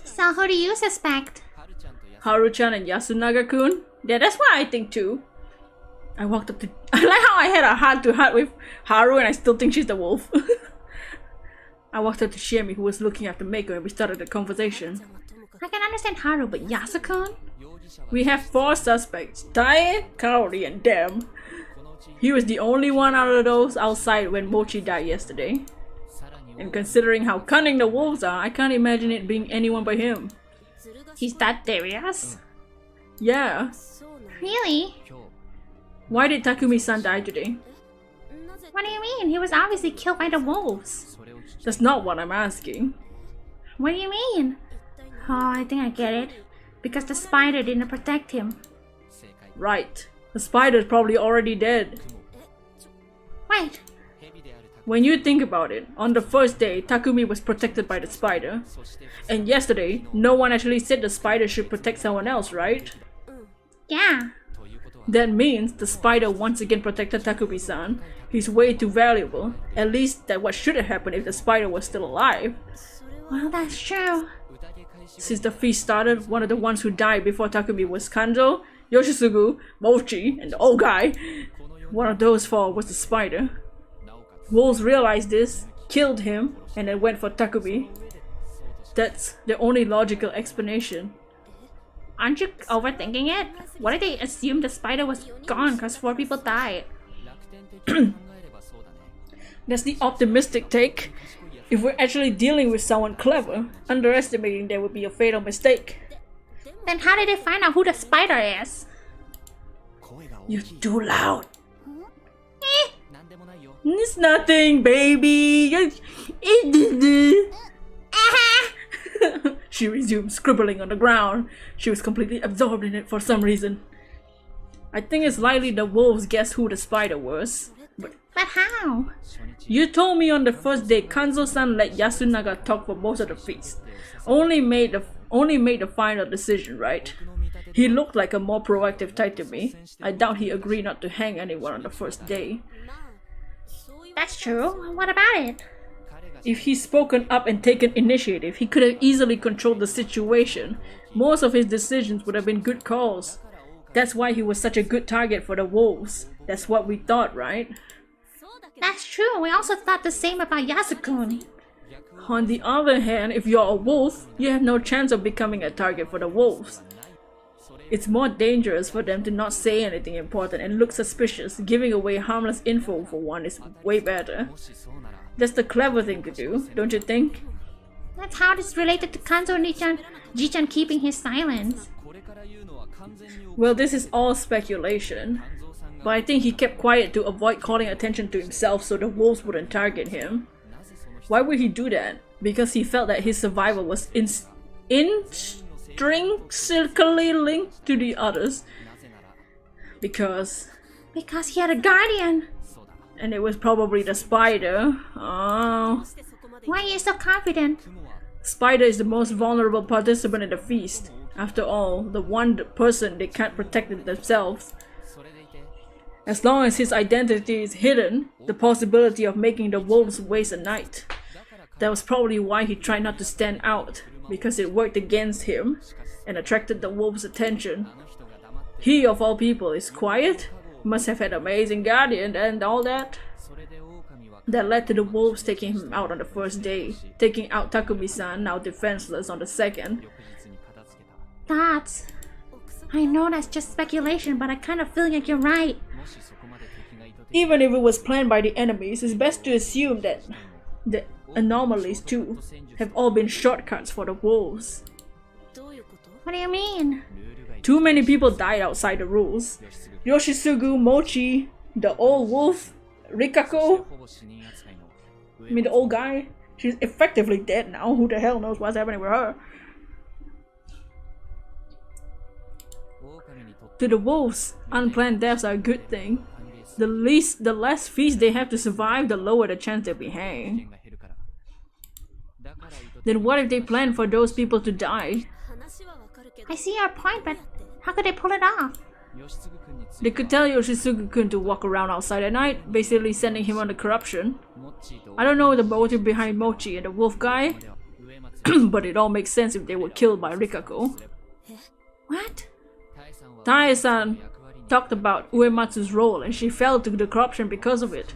So who do you suspect? Haru-chan and Yasunaga-kun? Yeah, that's what I think too. I walked up to... I like how I had a heart-to-heart with Haru and I still think she's the wolf. I walked up to Shiemi, who was looking after Mako, and we started the conversation. I can understand Haru, but Yasukun? We have 4 suspects. Tae, Kaori, and Dem. He was the only one out of those outside when Mochi died yesterday. And considering how cunning the wolves are, I can't imagine it being anyone but him. He's that serious? Yeah. Really? Why did Takumi-san die today? What do you mean? He was obviously killed by the wolves. That's not what I'm asking. What do you mean? Oh, I think I get it. Because the spider didn't protect him. Right. The spider's probably already dead. Wait. When you think about it, on the first day, Takumi was protected by the spider. And yesterday, no one actually said the spider should protect someone else, right? Yeah. That means the spider once again protected Takumi-san. He's way too valuable. At least that's what should have happened if the spider was still alive. Well, that's true. Since the feast started, one of the ones who died before Takumi was Kanzo, Yoshisugu, Mochi, and the old guy. One of those 4 was the spider. Wolves realized this, killed him, and then went for Takumi. That's the only logical explanation. Aren't you overthinking it? What if they assumed the spider was gone because 4 people died? That's the optimistic take. If we're actually dealing with someone clever, underestimating there would be a fatal mistake. Then how did they find out who the spider is? You're too loud. It's nothing, baby. She resumed scribbling on the ground. She was completely absorbed in it for some reason. I think it's likely the wolves guessed who the spider was. But how? You told me on the first day Kanzo-san let Yasunaga talk for most of the feast. Only made the final decision, right? He looked like a more proactive type to me. I doubt he agreed not to hang anyone on the first day. That's true. What about it? If he'd spoken up and taken initiative, he could have easily controlled the situation. Most of his decisions would have been good calls. That's why he was such a good target for the wolves. That's what we thought, right? That's true. We also thought the same about Yasukun. On the other hand, if you're a wolf, you have no chance of becoming a target for the wolves. It's more dangerous for them to not say anything important and look suspicious. Giving away harmless info for one is way better. That's the clever thing to do, don't you think? That's how it's related to Kanzo and Ji-chan keeping his silence. Well, this is all speculation. But I think he kept quiet to avoid calling attention to himself so the wolves wouldn't target him. Why would he do that? Because he felt that his survival was intrinsically linked to the others. Because he had a guardian. And it was probably the spider. Oh. Why are you so confident? Spider is the most vulnerable participant in the feast. After all, the one person they can't protect themselves. As long as his identity is hidden, the possibility of making the wolves waste a night. That was probably why he tried not to stand out, because it worked against him and attracted the wolves' attention. He, of all people, is quiet, must have had an amazing guardian and all that. That led to the wolves taking him out on the first day, taking out Takumi-san, now defenseless, on the second. I know that's just speculation, but I kind of feel like you're right. Even if it was planned by the enemies, it's best to assume that the anomalies too have all been shortcuts for the wolves. What do you mean? Too many people died outside the rules. Yoshisugu, Mochi, the old wolf, Rikako. I mean the old guy. She's effectively dead now. Who the hell knows what's happening with her? To the wolves, unplanned deaths are a good thing. The less feast they have to survive, the lower the chance they'll be hanged. Then what if they plan for those people to die? I see your point, but how could they pull it off? They could tell Yoshitsugu-kun to walk around outside at night, basically sending him on the corruption. I don't know the motive behind Mochi and the wolf guy, but it all makes sense if they were killed by Rikako. What? Tae-san talked about Uematsu's role and she fell to the corruption because of it.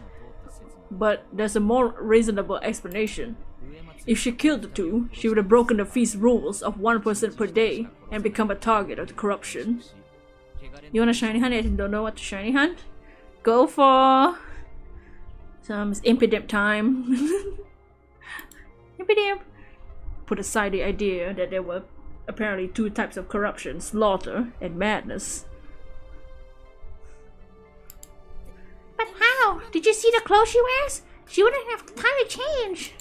But there's a more reasonable explanation. If she killed the two, she would have broken the feast rules of 1% per day and become a target of the corruption. You want a shiny hunt? I don't know what to shiny hunt. Go for some impidimp time. Impidimp. Put aside the idea that there were apparently two types of corruption: slaughter and madness. But how? Did you see the clothes she wears? She wouldn't have time to change.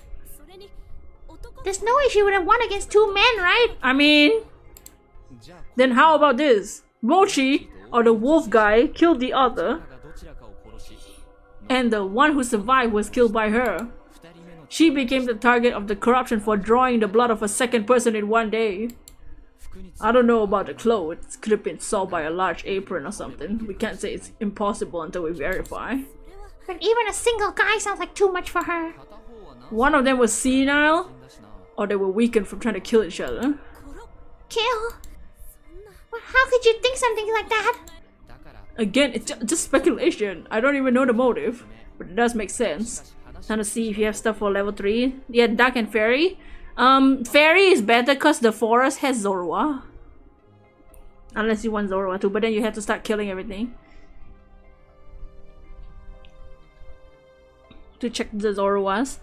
There's no way she would have won against two men, right? I mean, then how about this? Mochi, or the wolf guy, killed the other, and the one who survived was killed by her. She became the target of the corruption for drawing the blood of a second person in one day. I don't know about the clothes. It could have been solved by a large apron or something. We can't say it's impossible until we verify. But even a single guy sounds like too much for her. One of them was senile, or they were weakened from trying to kill each other. Kill? Well, how could you think something like that? Again, it's just speculation. I don't even know the motive, but it does make sense. Trying to see if you have stuff for level 3. Yeah, Duck and Fairy. Fairy is better because the forest has Zorua. Unless you want Zorua too, but then you have to start killing everything to check the Zoruas.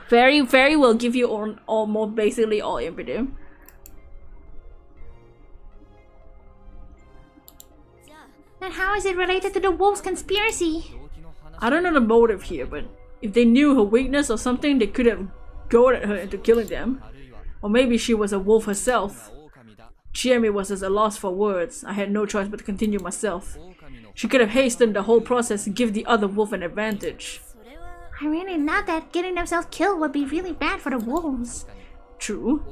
Fairy will give you almost basically all Impidum. Then how is it related to the wolf's conspiracy? I don't know the motive here, but if they knew her weakness or something, they could have goaded her into killing them. Or maybe she was a wolf herself. Chiemi was at a loss for words. I had no choice but to continue myself. She could have hastened the whole process and give the other wolf an advantage. I really know that getting themselves killed would be really bad for the wolves. True.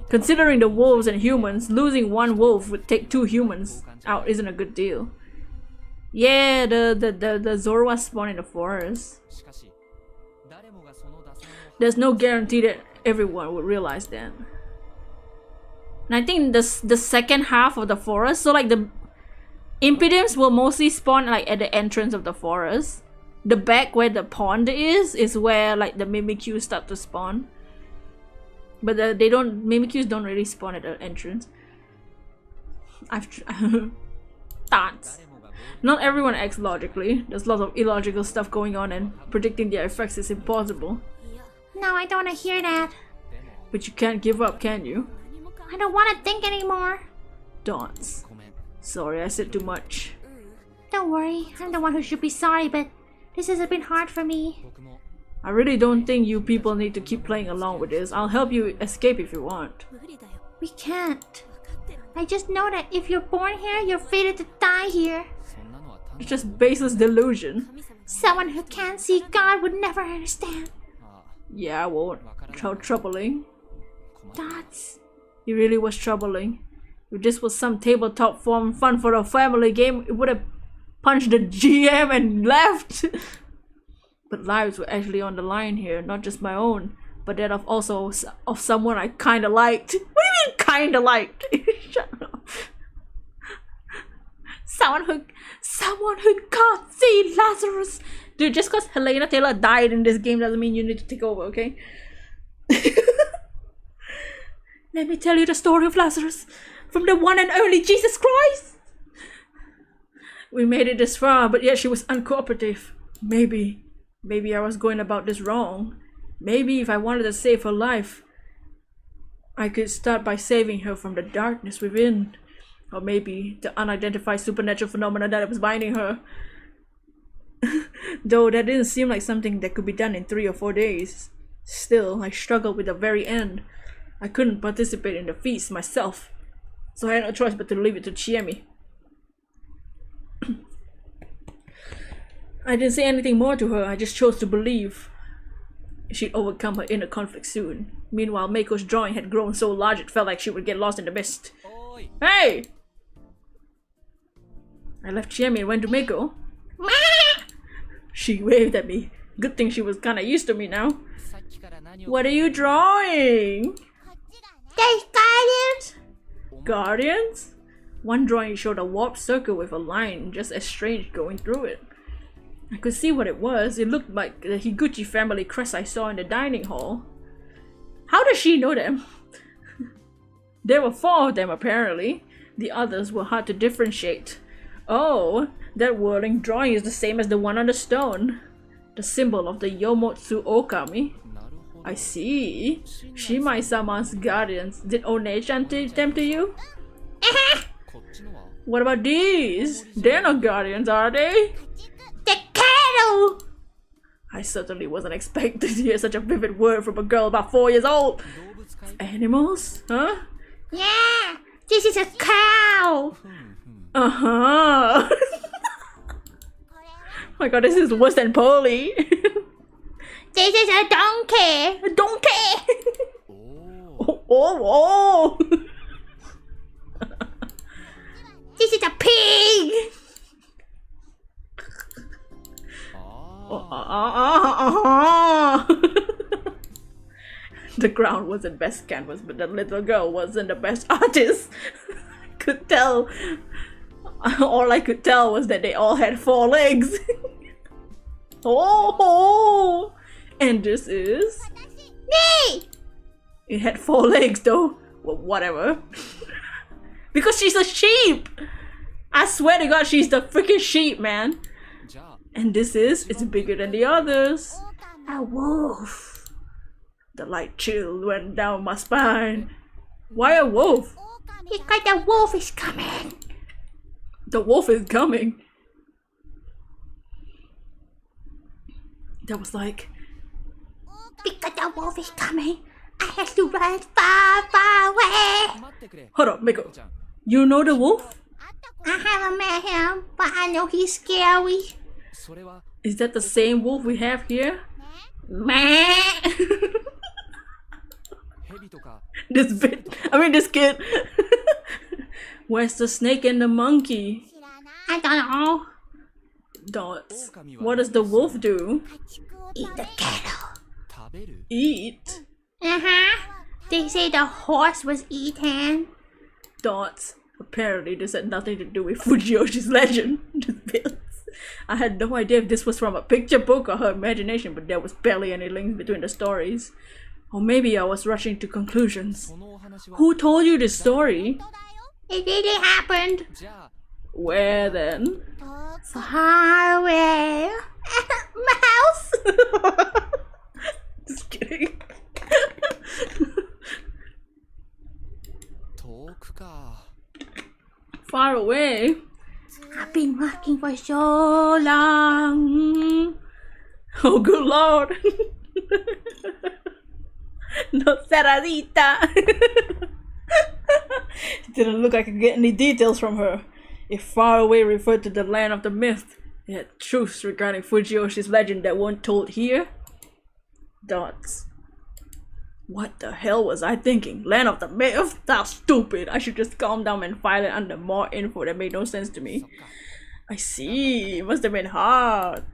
Considering the wolves and humans, losing one wolf would take 2 humans out isn't a good deal. Yeah, the Zorua spawn in the forest. There's no guarantee that everyone would realize that. And I think the second half of the forest, so like the Impidimps will mostly spawn like at the entrance of the forest. The back where the pond is where like the Mimikyus start to spawn. But Mimikyus don't really spawn at the entrance. Thoughts. Not everyone acts logically. There's lots of illogical stuff going on and predicting their effects is impossible. No, I don't want to hear that. But you can't give up, can you? I don't want to think anymore. Dance. Sorry, I said too much. Don't worry, I'm the one who should be sorry, but this has been hard for me. I really don't think you people need to keep playing along with this. I'll help you escape if you want. We can't. I just know that if you're born here, you're fated to die here. It's just baseless delusion. Someone who can't see God would never understand. Yeah, I won't. How troubling. That's... It really was troubling. If this was some tabletop fun for a family game, it would have punched the GM and left. But lives were actually on the line here, not just my own, but that of also of someone I kinda liked. What do you mean kinda liked? Shut up. Someone who can't see Lazarus. Dude, just cause Helena Taylor died in this game doesn't mean you need to take over, okay? Let me tell you the story of Lazarus from the one and only Jesus Christ. We made it this far, but yet she was uncooperative. Maybe I was going about this wrong. Maybe if I wanted to save her life, I could start by saving her from the darkness within. Or maybe the unidentified supernatural phenomena that was binding her. Though that didn't seem like something that could be done in 3 or 4 days. Still, I struggled with the very end. I couldn't participate in the feast myself, so I had no choice but to leave it to Chiemi. I didn't say anything more to her, I just chose to believe she'd overcome her inner conflict soon. Meanwhile, Mako's drawing had grown so large it felt like she would get lost in the mist. Hey! I left Chiemi and went to Mako. She waved at me. Good thing she was kinda used to me now. What are you drawing? There's guardians! Guardians? One drawing showed a warped circle with a line just as strange going through it. I could see what it was. It looked like the Higuchi family crest I saw in the dining hall. How does she know them? There were 4 of them apparently. The others were hard to differentiate. Oh, that whirling drawing is the same as the one on the stone. The symbol of the Yomotsu Okami. I see. Shimai-sama's guardians. Did One-chan teach them to you? What about these? They're not guardians, are they? The cattle! I certainly wasn't expecting to hear such a vivid word from a girl about 4 years old. Animals? Huh? Yeah, this is a cow! Uh-huh. My god, this is worse than Polly. This is a donkey! A donkey! Oh. This is a pig! The ground was the best canvas, but the little girl wasn't the best artist. Could tell. All I could tell was that they all had 4 legs. Oh! And this is... Me! It had 4 legs though. Well, whatever. Because she's a sheep! I swear to god, she's the freaking sheep, man. And this is, it's bigger than the others. A wolf. The light chill went down my spine. Why a wolf? Because the wolf is coming. The wolf is coming. That was like... Because the wolf is coming, I have to run far, far away. Hold up, Miko. You know the wolf? I haven't met him, but I know he's scary. Is that the same wolf we have here? Meh. This kid. Where's the snake and the monkey? I don't know. Dots. What does the wolf do? Eat the cattle. Eat? They say the horse was eaten. Dots. Apparently this had nothing to do with Fujiyoshi's legend. I had no idea if this was from a picture book or her imagination, but there was barely any links between the stories. Or maybe I was rushing to conclusions. Who told you this story? It really happened. Where then? Far away. Mouse. Just kidding. Far away? I've been walking for so long. Oh, good lord. No, Saradita. Didn't look like I could get any details from her. If far away referred to the land of the myth, it had truths regarding Fujiyoshi's legend that weren't told here. Dots. What the hell was I thinking? Land of the myth? That's stupid. I should just calm down and file it under more info that made no sense to me. I see. It must have been hard.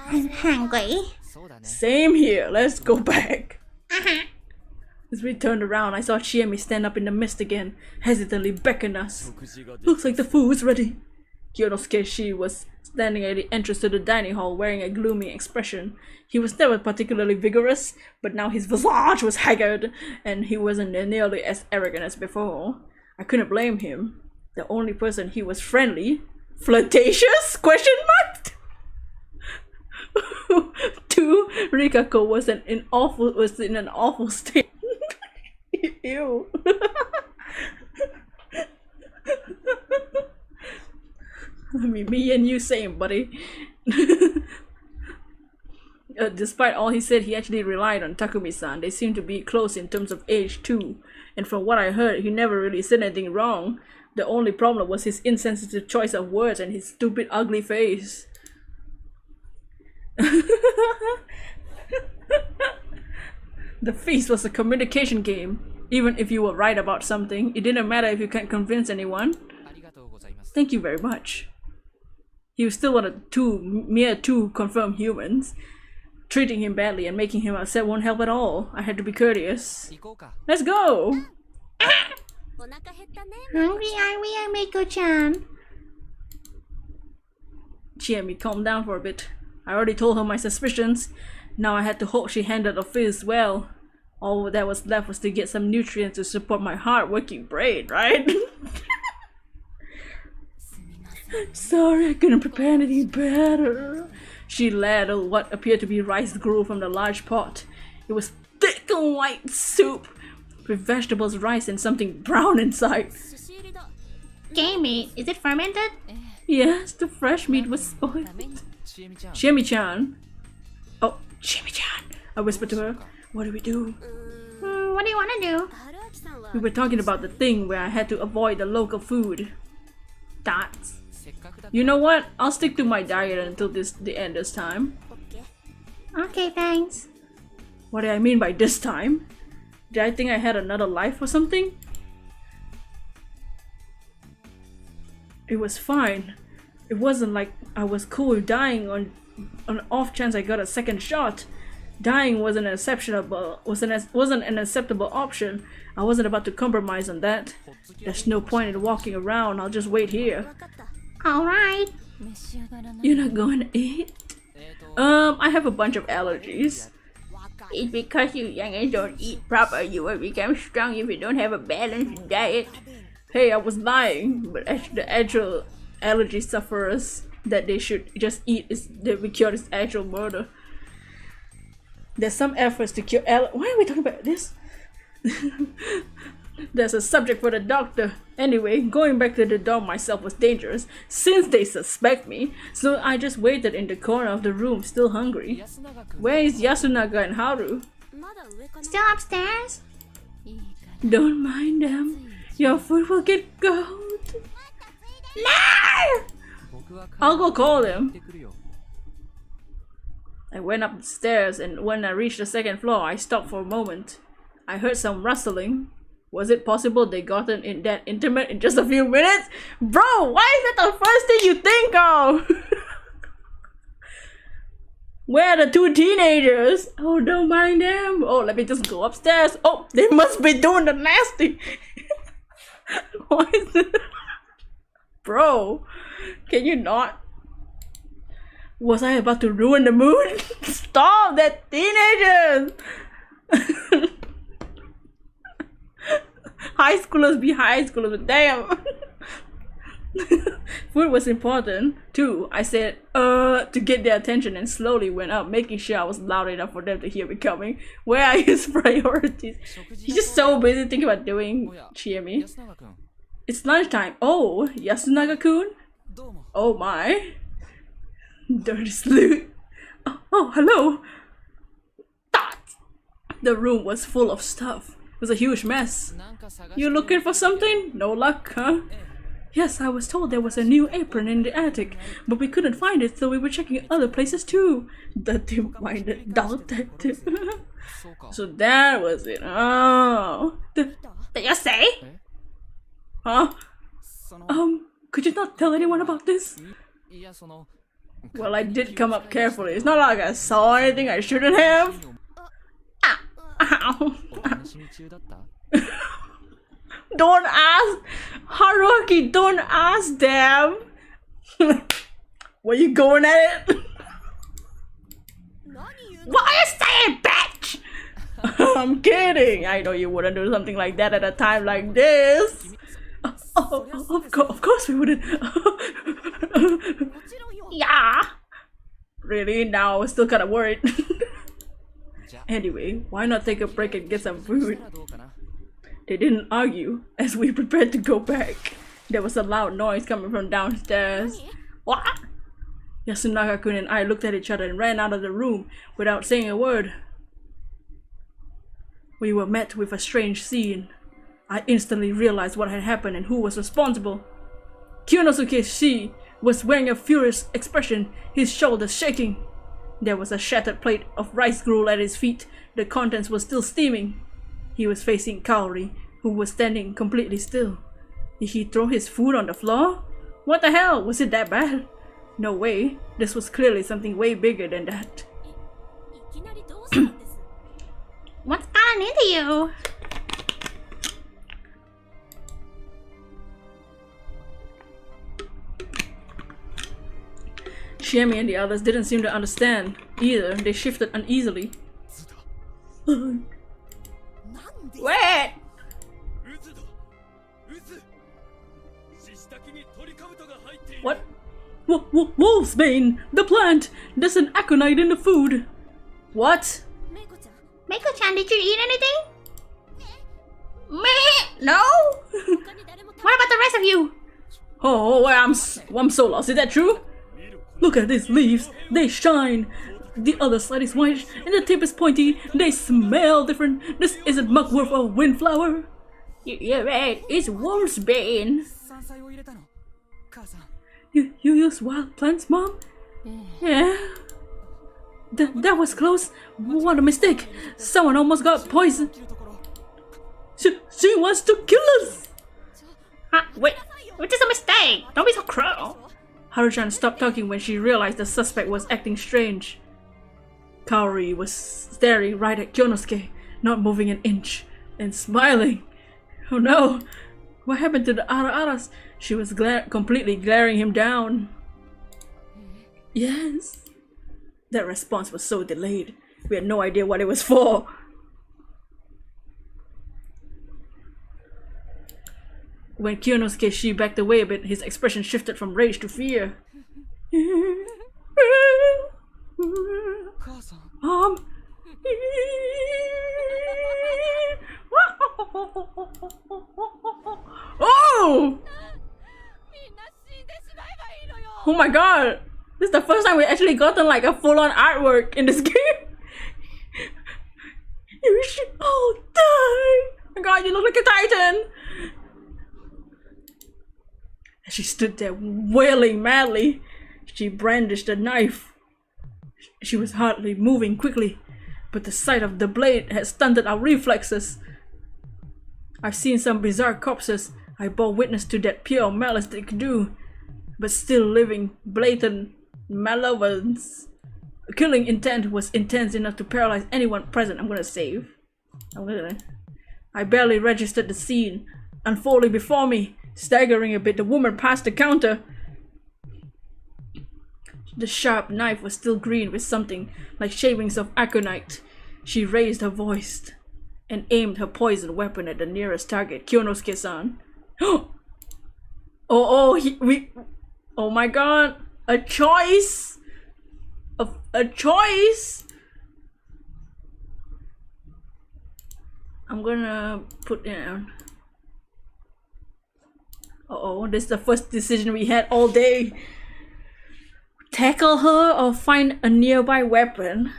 I'm hungry. Same here. Let's go back. As we turned around, I saw Chiemi stand up in the mist again, hesitantly beckon us. Looks like the food's ready. Kyonosuke was standing at the entrance to the dining hall wearing a gloomy expression. He was never particularly vigorous, but now his visage was haggard, and he wasn't nearly as arrogant as before. I couldn't blame him. The only person he was friendly, flirtatious? Question mark? 2. Rikako was in an awful state. Ew. I mean, me and you same, buddy. Despite all he said, he actually relied on Takumi-san. They seemed to be close in terms of age too. And from what I heard, he never really said anything wrong. The only problem was his insensitive choice of words and his stupid ugly face. The feast was a communication game. Even if you were right about something, it didn't matter if you can't convince anyone. Thank you very much. He was still one of mere two confirmed humans. Treating him badly and making him upset won't help at all. I had to be courteous. Let's go! Hungry are we, Miko-chan? Chiemi, calm down for a bit. I already told her my suspicions. Now I had to hope she handled the feast well. All that was left was to get some nutrients to support my hard-working brain, right? Sorry, I couldn't prepare anything better. She ladled what appeared to be rice gruel from the large pot. It was thick and white soup, with vegetables, rice, and something brown inside. Game meat, is it fermented? Yes, the fresh meat was spoiled. Chiemi-chan. Oh, Chiemi-chan. I whispered to her. What do we do? What do you want to do? We were talking about the thing where I had to avoid the local food. That's... You know what? I'll stick to my diet until the end this time. Okay, thanks. What do I mean by this time? Did I think I had another life or something? It was fine. It wasn't like I was cool with dying on an off chance I got a second shot. Dying wasn't an acceptable option. I wasn't about to compromise on that. There's no point in walking around. I'll just wait here. Alright. You're not going to eat? I have a bunch of allergies. It's because you young and don't eat proper. You will become strong if you don't have a balanced diet. Hey, I was lying, but the actual allergy sufferers that they should just eat they will cure this actual murder. There's some efforts to cure why are we talking about this? There's a subject for the doctor. Anyway, going back to the dorm myself was dangerous, since they suspect me, so I just waited in the corner of the room, still hungry. Where is Yasunaga and Haru? Still upstairs? Don't mind them. Your food will get cold. No! I'll go call them. I went up the stairs, and when I reached the second floor, I stopped for a moment. I heard some rustling. Was it possible they gotten in that intimate in just a few minutes? Bro, why is that the first thing you think of? Where are the two teenagers? Oh, don't mind them. Oh, let me just go upstairs. Oh, they must be doing the nasty. Why is it? Bro, can you not? Was I about to ruin the mood? Stop that, teenagers! High schoolers be high schoolers, damn! Food was important too. I said, to get their attention and slowly went up, making sure I was loud enough for them to hear me coming. Where are his priorities? He's just so busy thinking about doing Chiemi. It's lunchtime. Oh, Yasunaga-kun? Oh my. Dirty sleuth. Oh, hello. The room was full of stuff. It was a huge mess. You looking for something? No luck, huh? Yes, I was told there was a new apron in the attic, but we couldn't find it, so we were checking other places too. Dirty-minded detective. So that was it. Oh. Did you say? Huh? Could you not tell anyone about this? Well, I did come up carefully. It's not like I saw anything I shouldn't have. Ow. Don't ask! Haruki, don't ask them! Where you going at it? What are you saying, bitch? I'm kidding! I know you wouldn't do something like that at a time like this! Of course we wouldn't! Yeah! Really? Now I'm still kinda worried. Anyway, why not take a break and get some food? They didn't argue as we prepared to go back. There was a loud noise coming from downstairs. What? Yasunaga-kun and I looked at each other and ran out of the room without saying a word. We were met with a strange scene. I instantly realized what had happened and who was responsible. Kyonosuke Shi was wearing a furious expression, his shoulders shaking. There was a shattered plate of rice gruel at his feet. The contents were still steaming. He was facing Kaori, who was standing completely still. Did he throw his food on the floor? What the hell? Was it that bad? No way. This was clearly something way bigger than that. What's gotten into you? Shiemi and the others didn't seem to understand either. They shifted uneasily. Wait! What? Wolfsbane! The plant! There's an aconite in the food! What? Meiko-chan, did you eat anything? Me? No? What about the rest of you? Oh, I'm so lost. Is that true? Look at these leaves. They shine. The other side is white and the tip is pointy. They smell different. This isn't mugwort or windflower. You're right. It's wolfsbane. You use wild plants, Mom? Yeah. That was close. What a mistake. Someone almost got poisoned. She wants to kill us. Wait, which is a mistake. Don't be so cruel. Haruchan stopped talking when she realized the suspect was acting strange. Kaori was staring right at Kyonosuke, not moving an inch, and smiling. Oh no! What happened to the Ara-Aras? She was completely glaring him down. Yes. That response was so delayed. We had no idea what it was for. When Kyonosuke backed away a bit, his expression shifted from rage to fear. Oh! Oh my god! This is the first time we actually gotten like a full-on artwork in this game. You should all die! Oh my god, you look like a titan! As she stood there wailing madly, she brandished a knife. She was hardly moving quickly, but the sight of the blade had stunted our reflexes. I've seen some bizarre corpses. I bore witness to that pure malice they could do, but still living blatant malevolence. Killing intent was intense enough to paralyze anyone present. I'm gonna save. I barely registered the scene unfolding before me. Staggering a bit, the woman passed the counter. The sharp knife was still green with something like shavings of aconite. She raised her voice and aimed her poison weapon at the nearest target, Kyonosuke-san. Oh my god! A choice! A choice! I'm gonna put down. This is the first decision we had all day. Tackle her or find a nearby weapon?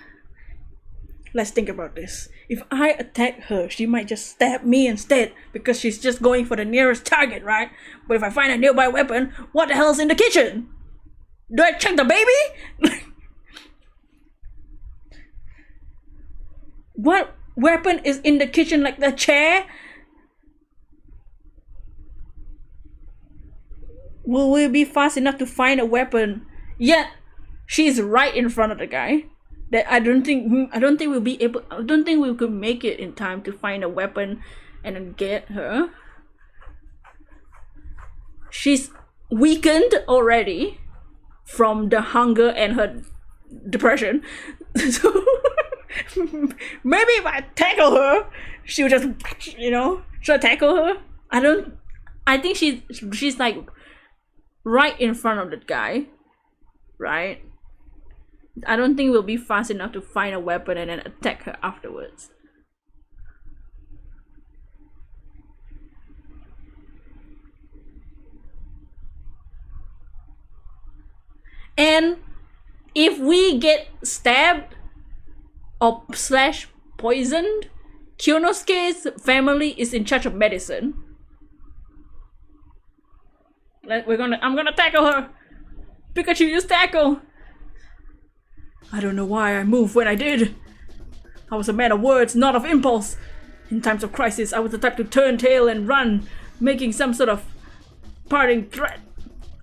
Let's think about this. If I attack her, she might just stab me instead because she's just going for the nearest target, right? But if I find a nearby weapon, what the hell's in the kitchen? Do I check the baby? What weapon is in the kitchen, like the chair? Will we be fast enough to find a weapon? Yet she's right in front of the guy. That I don't think we'll be able. I don't think we could make it in time to find a weapon and then get her. She's weakened already from the hunger and her depression. So maybe if I tackle her, she'll just, should I tackle her? I think she's like right in front of that guy, right? I don't think we'll be fast enough to find a weapon and then attack her afterwards. And if we get stabbed or slash poisoned, Kyonosuke's family is in charge of medicine. I'm gonna tackle her. Pikachu, use tackle. I don't know why I moved when I did. I was a man of words, not of impulse. In times of crisis, I was the type to turn tail and run, making some sort of parting threat.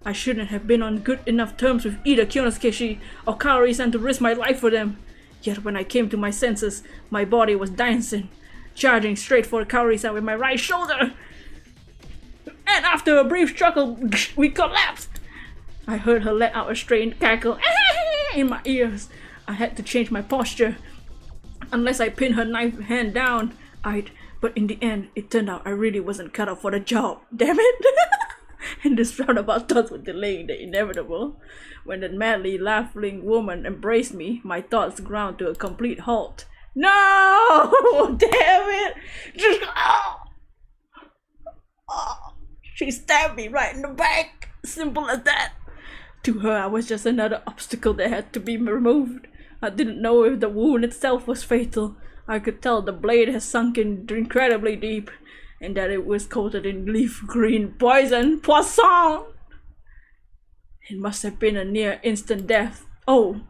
I shouldn't have been on good enough terms with either Kyonosuke or Kaori-san to risk my life for them. Yet when I came to my senses, my body was dancing, charging straight for Kaori-san with my right shoulder. And after a brief struggle, we collapsed. I heard her let out a strained cackle in my ears. I had to change my posture. Unless I pinned her knife hand down, but in the end, it turned out I really wasn't cut out for the job. Damn it! And this roundabout thoughts were delaying the inevitable. When the madly laughing woman embraced me, my thoughts ground to a complete halt. No! Damn it! She stabbed me right in the back. Simple as that. To her, I was just another obstacle that had to be removed. I didn't know if the wound itself was fatal. I could tell the blade had sunk in incredibly deep, and that it was coated in leaf green poison. Poisson! It must have been a near instant death. Oh!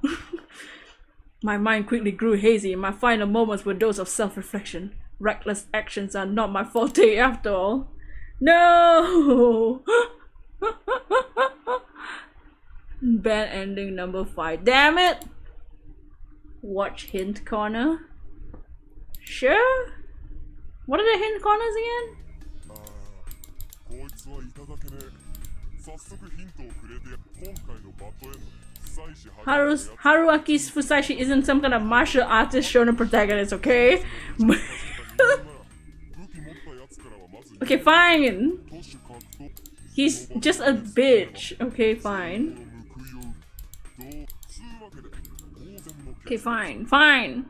My mind quickly grew hazy, and my final moments were those of self-reflection. Reckless actions are not my forte after all. No! Bad ending number 5. Damn it! Watch hint corner. Sure? What are the hint corners again? Haruaki Fusashi isn't some kind of martial artist shonen protagonist, okay? Okay, fine. He's just a bitch. Okay, fine. Okay, fine. Fine.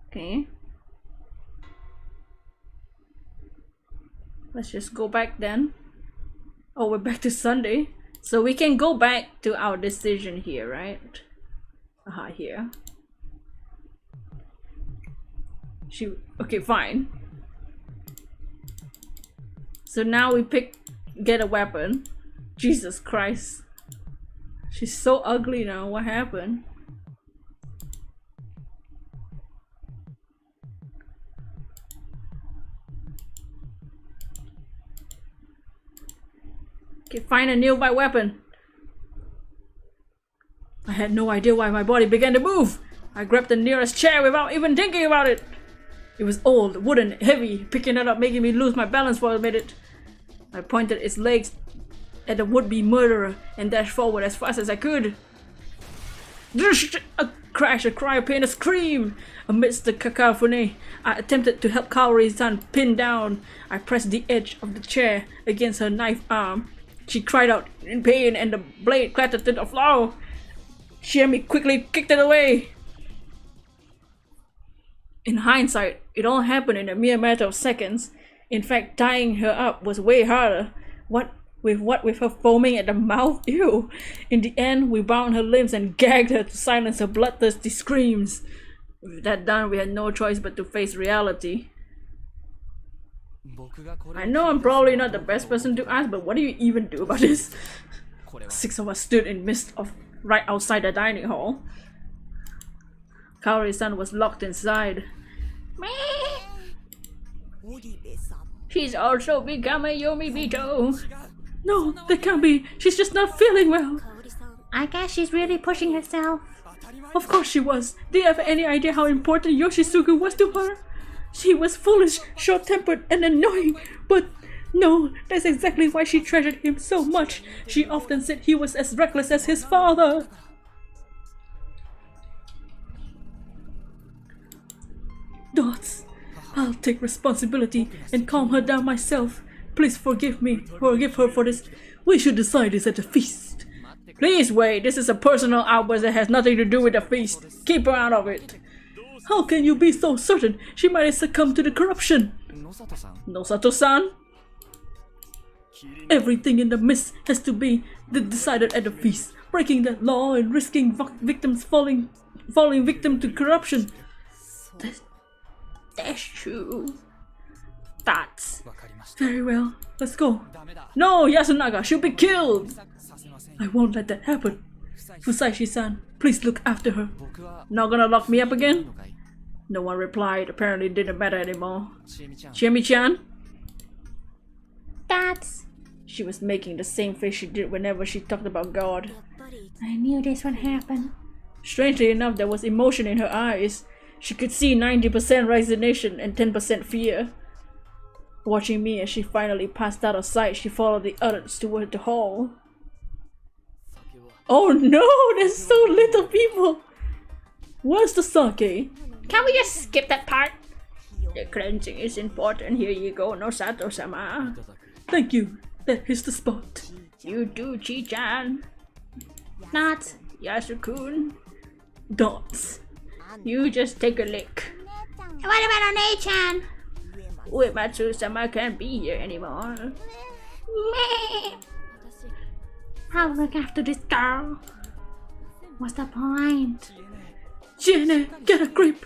Okay. Let's just go back then. Oh, we're back to Sunday. So we can go back to our decision here, right? Here. Okay, fine. So now we get a weapon. Jesus Christ. She's so ugly now. What happened? Okay, find a nearby weapon. I had no idea why my body began to move. I grabbed the nearest chair without even thinking about it. It was old, wooden, heavy. Picking it up making me lose my balance for a minute. I pointed its legs at the would-be murderer and dashed forward as fast as I could. A crash, a cry, a pain, a scream. Amidst the cacophony, I attempted to help Kaori-san pin down. I pressed the edge of the chair against her knife arm. She cried out in pain and the blade clattered to the floor. Shiemi quickly kicked it away. In hindsight, it all happened in a mere matter of seconds. In fact, tying her up was way harder. What with her foaming at the mouth? Ew. In the end, we bound her limbs and gagged her to silence her bloodthirsty screams. With that done, we had no choice but to face reality. I know I'm probably not the best person to ask, but what do you even do about this? 6 of us stood in midst of right outside the dining hall. Kaori-san was locked inside. She's also become a Yomibito. No, that can't be. She's just not feeling well. I guess she's really pushing herself. Of course she was. Do you have any idea how important Yoshisuke was to her? She was foolish, short-tempered, and annoying, but no, that's exactly why she treasured him so much. She often said he was as reckless as his father. Dots, I'll take responsibility and calm her down myself. Please forgive her for this. We should decide this at the feast. Please wait, this is a personal outburst that has nothing to do with the feast. Keep her out of it. How can you be so certain she might have succumbed to the corruption? Nosato-san? Everything in the mist has to be decided at the feast. Breaking that law and risking victims falling victim to corruption. That's true. Thoughts? Very well, let's go. No, Yasunaga, she'll be killed! I won't let that happen. Fusashi-san, please look after her. Not gonna lock me up again? No one replied. Apparently it didn't matter anymore. Chiemi-chan? Thoughts? She was making the same face she did whenever she talked about God. I knew this would happen. Strangely enough, there was emotion in her eyes. She could see 90% resignation and 10% fear. Watching me as she finally passed out of sight, she followed the others toward the hall. Oh no, there's so little people! Where's the sake? Can we just skip that part? The cleansing is important. Here you go, Nosato-sama. Thank you. That is the spot. You do, Chi-chan. Not. Yasukun. Dots. You just take a lick. What about One-chan? Uematsu-sama can't be here anymore. Me. I'll look after this girl. What's the point? Jenny, get a grip.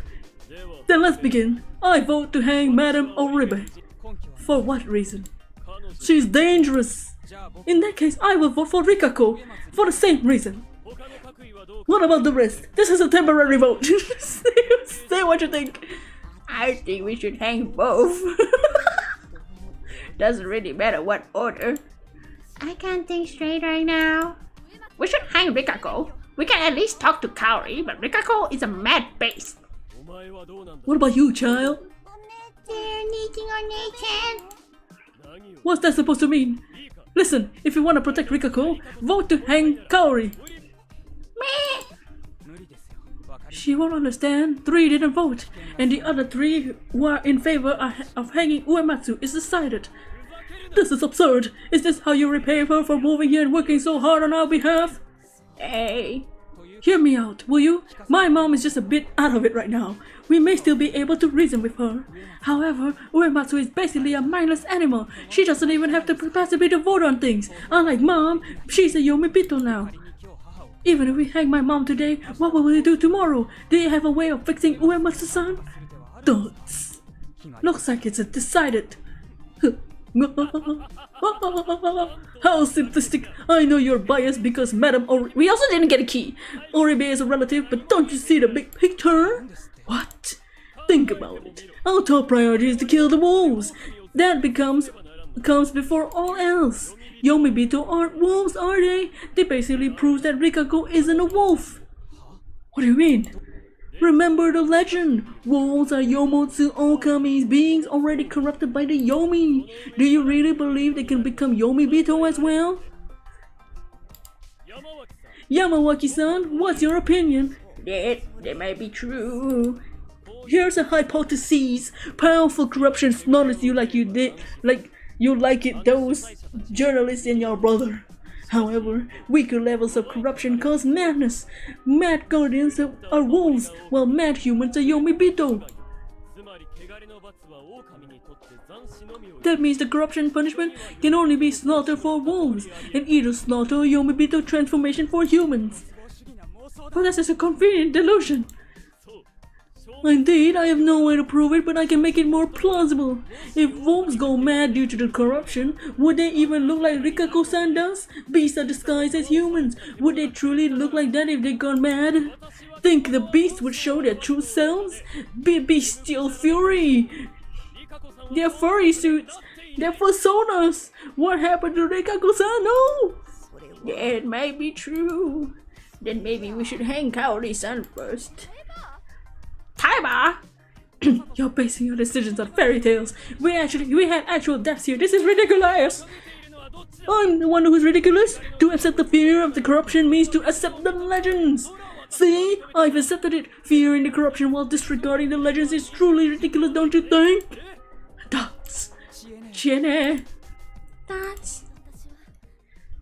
Then let's begin. I vote to hang Madame Oribe. For what reason? She's dangerous. In that case, I will vote for Rikako for the same reason. What about the rest? This is a temporary vote. Say what you think. I think we should hang both. Doesn't really matter what order. I can't think straight right now. We should hang Rikako. We can at least talk to Kaori, but Rikako is a mad beast. What about you, child? They're needing One-chan. What's that supposed to mean? Listen, if you want to protect Rikako, vote to hang Kaori. Me. She won't understand. 3 didn't vote, and the other 3 who are in favor of hanging Uematsu is decided. This is absurd. Is this how you repay her for moving here and working so hard on our behalf? Hey, hear me out, will you? My mom is just a bit out of it right now. We may still be able to reason with her. However, Uematsu is basically a mindless animal. She doesn't even have the capacity to vote on things. Unlike mom, she's a Yomibito now. Even if we hang my mom today, what will we do tomorrow? Do you have a way of fixing Uematsu-san? Dots. Looks like it's decided. How simplistic. I know you're biased because Madame Oribe... We also didn't get a key. Oribe is a relative, but don't you see the big picture? What? Think about it. Our top priority is to kill the wolves. That comes before all else. Yomibito aren't wolves, are they? They basically proves that Rikako isn't a wolf. What do you mean? Remember the legend. Wolves are Yomotsu Okami's beings already corrupted by the Yomi. Do you really believe they can become Yomibito as well? Yamawaki-san, what's your opinion? That may be true. Here's a hypothesis. Powerful corruption slaughters you like you did, like you like it those journalists and your brother. However, weaker levels of corruption cause madness. Mad guardians are wolves, while mad humans are Yomibito. That means the corruption punishment can only be slaughter for wolves, and either slaughter or Yomibito transformation for humans. But that's just a convenient delusion. Indeed, I have no way to prove it, but I can make it more plausible. If wolves go mad due to the corruption, would they even look like Rikako-san does? Beasts are disguised as humans. Would they truly look like that if they got mad? Think the beasts would show their true selves? Bestial fury! Their furry suits! Their personas! What happened to Rikako-san? No! That may be true. Then maybe we should hang Kaori-san first. Timer! You're basing your decisions on fairy tales. We had actual deaths here. This is ridiculous. I'm the one who's ridiculous. To accept the fear of the corruption means to accept the legends. See, I've accepted it. Fearing the corruption while disregarding the legends is truly ridiculous, don't you think? Dots. Jenny. Dots.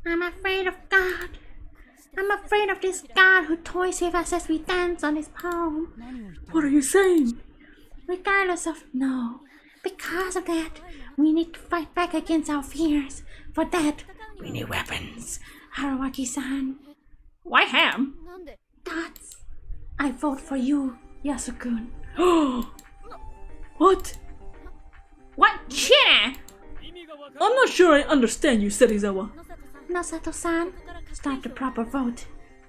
I'm afraid of God. I'm afraid of this God who toys with us as we dance on his palm. What are you saying? Regardless of no. Because of that, we need to fight back against our fears. For that, we need weapons. Harawaki-san. Why ham? Dots. I vote for you, Yasukun. What? What? Chine! I'm not sure I understand you, Serizawa. Nosato-san, start the proper vote.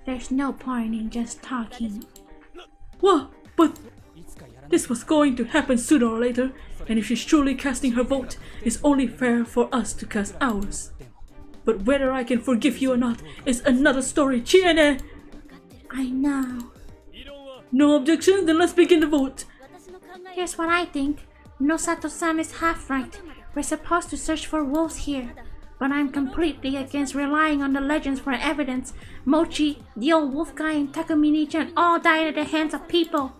There's no point in just talking. What? But this was going to happen sooner or later, and if she's truly casting her vote, it's only fair for us to cast ours. But whether I can forgive you or not is another story, Chiene! I know. No objection? Then let's begin the vote. Here's what I think. Nosato-san is half right. We're supposed to search for wolves here. But I'm completely against relying on the legends for evidence. Mochi, the old wolf guy, and Takumi-chan all died at the hands of people.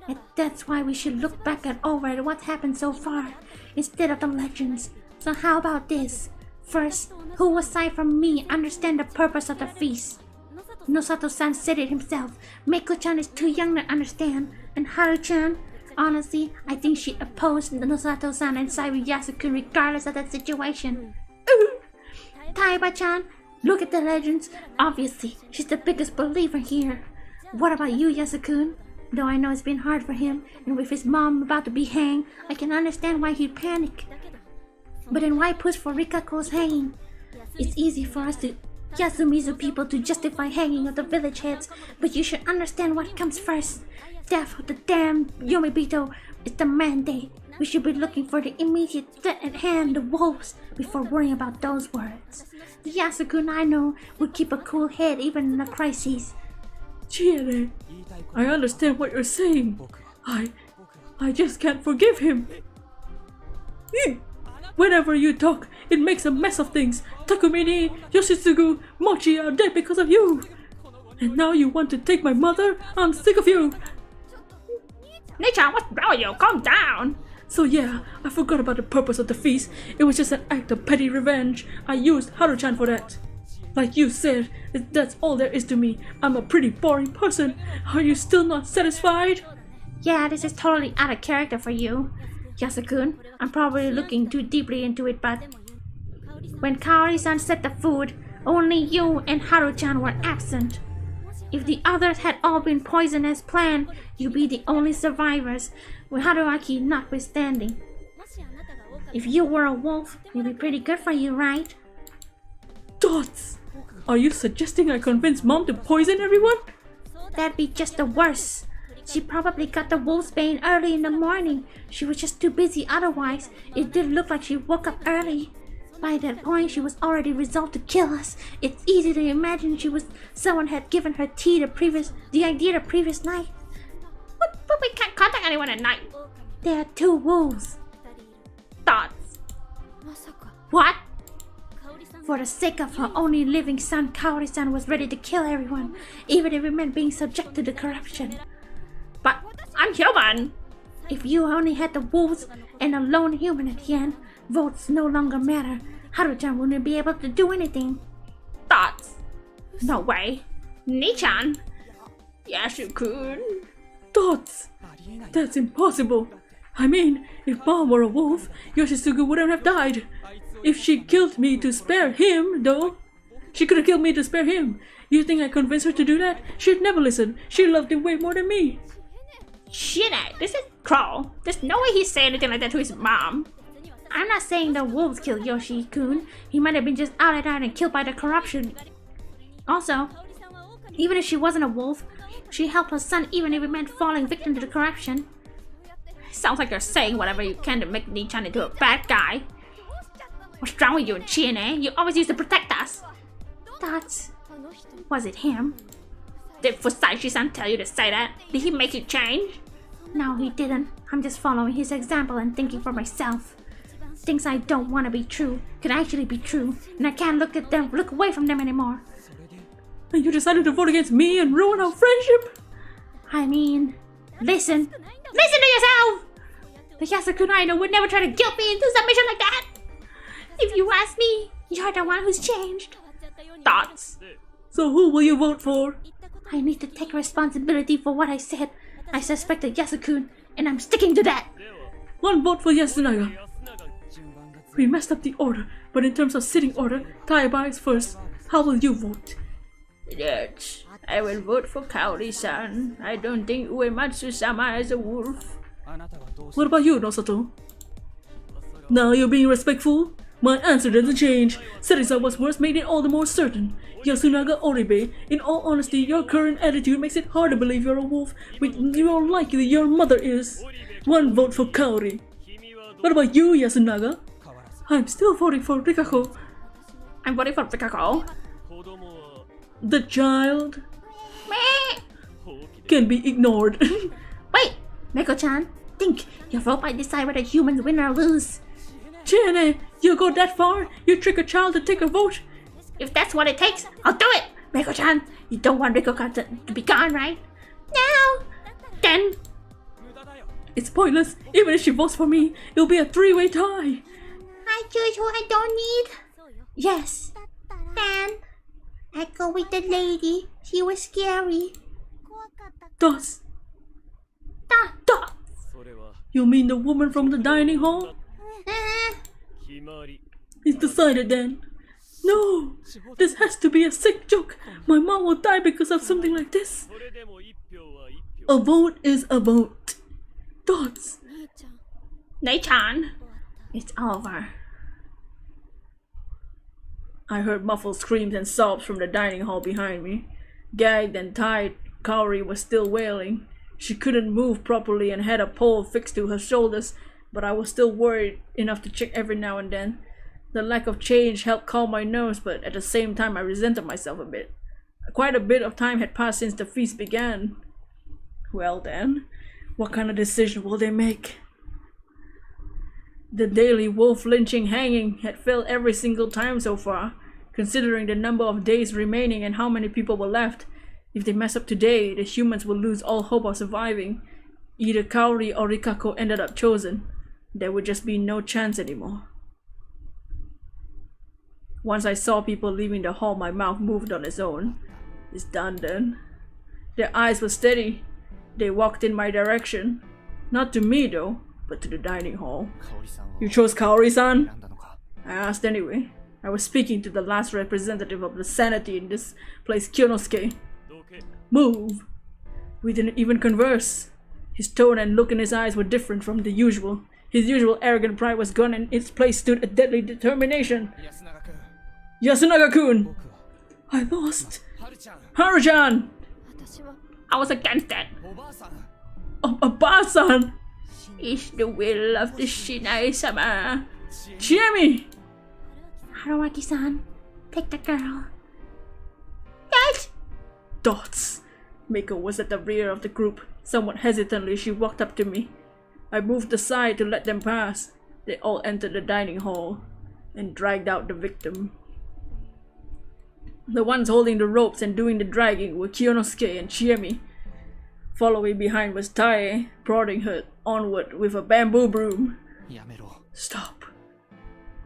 And that's why we should look back over at what happened so far, instead of the legends. So how about this? First, who aside from me understand the purpose of the feast? Nosato-san said it himself. Meiko-chan is too young to understand. And Haru-chan, honestly, I think she opposed Nosato-san and side with Yasukun regardless of the situation. Taiba-chan, look at the legends. Obviously, she's the biggest believer here. What about you, Yasukun? Though I know it's been hard for him, and with his mom about to be hanged, I can understand why he'd panic. But then why push for Rikako's hanging? It's easy for us to Yasumizu people to justify hanging of the village heads, but you should understand what comes first. Death of the damn Yomibito is the mandate. We should be looking for the immediate threat at hand, the wolves, before worrying about those words. The Yasukun I know would keep a cool head even in a crisis. Chiene, I understand what you're saying. I just can't forgive him. Whenever you talk, it makes a mess of things. Takumi, Yoshitsugu, Mochi are dead because of you. And now you want to take my mother? I'm sick of you. Nichan, what's wrong with you? Calm down. So yeah, I forgot about the purpose of the feast. It was just an act of petty revenge. I used Haru-chan for that. Like you said, that's all there is to me. I'm a pretty boring person. Are you still not satisfied? Yeah, this is totally out of character for you. Yasukun, I'm probably looking too deeply into it, but when Kaori-san set the food, only you and Haru-chan were absent. If the others had all been poisoned as planned, you'd be the only survivors, with Haruaki notwithstanding. If you were a wolf, it'd be pretty good for you, right? Dots! Are you suggesting I convince Mom to poison everyone? That'd be just the worst. She probably got the wolf's bane early in the morning. She was just too busy otherwise. It did look like she woke up early. By that point, she was already resolved to kill us. It's easy to imagine someone had given her the idea the previous night. But we can't contact anyone at night. There are two wolves. Thoughts? What? For the sake of her only living son, Kaori-san was ready to kill everyone, even if it meant being subject to the corruption. But I'm human. If you only had the wolves and a lone human at the end, votes no longer matter. Haru-chan wouldn't be able to do anything. Thoughts? No way. Nichan? Yasukun? Thoughts? That's impossible. I mean, if Mom were a wolf, Yoshitsugu wouldn't have died. If she killed me to spare him, though, she could have killed me to spare him. You think I convinced her to do that? She'd never listen. She loved him way more than me. Shit, this is Crow. There's no way he'd say anything like that to his mom. I'm not saying the wolves killed Yoshi-kun. He might have been just out and killed by the corruption. Also, even if she wasn't a wolf, she helped her son even if it meant falling victim to the corruption. Sounds like you're saying whatever you can to make Nichan into a bad guy. What's wrong with you and Chine? You always used to protect us. Thoughts? Was it him? Did Fusaichi-san tell you to say that? Did he make you change? No, he didn't. I'm just following his example and thinking for myself. Things I don't want to be true could actually be true, and I can't look away from them anymore. And you decided to vote against me and ruin our friendship? I mean, listen. Listen to yourself! The Yasukun I know would never try to guilt me into submission like that. If you ask me, you're the one who's changed. Thoughts? So who will you vote for? I need to take responsibility for what I said. I suspected Yasukun, and I'm sticking to that. One vote for Yasunaga. We messed up the order, but in terms of sitting order, Taiba is first. How will you vote? Yes, I will vote for Kaori-san. I don't think Uematsu-sama is a wolf. What about you, Nosato? Now you're being respectful? My answer doesn't change. Setting was worse made it all the more certain. Yasunaga Oribe, in all honesty, your current attitude makes it hard to believe you're a wolf with more likely your mother is. 1 vote for Kaori. What about you, Yasunaga? I'm still voting for Rikako. I'm voting for Rikako. The child Meh. can be ignored. Wait, Meko-chan, think your vote might decide whether humans win or lose. Chene, you go that far? You trick a child to take a vote? If that's what it takes, I'll do it! Meko-chan, you don't want Rikako to be gone, right? No! Then... It's pointless. Even if she votes for me, it'll be a 3-way tie. I choose who I don't need. Yes. Then, I go with the lady. She was scary. Dots. Dot. You mean the woman from the dining hall? It's decided then. No! This has to be a sick joke. My mom will die because of something like this. A vote is a vote. Dots. Nei-chan, it's over. I heard muffled screams and sobs from the dining hall behind me. Gagged and tied, Kaori was still wailing. She couldn't move properly and had a pole fixed to her shoulders, but I was still worried enough to check every now and then. The lack of change helped calm my nerves, but at the same time I resented myself a bit. Quite a bit of time had passed since the feast began. Well then, what kind of decision will they make? The daily wolf lynching hanging had failed every single time so far. Considering the number of days remaining and how many people were left, if they mess up today, the humans will lose all hope of surviving. Either Kaori or Rikako ended up chosen. There would just be no chance anymore. Once I saw people leaving the hall, my mouth moved on its own. It's done then. Their eyes were steady. They walked in my direction. Not to me though, but to the dining hall. You chose Kaori-san? I asked anyway. I was speaking to the last representative of the sanity in this place, Kyonosuke. Move! We didn't even converse. His tone and look in his eyes were different from the usual. His usual arrogant pride was gone and in its place stood a deadly determination. Yasunaga-kun! I lost! Haru-chan! I was against that. Ba-san! It's the will of the Shinai-sama. Chiemi! Haruaki-san, take the girl. Yes! Dots. Mako was at the rear of the group. Somewhat hesitantly, she walked up to me. I moved aside to let them pass. They all entered the dining hall and dragged out the victim. The ones holding the ropes and doing the dragging were Kyonosuke and Chiemi. Following behind was Tae, prodding her onward with a bamboo broom. Stop.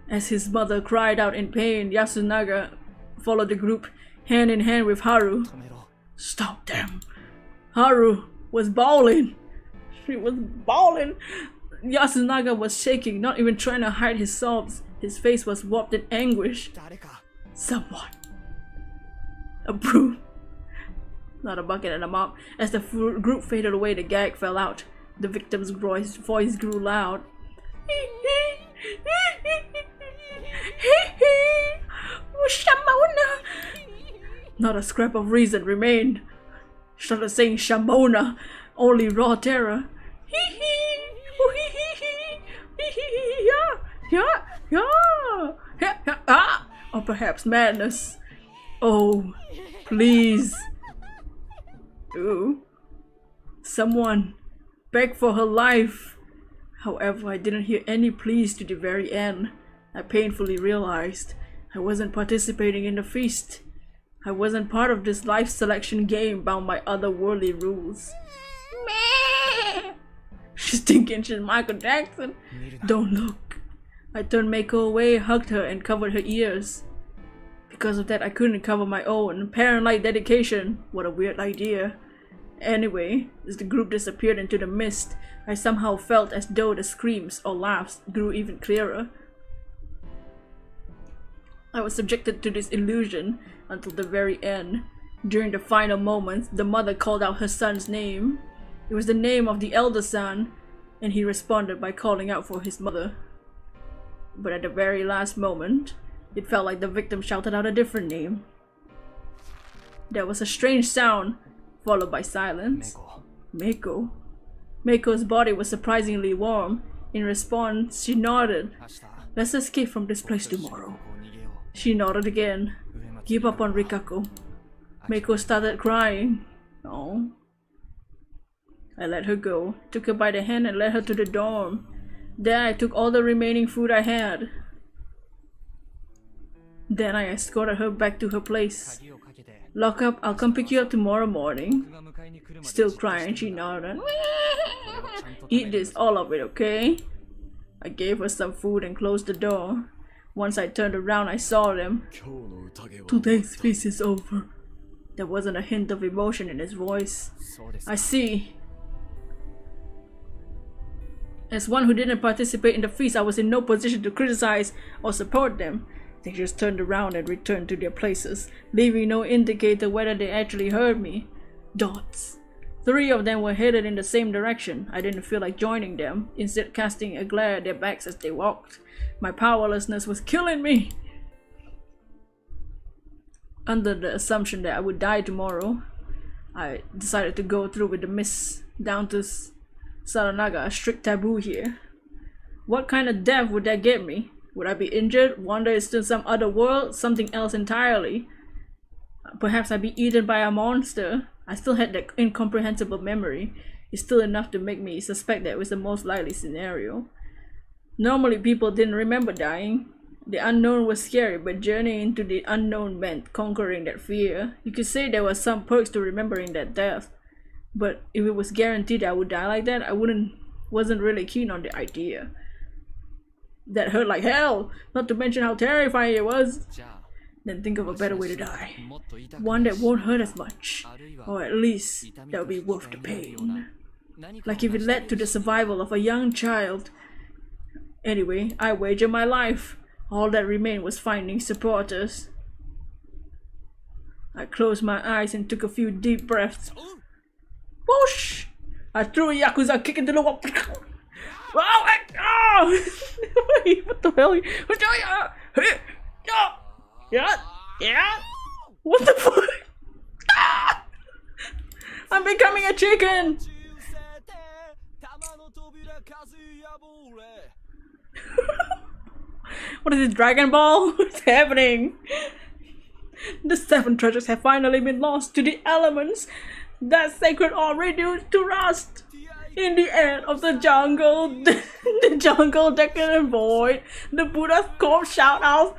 As his mother cried out in pain, Yasunaga followed the group, hand in hand with Haru. Stop them. Haru was bawling. She was bawling. Yasunaga was shaking, not even trying to hide his sobs. His face was warped in anguish. Someone. A broom. Not a bucket and a mop. As the group faded away, the gag fell out. The victim's voice grew loud. Shamona! Not a scrap of reason remained. Shut up saying Shamona, only raw terror. Or perhaps madness. Oh, please. Ooh. Someone beg for her life. However, I didn't hear any pleas to the very end. I painfully realized I wasn't participating in the feast. I wasn't part of this life selection game bound by otherworldly rules. She's thinking she's Michael Jackson. Don't look. I turned Mako away, hugged her, and covered her ears. Because of that, I couldn't cover my own. Parent-like dedication. What a weird idea. Anyway, as the group disappeared into the mist, I somehow felt as though the screams or laughs grew even clearer. I was subjected to this illusion until the very end. During the final moments, the mother called out her son's name. It was the name of the elder son, and he responded by calling out for his mother. but at the very last moment, it felt like the victim shouted out a different name. There was a strange sound, followed by silence. Mako. Mako's body was surprisingly warm. In response, she nodded. Let's escape from this place tomorrow. She nodded again. Give up on Rikako. Mako started crying. Oh. I let her go, took her by the hand and led her to the dorm. There I took all the remaining food I had. Then I escorted her back to her place. Lock up, I'll come pick you up tomorrow morning. Still crying, she nodded. Eat this, all of it, okay? I gave her some food and closed the door. Once I turned around, I saw them. Today's feast is over. There wasn't a hint of emotion in his voice. I see. As one who didn't participate in the feast, I was in no position to criticize or support them. They just turned around and returned to their places, leaving no indicator whether they actually heard me. Dots. 3 of them were headed in the same direction. I didn't feel like joining them, instead casting a glare at their backs as they walked. My powerlessness was killing me. Under the assumption that I would die tomorrow, I decided to go through with the miss down to Saranaga, a strict taboo here. What kind of death would that get me? Would I be injured, wander into some other world, something else entirely? Perhaps I'd be eaten by a monster. I still had that incomprehensible memory. It's still enough to make me suspect that it was the most likely scenario. Normally people didn't remember dying. The unknown was scary, but journeying into the unknown meant conquering that fear. You could say there were some perks to remembering that death. But if it was guaranteed I would die like that, I wasn't really keen on the idea. That hurt like hell, not to mention how terrifying it was. Then think of a better way to die. One that won't hurt as much. Or at least, that would be worth the pain. Like if it led to the survival of a young child. Anyway, I wagered my life. All that remained was finding supporters. I closed my eyes and took a few deep breaths. Whoosh! I threw a Yakuza kick into the wall. Oh! Wait, what the hell? Yeah? What the fuck? Ah! I'm becoming a chicken! What is this, Dragon Ball? What's happening? The 7 treasures have finally been lost to the elements. That sacred ore reduced to rust. In the end of the jungle, the jungle decadent void, the Buddha's corpse shout out.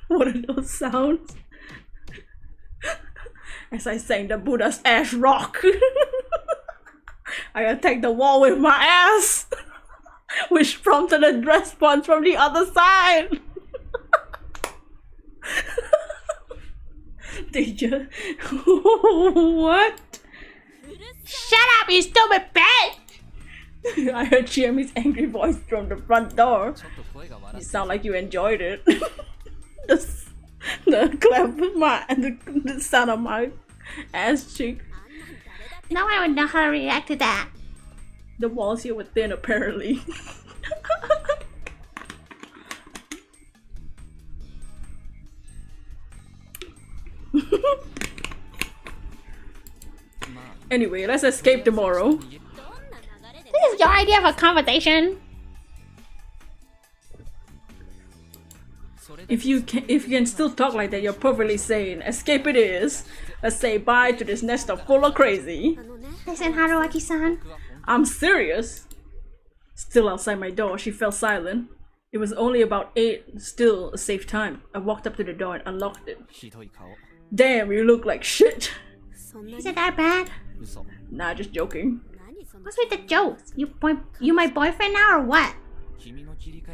What are those sounds? As I sang the Buddha's ash rock, I attacked the wall with my ass, which prompted a response from the other side. They just... What? Shut up, you stupid bitch! I heard Chiami's angry voice from the front door. You sound like you enjoyed it. the clap of my and the sound of my ass cheek. No one would know how to react to that. The walls here were thin, apparently. Anyway, let's escape tomorrow. This is your idea of a conversation? If you can still talk like that, you're perfectly sane. Escape it is. Let's say bye to this nest of full of crazy. Listen, Haruaki-san. I'm serious. Still outside my door, she fell silent. It was only about 8, still a safe time. I walked up to the door and unlocked it. Damn, you look like shit. Is it that bad? Nah, just joking. What's with the jokes? You my boyfriend now or what?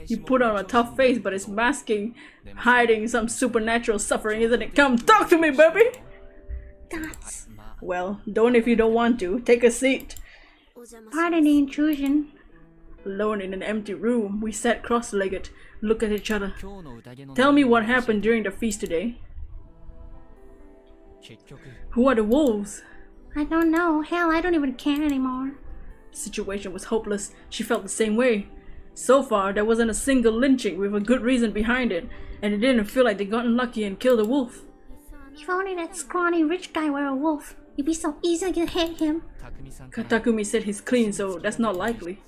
You put on a tough face, but it's masking, hiding some supernatural suffering, isn't it? Come talk to me, baby! That's... Well, don't if you don't want to. Take a seat. Pardon the intrusion. Alone in an empty room, we sat cross-legged, looked at each other. Tell me what happened during the feast today. Who are the wolves? I don't know. Hell, I don't even care anymore. The situation was hopeless. She felt the same way. So far, there wasn't a single lynching with a good reason behind it, and it didn't feel like they got unlucky and killed a wolf. If only that scrawny rich guy were a wolf, it'd be so easy to hate him. Takumi said he's clean, so that's not likely.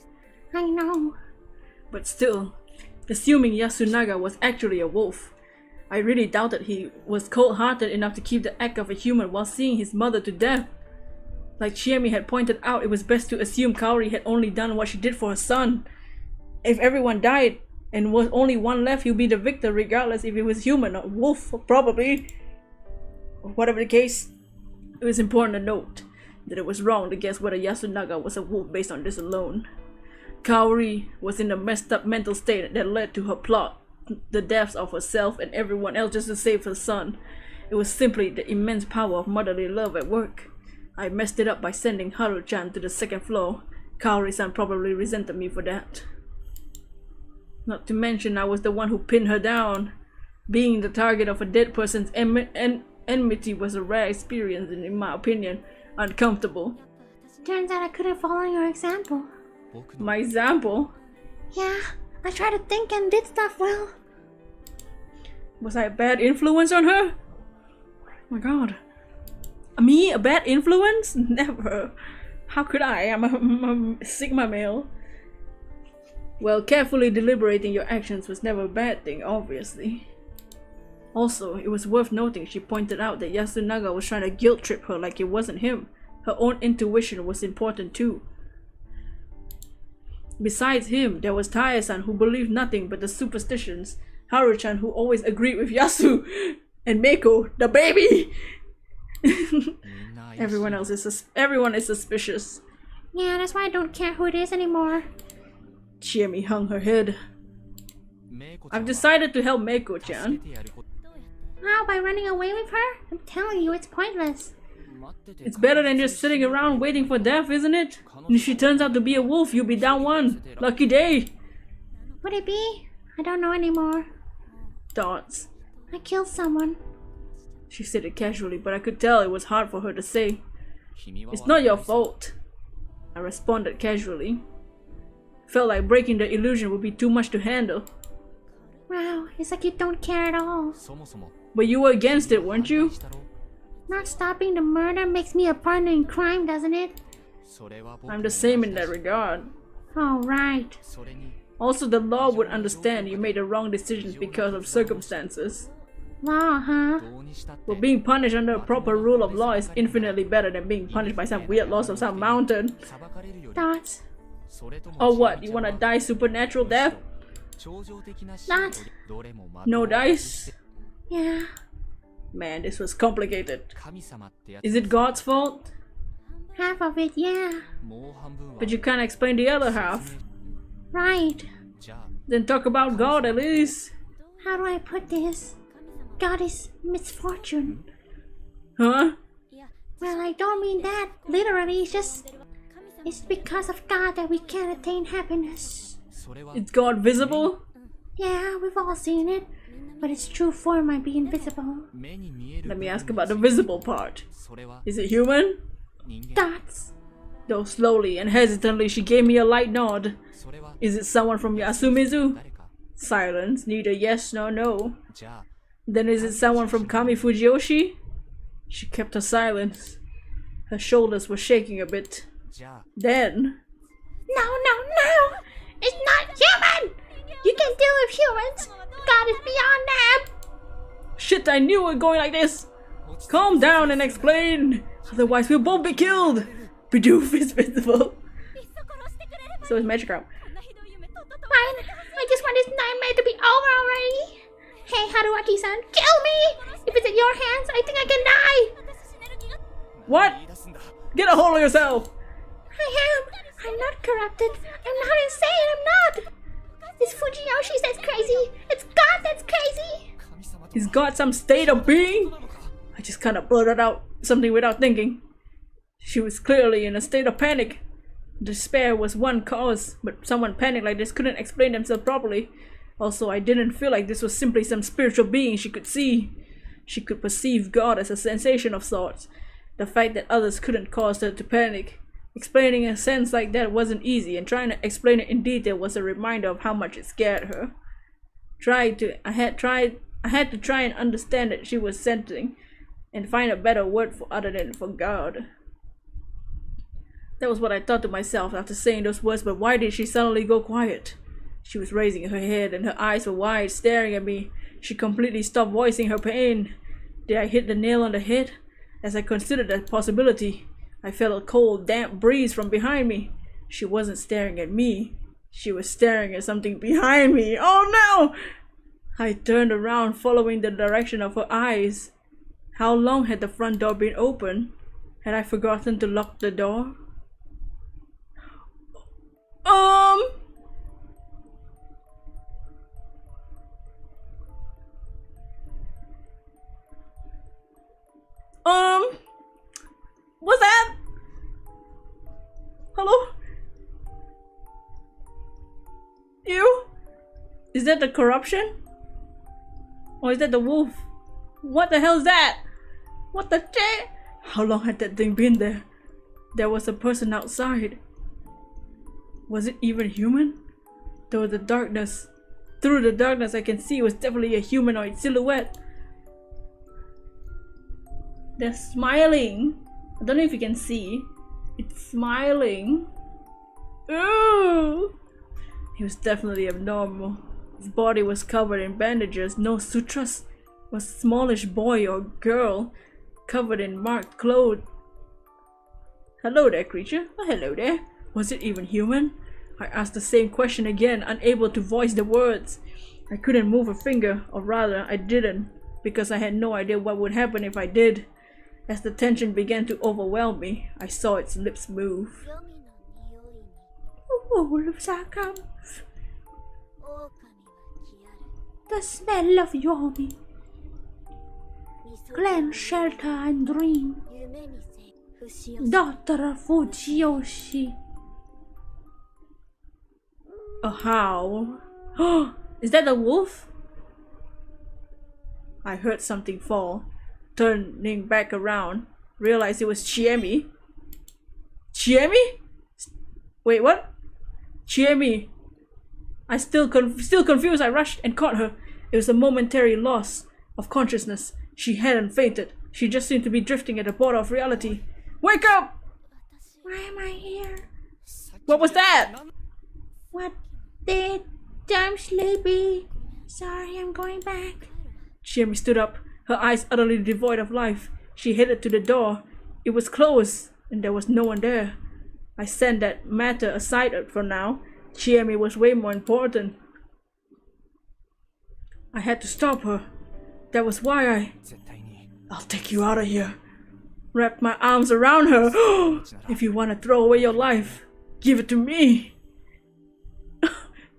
I know. But still, assuming Yasunaga was actually a wolf, I really doubted he was cold-hearted enough to keep the act of a human while seeing his mother to death. Like Chiemi had pointed out, it was best to assume Kaori had only done what she did for her son. If everyone died and was only one left, he'd be the victor regardless if he was human or wolf, probably. Whatever the case, it was important to note that it was wrong to guess whether Yasunaga was a wolf based on this alone. Kaori was in a messed up mental state that led to her plot, the deaths of herself and everyone else just to save her son. It was simply the immense power of motherly love at work. I messed it up by sending Haru-chan to the second floor. Kaori-san probably resented me for that. Not to mention I was the one who pinned her down. Being the target of a dead person's enmity was a rare experience and, in my opinion, uncomfortable. Turns out I couldn't follow your example. My example? Yeah, I tried to think and did stuff well. Was I a bad influence on her? Oh my god. Me? A bad influence? Never. How could I? I'm a Sigma male. Well, carefully deliberating your actions was never a bad thing, obviously. Also, it was worth noting she pointed out that Yasunaga was trying to guilt trip her like it wasn't him. Her own intuition was important too. Besides him, there was Tae-san who believed nothing but the superstitions, Haru-chan who always agreed with Yasu, and Meiko, the baby! Everyone is suspicious. Yeah, that's why I don't care who it is anymore. Chiemi hung her head. I've decided to help Meiko-chan. How, by running away with her? I'm telling you, it's pointless. It's better than just sitting around waiting for death, isn't it? And if she turns out to be a wolf, you'll be down one. Lucky day. Would it be? I don't know anymore. Thoughts. I killed someone. She said it casually, but I could tell it was hard for her to say. It's not your fault. I responded casually. Felt like breaking the illusion would be too much to handle. Wow, it's like you don't care at all. But you were against it, weren't you? Not stopping the murder makes me a partner in crime, doesn't it? I'm the same in that regard. Oh, right. Also, the law would understand you made the wrong decisions because of circumstances. Law, huh? Well, being punished under a proper rule of law is infinitely better than being punished by some weird laws of some mountain. Thoughts? Or what, you wanna die supernatural death? That? No dice? Yeah. Man, this was complicated. Is it God's fault? Half of it, yeah. But you can't explain the other half. Right. Then talk about God at least. How do I put this? God is misfortune. Huh? Well, I don't mean that. Literally, it's because of God that we can't attain happiness. Is God visible? Yeah, we've all seen it. But its true form might be invisible. Let me ask about the visible part. Is it human? Thoughts? Though slowly and hesitantly she gave me a light nod. Is it someone from Yasumizu? Silence, neither yes nor no. Then is it someone from Kami Fujiyoshi? She kept her silence. Her shoulders were shaking a bit. Then... No! It's not human! You can deal with humans! God is beyond that! Shit, I knew we were going like this! Calm down and explain! Otherwise we'll both be killed! Bidoof is visible. So is Magikarp. Fine, I just want this nightmare to be over already! Hey, Haruaki-san, kill me! If it's in your hands, I think I can die! What? Get a hold of yourself! I am! I'm not corrupted! I'm not insane! I'm not! It's Fujiyoshi that's crazy! It's God that's crazy! Is God some state of being? I just kind of blurted out something without thinking. She was clearly in a state of panic. Despair was one cause, but someone panicked like this couldn't explain themselves properly. Also, I didn't feel like this was simply some spiritual being she could see. She could perceive God as a sensation of sorts. The fact that others couldn't cause her to panic Explaining a sense like that wasn't easy, and trying to explain it in detail was a reminder of how much it scared her. I had to try and understand that she was sensing and find a better word for other than for God. That was what I thought to myself after saying those words, but why did she suddenly go quiet? She was raising her head and her eyes were wide, staring at me. She completely stopped voicing her pain. Did I hit the nail on the head? As I considered that possibility, I felt a cold, damp breeze from behind me. She wasn't staring at me. She was staring at something behind me. Oh no! I turned around, following the direction of her eyes. How long had the front door been open? Had I forgotten to lock the door? What's that? Hello? You? Is that the corruption? Or is that the wolf? What the hell is that? What the shit? How long had that thing been there? There was a person outside. Was it even human? Through the darkness, I can see it was definitely a humanoid silhouette. They're smiling. I don't know if you can see. It's smiling. Ooh! He was definitely abnormal. His body was covered in bandages, no sutras. Was a smallish boy or girl covered in marked clothes. Hello there, creature. Oh, hello there. Was it even human? I asked the same question again, unable to voice the words. I couldn't move a finger, or rather, I didn't, because I had no idea what would happen if I did. As the tension began to overwhelm me, I saw its lips move. Wolves are come. The smell of Yomi. Cleanse, shelter, and dream. Daughter of Fujiyoshi. A howl. Is that a wolf? I heard something fall. Turning back around, realized it was Chiemi. Chiemi? Wait, what? Chiemi. I still confused. I rushed and caught her. It was a momentary loss of consciousness. She hadn't fainted. She just seemed to be drifting at the border of reality. Wake up! Why am I here? What was that? What did? I'm sleepy. Sorry, I'm going back. Chiemi stood up, her eyes utterly devoid of life. She headed to the door. It was closed, and there was no one there. I set that matter aside for now. Chiemi was way more important. I had to stop her. That was why I'll take you out of here. Wrapped my arms around her. If you want to throw away your life, give it to me.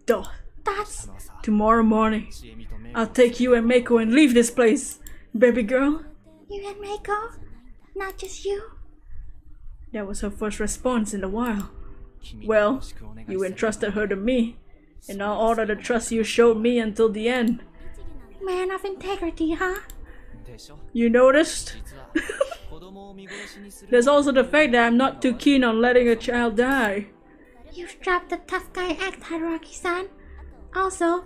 That's... Tomorrow morning, I'll take you and Meiko and leave this place. Baby girl? You and Meiko? Not just you? That was her first response in a while. Well, you entrusted her to me, and I'll honor the trust you showed me until the end. Man of integrity, huh? You noticed? There's also the fact that I'm not too keen on letting a child die. You've dropped the tough guy act, Haruaki-san. Also,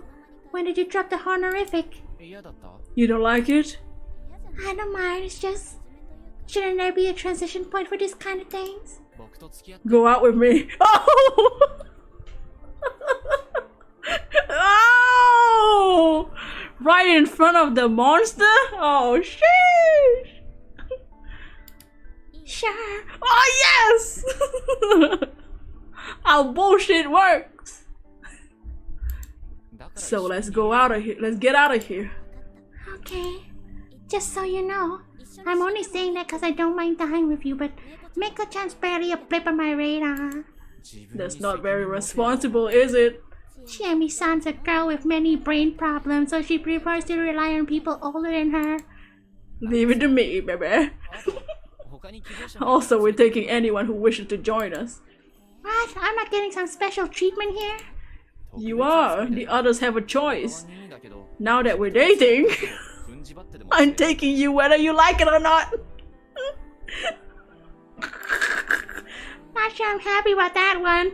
when did you drop the honorific? You don't like it? I don't mind, it's just... Shouldn't there be a transition point for these kind of things? Go out with me. Oh! Oh! Right in front of the monster? Oh, sheesh! Sure. Oh, yes! How bullshit works. So let's go out of here. Let's get out of here. Okay. Just so you know, I'm only saying that because I don't mind dying with you, but Meiko-chan's barely a blip on my radar. That's not very responsible, is it? Chiemi-san's a girl with many brain problems, so she prefers to rely on people older than her. Leave it to me, baby. Also, we're taking anyone who wishes to join us. What? I'm not getting some special treatment here? You are. The others have a choice. Now that we're dating, I'm taking you whether you like it or not. Not not sure I'm happy about that one.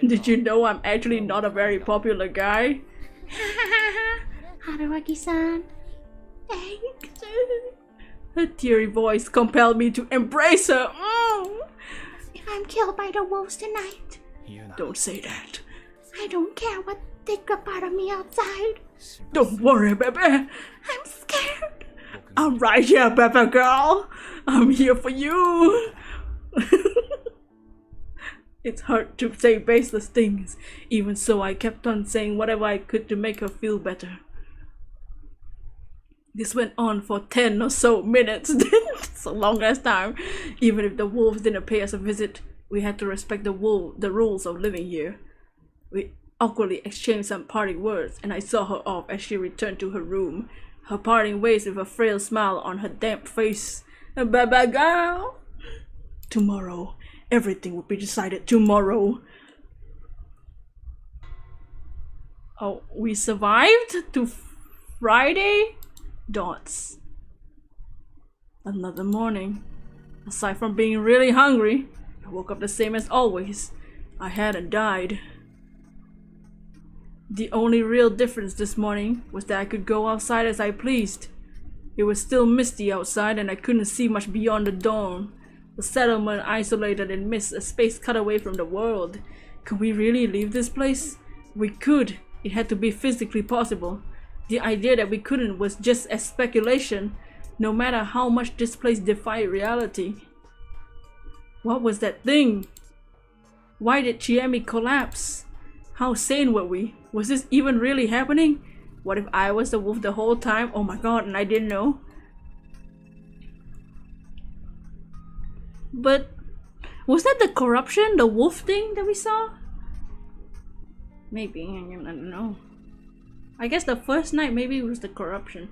Did you know I'm actually not a very popular guy? Haruaki-san. Thanks. Her teary voice compelled me to embrace her. If I'm killed by the wolves tonight, Don't say that. I don't care what they got out of me outside. Don't worry, baby. I'm scared. I'm right here, baby girl. I'm here for you. It's hard to say baseless things. Even so, I kept on saying whatever I could to make her feel better. This went on for 10 or so minutes. It's a long ass time. Even if the wolves didn't pay us a visit, we had to respect the rules of living here. We awkwardly exchanged some parting words, and I saw her off as she returned to her room, her parting ways with a frail smile on her damp face. Bye-bye, girl. Tomorrow. Everything will be decided tomorrow. Oh, we survived to Friday? Dots. Another morning. Aside from being really hungry, I woke up the same as always. I hadn't died. The only real difference this morning was that I could go outside as I pleased. It was still misty outside and I couldn't see much beyond the dawn. The settlement isolated in mist, a space cut away from the world. Could we really leave this place? We could. It had to be physically possible. The idea that we couldn't was just a speculation, no matter how much this place defied reality. What was that thing? Why did Chiemi collapse? How sane were we? Was this even really happening? What if I was the wolf the whole time? Oh my god, and I didn't know? But was that the corruption, the wolf thing that we saw? Maybe, I don't know. I guess the first night maybe it was the corruption.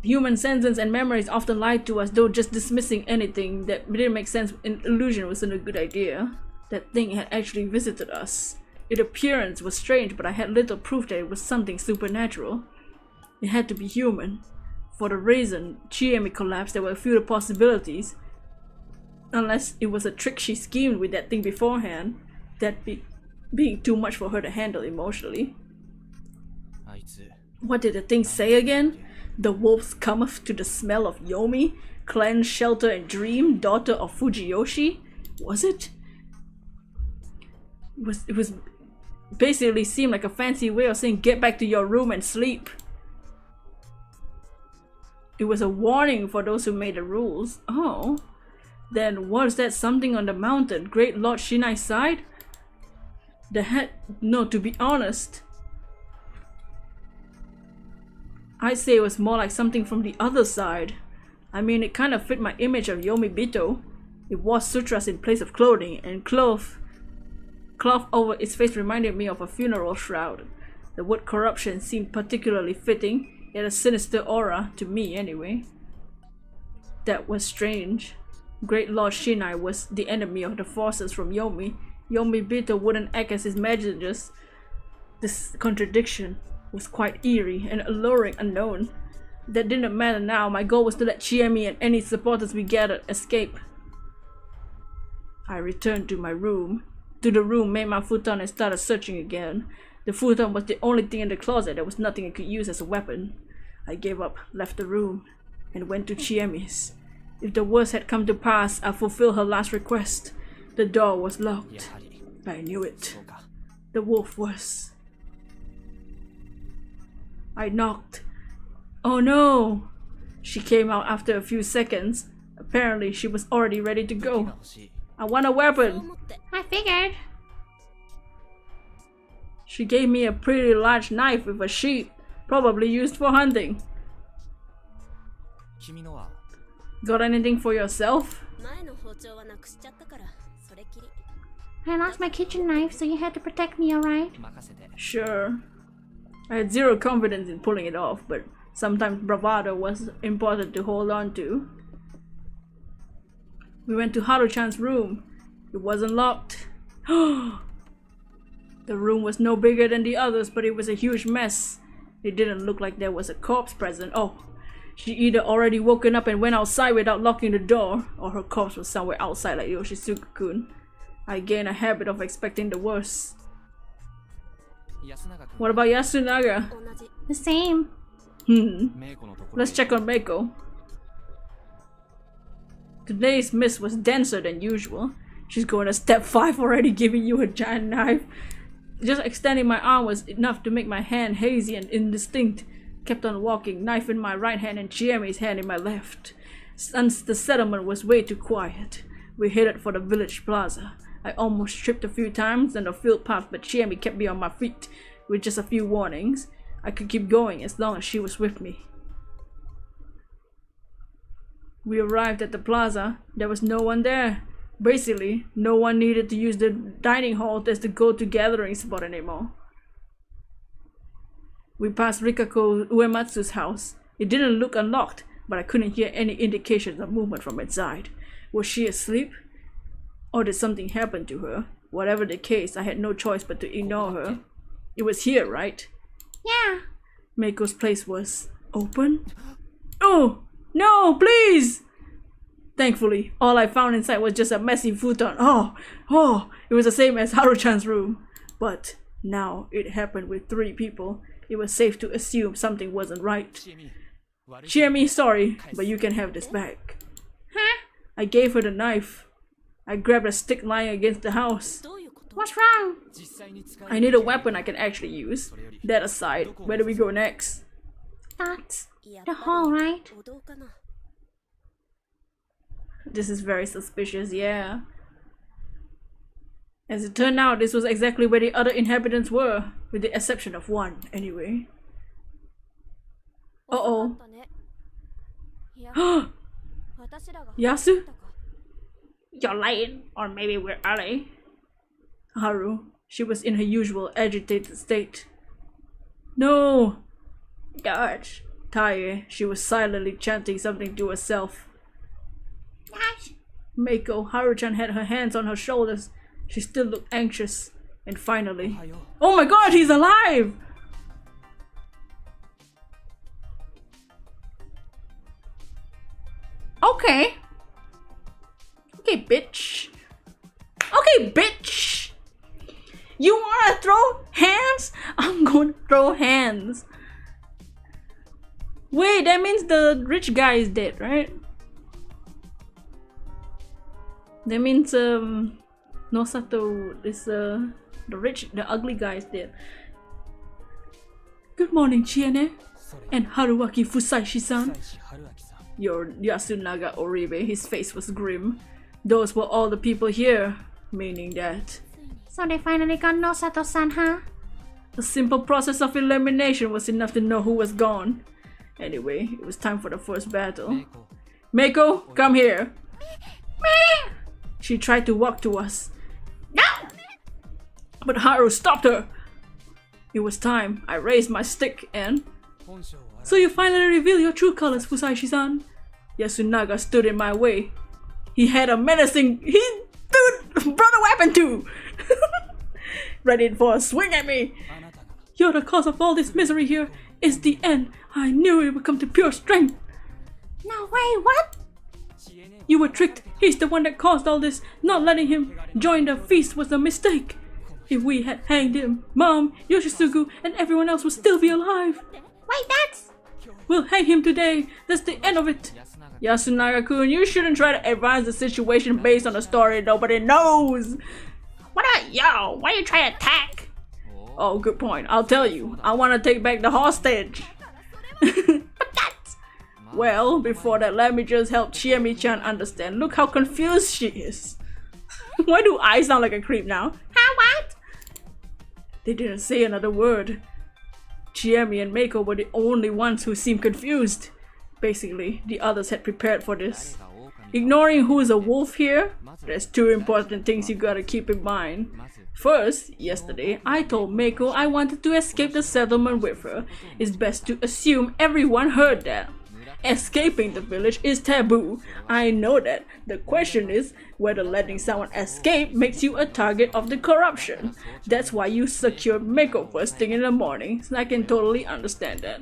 Human senses and memories often lied to us, though just dismissing anything that didn't make sense in illusion wasn't a good idea. That thing had actually visited us. Its appearance was strange, but I had little proof that it was something supernatural. It had to be human. For the reason Chiemi collapsed, there were a few possibilities. Unless it was a trick she schemed with that thing beforehand, that being too much for her to handle emotionally. What did the thing say again? The wolves cometh to the smell of Yomi, cleanse, shelter, and dream, daughter of Fujiyoshi? Was it? It was basically seemed like a fancy way of saying get back to your room and sleep. It was a warning for those who made the rules. Oh. Then was that something on the mountain? Great Lord Shinai's side? No, to be honest, I'd say it was more like something from the other side. I mean, it kind of fit my image of Yomi Bito. It wore sutras in place of clothing, and cloth over its face reminded me of a funeral shroud. The word corruption seemed particularly fitting, yet a sinister aura, to me anyway. That was strange. Great Lord Shinai was the enemy of the forces from Yomi. Yomi Bito wouldn't act as his messengers. This contradiction was quite eerie and alluring unknown. That didn't matter now. My goal was to let Chiemi and any supporters we gathered escape. I returned to the room, made my futon and started searching again. The futon was the only thing in the closet. There was nothing I could use as a weapon. I gave up, left the room, and went to Chiemi's. If the worst had come to pass, I fulfilled her last request. The door was locked. I knew it. The wolf was. I knocked. Oh no! She came out after a few seconds. Apparently, she was already ready to go. I want a weapon! I figured. She gave me a pretty large knife with a sheath, probably used for hunting. Got anything for yourself? I lost my kitchen knife, so you had to protect me, alright? Sure. I had zero confidence in pulling it off, but sometimes bravado was important to hold on to. We went to Haru-chan's room. It wasn't locked. The room was no bigger than the others, but it was a huge mess. It didn't look like there was a corpse present. Oh, She either already woken up and went outside without locking the door, or her corpse was somewhere outside like Yoshisuke-kun. I gained a habit of expecting the worst. What about Yasunaga? The same. Let's check on Meiko. Today's mist was denser than usual. She's going to step 5 already, giving you a giant knife. Just extending my arm was enough to make my hand hazy and indistinct. Kept on walking, knife in my right hand and Chiemi's hand in my left. Since the settlement was way too quiet, we headed for the village plaza. I almost tripped a few times on the field path, but Chiemi kept me on my feet with just a few warnings. I could keep going as long as she was with me. We arrived at the plaza. There was no one there. Basically, no one needed to use the dining hall as the go-to gathering spot anymore. We passed Rikako Uematsu's house. It didn't look unlocked, but I couldn't hear any indications of movement from inside. Was she asleep? Or did something happen to her? Whatever the case, I had no choice but to ignore her. It was here, right? Yeah. Meiko's place was open? Oh! No, please! Thankfully, all I found inside was just a messy futon. Oh, it was the same as Haru-chan's room. But now it happened with 3 people. It was safe to assume something wasn't right. Chiemi, sorry, but you can have this back. Huh? I gave her the knife. I grabbed a stick lying against the house. What's wrong? I need a weapon I can actually use. That aside, where do we go next? That's the hall, right? This is very suspicious, yeah. As it turned out, this was exactly where the other inhabitants were, with the exception of one, anyway. Uh-oh. Yasu? You're late, or maybe we're early. Haru. She was in her usual agitated state. No! George. Tae. She was silently chanting something to herself. Gosh. Meiko. Haru-chan had her hands on her shoulders. She still looked anxious. And finally... Oh my god, he's alive! Okay. Okay, bitch. Okay, bitch! You wanna throw hands? I'm gonna throw hands. Wait, that means the rich guy is dead, right? That means Nosato is the ugly guy is dead. Good morning, Chiene and Haruaki Fusaishi-san. Your Yasunaga Oribe, his face was grim. Those were all the people here, meaning that So they finally got Nosato-san, huh? a simple process of elimination was enough to know who was gone. Anyway, it was time for the first battle. Meiko, come here. She tried to walk to us. No! But Haru stopped her. It was time. I raised my stick and... So you finally reveal your true colors, Fusaishi-san. Yasunaga stood in my way. He had a menacing... He brought a weapon too! Ready for a swing at me. You're the cause of all this misery here. It's the end. I knew it would come to pure strength. No way, what? You were tricked. He's the one that caused all this. Not letting him join the feast was a mistake. If we had hanged him, Mom, Yoshitsugu, and everyone else would still be alive. Wait, that's... We'll hang him today. That's the end of it. Yasunaga-kun, you shouldn't try to advise the situation based on a story nobody knows. What about yo? Why you try to attack? Oh, good point. I'll tell you. I want to take back the hostage. But that's... Well, before that, let me just help Chiemi-chan understand. Look how confused she is. Why do I sound like a creep now? Huh, what? They didn't say another word. Chiemi and Meiko were the only ones who seemed confused. Basically, the others had prepared for this. Ignoring who is a wolf here, there's 2 important things you gotta keep in mind. First, yesterday, I told Meiko I wanted to escape the settlement with her. It's best to assume everyone heard that. Escaping the village is taboo. I know that. The question is whether letting someone escape makes you a target of the corruption. That's why you secured Mako first thing in the morning, so I can totally understand that.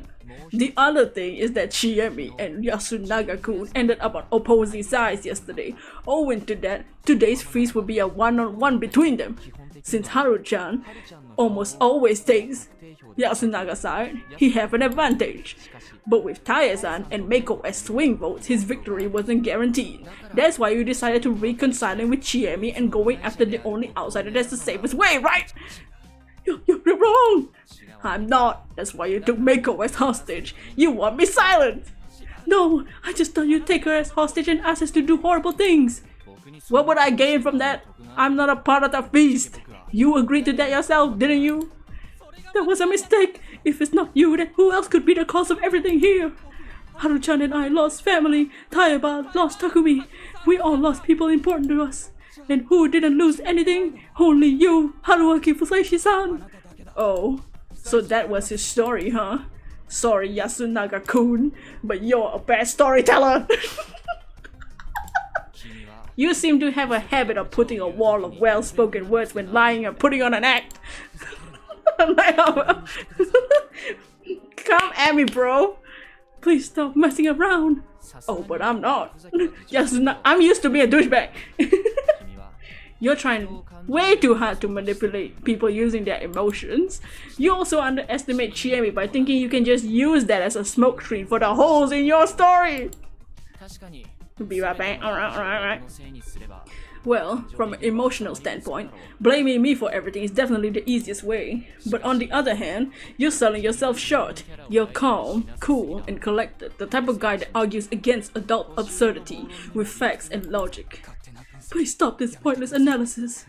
The other thing is that Chiemi and Yasunaga-kun ended up on opposing sides yesterday. Owing to that, today's feast will be a one-on-one between them. Since Haru-chan almost always takes Yasunaga's side, he have an advantage. But with Taya-san and Mako as swing votes, his victory wasn't guaranteed. That's why you decided to reconciling with Chiemi and going after the only outsider that's the safest way, right? You're wrong! I'm not. That's why you took Mako as hostage. You want me silent! No, I just thought you'd take her as hostage and ask us to do horrible things. What would I gain from that? I'm not a part of the feast. You agreed to that yourself, didn't you? That was a mistake. If it's not you, then who else could be the cause of everything here? Haru-chan and I lost family. Tayaba lost Takumi. We all lost people important to us. And who didn't lose anything? Only you, Haruaki Fusashi-san. Oh, so that was his story, huh? Sorry, Yasunaga-kun, but you're a bad storyteller. You seem to have a habit of putting a wall of well-spoken words when lying or putting on an act. Come at me, bro. Please stop messing around. Oh, but I'm not. I'm used to being a douchebag. You're trying way too hard to manipulate people using their emotions. You also underestimate Chiemi by thinking you can just use that as a smokescreen for the holes in your story. Be right back. Alright. Well, from an emotional standpoint, blaming me for everything is definitely the easiest way. But on the other hand, you're selling yourself short. You're calm, cool, and collected, the type of guy that argues against adult absurdity with facts and logic. Please stop this pointless analysis.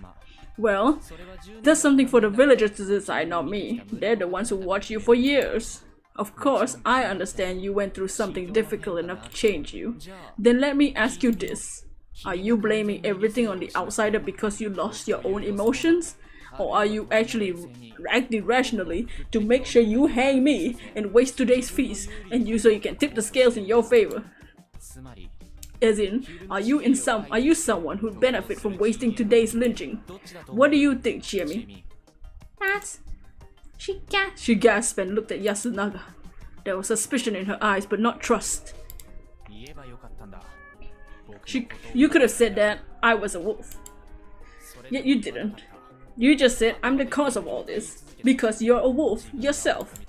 Well, that's something for the villagers to decide, not me. They're the ones who watched you for years. Of course, I understand you went through something difficult enough to change you. Then let me ask you this. Are you blaming everything on the outsider because you lost your own emotions? Or are you actually acting rationally to make sure you hang me and waste today's feast and so you can tip the scales in your favor? As in, are you someone who'd benefit from wasting today's lynching? What do you think, Chiemi? She gasped and looked at Yasunaga. There was suspicion in her eyes, but not trust. You could have said that I was a wolf. Yet you didn't. You just said I'm the cause of all this, because you're a wolf yourself.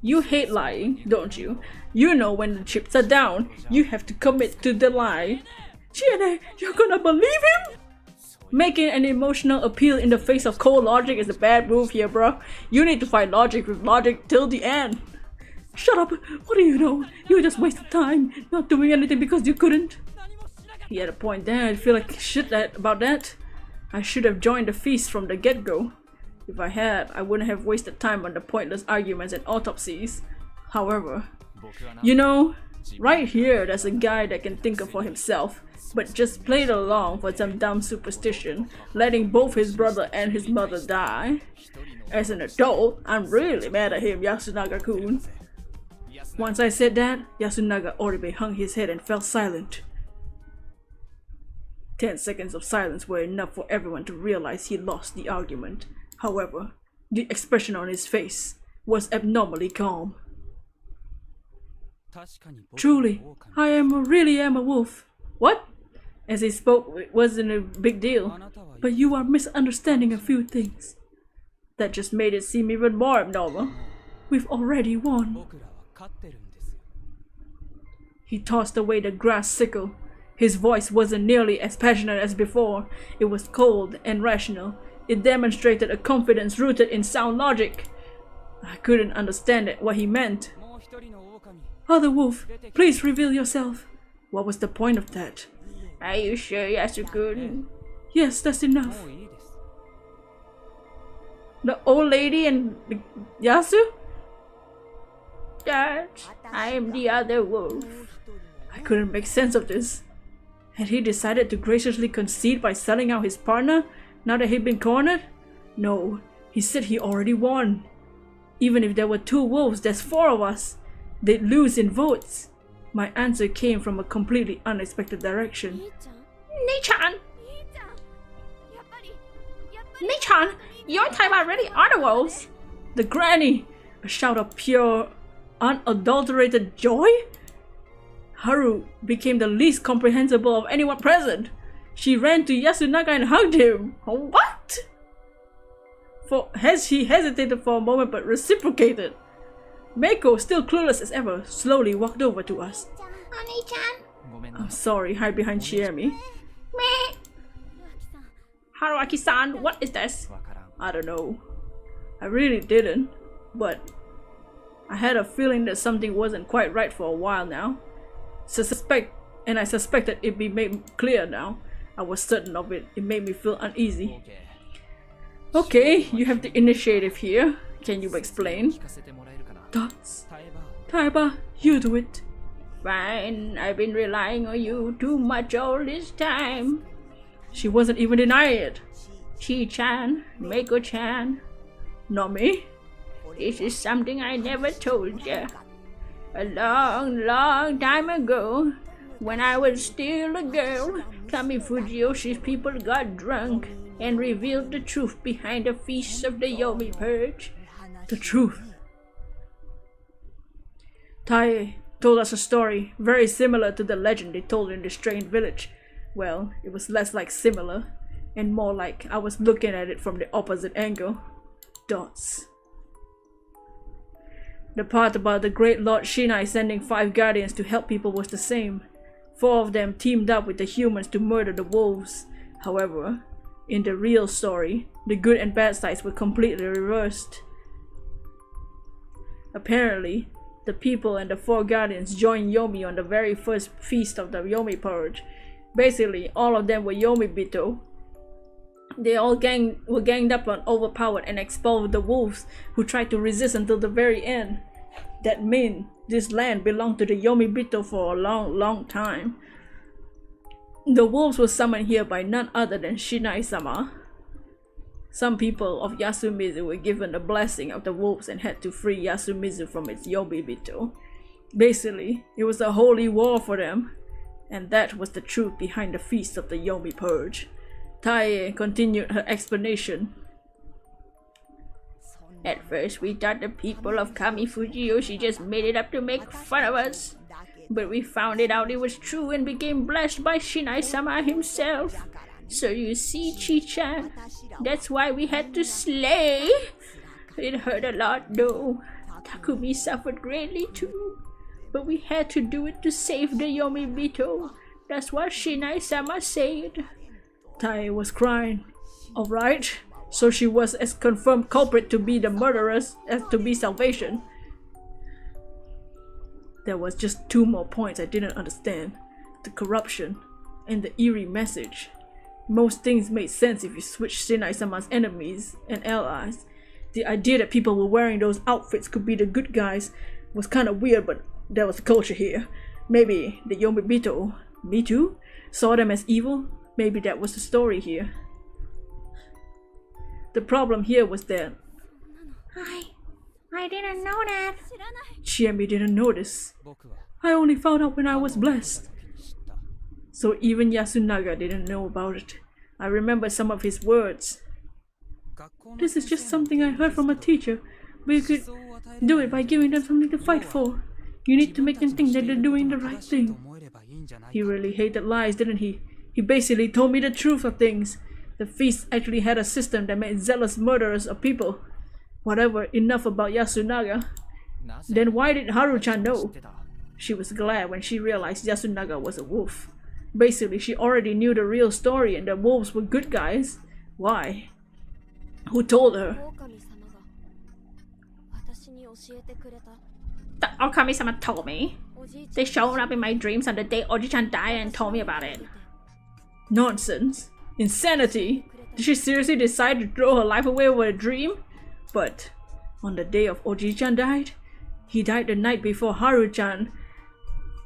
You hate lying, don't you? You know when the chips are down, you have to commit to the lie. Chiene, you're gonna believe him? Making an emotional appeal in the face of cold logic is a bad move here, bro. You need to fight logic with logic till the end. Shut up! What do you know? You just wasted time, not doing anything because you couldn't. He had a point there. I feel like shit about that. I should have joined the feast from the get-go. If I had, I wouldn't have wasted time on the pointless arguments and autopsies. However, you know, right here there's a guy that can think for himself, but just played along for some dumb superstition, letting both his brother and his mother die. As an adult, I'm really mad at him, Yasunaga-kun. Once I said that, Yasunaga Oribe hung his head and fell silent. 10 seconds of silence were enough for everyone to realize he lost the argument. However, the expression on his face was abnormally calm. Truly, I really am a wolf. What? As he spoke, it wasn't a big deal, but you are misunderstanding a few things. That just made it seem even more abnormal. We've already won. He tossed away the grass sickle. His voice wasn't nearly as passionate as before. It was cold and rational. It demonstrated a confidence rooted in sound logic. I couldn't understand what he meant. Other wolf, please reveal yourself. What was the point of that? Are you sure, Yasukun? Yes, that's enough. The old lady and Yasu? Dad, I am the other wolf. I couldn't make sense of this. Had he decided to graciously concede by selling out his partner, now that he'd been cornered? No, he said he already won. Even if there were 2 wolves, there's 4 of us. They'd lose in votes. My answer came from a completely unexpected direction. Nichan! Nichan! You and Taiba really are the wolves! The granny! A shout of pure, unadulterated joy? Haru became the least comprehensible of anyone present. She ran to Yasunaga and hugged him. What? He hesitated for a moment but reciprocated. Meiko, still clueless as ever, slowly walked over to us. Oni-chan. I'm sorry, hide behind Chiemi. Meh. Haruaki-san, what is this? I don't know. I really didn't, but I had a feeling that something wasn't quite right for a while now. I suspected it'd be made clear now. I was certain of it. It made me feel uneasy. Okay, you have the initiative here. Can you explain? Dots. Taiba, you do it. Fine, I've been relying on you too much all this time. She wasn't even denying it. Chi-chan, Meiko-chan. Not me. This is something I never told you. A long, long time ago, when I was still a girl, Kami Fujiyoshi's people got drunk and revealed the truth behind the feast of the Yomi Purge. The truth. Tai told us a story very similar to the legend they told in the strange village. Well, it was less like similar and more like I was looking at it from the opposite angle. Dots. The part about the great Lord Shinai sending 5 guardians to help people was the same. 4 of them teamed up with the humans to murder the wolves. However, in the real story, the good and bad sides were completely reversed. Apparently, the people and the 4 guardians joined Yomi on the very first feast of the Yomi Purge. Basically, all of them were Yomi Bito. They all were ganged up on, overpowered, and expelled the wolves who tried to resist until the very end. That meant this land belonged to the Yomi Bito for a long, long time. The wolves were summoned here by none other than Shinai-sama. Some people of Yasumizu were given the blessing of the wolves and had to free Yasumizu from its Yomi Bito. Basically, it was a holy war for them, and that was the truth behind the feast of the Yomi Purge. Tae continued her explanation. At first, we thought the people of Kami Fujiyoshi just made it up to make fun of us. But we found it out it was true and became blessed by Shinai-sama himself. So you see, Chi-chan, that's why we had to slay. It hurt a lot though. Takumi suffered greatly too. But we had to do it to save the Yomi Bito. That's what Shinai-sama said. Tai was crying. Alright, so she was as confirmed culprit to be the murderess as to be salvation. There was just 2 more points I didn't understand. The corruption and the eerie message. Most things made sense if you switched Shinai-sama's enemies and allies. The idea that people were wearing those outfits could be the good guys was kind of weird, but there was a culture here. Maybe the Yomi Bito, me too, saw them as evil. Maybe that was the story here. The problem here was that I didn't know that. Chiemi didn't notice. I only found out when I was blessed. So even Yasunaga didn't know about it. I remember some of his words. This is just something I heard from a teacher. We could do it by giving them something to fight for. You need to make them think that they're doing the right thing. He really hated lies, didn't he? He basically told me the truth of things. The feast actually had a system that made zealous murderers of people. Whatever, enough about Yasunaga. Then why did Haru-chan know? She was glad when she realized Yasunaga was a wolf. Basically, she already knew the real story and the wolves were good guys. Why? Who told her? The Okami-sama told me. They showed up in my dreams on the day Oji-chan died and told me about it. Nonsense. Insanity. Did she seriously decide to throw her life away over a dream? But on the day of Oji-chan died, he died the night before Haru-chan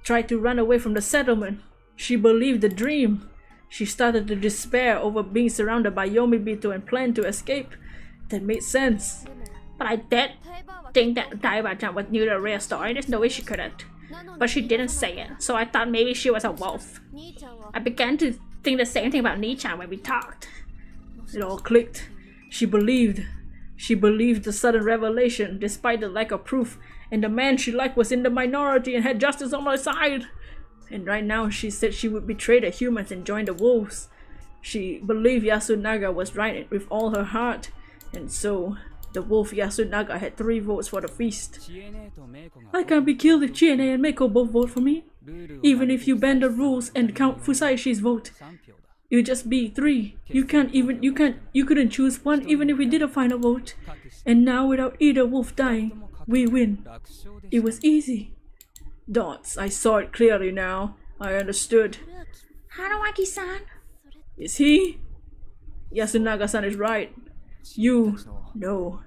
tried to run away from the settlement. She believed the dream. She started to despair over being surrounded by Yomi Bito and planned to escape. That made sense. But I did think that Taiba-chan knew the real story. There's no way she couldn't. but she didn't say it, so I thought maybe she was a wolf. I began to think the same thing about Ni-chan when we talked. It all clicked. She believed the sudden revelation, despite the lack of proof, and the man she liked was in the minority and had justice on her side. And right now she said she would betray the humans and join the wolves. She believed Yasunaga was right with all her heart, and so the wolf Yasunaga had 3 votes for the feast. I can't be killed if Chiene and Meiko both vote for me. Even if you bend the rules and count Fusaishi's vote, it would just be 3. You couldn't choose one even if we did a final vote. And now without either wolf dying, we win. It was easy. Dots, I saw it clearly now. I understood. Haruaki-san. Is he? Yasunaga-san is right. No.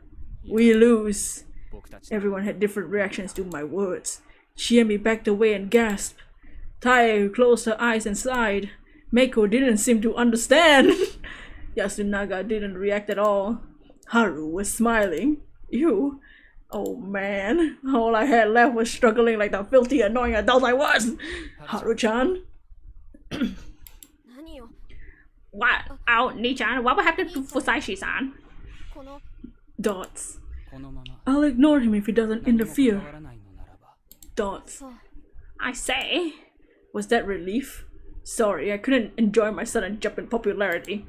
We lose. Everyone had different reactions to my words. Chiemi backed away and gasped. Tae closed her eyes and sighed. Meiko didn't seem to understand. Yasunaga didn't react at all. Haru was smiling. You? Oh man, all I had left was struggling like the filthy, annoying adult I was. Haru-chan? What? Oh, Ni-chan, what would happen to Fusashi-san? Dots. I'll ignore him if he doesn't interfere. Dots. I say. Was that relief? Sorry, I couldn't enjoy my sudden jump in popularity.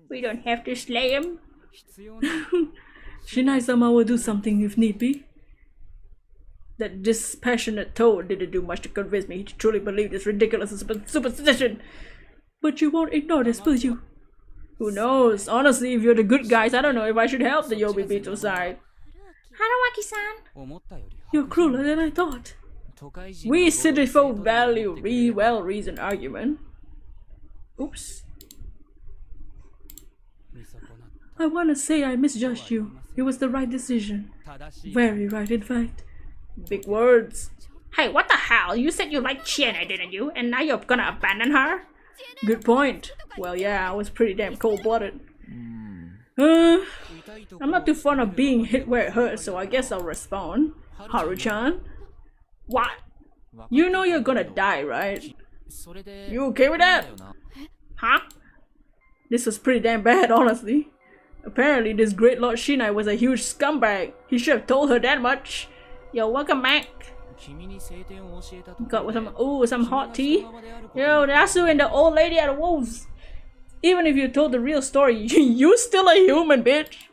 We don't have to slay him. Shinai-sama will do something if need be. That dispassionate tone didn't do much to convince me to truly believe this ridiculous superstition. But you won't ignore this, will you? Who knows? Honestly, if you're the good guys, I don't know if I should help the Yobibito side. Haruaki-san. You're crueler than I thought. We city folk value well-reasoned argument. Oops. I want to say I misjudged you. It was the right decision. Very right, in fact. Big words. Hey, what the hell? You said you liked Chiene, didn't you? And now you're gonna abandon her? Good point. Well, yeah, I was pretty damn cold-blooded. I'm not too fond of being hit where it hurts, so I guess I'll respond. Haru-chan? What? You know you're gonna die, right? You okay with that? Huh? This was pretty damn bad, honestly. Apparently, this great Lord Shinai was a huge scumbag. He should have told her that much. Yo, welcome back. Got some hot tea. Yo, Yasu and the old lady are the wolves. Even if you told the real story, you still a human, bitch.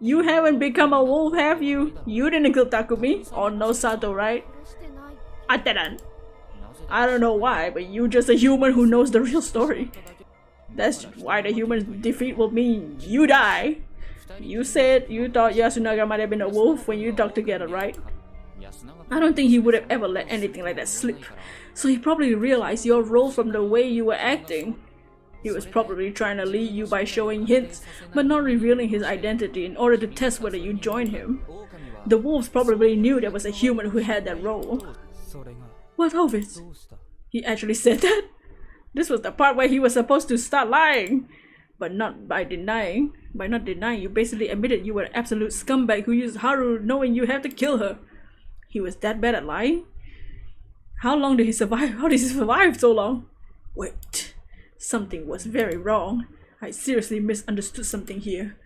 You haven't become a wolf, have you? You didn't kill Takumi or no Sato, right? I didn't. I don't know why, but you just a human who knows the real story. That's why the human defeat will mean you die. You said you thought Yasunaga might have been a wolf when you talked together, right? I don't think he would have ever let anything like that slip. So he probably realized your role from the way you were acting. He was probably trying to lead you by showing hints, but not revealing his identity in order to test whether you join him. The wolves probably knew there was a human who had that role. What of it? He actually said that? This was the part where he was supposed to start lying. But not by denying. By not denying, you basically admitted you were an absolute scumbag who used Haru knowing you had to kill her. He was that bad at lying? How long did he survive? How did he survive so long? Wait. Something was very wrong. I seriously misunderstood something here.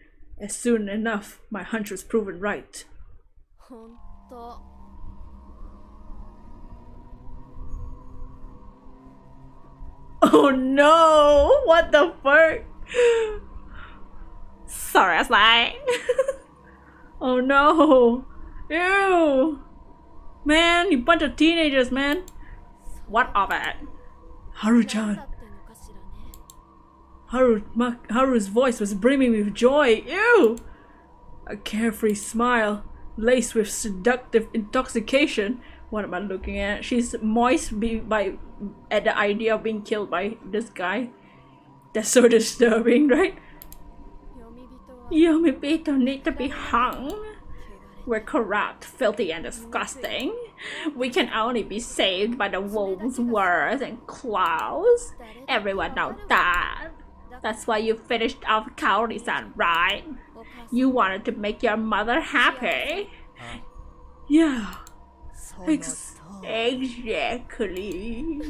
As soon enough, my hunch was proven right. Oh no! What the fuck? Sorry, I was lying. Oh no! Ew! Man, you bunch of teenagers, man! What of it? Haru-chan. Haru's voice was brimming with joy. Ew! A carefree smile, laced with seductive intoxication. What am I looking at? She's moist at the idea of being killed by this guy. That's so disturbing, right? Yomibito need to be hung. We're corrupt, filthy, and disgusting. We can only be saved by the wolves' words and claws. Everyone knows that. That's why you finished off Kaori-san, right? You wanted to make your mother happy. Yeah. Exactly.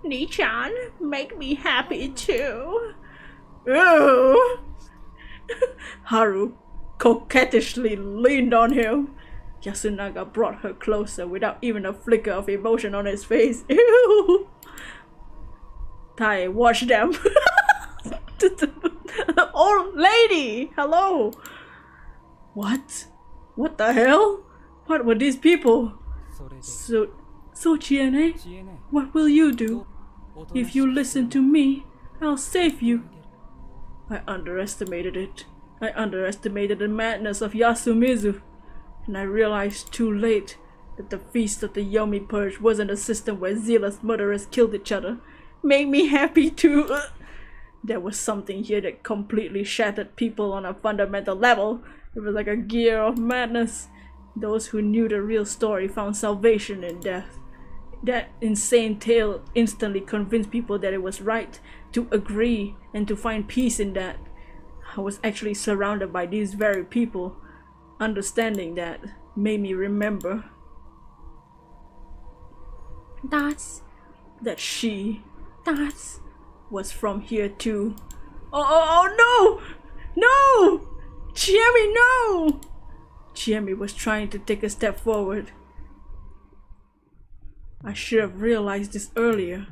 Ni-chan, make me happy too. Ew. Haru coquettishly leaned on him. Yasunaga brought her closer without even a flicker of emotion on his face. Ew. Tai watched them. Old lady! Hello! What? What the hell? What were these people? So Chiene, what will you do? If you listen to me, I'll save you. I underestimated it. I underestimated the madness of Yasumizu. And I realized too late that the feast of the Yomi Purge wasn't a system where zealous murderers killed each other. Made me happy too. There was something here that completely shattered people on a fundamental level. It was like a gear of madness. Those who knew the real story found salvation in death. That insane tale instantly convinced people that it was right to agree and to find peace in that. I was actually surrounded by these very people. Understanding that made me remember that she was from here too. Oh no! No! Chiemi, no! Chiemi was trying to take a step forward. I should have realized this earlier.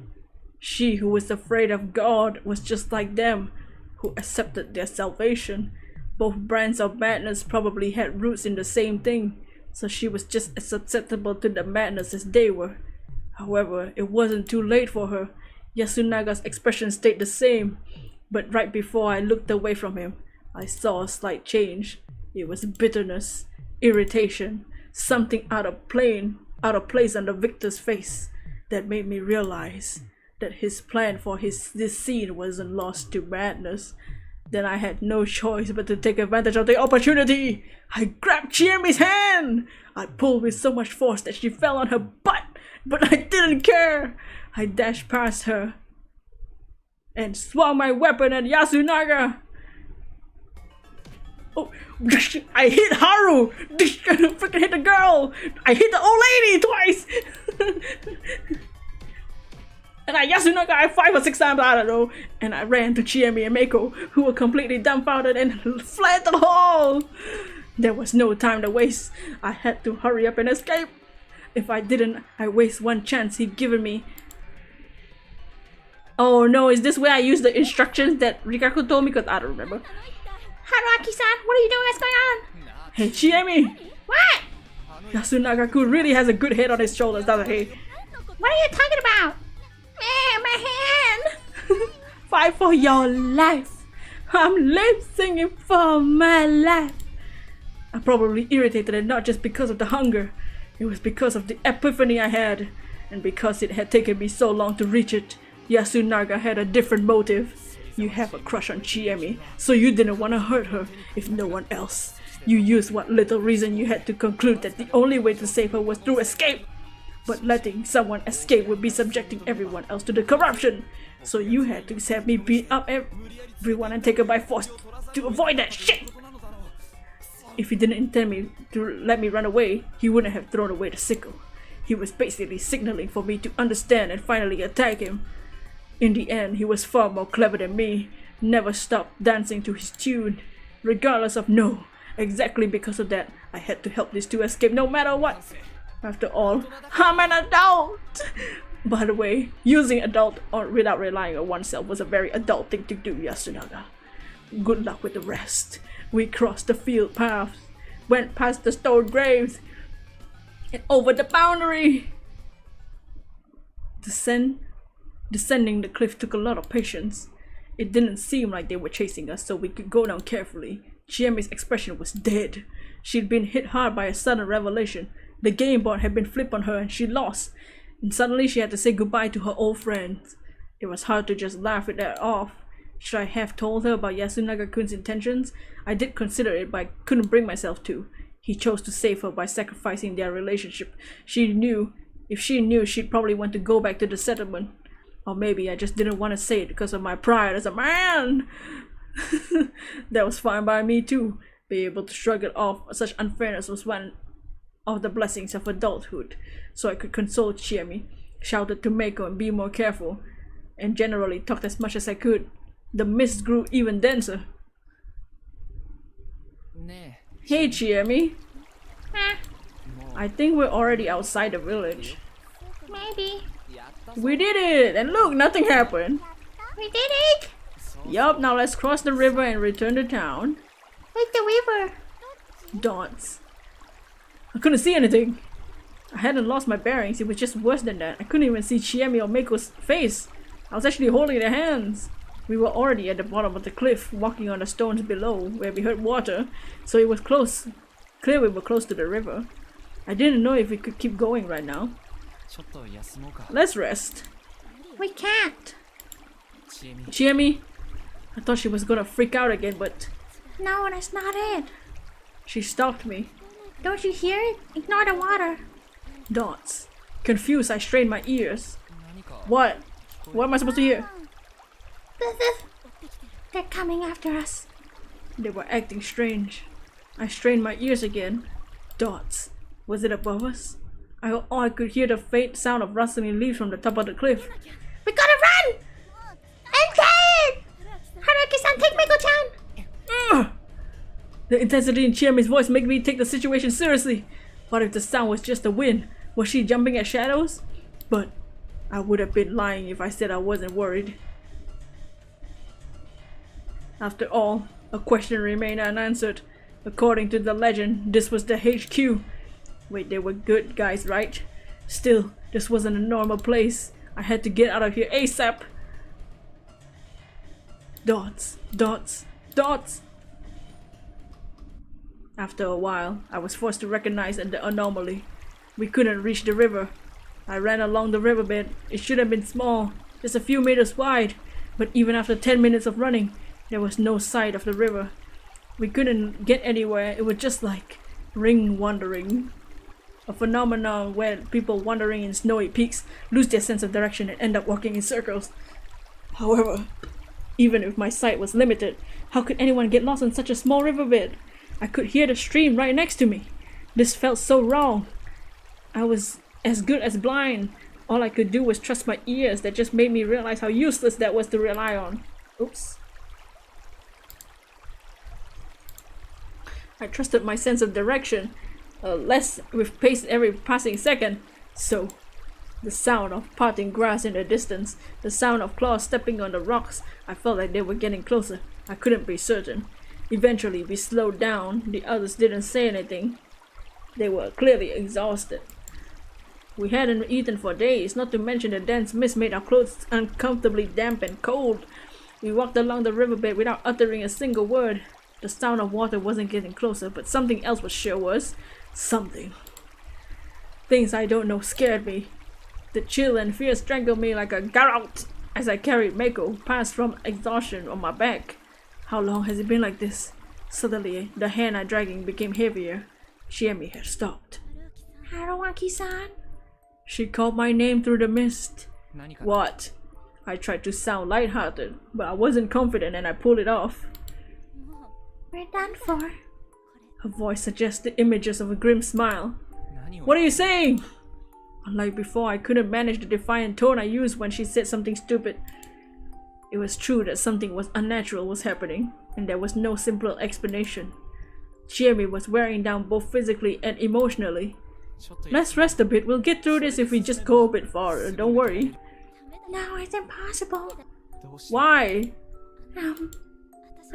She who was afraid of God was just like them, who accepted their salvation. Both brands of madness probably had roots in the same thing, so she was just as susceptible to the madness as they were. However, it wasn't too late for her. Yasunaga's expression stayed the same, but right before I looked away from him, I saw a slight change. It was bitterness, irritation, something out of place on the victor's face that made me realize that his plan for this scene wasn't lost to madness. Then I had no choice but to take advantage of the opportunity. I grabbed Chiemi's hand. I pulled with so much force that she fell on her butt, but I didn't care. I dashed past her and swung my weapon at Yasunaga. Oh, I hit Haru! Freaking hit the girl! I hit the old lady twice! And I Yasunaga I 5 or 6 times, I don't know. And I ran to Chiemi and Meiko, who were completely dumbfounded and fled the hall. There was no time to waste. I had to hurry up and escape. If I didn't, I'd waste one chance he'd given me. Oh no, is this where I use the instructions that Rikaku told me? Because I don't remember. Haruaki-san, what are you doing? What's going on? Hey, Chiemi! What? Yasunaga-kun really has a good head on his shoulders, doesn't he? What are you talking about? My hand! Fight for your life! I'm lip singing for my life! I'm probably irritated, and not just because of the hunger. It was because of the epiphany I had. And because it had taken me so long to reach it, Yasunaga had a different motive. You have a crush on Chiemi, so you didn't want to hurt her, if no one else. You used what little reason you had to conclude that the only way to save her was through escape. But letting someone escape would be subjecting everyone else to the corruption. So you had to have me beat up everyone and take her by force to avoid that shit. If he didn't intend me to let me run away, he wouldn't have thrown away the sickle. He was basically signaling for me to understand and finally attack him. In the end, he was far more clever than me, never stopped dancing to his tune, regardless of no. Exactly because of that, I had to help these two escape no matter what. After all, I'm an adult! By the way, using adult without relying on oneself was a very adult thing to do, Yasunaga. Good luck with the rest. We crossed the field paths, went past the stone graves, and over the boundary. Descending the cliff took a lot of patience. It didn't seem like they were chasing us, so we could go down carefully. Chiemi's expression was dead. She'd been hit hard by a sudden revelation. The game board had been flipped on her and she lost. And suddenly she had to say goodbye to her old friends. It was hard to just laugh it off. Should I have told her about Yasunaga-kun's intentions? I did consider it, but I couldn't bring myself to. He chose to save her by sacrificing their relationship. If she knew, she'd probably want to go back to the settlement. Or maybe I just didn't want to say it because of my pride as a man. That was fine by me too. Be able to shrug it off. Such unfairness was one of the blessings of adulthood so I could console Chiemi, shouted to Mako and be more careful, and generally talked as much as I could. The mist grew even denser. Hey Chiemi. I think we're already outside the village. Maybe. We did it! And look, nothing happened. We did it! Yup, now let's cross the river and return to town. Where's the river? Dots. I couldn't see anything. I hadn't lost my bearings, it was just worse than that. I couldn't even see Chiemi or Mako's face. I was actually holding their hands. We were already at the bottom of the cliff, walking on the stones below, where we heard water, so it was close. Clear we were close to the river. I didn't know if we could keep going right now. Let's rest. We can't. Chiemi, I thought she was gonna freak out again, but No, that's not it. she stopped me. Don't you hear it? Ignore the water. Dots. Confused, I strained my ears. What? What am I supposed to hear? They're coming after us. They were acting strange. I strained my ears again. Dots. Was it above us? I could hear the faint sound of rustling leaves from the top of the cliff. We gotta run! Engage! Haruki-san, take Miko-chan! Ugh! The intensity in Chiemi's voice made me take the situation seriously. What if the sound was just the wind? Was she jumping at shadows? But I would have been lying if I said I wasn't worried. After all, a question remained unanswered. According to the legend, this was the HQ. Wait, they were good guys, right? Still, this wasn't a normal place. I had to get out of here ASAP. Dots, dots, dots. After a while, I was forced to recognize the anomaly. We couldn't reach the river. I ran along the riverbed. It should have been small, just a few meters wide. But even after 10 minutes of running, there was no sight of the river. We couldn't get anywhere. It was just like ring wandering. A phenomenon where people wandering in snowy peaks lose their sense of direction and end up walking in circles. However, even if my sight was limited, how could anyone get lost in such a small riverbed? I could hear the stream right next to me. This felt so wrong. I was as good as blind. All I could do was trust my ears. That just made me realize how useless that was to rely on. Oops. I trusted my sense of direction, less with pace every passing second. So, the sound of parting grass in the distance, the sound of claws stepping on the rocks, I felt like they were getting closer. I couldn't be certain. Eventually, we slowed down. The others didn't say anything. They were clearly exhausted. We hadn't eaten for days, not to mention the dense mist made our clothes uncomfortably damp and cold. We walked along the riverbed without uttering a single word. The sound of water wasn't getting closer, but something else was sure was. Something. Things I don't know scared me. The chill and fear strangled me like a garrote as I carried Mako, past from exhaustion on my back. How long has it been like this? Suddenly, the hand I dragging became heavier. Chiemi had stopped. Haruaki-san? She called my name through the mist. What? I tried to sound lighthearted, but I wasn't confident and I pulled it off. We're done for. Her voice suggested images of a grim smile. What are you saying? Unlike before, I couldn't manage the defiant tone I used when she said something stupid. It was true that something unnatural was happening, and there was no simple explanation. Chiemi was wearing down both physically and emotionally. Let's rest a bit. We'll get through this if we just go a bit farther. Don't worry. No, it's impossible. Why?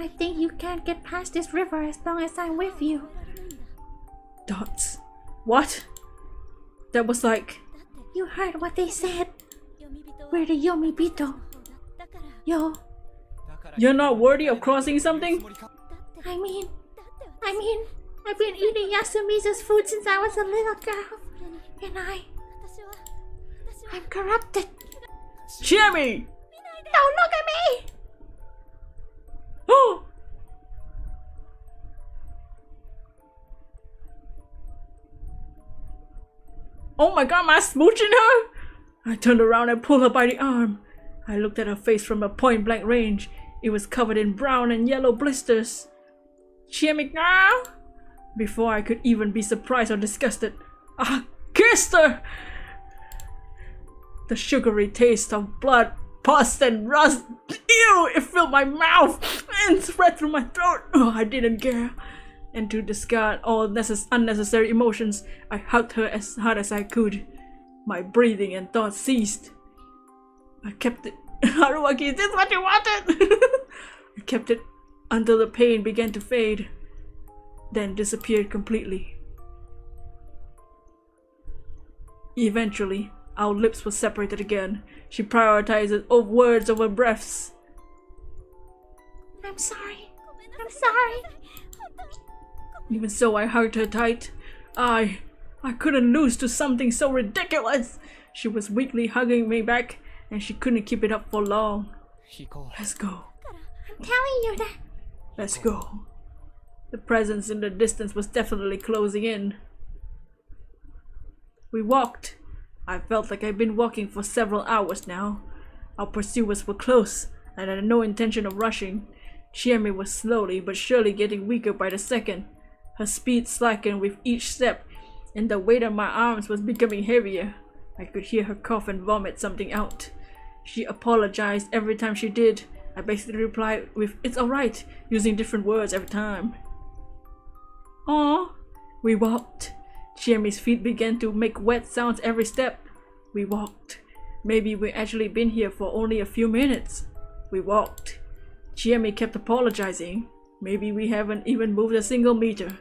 I think you can't get past this river as long as I'm with you. Dots. What? That was like... You heard what they said. We're the Yomibito. Yo. You're not worthy of crossing something? I mean, I've been eating Yasumisa's food since I was a little girl. And I'm corrupted. Chiemi! Don't look at me! Oh! Oh my god, am I smooching her? I turned around and pulled her by the arm. I looked at her face from a point-blank range. It was covered in brown and yellow blisters. Chiemi girl? Before I could even be surprised or disgusted, I kissed her! The sugary taste of blood, pus, and rust. Ew! It filled my mouth and spread through my throat. Oh, I didn't care. And to discard all unnecessary emotions, I hugged her as hard as I could. My breathing and thoughts ceased. I kept it. Haruaki, is this what you wanted? I kept it until the pain began to fade, then disappeared completely. Eventually, our lips were separated again. She prioritized words over breaths. I'm sorry. I'm sorry. Even so, I hugged her tight. I couldn't lose to something so ridiculous. She was weakly hugging me back, and she couldn't keep it up for long. Let's go. I'm telling you that. Let's go. The presence in the distance was definitely closing in. We walked. I felt like I'd been walking for several hours now. Our pursuers were close, and I had no intention of rushing. Chiemi was slowly but surely getting weaker by the second. Her speed slackened with each step, and the weight on my arms was becoming heavier. I could hear her cough and vomit something out. She apologized every time she did. I basically replied with, "It's alright," using different words every time. Aww. We walked. Chiemi's feet began to make wet sounds every step. We walked. Maybe we'd actually been here for only a few minutes. We walked. Chiemi kept apologizing. Maybe we haven't even moved a single meter.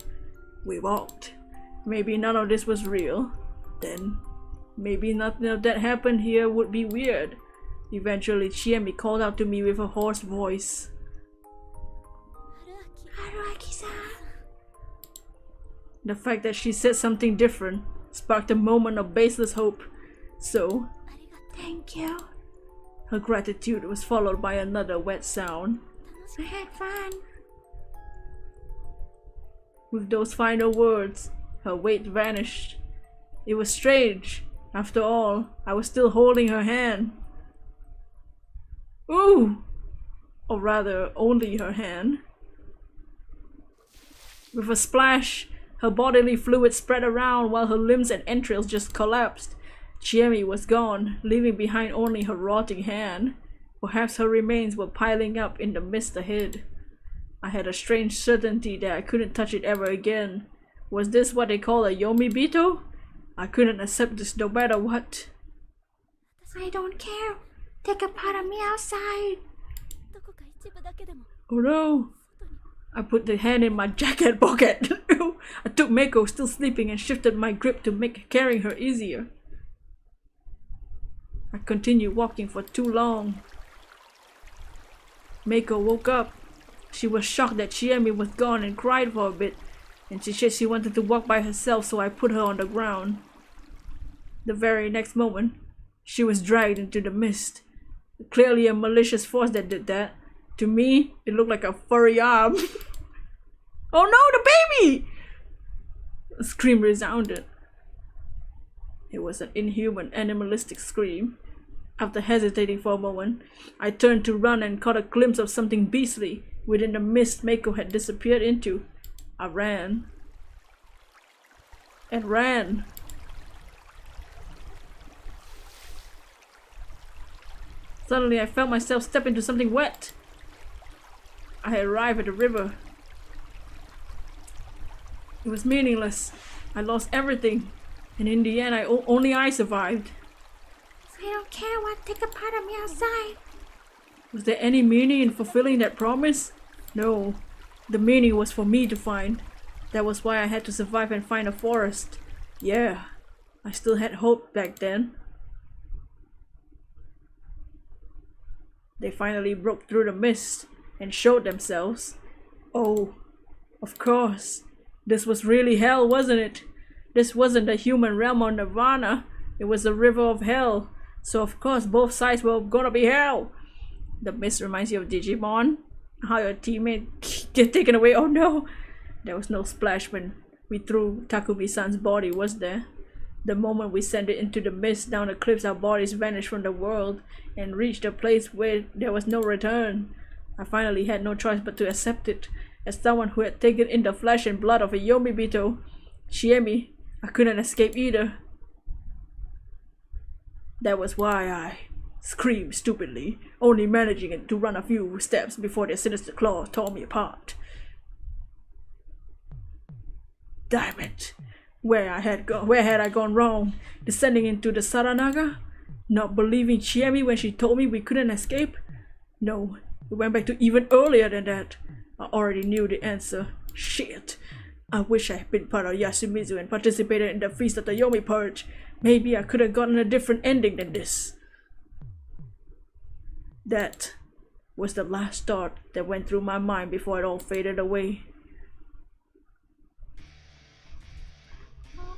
We walked. Maybe none of this was real. Then, maybe nothing of that happened here would be weird. Eventually, Chiemi called out to me with a hoarse voice. Haruaki-san. The fact that she said something different sparked a moment of baseless hope. So, Thank you. her gratitude was followed by another wet sound. I had fun. With those final words, her weight vanished. It was strange. After all, I was still holding her hand. Ooh! Or rather, only her hand. With a splash, her bodily fluid spread around while her limbs and entrails just collapsed. Chiemi was gone, leaving behind only her rotting hand. Perhaps her remains were piling up in the mist ahead. I had a strange certainty that I couldn't touch it ever again. Was this what they call a yomibito? I couldn't accept this no matter what. I don't care. Take a part of me outside. Oh no! I put the hand in my jacket pocket. I took Mako, still sleeping, and shifted my grip to make carrying her easier. I continued walking for too long. Mako woke up. She was shocked that Chiemi was gone and cried for a bit, and she said she wanted to walk by herself, so I put her on the ground. The very next moment, she was dragged into the mist. Clearly a malicious force that did that. To me, it looked like a furry arm. Oh no, the baby! A scream resounded. It was an inhuman, animalistic scream. After hesitating for a moment, I turned to run and caught a glimpse of something beastly within the mist Mako had disappeared into. I ran. And ran. Suddenly I felt myself step into something wet. I had arrived at the river. It was meaningless. I lost everything. And in the end, only I survived. I don't care what. Take a part of me outside. Was there any meaning in fulfilling that promise? No. The meaning was for me to find. That was why I had to survive and find a forest. Yeah. I still had hope back then. They finally broke through the mist and showed themselves. Oh, of course. This was really hell, wasn't it? This wasn't the human realm or Nirvana. It was the river of hell. So of course both sides were gonna be hell. The mist reminds you of Digimon. How your teammate get taken away. Oh no! There was no splash when we threw Takumi-san's body, was there? The moment we sent it into the mist down the cliffs, our bodies vanished from the world and reached a place where there was no return. I finally had no choice but to accept it. As someone who had taken in the flesh and blood of a Yomibito, Shiemi, I couldn't escape either. That was why I screamed stupidly, only managing to run a few steps before their sinister claws tore me apart. Damn it! Where had I gone wrong? Descending into the Saranaga? Not believing Chiemi when she told me we couldn't escape? No, it went back to even earlier than that. I already knew the answer. Shit! I wish I had been part of Yasumizu and participated in the feast of the Yomi Purge. Maybe I could have gotten a different ending than this. That was the last thought that went through my mind before it all faded away.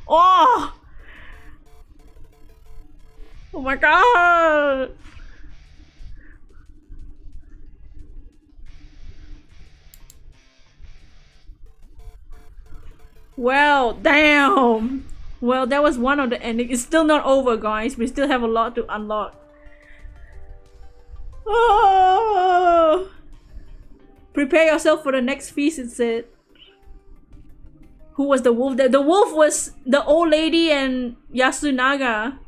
Oh! Oh my god! Well, damn! Well, that was one of the endings. It's still not over, guys. We still have a lot to unlock. Oh! Prepare yourself for the next feast, it said. Who was the wolf? The wolf was the old lady and Yasunaga.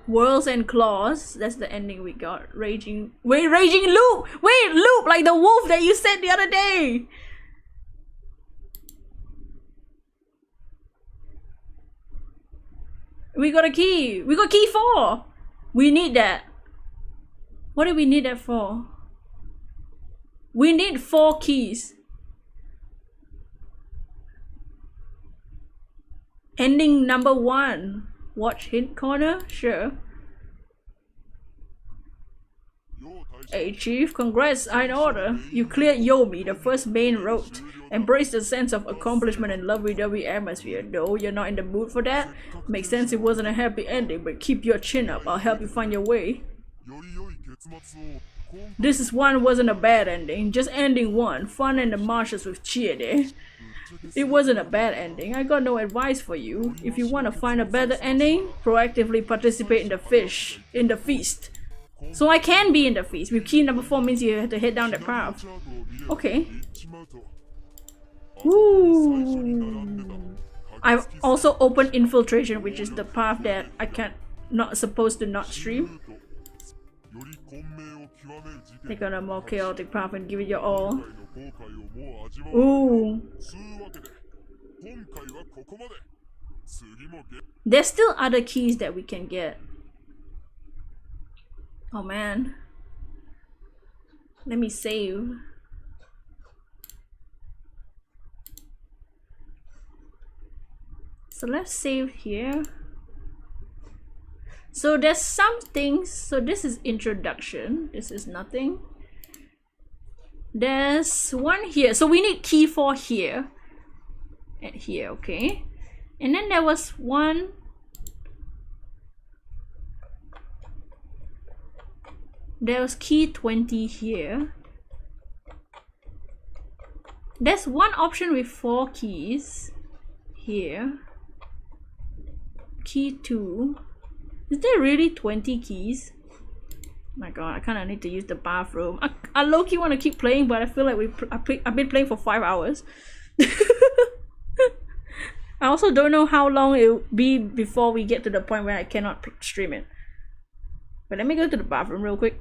Whirls and claws. That's the ending we got. Raging loop! Wait, loop! Like the wolf that you said the other day! We got a key! We got key 4! We need that. What do we need that for? We need 4 keys. Ending number 1. Watch hint corner? Sure. Hey chief, congrats, in order. You cleared Yomi, the first main road. Embrace the sense of accomplishment and lovey-dovey atmosphere. Though you're not in the mood for that, makes sense it wasn't a happy ending, but keep your chin up, I'll help you find your way. This one wasn't a bad ending, just ending 1. Fun in the marshes with Chiede. It wasn't a bad ending. I got no advice for you. If you want to find a better ending, proactively participate in the feast. So I can be in the feast. With key number 4 means you have to head down that path. Okay. Ooh. I've also opened infiltration, which is the path that I not supposed to not stream. Take on a more chaotic path and give it your all. Ooh. There's still other keys that we can get. Oh man. Let me save. So let's save here. So there's some things. So this is introduction. This is nothing. There's one here. So we need key 4 here. And here, okay. And then there was one. There was key 20 here. There's one option with 4 keys. Here. Key 2. Is there really 20 keys? My god, I kinda need to use the bathroom. I low-key want to keep playing, but I feel like I've been playing for 5 hours. I also don't know how long it'll be before we get to the point where I cannot stream it. But let me go to the bathroom real quick.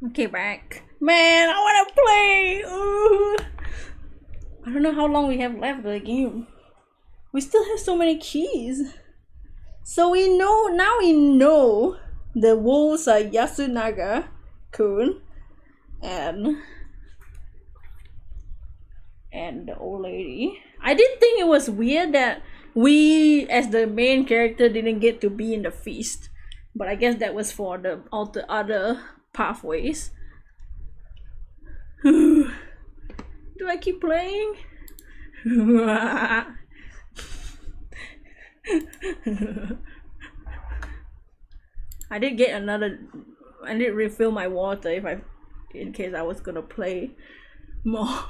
Okay, back. Man, I wanna play! Ooh. I don't know how long we have left of the game. We still have so many keys. So we know, now we know the wolves are Yasunaga-kun and the old lady. I did think it was weird that we, as the main character, didn't get to be in the feast. But I guess that was for all the other pathways. Do I keep playing? I did get another. I did refill my water in case I was gonna play more.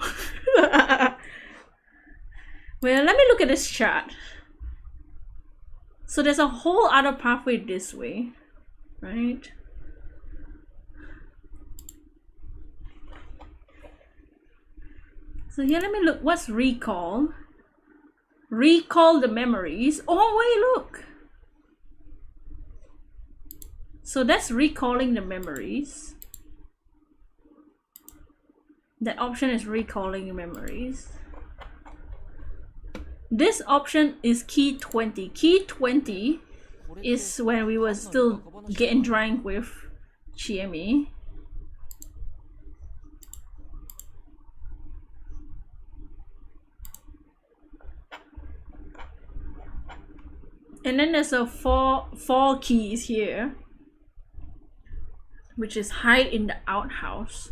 Well, let me look at this chart. So there's a whole other pathway this way, right? So here, let me look. What's recall? Recall the memories. Oh wait, look. So that's recalling the memories. That option is recalling memories. This option is key 20. Key 20 is when we were still getting drunk with Chiemi. And then there's a four keys here, which is hide in the outhouse.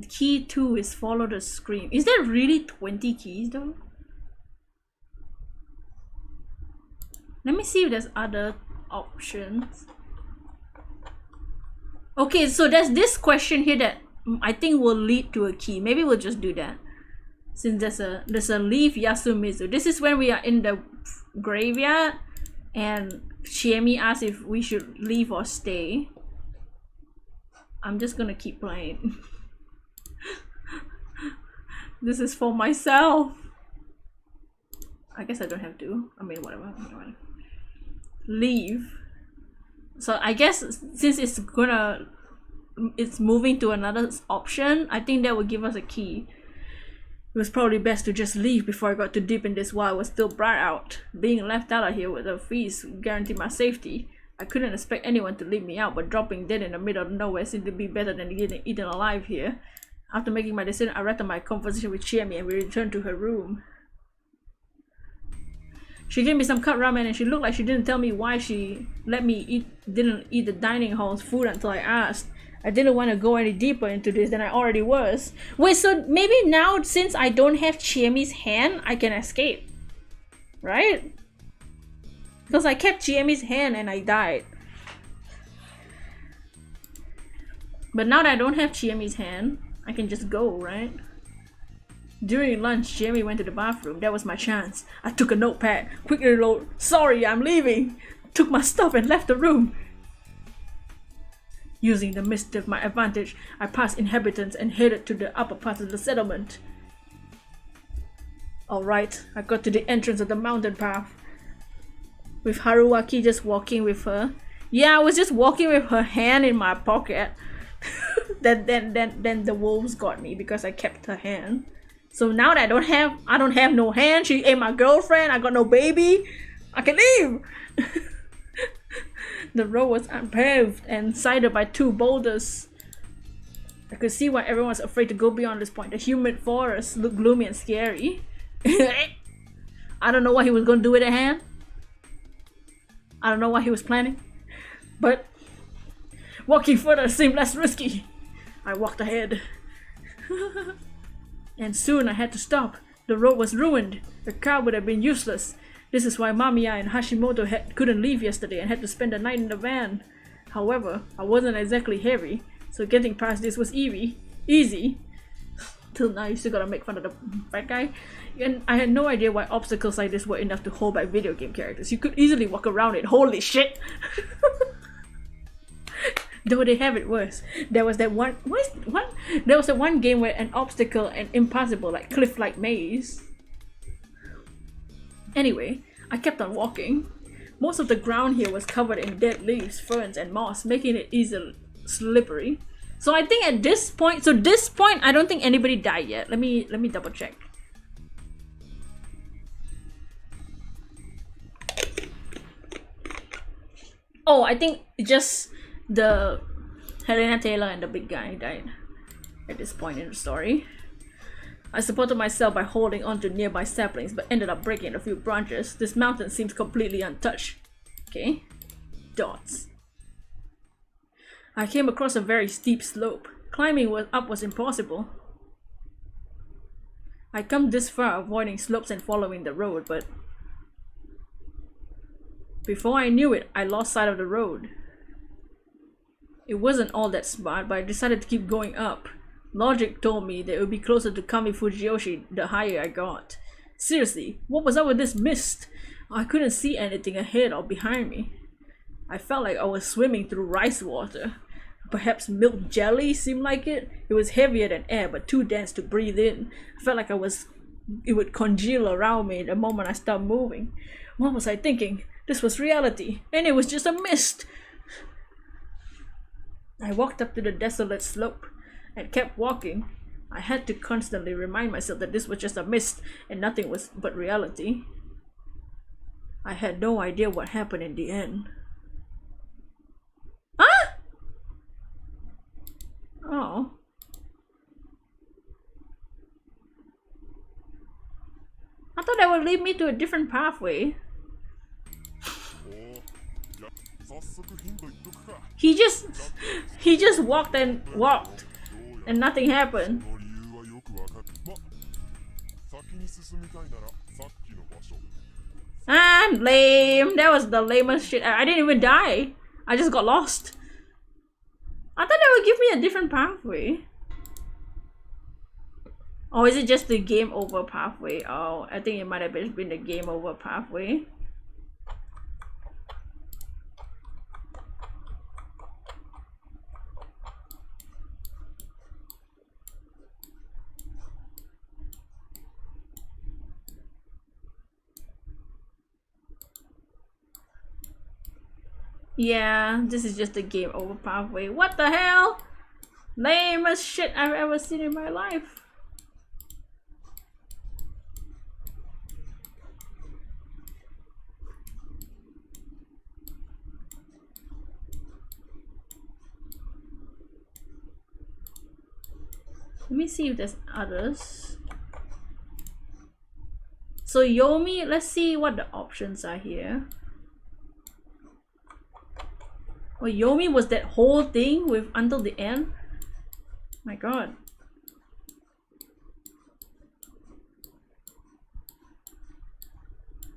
Key 2 is follow the scream. Is there really 20 keys though? Let me see if there's other options. Okay, so there's this question here that I think will lead to a key. Maybe we'll just do that. Since there's a leave Yasumizu. This is when we are in the graveyard and Chiemi asks if we should leave or stay. I'm just gonna keep playing. This is for myself. I guess I don't have to. I mean, whatever. Leave. So I guess since it's moving to another option, I think that would give us a key. It was probably best to just leave before I got too deep in this while it was still bright out. Being left out of here with a feast guaranteed my safety. I couldn't expect anyone to leave me out, but dropping dead in the middle of nowhere seemed to be better than getting eaten alive here. After making my decision, I read my conversation with Chiemi and we returned to her room. She gave me some cut ramen and she looked like she didn't tell me why she didn't eat the dining hall's food until I asked. I didn't want to go any deeper into this than I already was. Wait, so maybe now since I don't have Chiemi's hand, I can escape. Right? Because I kept Chiemi's hand and I died. But now that I don't have Chiemi's hand, I can just go, right? During lunch, Chiemi went to the bathroom. That was my chance. I took a notepad, quickly wrote, "Sorry, I'm leaving." Took my stuff and left the room. Using the mist to my advantage, I passed inhabitants and headed to the upper part of the settlement. Alright, I got to the entrance of the mountain path. With Haruaki just walking with her. Yeah, I was just walking with her hand in my pocket. Then the wolves got me because I kept her hand. So now that I don't have no hand, she ain't my girlfriend, I got no baby, I can leave. The road was unpaved and sided by 2 boulders. I could see why everyone was afraid to go beyond this point. The humid forest looked gloomy and scary. I don't know what he was gonna do with a hand. I don't know what he was planning. But walking further seemed less risky. I walked ahead. And soon I had to stop. The road was ruined. The car would have been useless. This is why Mamiya and Hashimoto couldn't leave yesterday and had to spend the night in the van. However, I wasn't exactly heavy, so getting past this was easy. Till now, you still gotta make fun of the fat guy. And I had no idea why obstacles like this were enough to hold back video game characters. You could easily walk around it. Holy shit! Though they have it worse. There was that one. What? There was that one game where an obstacle and impassable, like cliff-like maze. Anyway, I kept on walking. Most of the ground here was covered in dead leaves, ferns, and moss, making it slippery. So I think at this point, I don't think anybody died yet. Let me double check. Oh, I think just the Helena Taylor and the big guy died at this point in the story. I supported myself by holding onto nearby saplings, but ended up breaking a few branches. This mountain seems completely untouched. Okay. Dots. I came across a very steep slope. Climbing up was impossible. I come this far avoiding slopes and following the road, but before I knew it, I lost sight of the road. It wasn't all that smart, but I decided to keep going up. Logic told me that it would be closer to Kami Fujiyoshi the higher I got. Seriously, what was up with this mist? I couldn't see anything ahead or behind me. I felt like I was swimming through rice water. Perhaps milk jelly seemed like it. It was heavier than air, but too dense to breathe in. I felt like it would congeal around me the moment I stopped moving. What was I thinking? This was reality, and it was just a mist. I walked up to the desolate slope and kept walking. I had to constantly remind myself that this was just a mist and nothing was but reality. I had no idea what happened in the end. Huh? Oh. I thought that would lead me to a different pathway. He just walked and nothing happened. Ah, lame. That was the lamest shit. I didn't even die. I just got lost. I thought that would give me a different pathway. Or is it just the game over pathway? Oh, I think it might have been the game over pathway. Yeah, this is just the game over pathway. What the hell? Lamest shit I've ever seen in my life. Let me see if there's others. So Yomi, let's see what the options are here. Oh, Yomi was that whole thing with until the end? My god.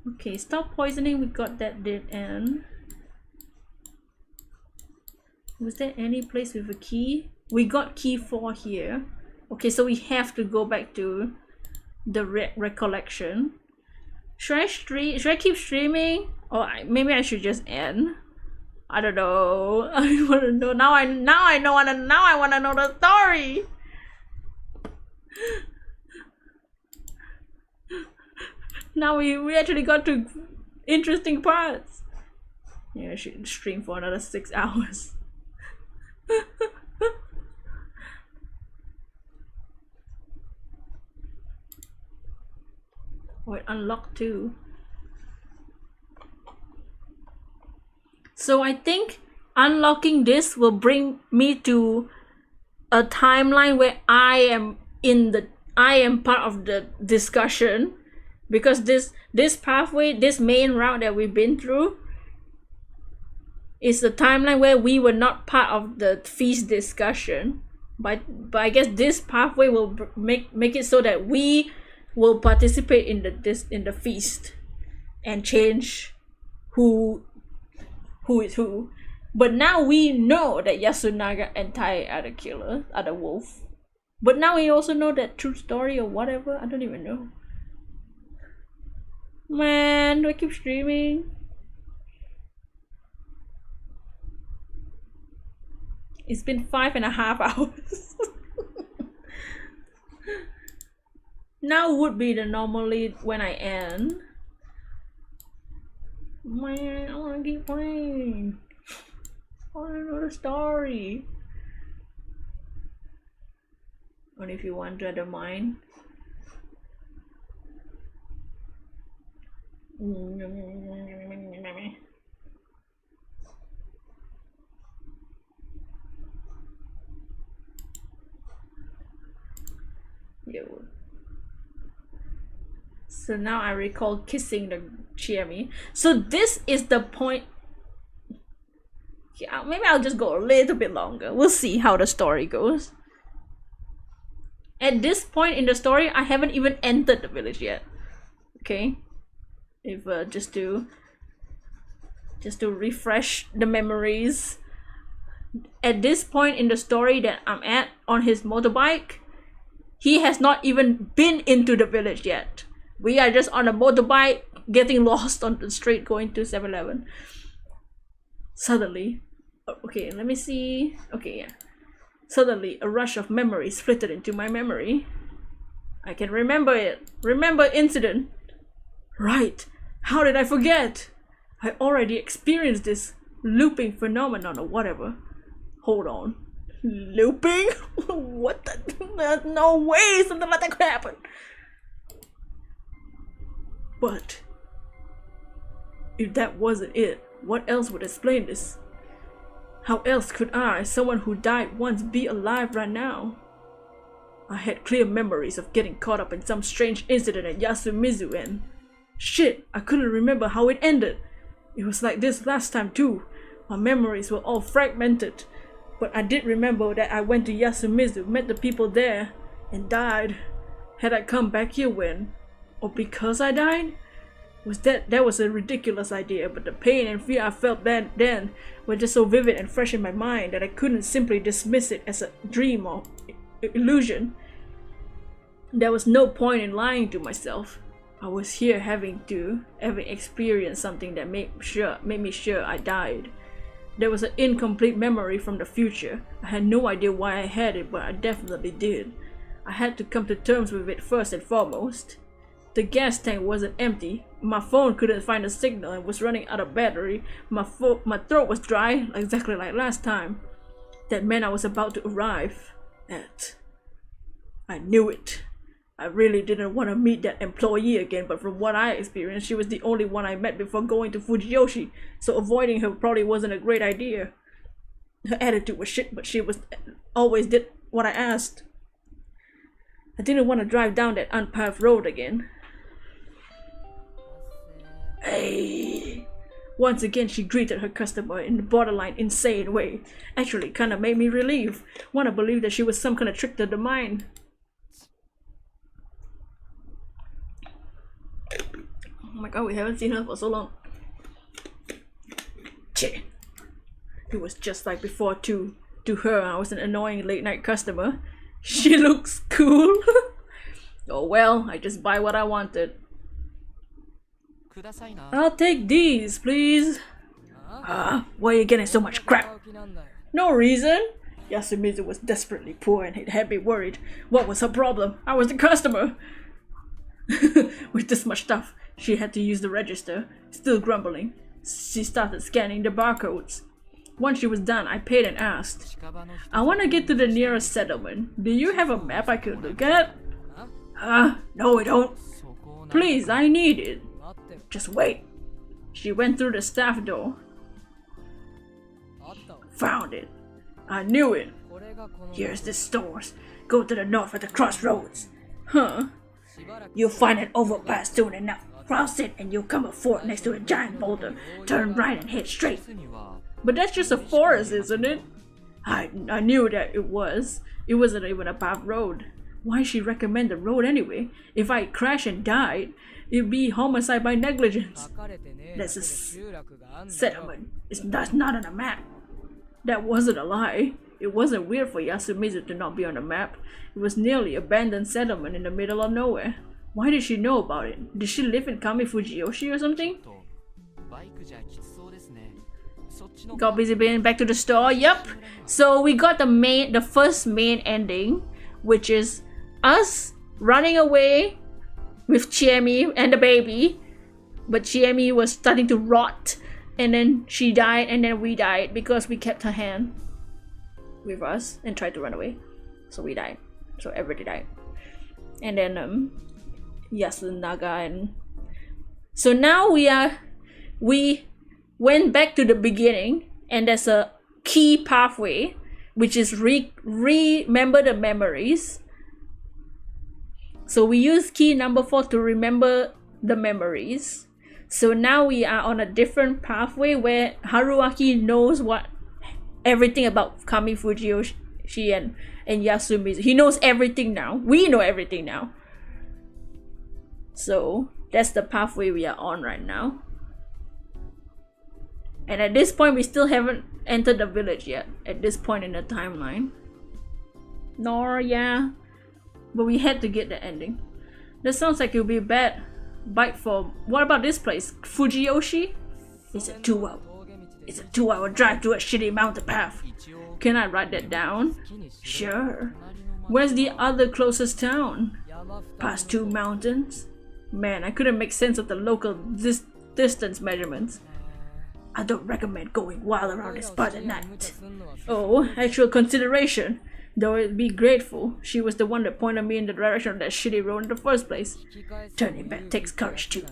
Okay, stop poisoning, we got that dead end. Was there any place with a key? We got key 4 here. Okay, so we have to go back to the recollection. Should I keep streaming? Or maybe I should just end? I don't know. I want to know. Now I want to know the story. Now we actually got to interesting parts. Yeah, I should stream for another 6 hours. Wait, unlock 2. So I think unlocking this will bring me to a timeline where I am part of the discussion, because this pathway, this main route that we've been through is the timeline where we were not part of the feast discussion. But I guess this pathway will make it so that we will participate in the feast and change who is who. But now we know that Yasunaga and Tai are the killers, are the wolf. But now we also know that true story or whatever. I don't even know. Man, do I keep streaming? It's been 5.5 hours. Now would be the normally when I end. Man, I wanna keep playing. I wanna know the story. Only if you want to undermine. Yo. So now I recall kissing the Chiemi. So this is the point. Yeah, maybe I'll just go a little bit longer. We'll see how the story goes. At this point in the story, I haven't even entered the village yet. Okay, if just to refresh the memories. At this point in the story that I'm at on his motorbike, he has not even been into the village yet. We are just on a motorbike getting lost on the street going to 7-Eleven. Suddenly, okay, let me see. Okay, yeah. Suddenly, a rush of memories flitted into my memory. I can remember it. Remember incident. Right. How did I forget? I already experienced this looping phenomenon or whatever. Hold on. Looping? What the? No way something like that could happen. But if that wasn't it, what else would explain this? How else could I, someone who died once, be alive right now? I had clear memories of getting caught up in some strange incident at Yasumizu and shit, I couldn't remember how it ended. It was like this last time too. My memories were all fragmented. But I did remember that I went to Yasumizu, met the people there, and died. Had I come back here when? Or because I died? That was a ridiculous idea, but the pain and fear I felt then were just so vivid and fresh in my mind that I couldn't simply dismiss it as a dream or illusion. There was no point in lying to myself. I was here having experienced something that made me sure I died. There was an incomplete memory from the future. I had no idea why I had it, but I definitely did. I had to come to terms with it first and foremost. The gas tank wasn't empty. My phone couldn't find a signal and was running out of battery. My throat was dry, exactly like last time. That meant I was about to arrive at... I knew it. I really didn't want to meet that employee again, but from what I experienced, she was the only one I met before going to Fujiyoshi, so avoiding her probably wasn't a great idea. Her attitude was shit, but she always did what I asked. I didn't want to drive down that unpaved road again. Hey! Once again, she greeted her customer in a borderline insane way. Actually, kinda made me relieved. Wanna believe that she was some kind of trick to the mind. Oh my god, we haven't seen her for so long. Cheh. It was just like before too. To her, I was an annoying late night customer. She looks cool. Oh well, I just buy what I wanted. I'll take these, please. Why are you getting so much crap? No reason. Yasumizu was desperately poor and it had me worried. What was her problem? I was the customer. With this much stuff, she had to use the register. Still grumbling, she started scanning the barcodes. Once she was done, I paid and asked, I want to get to the nearest settlement. Do you have a map I could look at? No I don't. Please, I need it. Just wait. She went through the staff door. Found it. I knew it. Here's the stores. Go to the north at the crossroads. Huh? You'll find an overpass soon enough. Cross it and you'll come a fort next to a giant boulder. Turn right and head straight. But that's just a forest, isn't it? I knew that it was. It wasn't even a paved road. Why she recommend the road anyway? If I crashed and died, it'd be homicide by negligence. That's a settlement. That's not on a map. That wasn't a lie. It wasn't weird for Yasumizu to not be on the map. It was nearly abandoned settlement in the middle of nowhere. Why did she know about it? Did she live in Kami Fujiyoshi or something? Got busy being back to the store. Yep. So we got the first main ending, which is us running away with Chiemi and the baby, but Chiemi was starting to rot, and then she died, and then we died because we kept her hand with us and tried to run away, so we died. so everybody died. And then Yasunaga, and so now we went back to the beginning, and there's a key pathway which is remember the memories. So we use key number 4 to remember the memories. So now we are on a different pathway where Haruaki knows everything about Kami Fujiyoshi and Yasumi. He knows everything now. We know everything now. So that's the pathway we are on right now. And at this point, we still haven't entered the village yet. At this point in the timeline. Nor, yeah. But we had to get the ending. That sounds like it would be a bad bite for... What about this place? Fujiyoshi? It's a 2-hour drive to a shitty mountain path. Can I write that down? Sure. Where's the other closest town? Past 2 mountains? Man, I couldn't make sense of the local distance measurements. I don't recommend going wild around this part at night. Oh, actual consideration. Though I'd be grateful, she was the one that pointed me in the direction of that shitty road in the first place. Turning back takes courage too.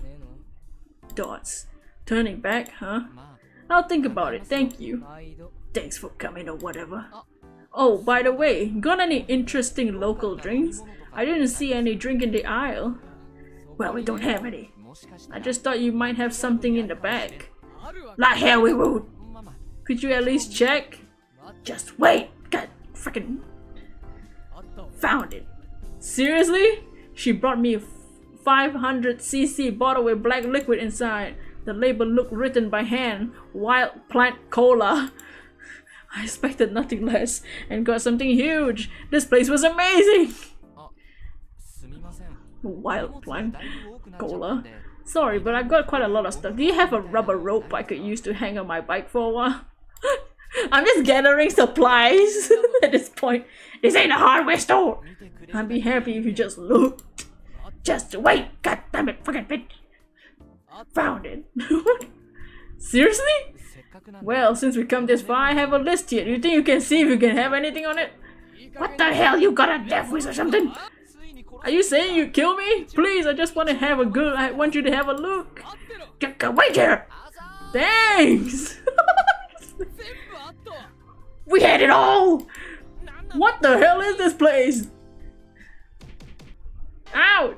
Dots. Turning back, huh? I'll think about it, thank you. Thanks for coming or whatever. Oh, by the way, got any interesting local drinks? I didn't see any drink in the aisle. Well, we don't have any. I just thought you might have something in the bag. Like hell we would. Could you at least check? Just wait. God freaking found it. Seriously? She brought me a 500cc bottle with black liquid inside. The label looked written by hand. Wild plant cola. I expected nothing less and got something huge. This place was amazing. Wild plant cola. Sorry, but I've got quite a lot of stuff. Do you have a rubber rope I could use to hang on my bike for a while? I'm just gathering supplies at this point. This ain't a hardware store. I'd be happy if you just looked. Just wait. God damn it, fucking bitch. Found it. Seriously? Well, since we come this far, I have a list here. Do you think you can see if you can have anything on it? What the hell? You got a death wish or something? Are you saying you kill me? Please, I just want to have a good... I want you to have a look. Wait here! Thanks! We had it all! What the hell is this place? Ouch!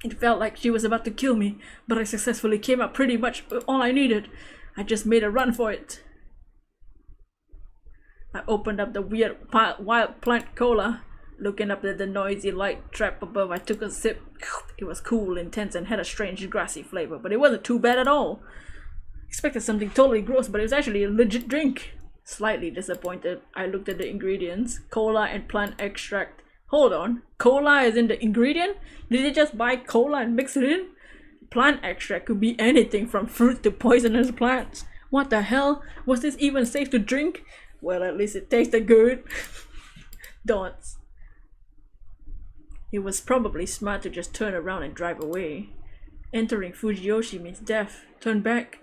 It felt like she was about to kill me, but I successfully came up pretty much all I needed. I just made a run for it. I opened up the weird wild plant cola. Looking up at the noisy light trap above, I took a sip. It was cool, intense, and had a strange grassy flavor, but it wasn't too bad at all. Expected something totally gross, but it was actually a legit drink. Slightly disappointed, I looked at the ingredients. Cola and plant extract. Hold on, cola is in the ingredient? Did they just buy cola and mix it in? Plant extract could be anything from fruit to poisonous plants. What the hell? Was this even safe to drink? Well, at least it tasted good. Don'ts. It was probably smart to just turn around and drive away. Entering Fujiyoshi means death. Turn back.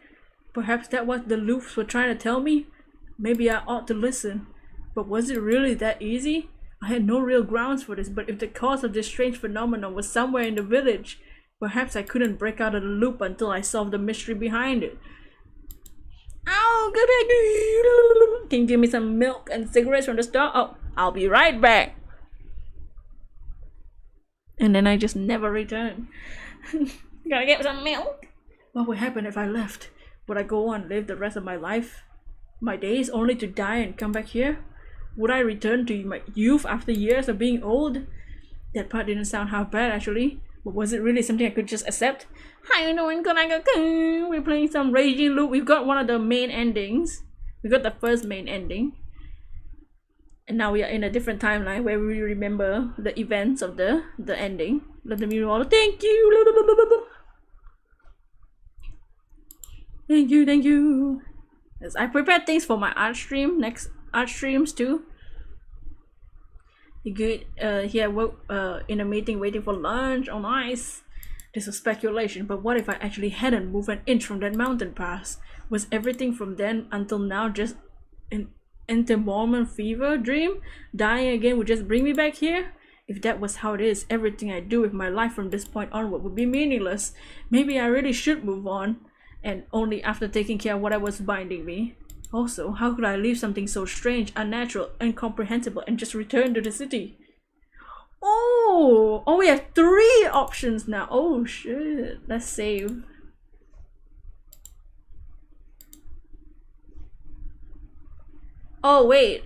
Perhaps that what the Loofs were trying to tell me? Maybe I ought to listen. But was it really that easy? I had no real grounds for this, but if the cause of this strange phenomenon was somewhere in the village, perhaps I couldn't break out of the loop until I solved the mystery behind it. Oh, good idea! Can you give me some milk and cigarettes from the store? Oh, I'll be right back. And then I just never returned. Gotta get some milk. What would happen if I left? Would I go on and live the rest of my life? My days only to die and come back here? Would I return to my youth after years of being old? That part didn't sound half bad actually. But was it really something I could just accept? How you doing? We're playing some Raging Loop. We've got one of the main endings. We got the first main ending. And now we are in a different timeline where we remember the events of the ending. Let the music roll. Thank you. Thank you. Yes, I prepared things for my art stream, next art streams too. You good? Here, in a meeting waiting for lunch. Oh, nice. This was speculation, but what if I actually hadn't moved an inch from that mountain pass? Was everything from then until now just an anti-Mormon fever dream? Dying again would just bring me back here? If that was how it is, everything I do with my life from this point onward would be meaningless. Maybe I really should move on, and only after taking care of what was binding me. Also, how could I leave something so strange, unnatural, incomprehensible, and just return to the city? Oh, we have 3 options now. Oh shit, let's save. Oh wait.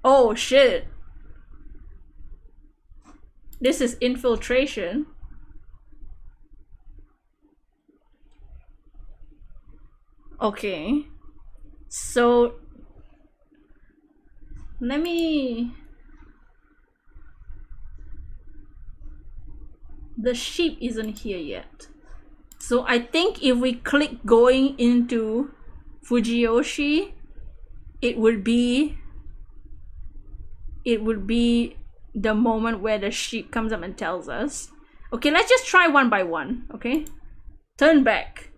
Oh shit. This is infiltration. Okay. So let me... The sheep isn't here yet. So I think if we click going into Fujiyoshi, it would be the moment where the sheep comes up and tells us. Okay, let's just try one by one, okay? Turn back.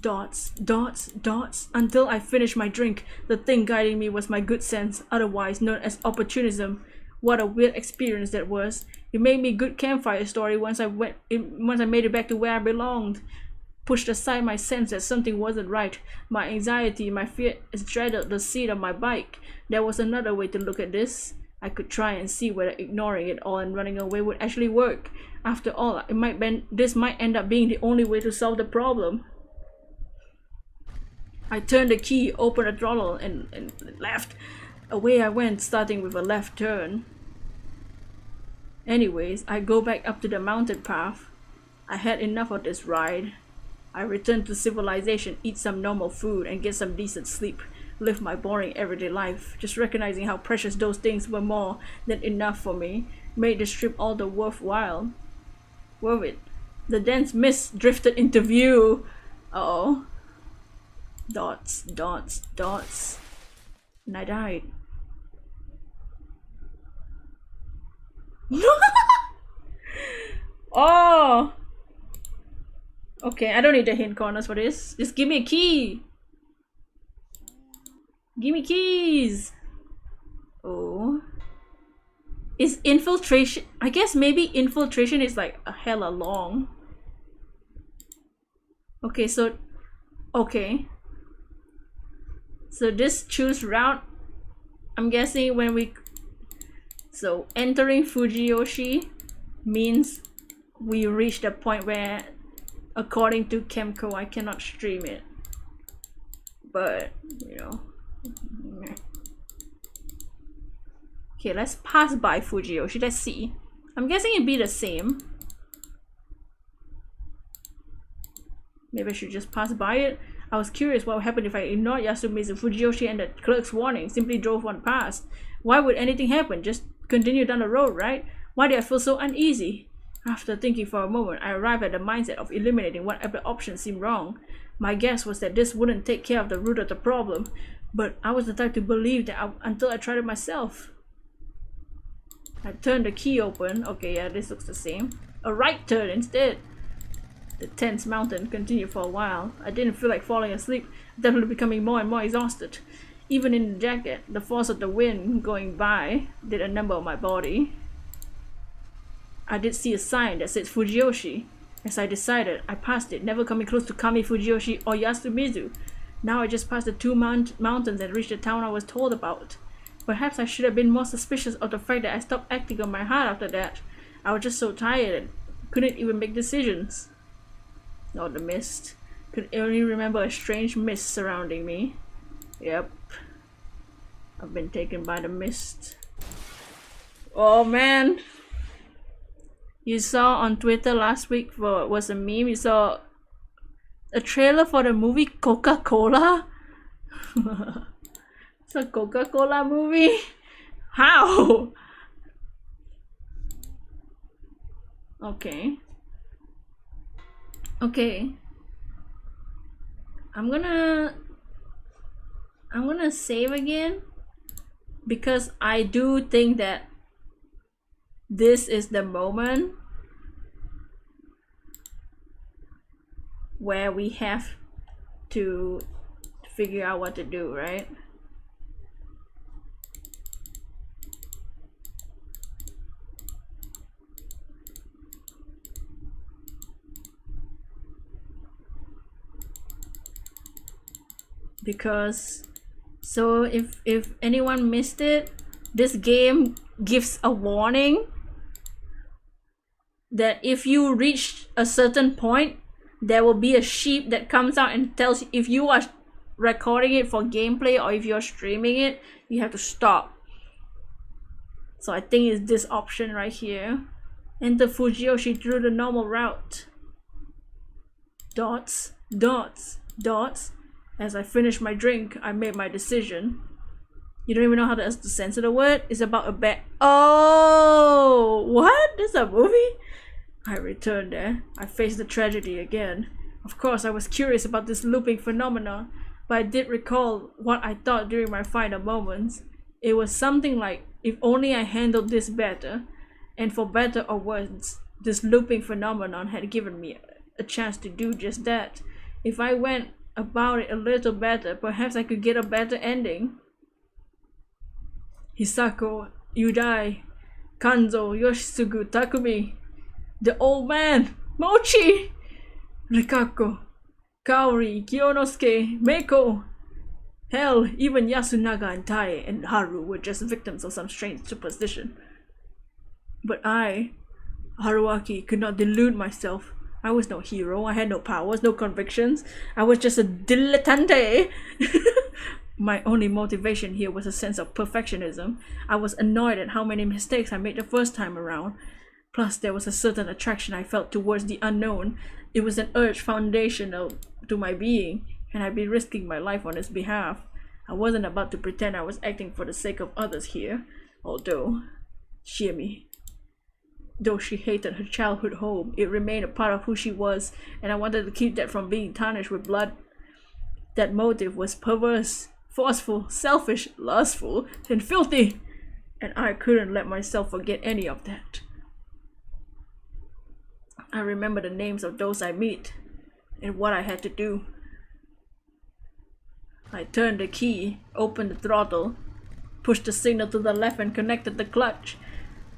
Dots, dots, dots, until I finished my drink. The thing guiding me was my good sense, otherwise known as opportunism. What a weird experience that was. It made me a good campfire story once I made it back to where I belonged. Pushed aside my sense that something wasn't right. My anxiety, my fear straddled the seat of my bike. There was another way to look at this. I could try and see whether ignoring it all and running away would actually work. After all, this might end up being the only way to solve the problem. I turned the key, opened the throttle, and left. Away I went, starting with a left turn. Anyways, I go back up to the mountain path. I had enough of this ride. I returned to civilization, eat some normal food, and get some decent sleep. Live my boring everyday life. Just recognizing how precious those things were more than enough for me made the trip all the worth it. The dense mist drifted into view. Uh-oh. Dots, dots, dots. And I died. Oh! Okay, I don't need the hint corners for this. Just give me a key. Give me keys. Oh. Is infiltration... I guess maybe infiltration is like a hella long. Okay, so... Okay. So this choose route, I'm guessing when we... So entering Fujiyoshi means we reach the point where, according to Kemco, I cannot stream it. But, you know. Okay, let's pass by Fujiyoshi. Let's see. I'm guessing it'd be the same. Maybe I should just pass by it. I was curious what would happen if I ignored Yasumi's Fujiyoshi and the clerk's warning, simply drove on past. Why would anything happen? Just continue down the road, right? Why did I feel so uneasy? After thinking for a moment, I arrived at the mindset of eliminating whatever option seemed wrong. My guess was that this wouldn't take care of the root of the problem, but I was the type to believe that until I tried it myself. I turned the key open. Okay, yeah, this looks the same. A right turn instead. The tense mountain continued for a while. I didn't feel like falling asleep, definitely becoming more and more exhausted. Even in the jacket, the force of the wind going by did a number on my body. I did see a sign that said Fujiyoshi. As I decided, I passed it, never coming close to Kami Fujiyoshi or Yasumizu. Now I just passed the 2 mountains and reached the town I was told about. Perhaps I should have been more suspicious of the fact that I stopped acting on my heart after that. I was just so tired and couldn't even make decisions. Oh, the mist. Could only remember a strange mist surrounding me. Yep. I've been taken by the mist. Oh man! You saw on Twitter last week for was a meme. You saw a trailer for the movie Coca-Cola. It's a Coca-Cola movie. How? Okay. Okay. I'm gonna save again because I do think that this is the moment where we have to figure out what to do, right? Because so if anyone missed it, this game gives a warning that if you reach a certain point, there will be a sheep that comes out and tells you if you are recording it for gameplay or if you're streaming it, you have to stop. So I think it's this option right here. Enter Fujiyoshi through the normal route. Dots, dots, dots. As I finished my drink, I made my decision. You don't even know how to censor the word? It's about a bat. Oh, what? This is a movie? I returned there. I faced the tragedy again. Of course, I was curious about this looping phenomenon, but I did recall what I thought during my final moments. It was something like, if only I handled this better, and for better or worse, this looping phenomenon had given me a chance to do just that. If I went about it a little better, perhaps I could get a better ending. Hisako, Yudai, Kanzo, Yoshisugu, Takumi, the old man, Mochi, Rikako, Kaori, Kiyonosuke, Meiko. Hell, even Yasunaga and Tai and Haru were just victims of some strange superstition. But I, Haruaki, could not delude myself. I was no hero, I had no powers, no convictions. I was just a dilettante. My only motivation here was a sense of perfectionism. I was annoyed at how many mistakes I made the first time around. Plus, there was a certain attraction I felt towards the unknown. It was an urge foundational to my being, and I'd be risking my life on its behalf. I wasn't about to pretend I was acting for the sake of others here, although, Shimi. Though she hated her childhood home, it remained a part of who she was, and I wanted to keep that from being tarnished with blood. That motive was perverse, forceful, selfish, lustful, and filthy, and I couldn't let myself forget any of that. I remember the names of those I meet, and what I had to do. I turned the key, opened the throttle, pushed the signal to the left and connected the clutch.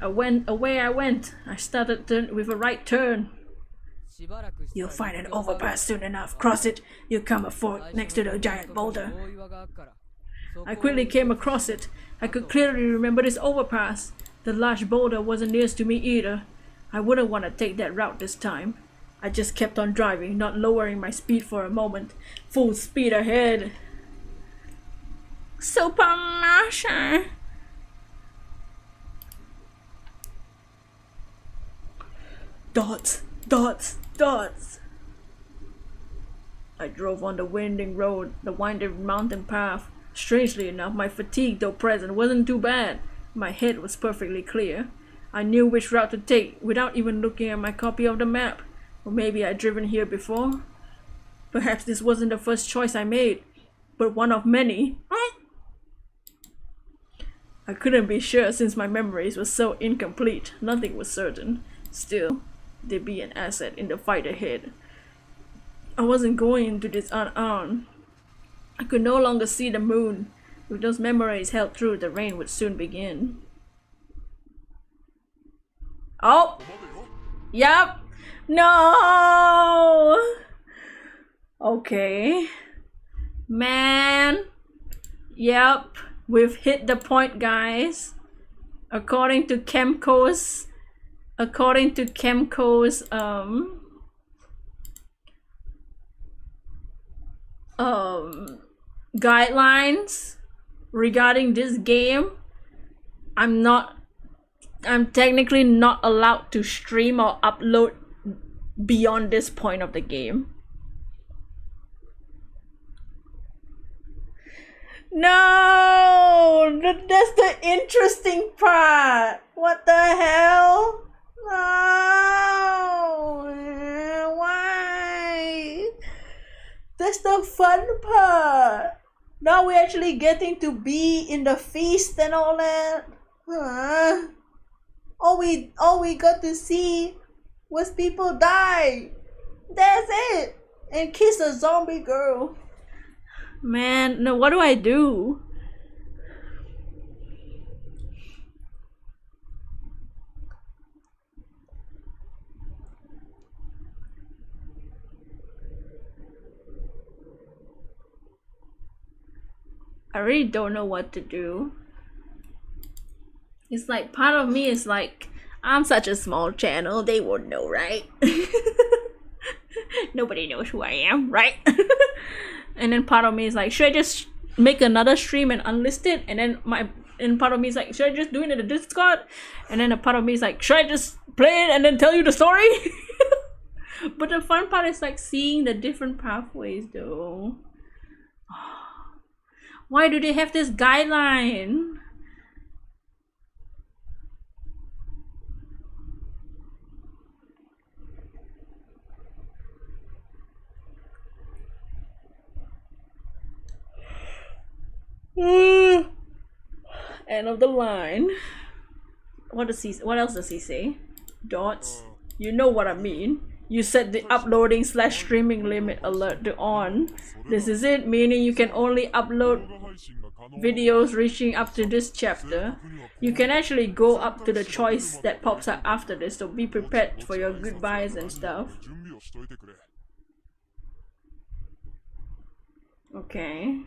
Away I went. I started with a right turn. You'll find an overpass soon enough. Cross it. You'll come a fork next to the giant boulder. I quickly came across it. I could clearly remember this overpass. The large boulder wasn't nearest to me either. I wouldn't want to take that route this time. I just kept on driving, not lowering my speed for a moment. Full speed ahead. Super Marsha. Dots, dots, dots. I drove on the winding road, the winding mountain path. Strangely enough, my fatigue, though present, wasn't too bad. My head was perfectly clear. I knew which route to take without even looking at my copy of the map. Or maybe I'd driven here before. Perhaps this wasn't the first choice I made, but one of many. I couldn't be sure since my memories were so incomplete. Nothing was certain. Still, they'd be an asset in the fight ahead. I wasn't going into this unarmed. I could no longer see the moon. With those memories held true, the rain would soon begin. Oh! Yup! No! Okay. Man. Yep. We've hit the point, guys. According to Chemco's guidelines regarding this game, I'm technically not allowed to stream or upload beyond this point of the game. No, that's the interesting part. What the hell? No, why? That's the fun part. Now we're actually getting to be in the feast and all that. All we got to see was people die. That's it. And kiss a zombie girl. Man, no, what do I do? I really don't know what to do. It's like part of me is like, I'm such a small channel, they won't know, right? Nobody knows who I am, right? And then part of me is like, should I just make another stream and unlist it? And part of me is like, should I just do it in the Discord? And then a part of me is like, should I just play it and then tell you the story? But the fun part is like seeing the different pathways though. Why do they have this guideline? End of the line. What else does he say? Dots. You know what I mean. You set the uploading / streaming limit alert to on. This is it, meaning you can only upload videos reaching up to this chapter. You can actually go up to the choice that pops up after this, so be prepared for your goodbyes and stuff. Okay.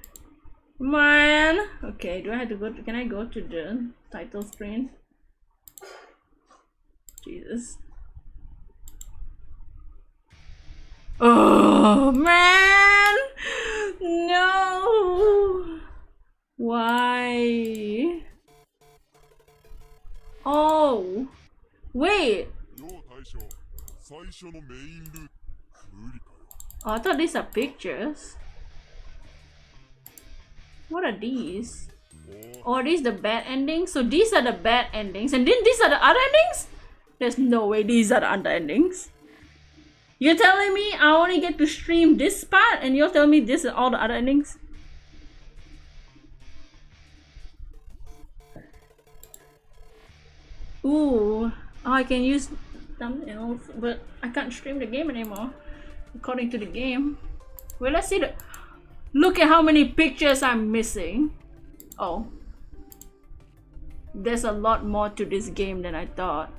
Man. Okay, do I have to go to, can I go to the title screen? Jesus. Oh man, no. Why? Oh wait, oh, I thought these are pictures. What are these? Oh, are these the bad endings? So these are the bad endings, and then these are the other endings? There's no way these are the other endings. You're telling me I only get to stream this part and you're telling me this is all the other endings? Ooh, oh, I can use thumbnails, but I can't stream the game anymore, according to the game. Well, let's see the... Look at how many pictures I'm missing. Oh. There's a lot more to this game than I thought.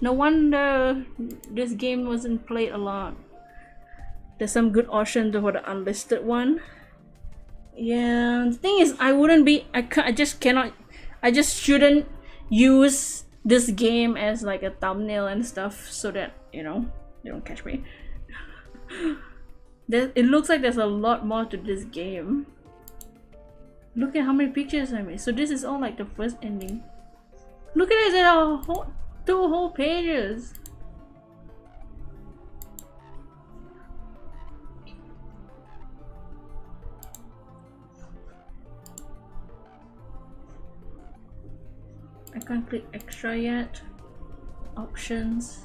No wonder this game wasn't played a lot. There's some good options for the unlisted one. Yeah, the thing is, I just shouldn't use this game as like a thumbnail and stuff so that, you know, they don't catch me. It looks like there's a lot more to this game. Look at how many pictures I made. So this is all like the first ending. Look at it, there are two whole pages. I can't click extra yet. Options.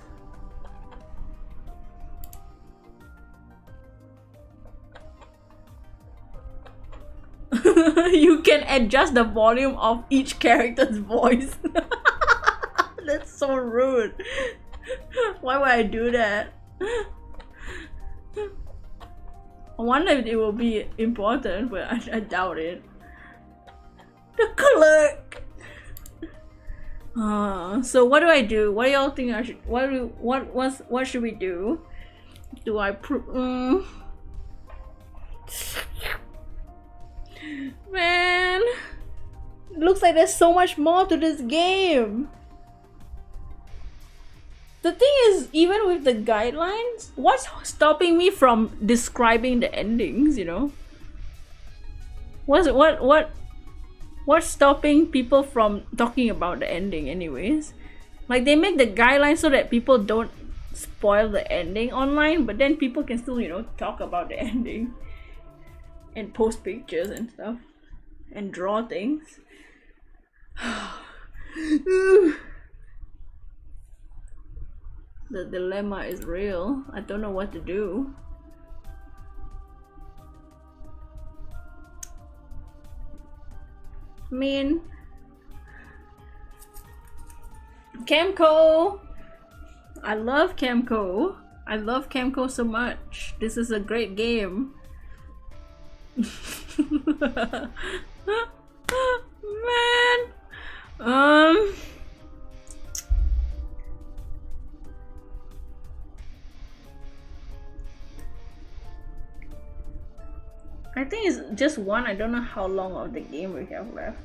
You can adjust the volume of each character's voice. That's so rude. Why would I do that? I wonder if it will be important, but I doubt it. The clerk. So what do I do? What do y'all think I should? What should we do? Do I Man, looks like there's so much more to this game. The thing is, even with the guidelines, what's stopping me from describing the endings, you know? What's stopping people from talking about the ending anyways? Like, they make the guidelines so that people don't spoil the ending online, but then people can still, you know, talk about the ending and post pictures and stuff and draw things. The dilemma is real. I don't know what to do. I mean, Camco. I love Camco. I love Camco so much. This is a great game. Man. I think it's just one. I don't know how long of the game we have left.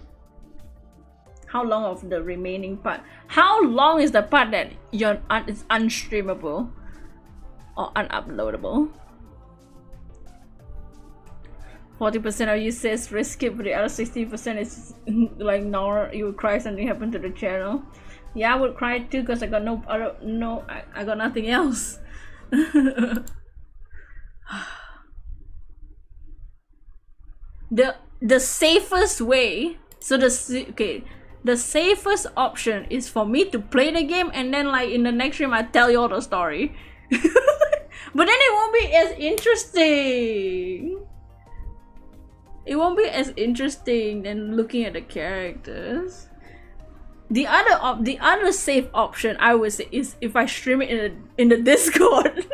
How long of the remaining part? How long is the part that it's unstreamable or unuploadable? 40% of you says risk it, but the other 60% is like no, you would cry something happened to the channel. Yeah, I would cry too because I got I got nothing else. The safest way, so the safest option is for me to play the game and then like in the next stream I tell you all the story. But then it won't be as interesting. It won't be as interesting than looking at the characters. The other safe option I would say is if I stream it in the Discord.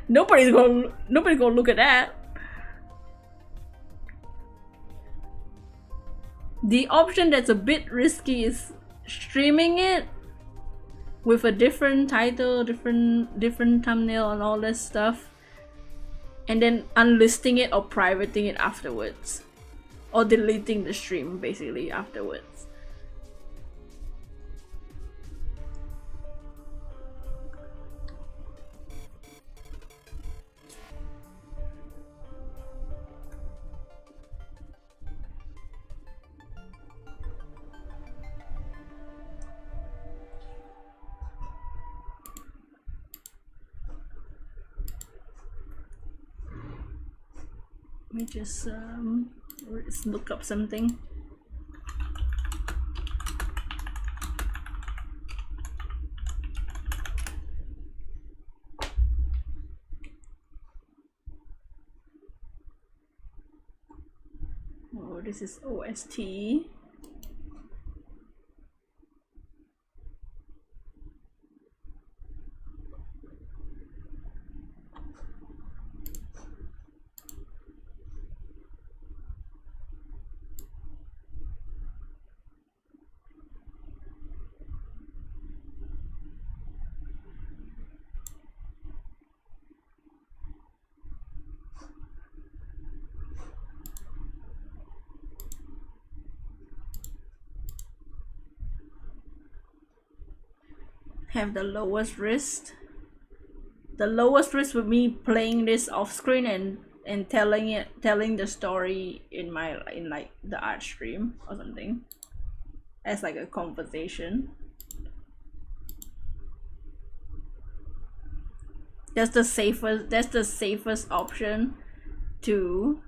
Nobody's gonna look at that. The option that's a bit risky is streaming it with a different title, different thumbnail and all that stuff, and then unlisting it or privating it afterwards, or deleting the stream basically afterwards. Let me just let's look up something. Oh, this is OST. Have the lowest risk. The lowest risk would be playing this off screen and telling the story in like the art stream or something as like a conversation. That's the safest option to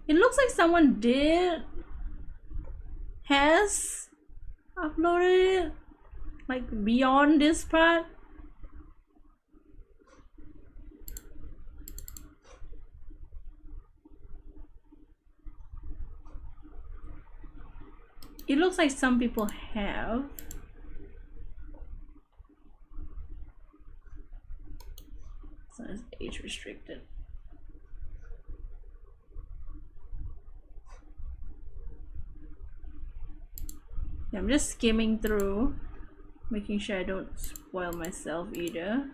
it looks like someone has uploaded it like beyond this part. It looks like some people have. So it's age restricted. Yeah, I'm just skimming through, making sure I don't spoil myself either.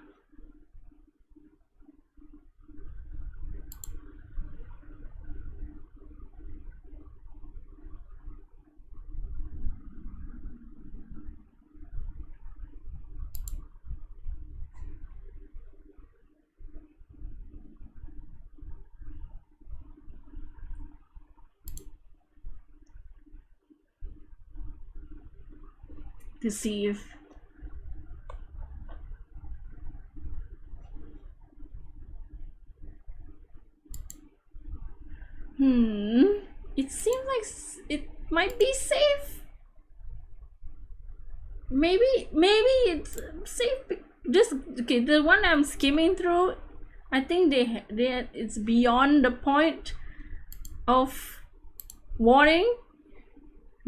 To see if it seems like it might be safe. Maybe it's safe. Just okay, the one I'm skimming through, I think it's beyond the point of warning,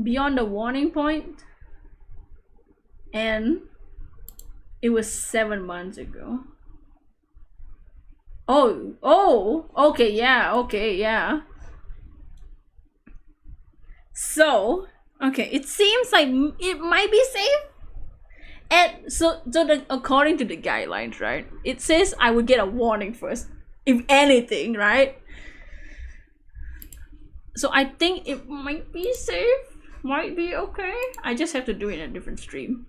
beyond the warning point, and it was 7 months ago. Okay, yeah. So, okay, it seems like it might be safe. And so according to the guidelines, right, it says I would get a warning first, if anything, right? So I think it might be safe, might be okay. I just have to do it in a different stream.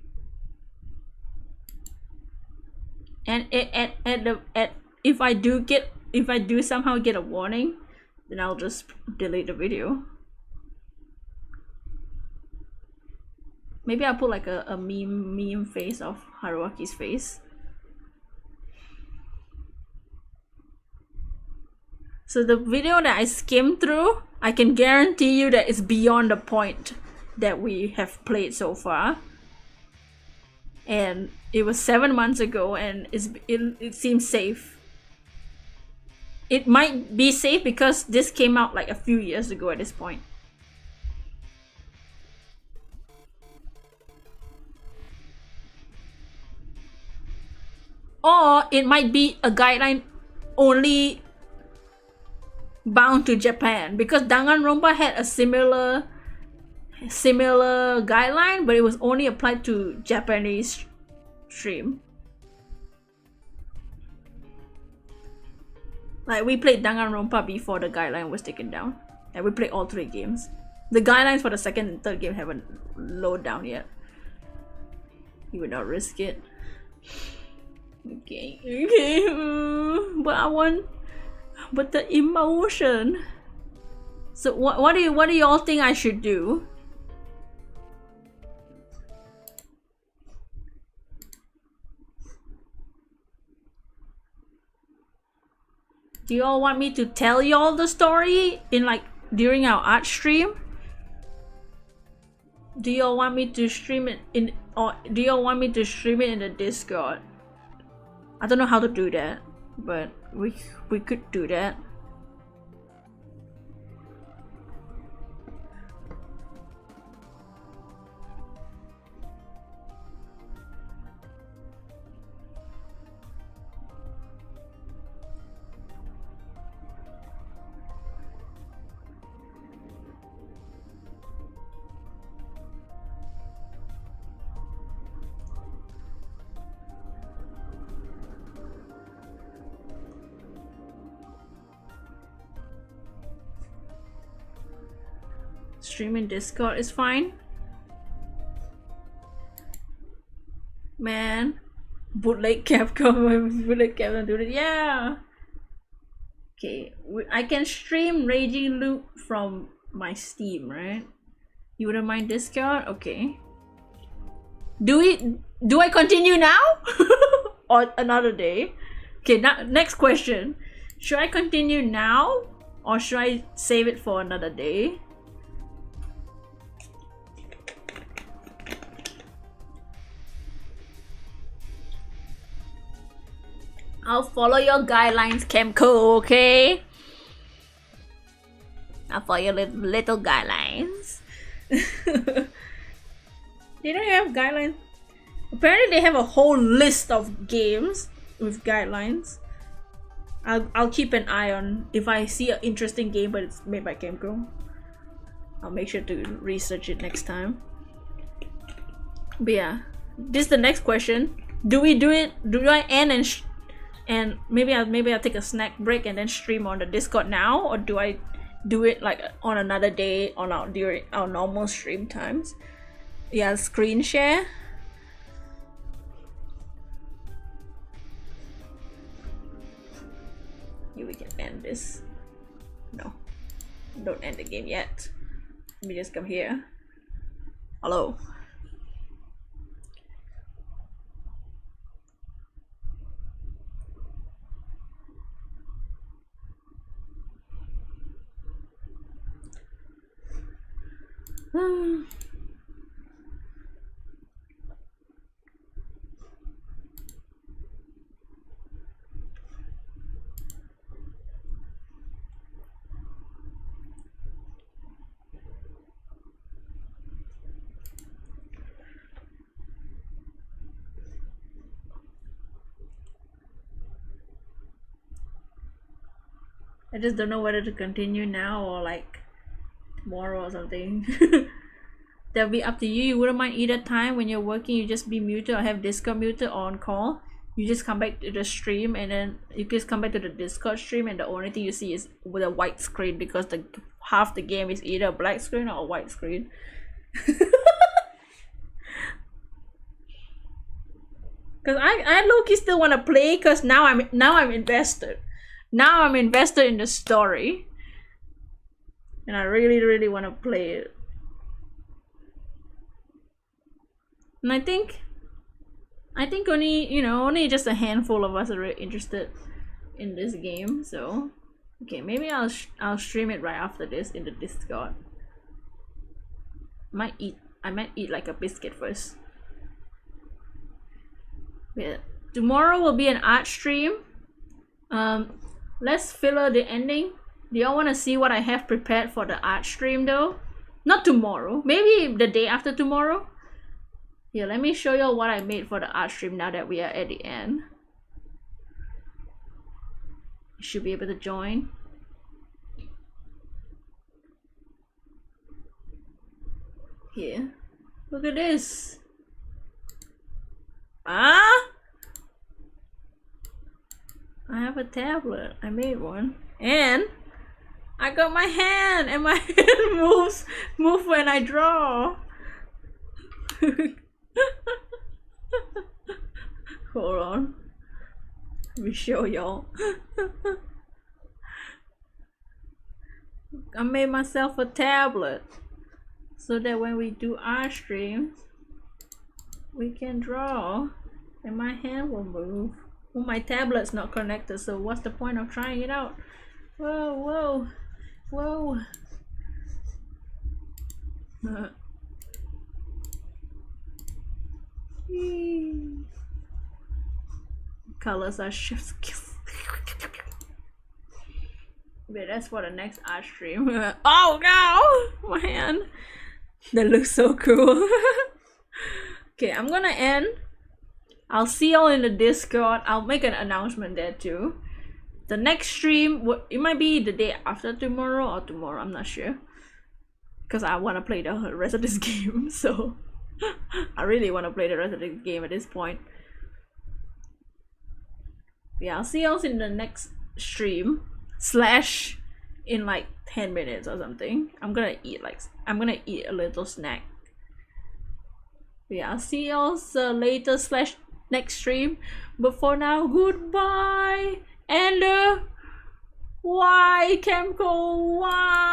And if I do somehow get a warning, then I'll just delete the video. Maybe I'll put like a meme face of Haruaki's face. So the video that I skimmed through, I can guarantee you that it's beyond the point that we have played so far. And it was 7 months ago, and it seems safe. It might be safe because this came out like a few years ago at this point. Or it might be a guideline only bound to Japan, because Danganronpa had a similar guideline, but it was only applied to Japanese stream. Like, we played Danganronpa before the guideline was taken down, and we played all 3 games. The guidelines for the second and third game haven't loaded down yet. You would not risk it. Okay, but the emotion. So what do y'all think I should do? Do y'all want me to tell y'all the story in like during our art stream? Do y'all want me to stream it in, or do y'all want me to stream it in the Discord? I don't know how to do that, but we could do that. Streaming Discord is fine. Man, bootleg Capcom, bootleg Capcom do it. Yeah. Okay, I can stream Raging Loop from my Steam, right? You wouldn't mind Discord? Okay. Do I continue now or another day? Okay, now next question. Should I continue now or should I save it for another day? I'll follow your guidelines, Kemco, okay? I'll follow your little guidelines. They don't have guidelines. Apparently they have a whole list of games with guidelines. I'll keep an eye on if I see an interesting game but it's made by Kemco. I'll make sure to research it next time. But yeah, this is the next question. Do we do it? Do I end and maybe I'll take a snack break and then stream on the Discord now, or do I do it like on another day on during our normal stream times? Yeah, screen share. Here we can end this. No, don't end the game yet. Let me just come here. Hello. I just don't know whether to continue now or like tomorrow or something. That'll be up to you. You wouldn't mind either time when you're working, you just be muted or have Discord muted or on call. You just come back to the stream and then you just come back to the Discord stream and the only thing you see is with a white screen because the half the game is either a black screen or a white screen. Cause I low-key still wanna play cause now I'm invested. Now I'm invested in the story. And I really wanna play it. And I think only just a handful of us are really interested in this game. So, okay, maybe I'll stream it right after this in the Discord. I might eat like a biscuit first. Yeah. Tomorrow will be an art stream. Let's filler the ending. Do y'all want to see what I have prepared for the art stream though? Not tomorrow. Maybe the day after tomorrow. Yeah, let me show y'all what I made for the art stream now that we are at the end. You should be able to join. Here. Look at this. I have a tablet. I made one. And I got my hand and my hand moves when I draw. Hold on. Let me show y'all. I made myself a tablet so that when we do our streams we can draw and my hand will move. Well, my tablet's not connected, so what's the point of trying it out? Whoa. Colors are shifting. But that's for the next art stream. Oh no! My hand. That looks so cool. Okay, I'm gonna end. I'll see y'all in the Discord. I'll make an announcement there too. The next stream, it might be the day after tomorrow or tomorrow, I'm not sure. Because I want to play the rest of this game, so I really want to play the rest of the game at this point. Yeah, I'll see y'all in the next stream / in like 10 minutes or something. I'm gonna eat a little snack. Yeah, I'll see y'all later / next stream. But for now, goodbye and why Camco, why?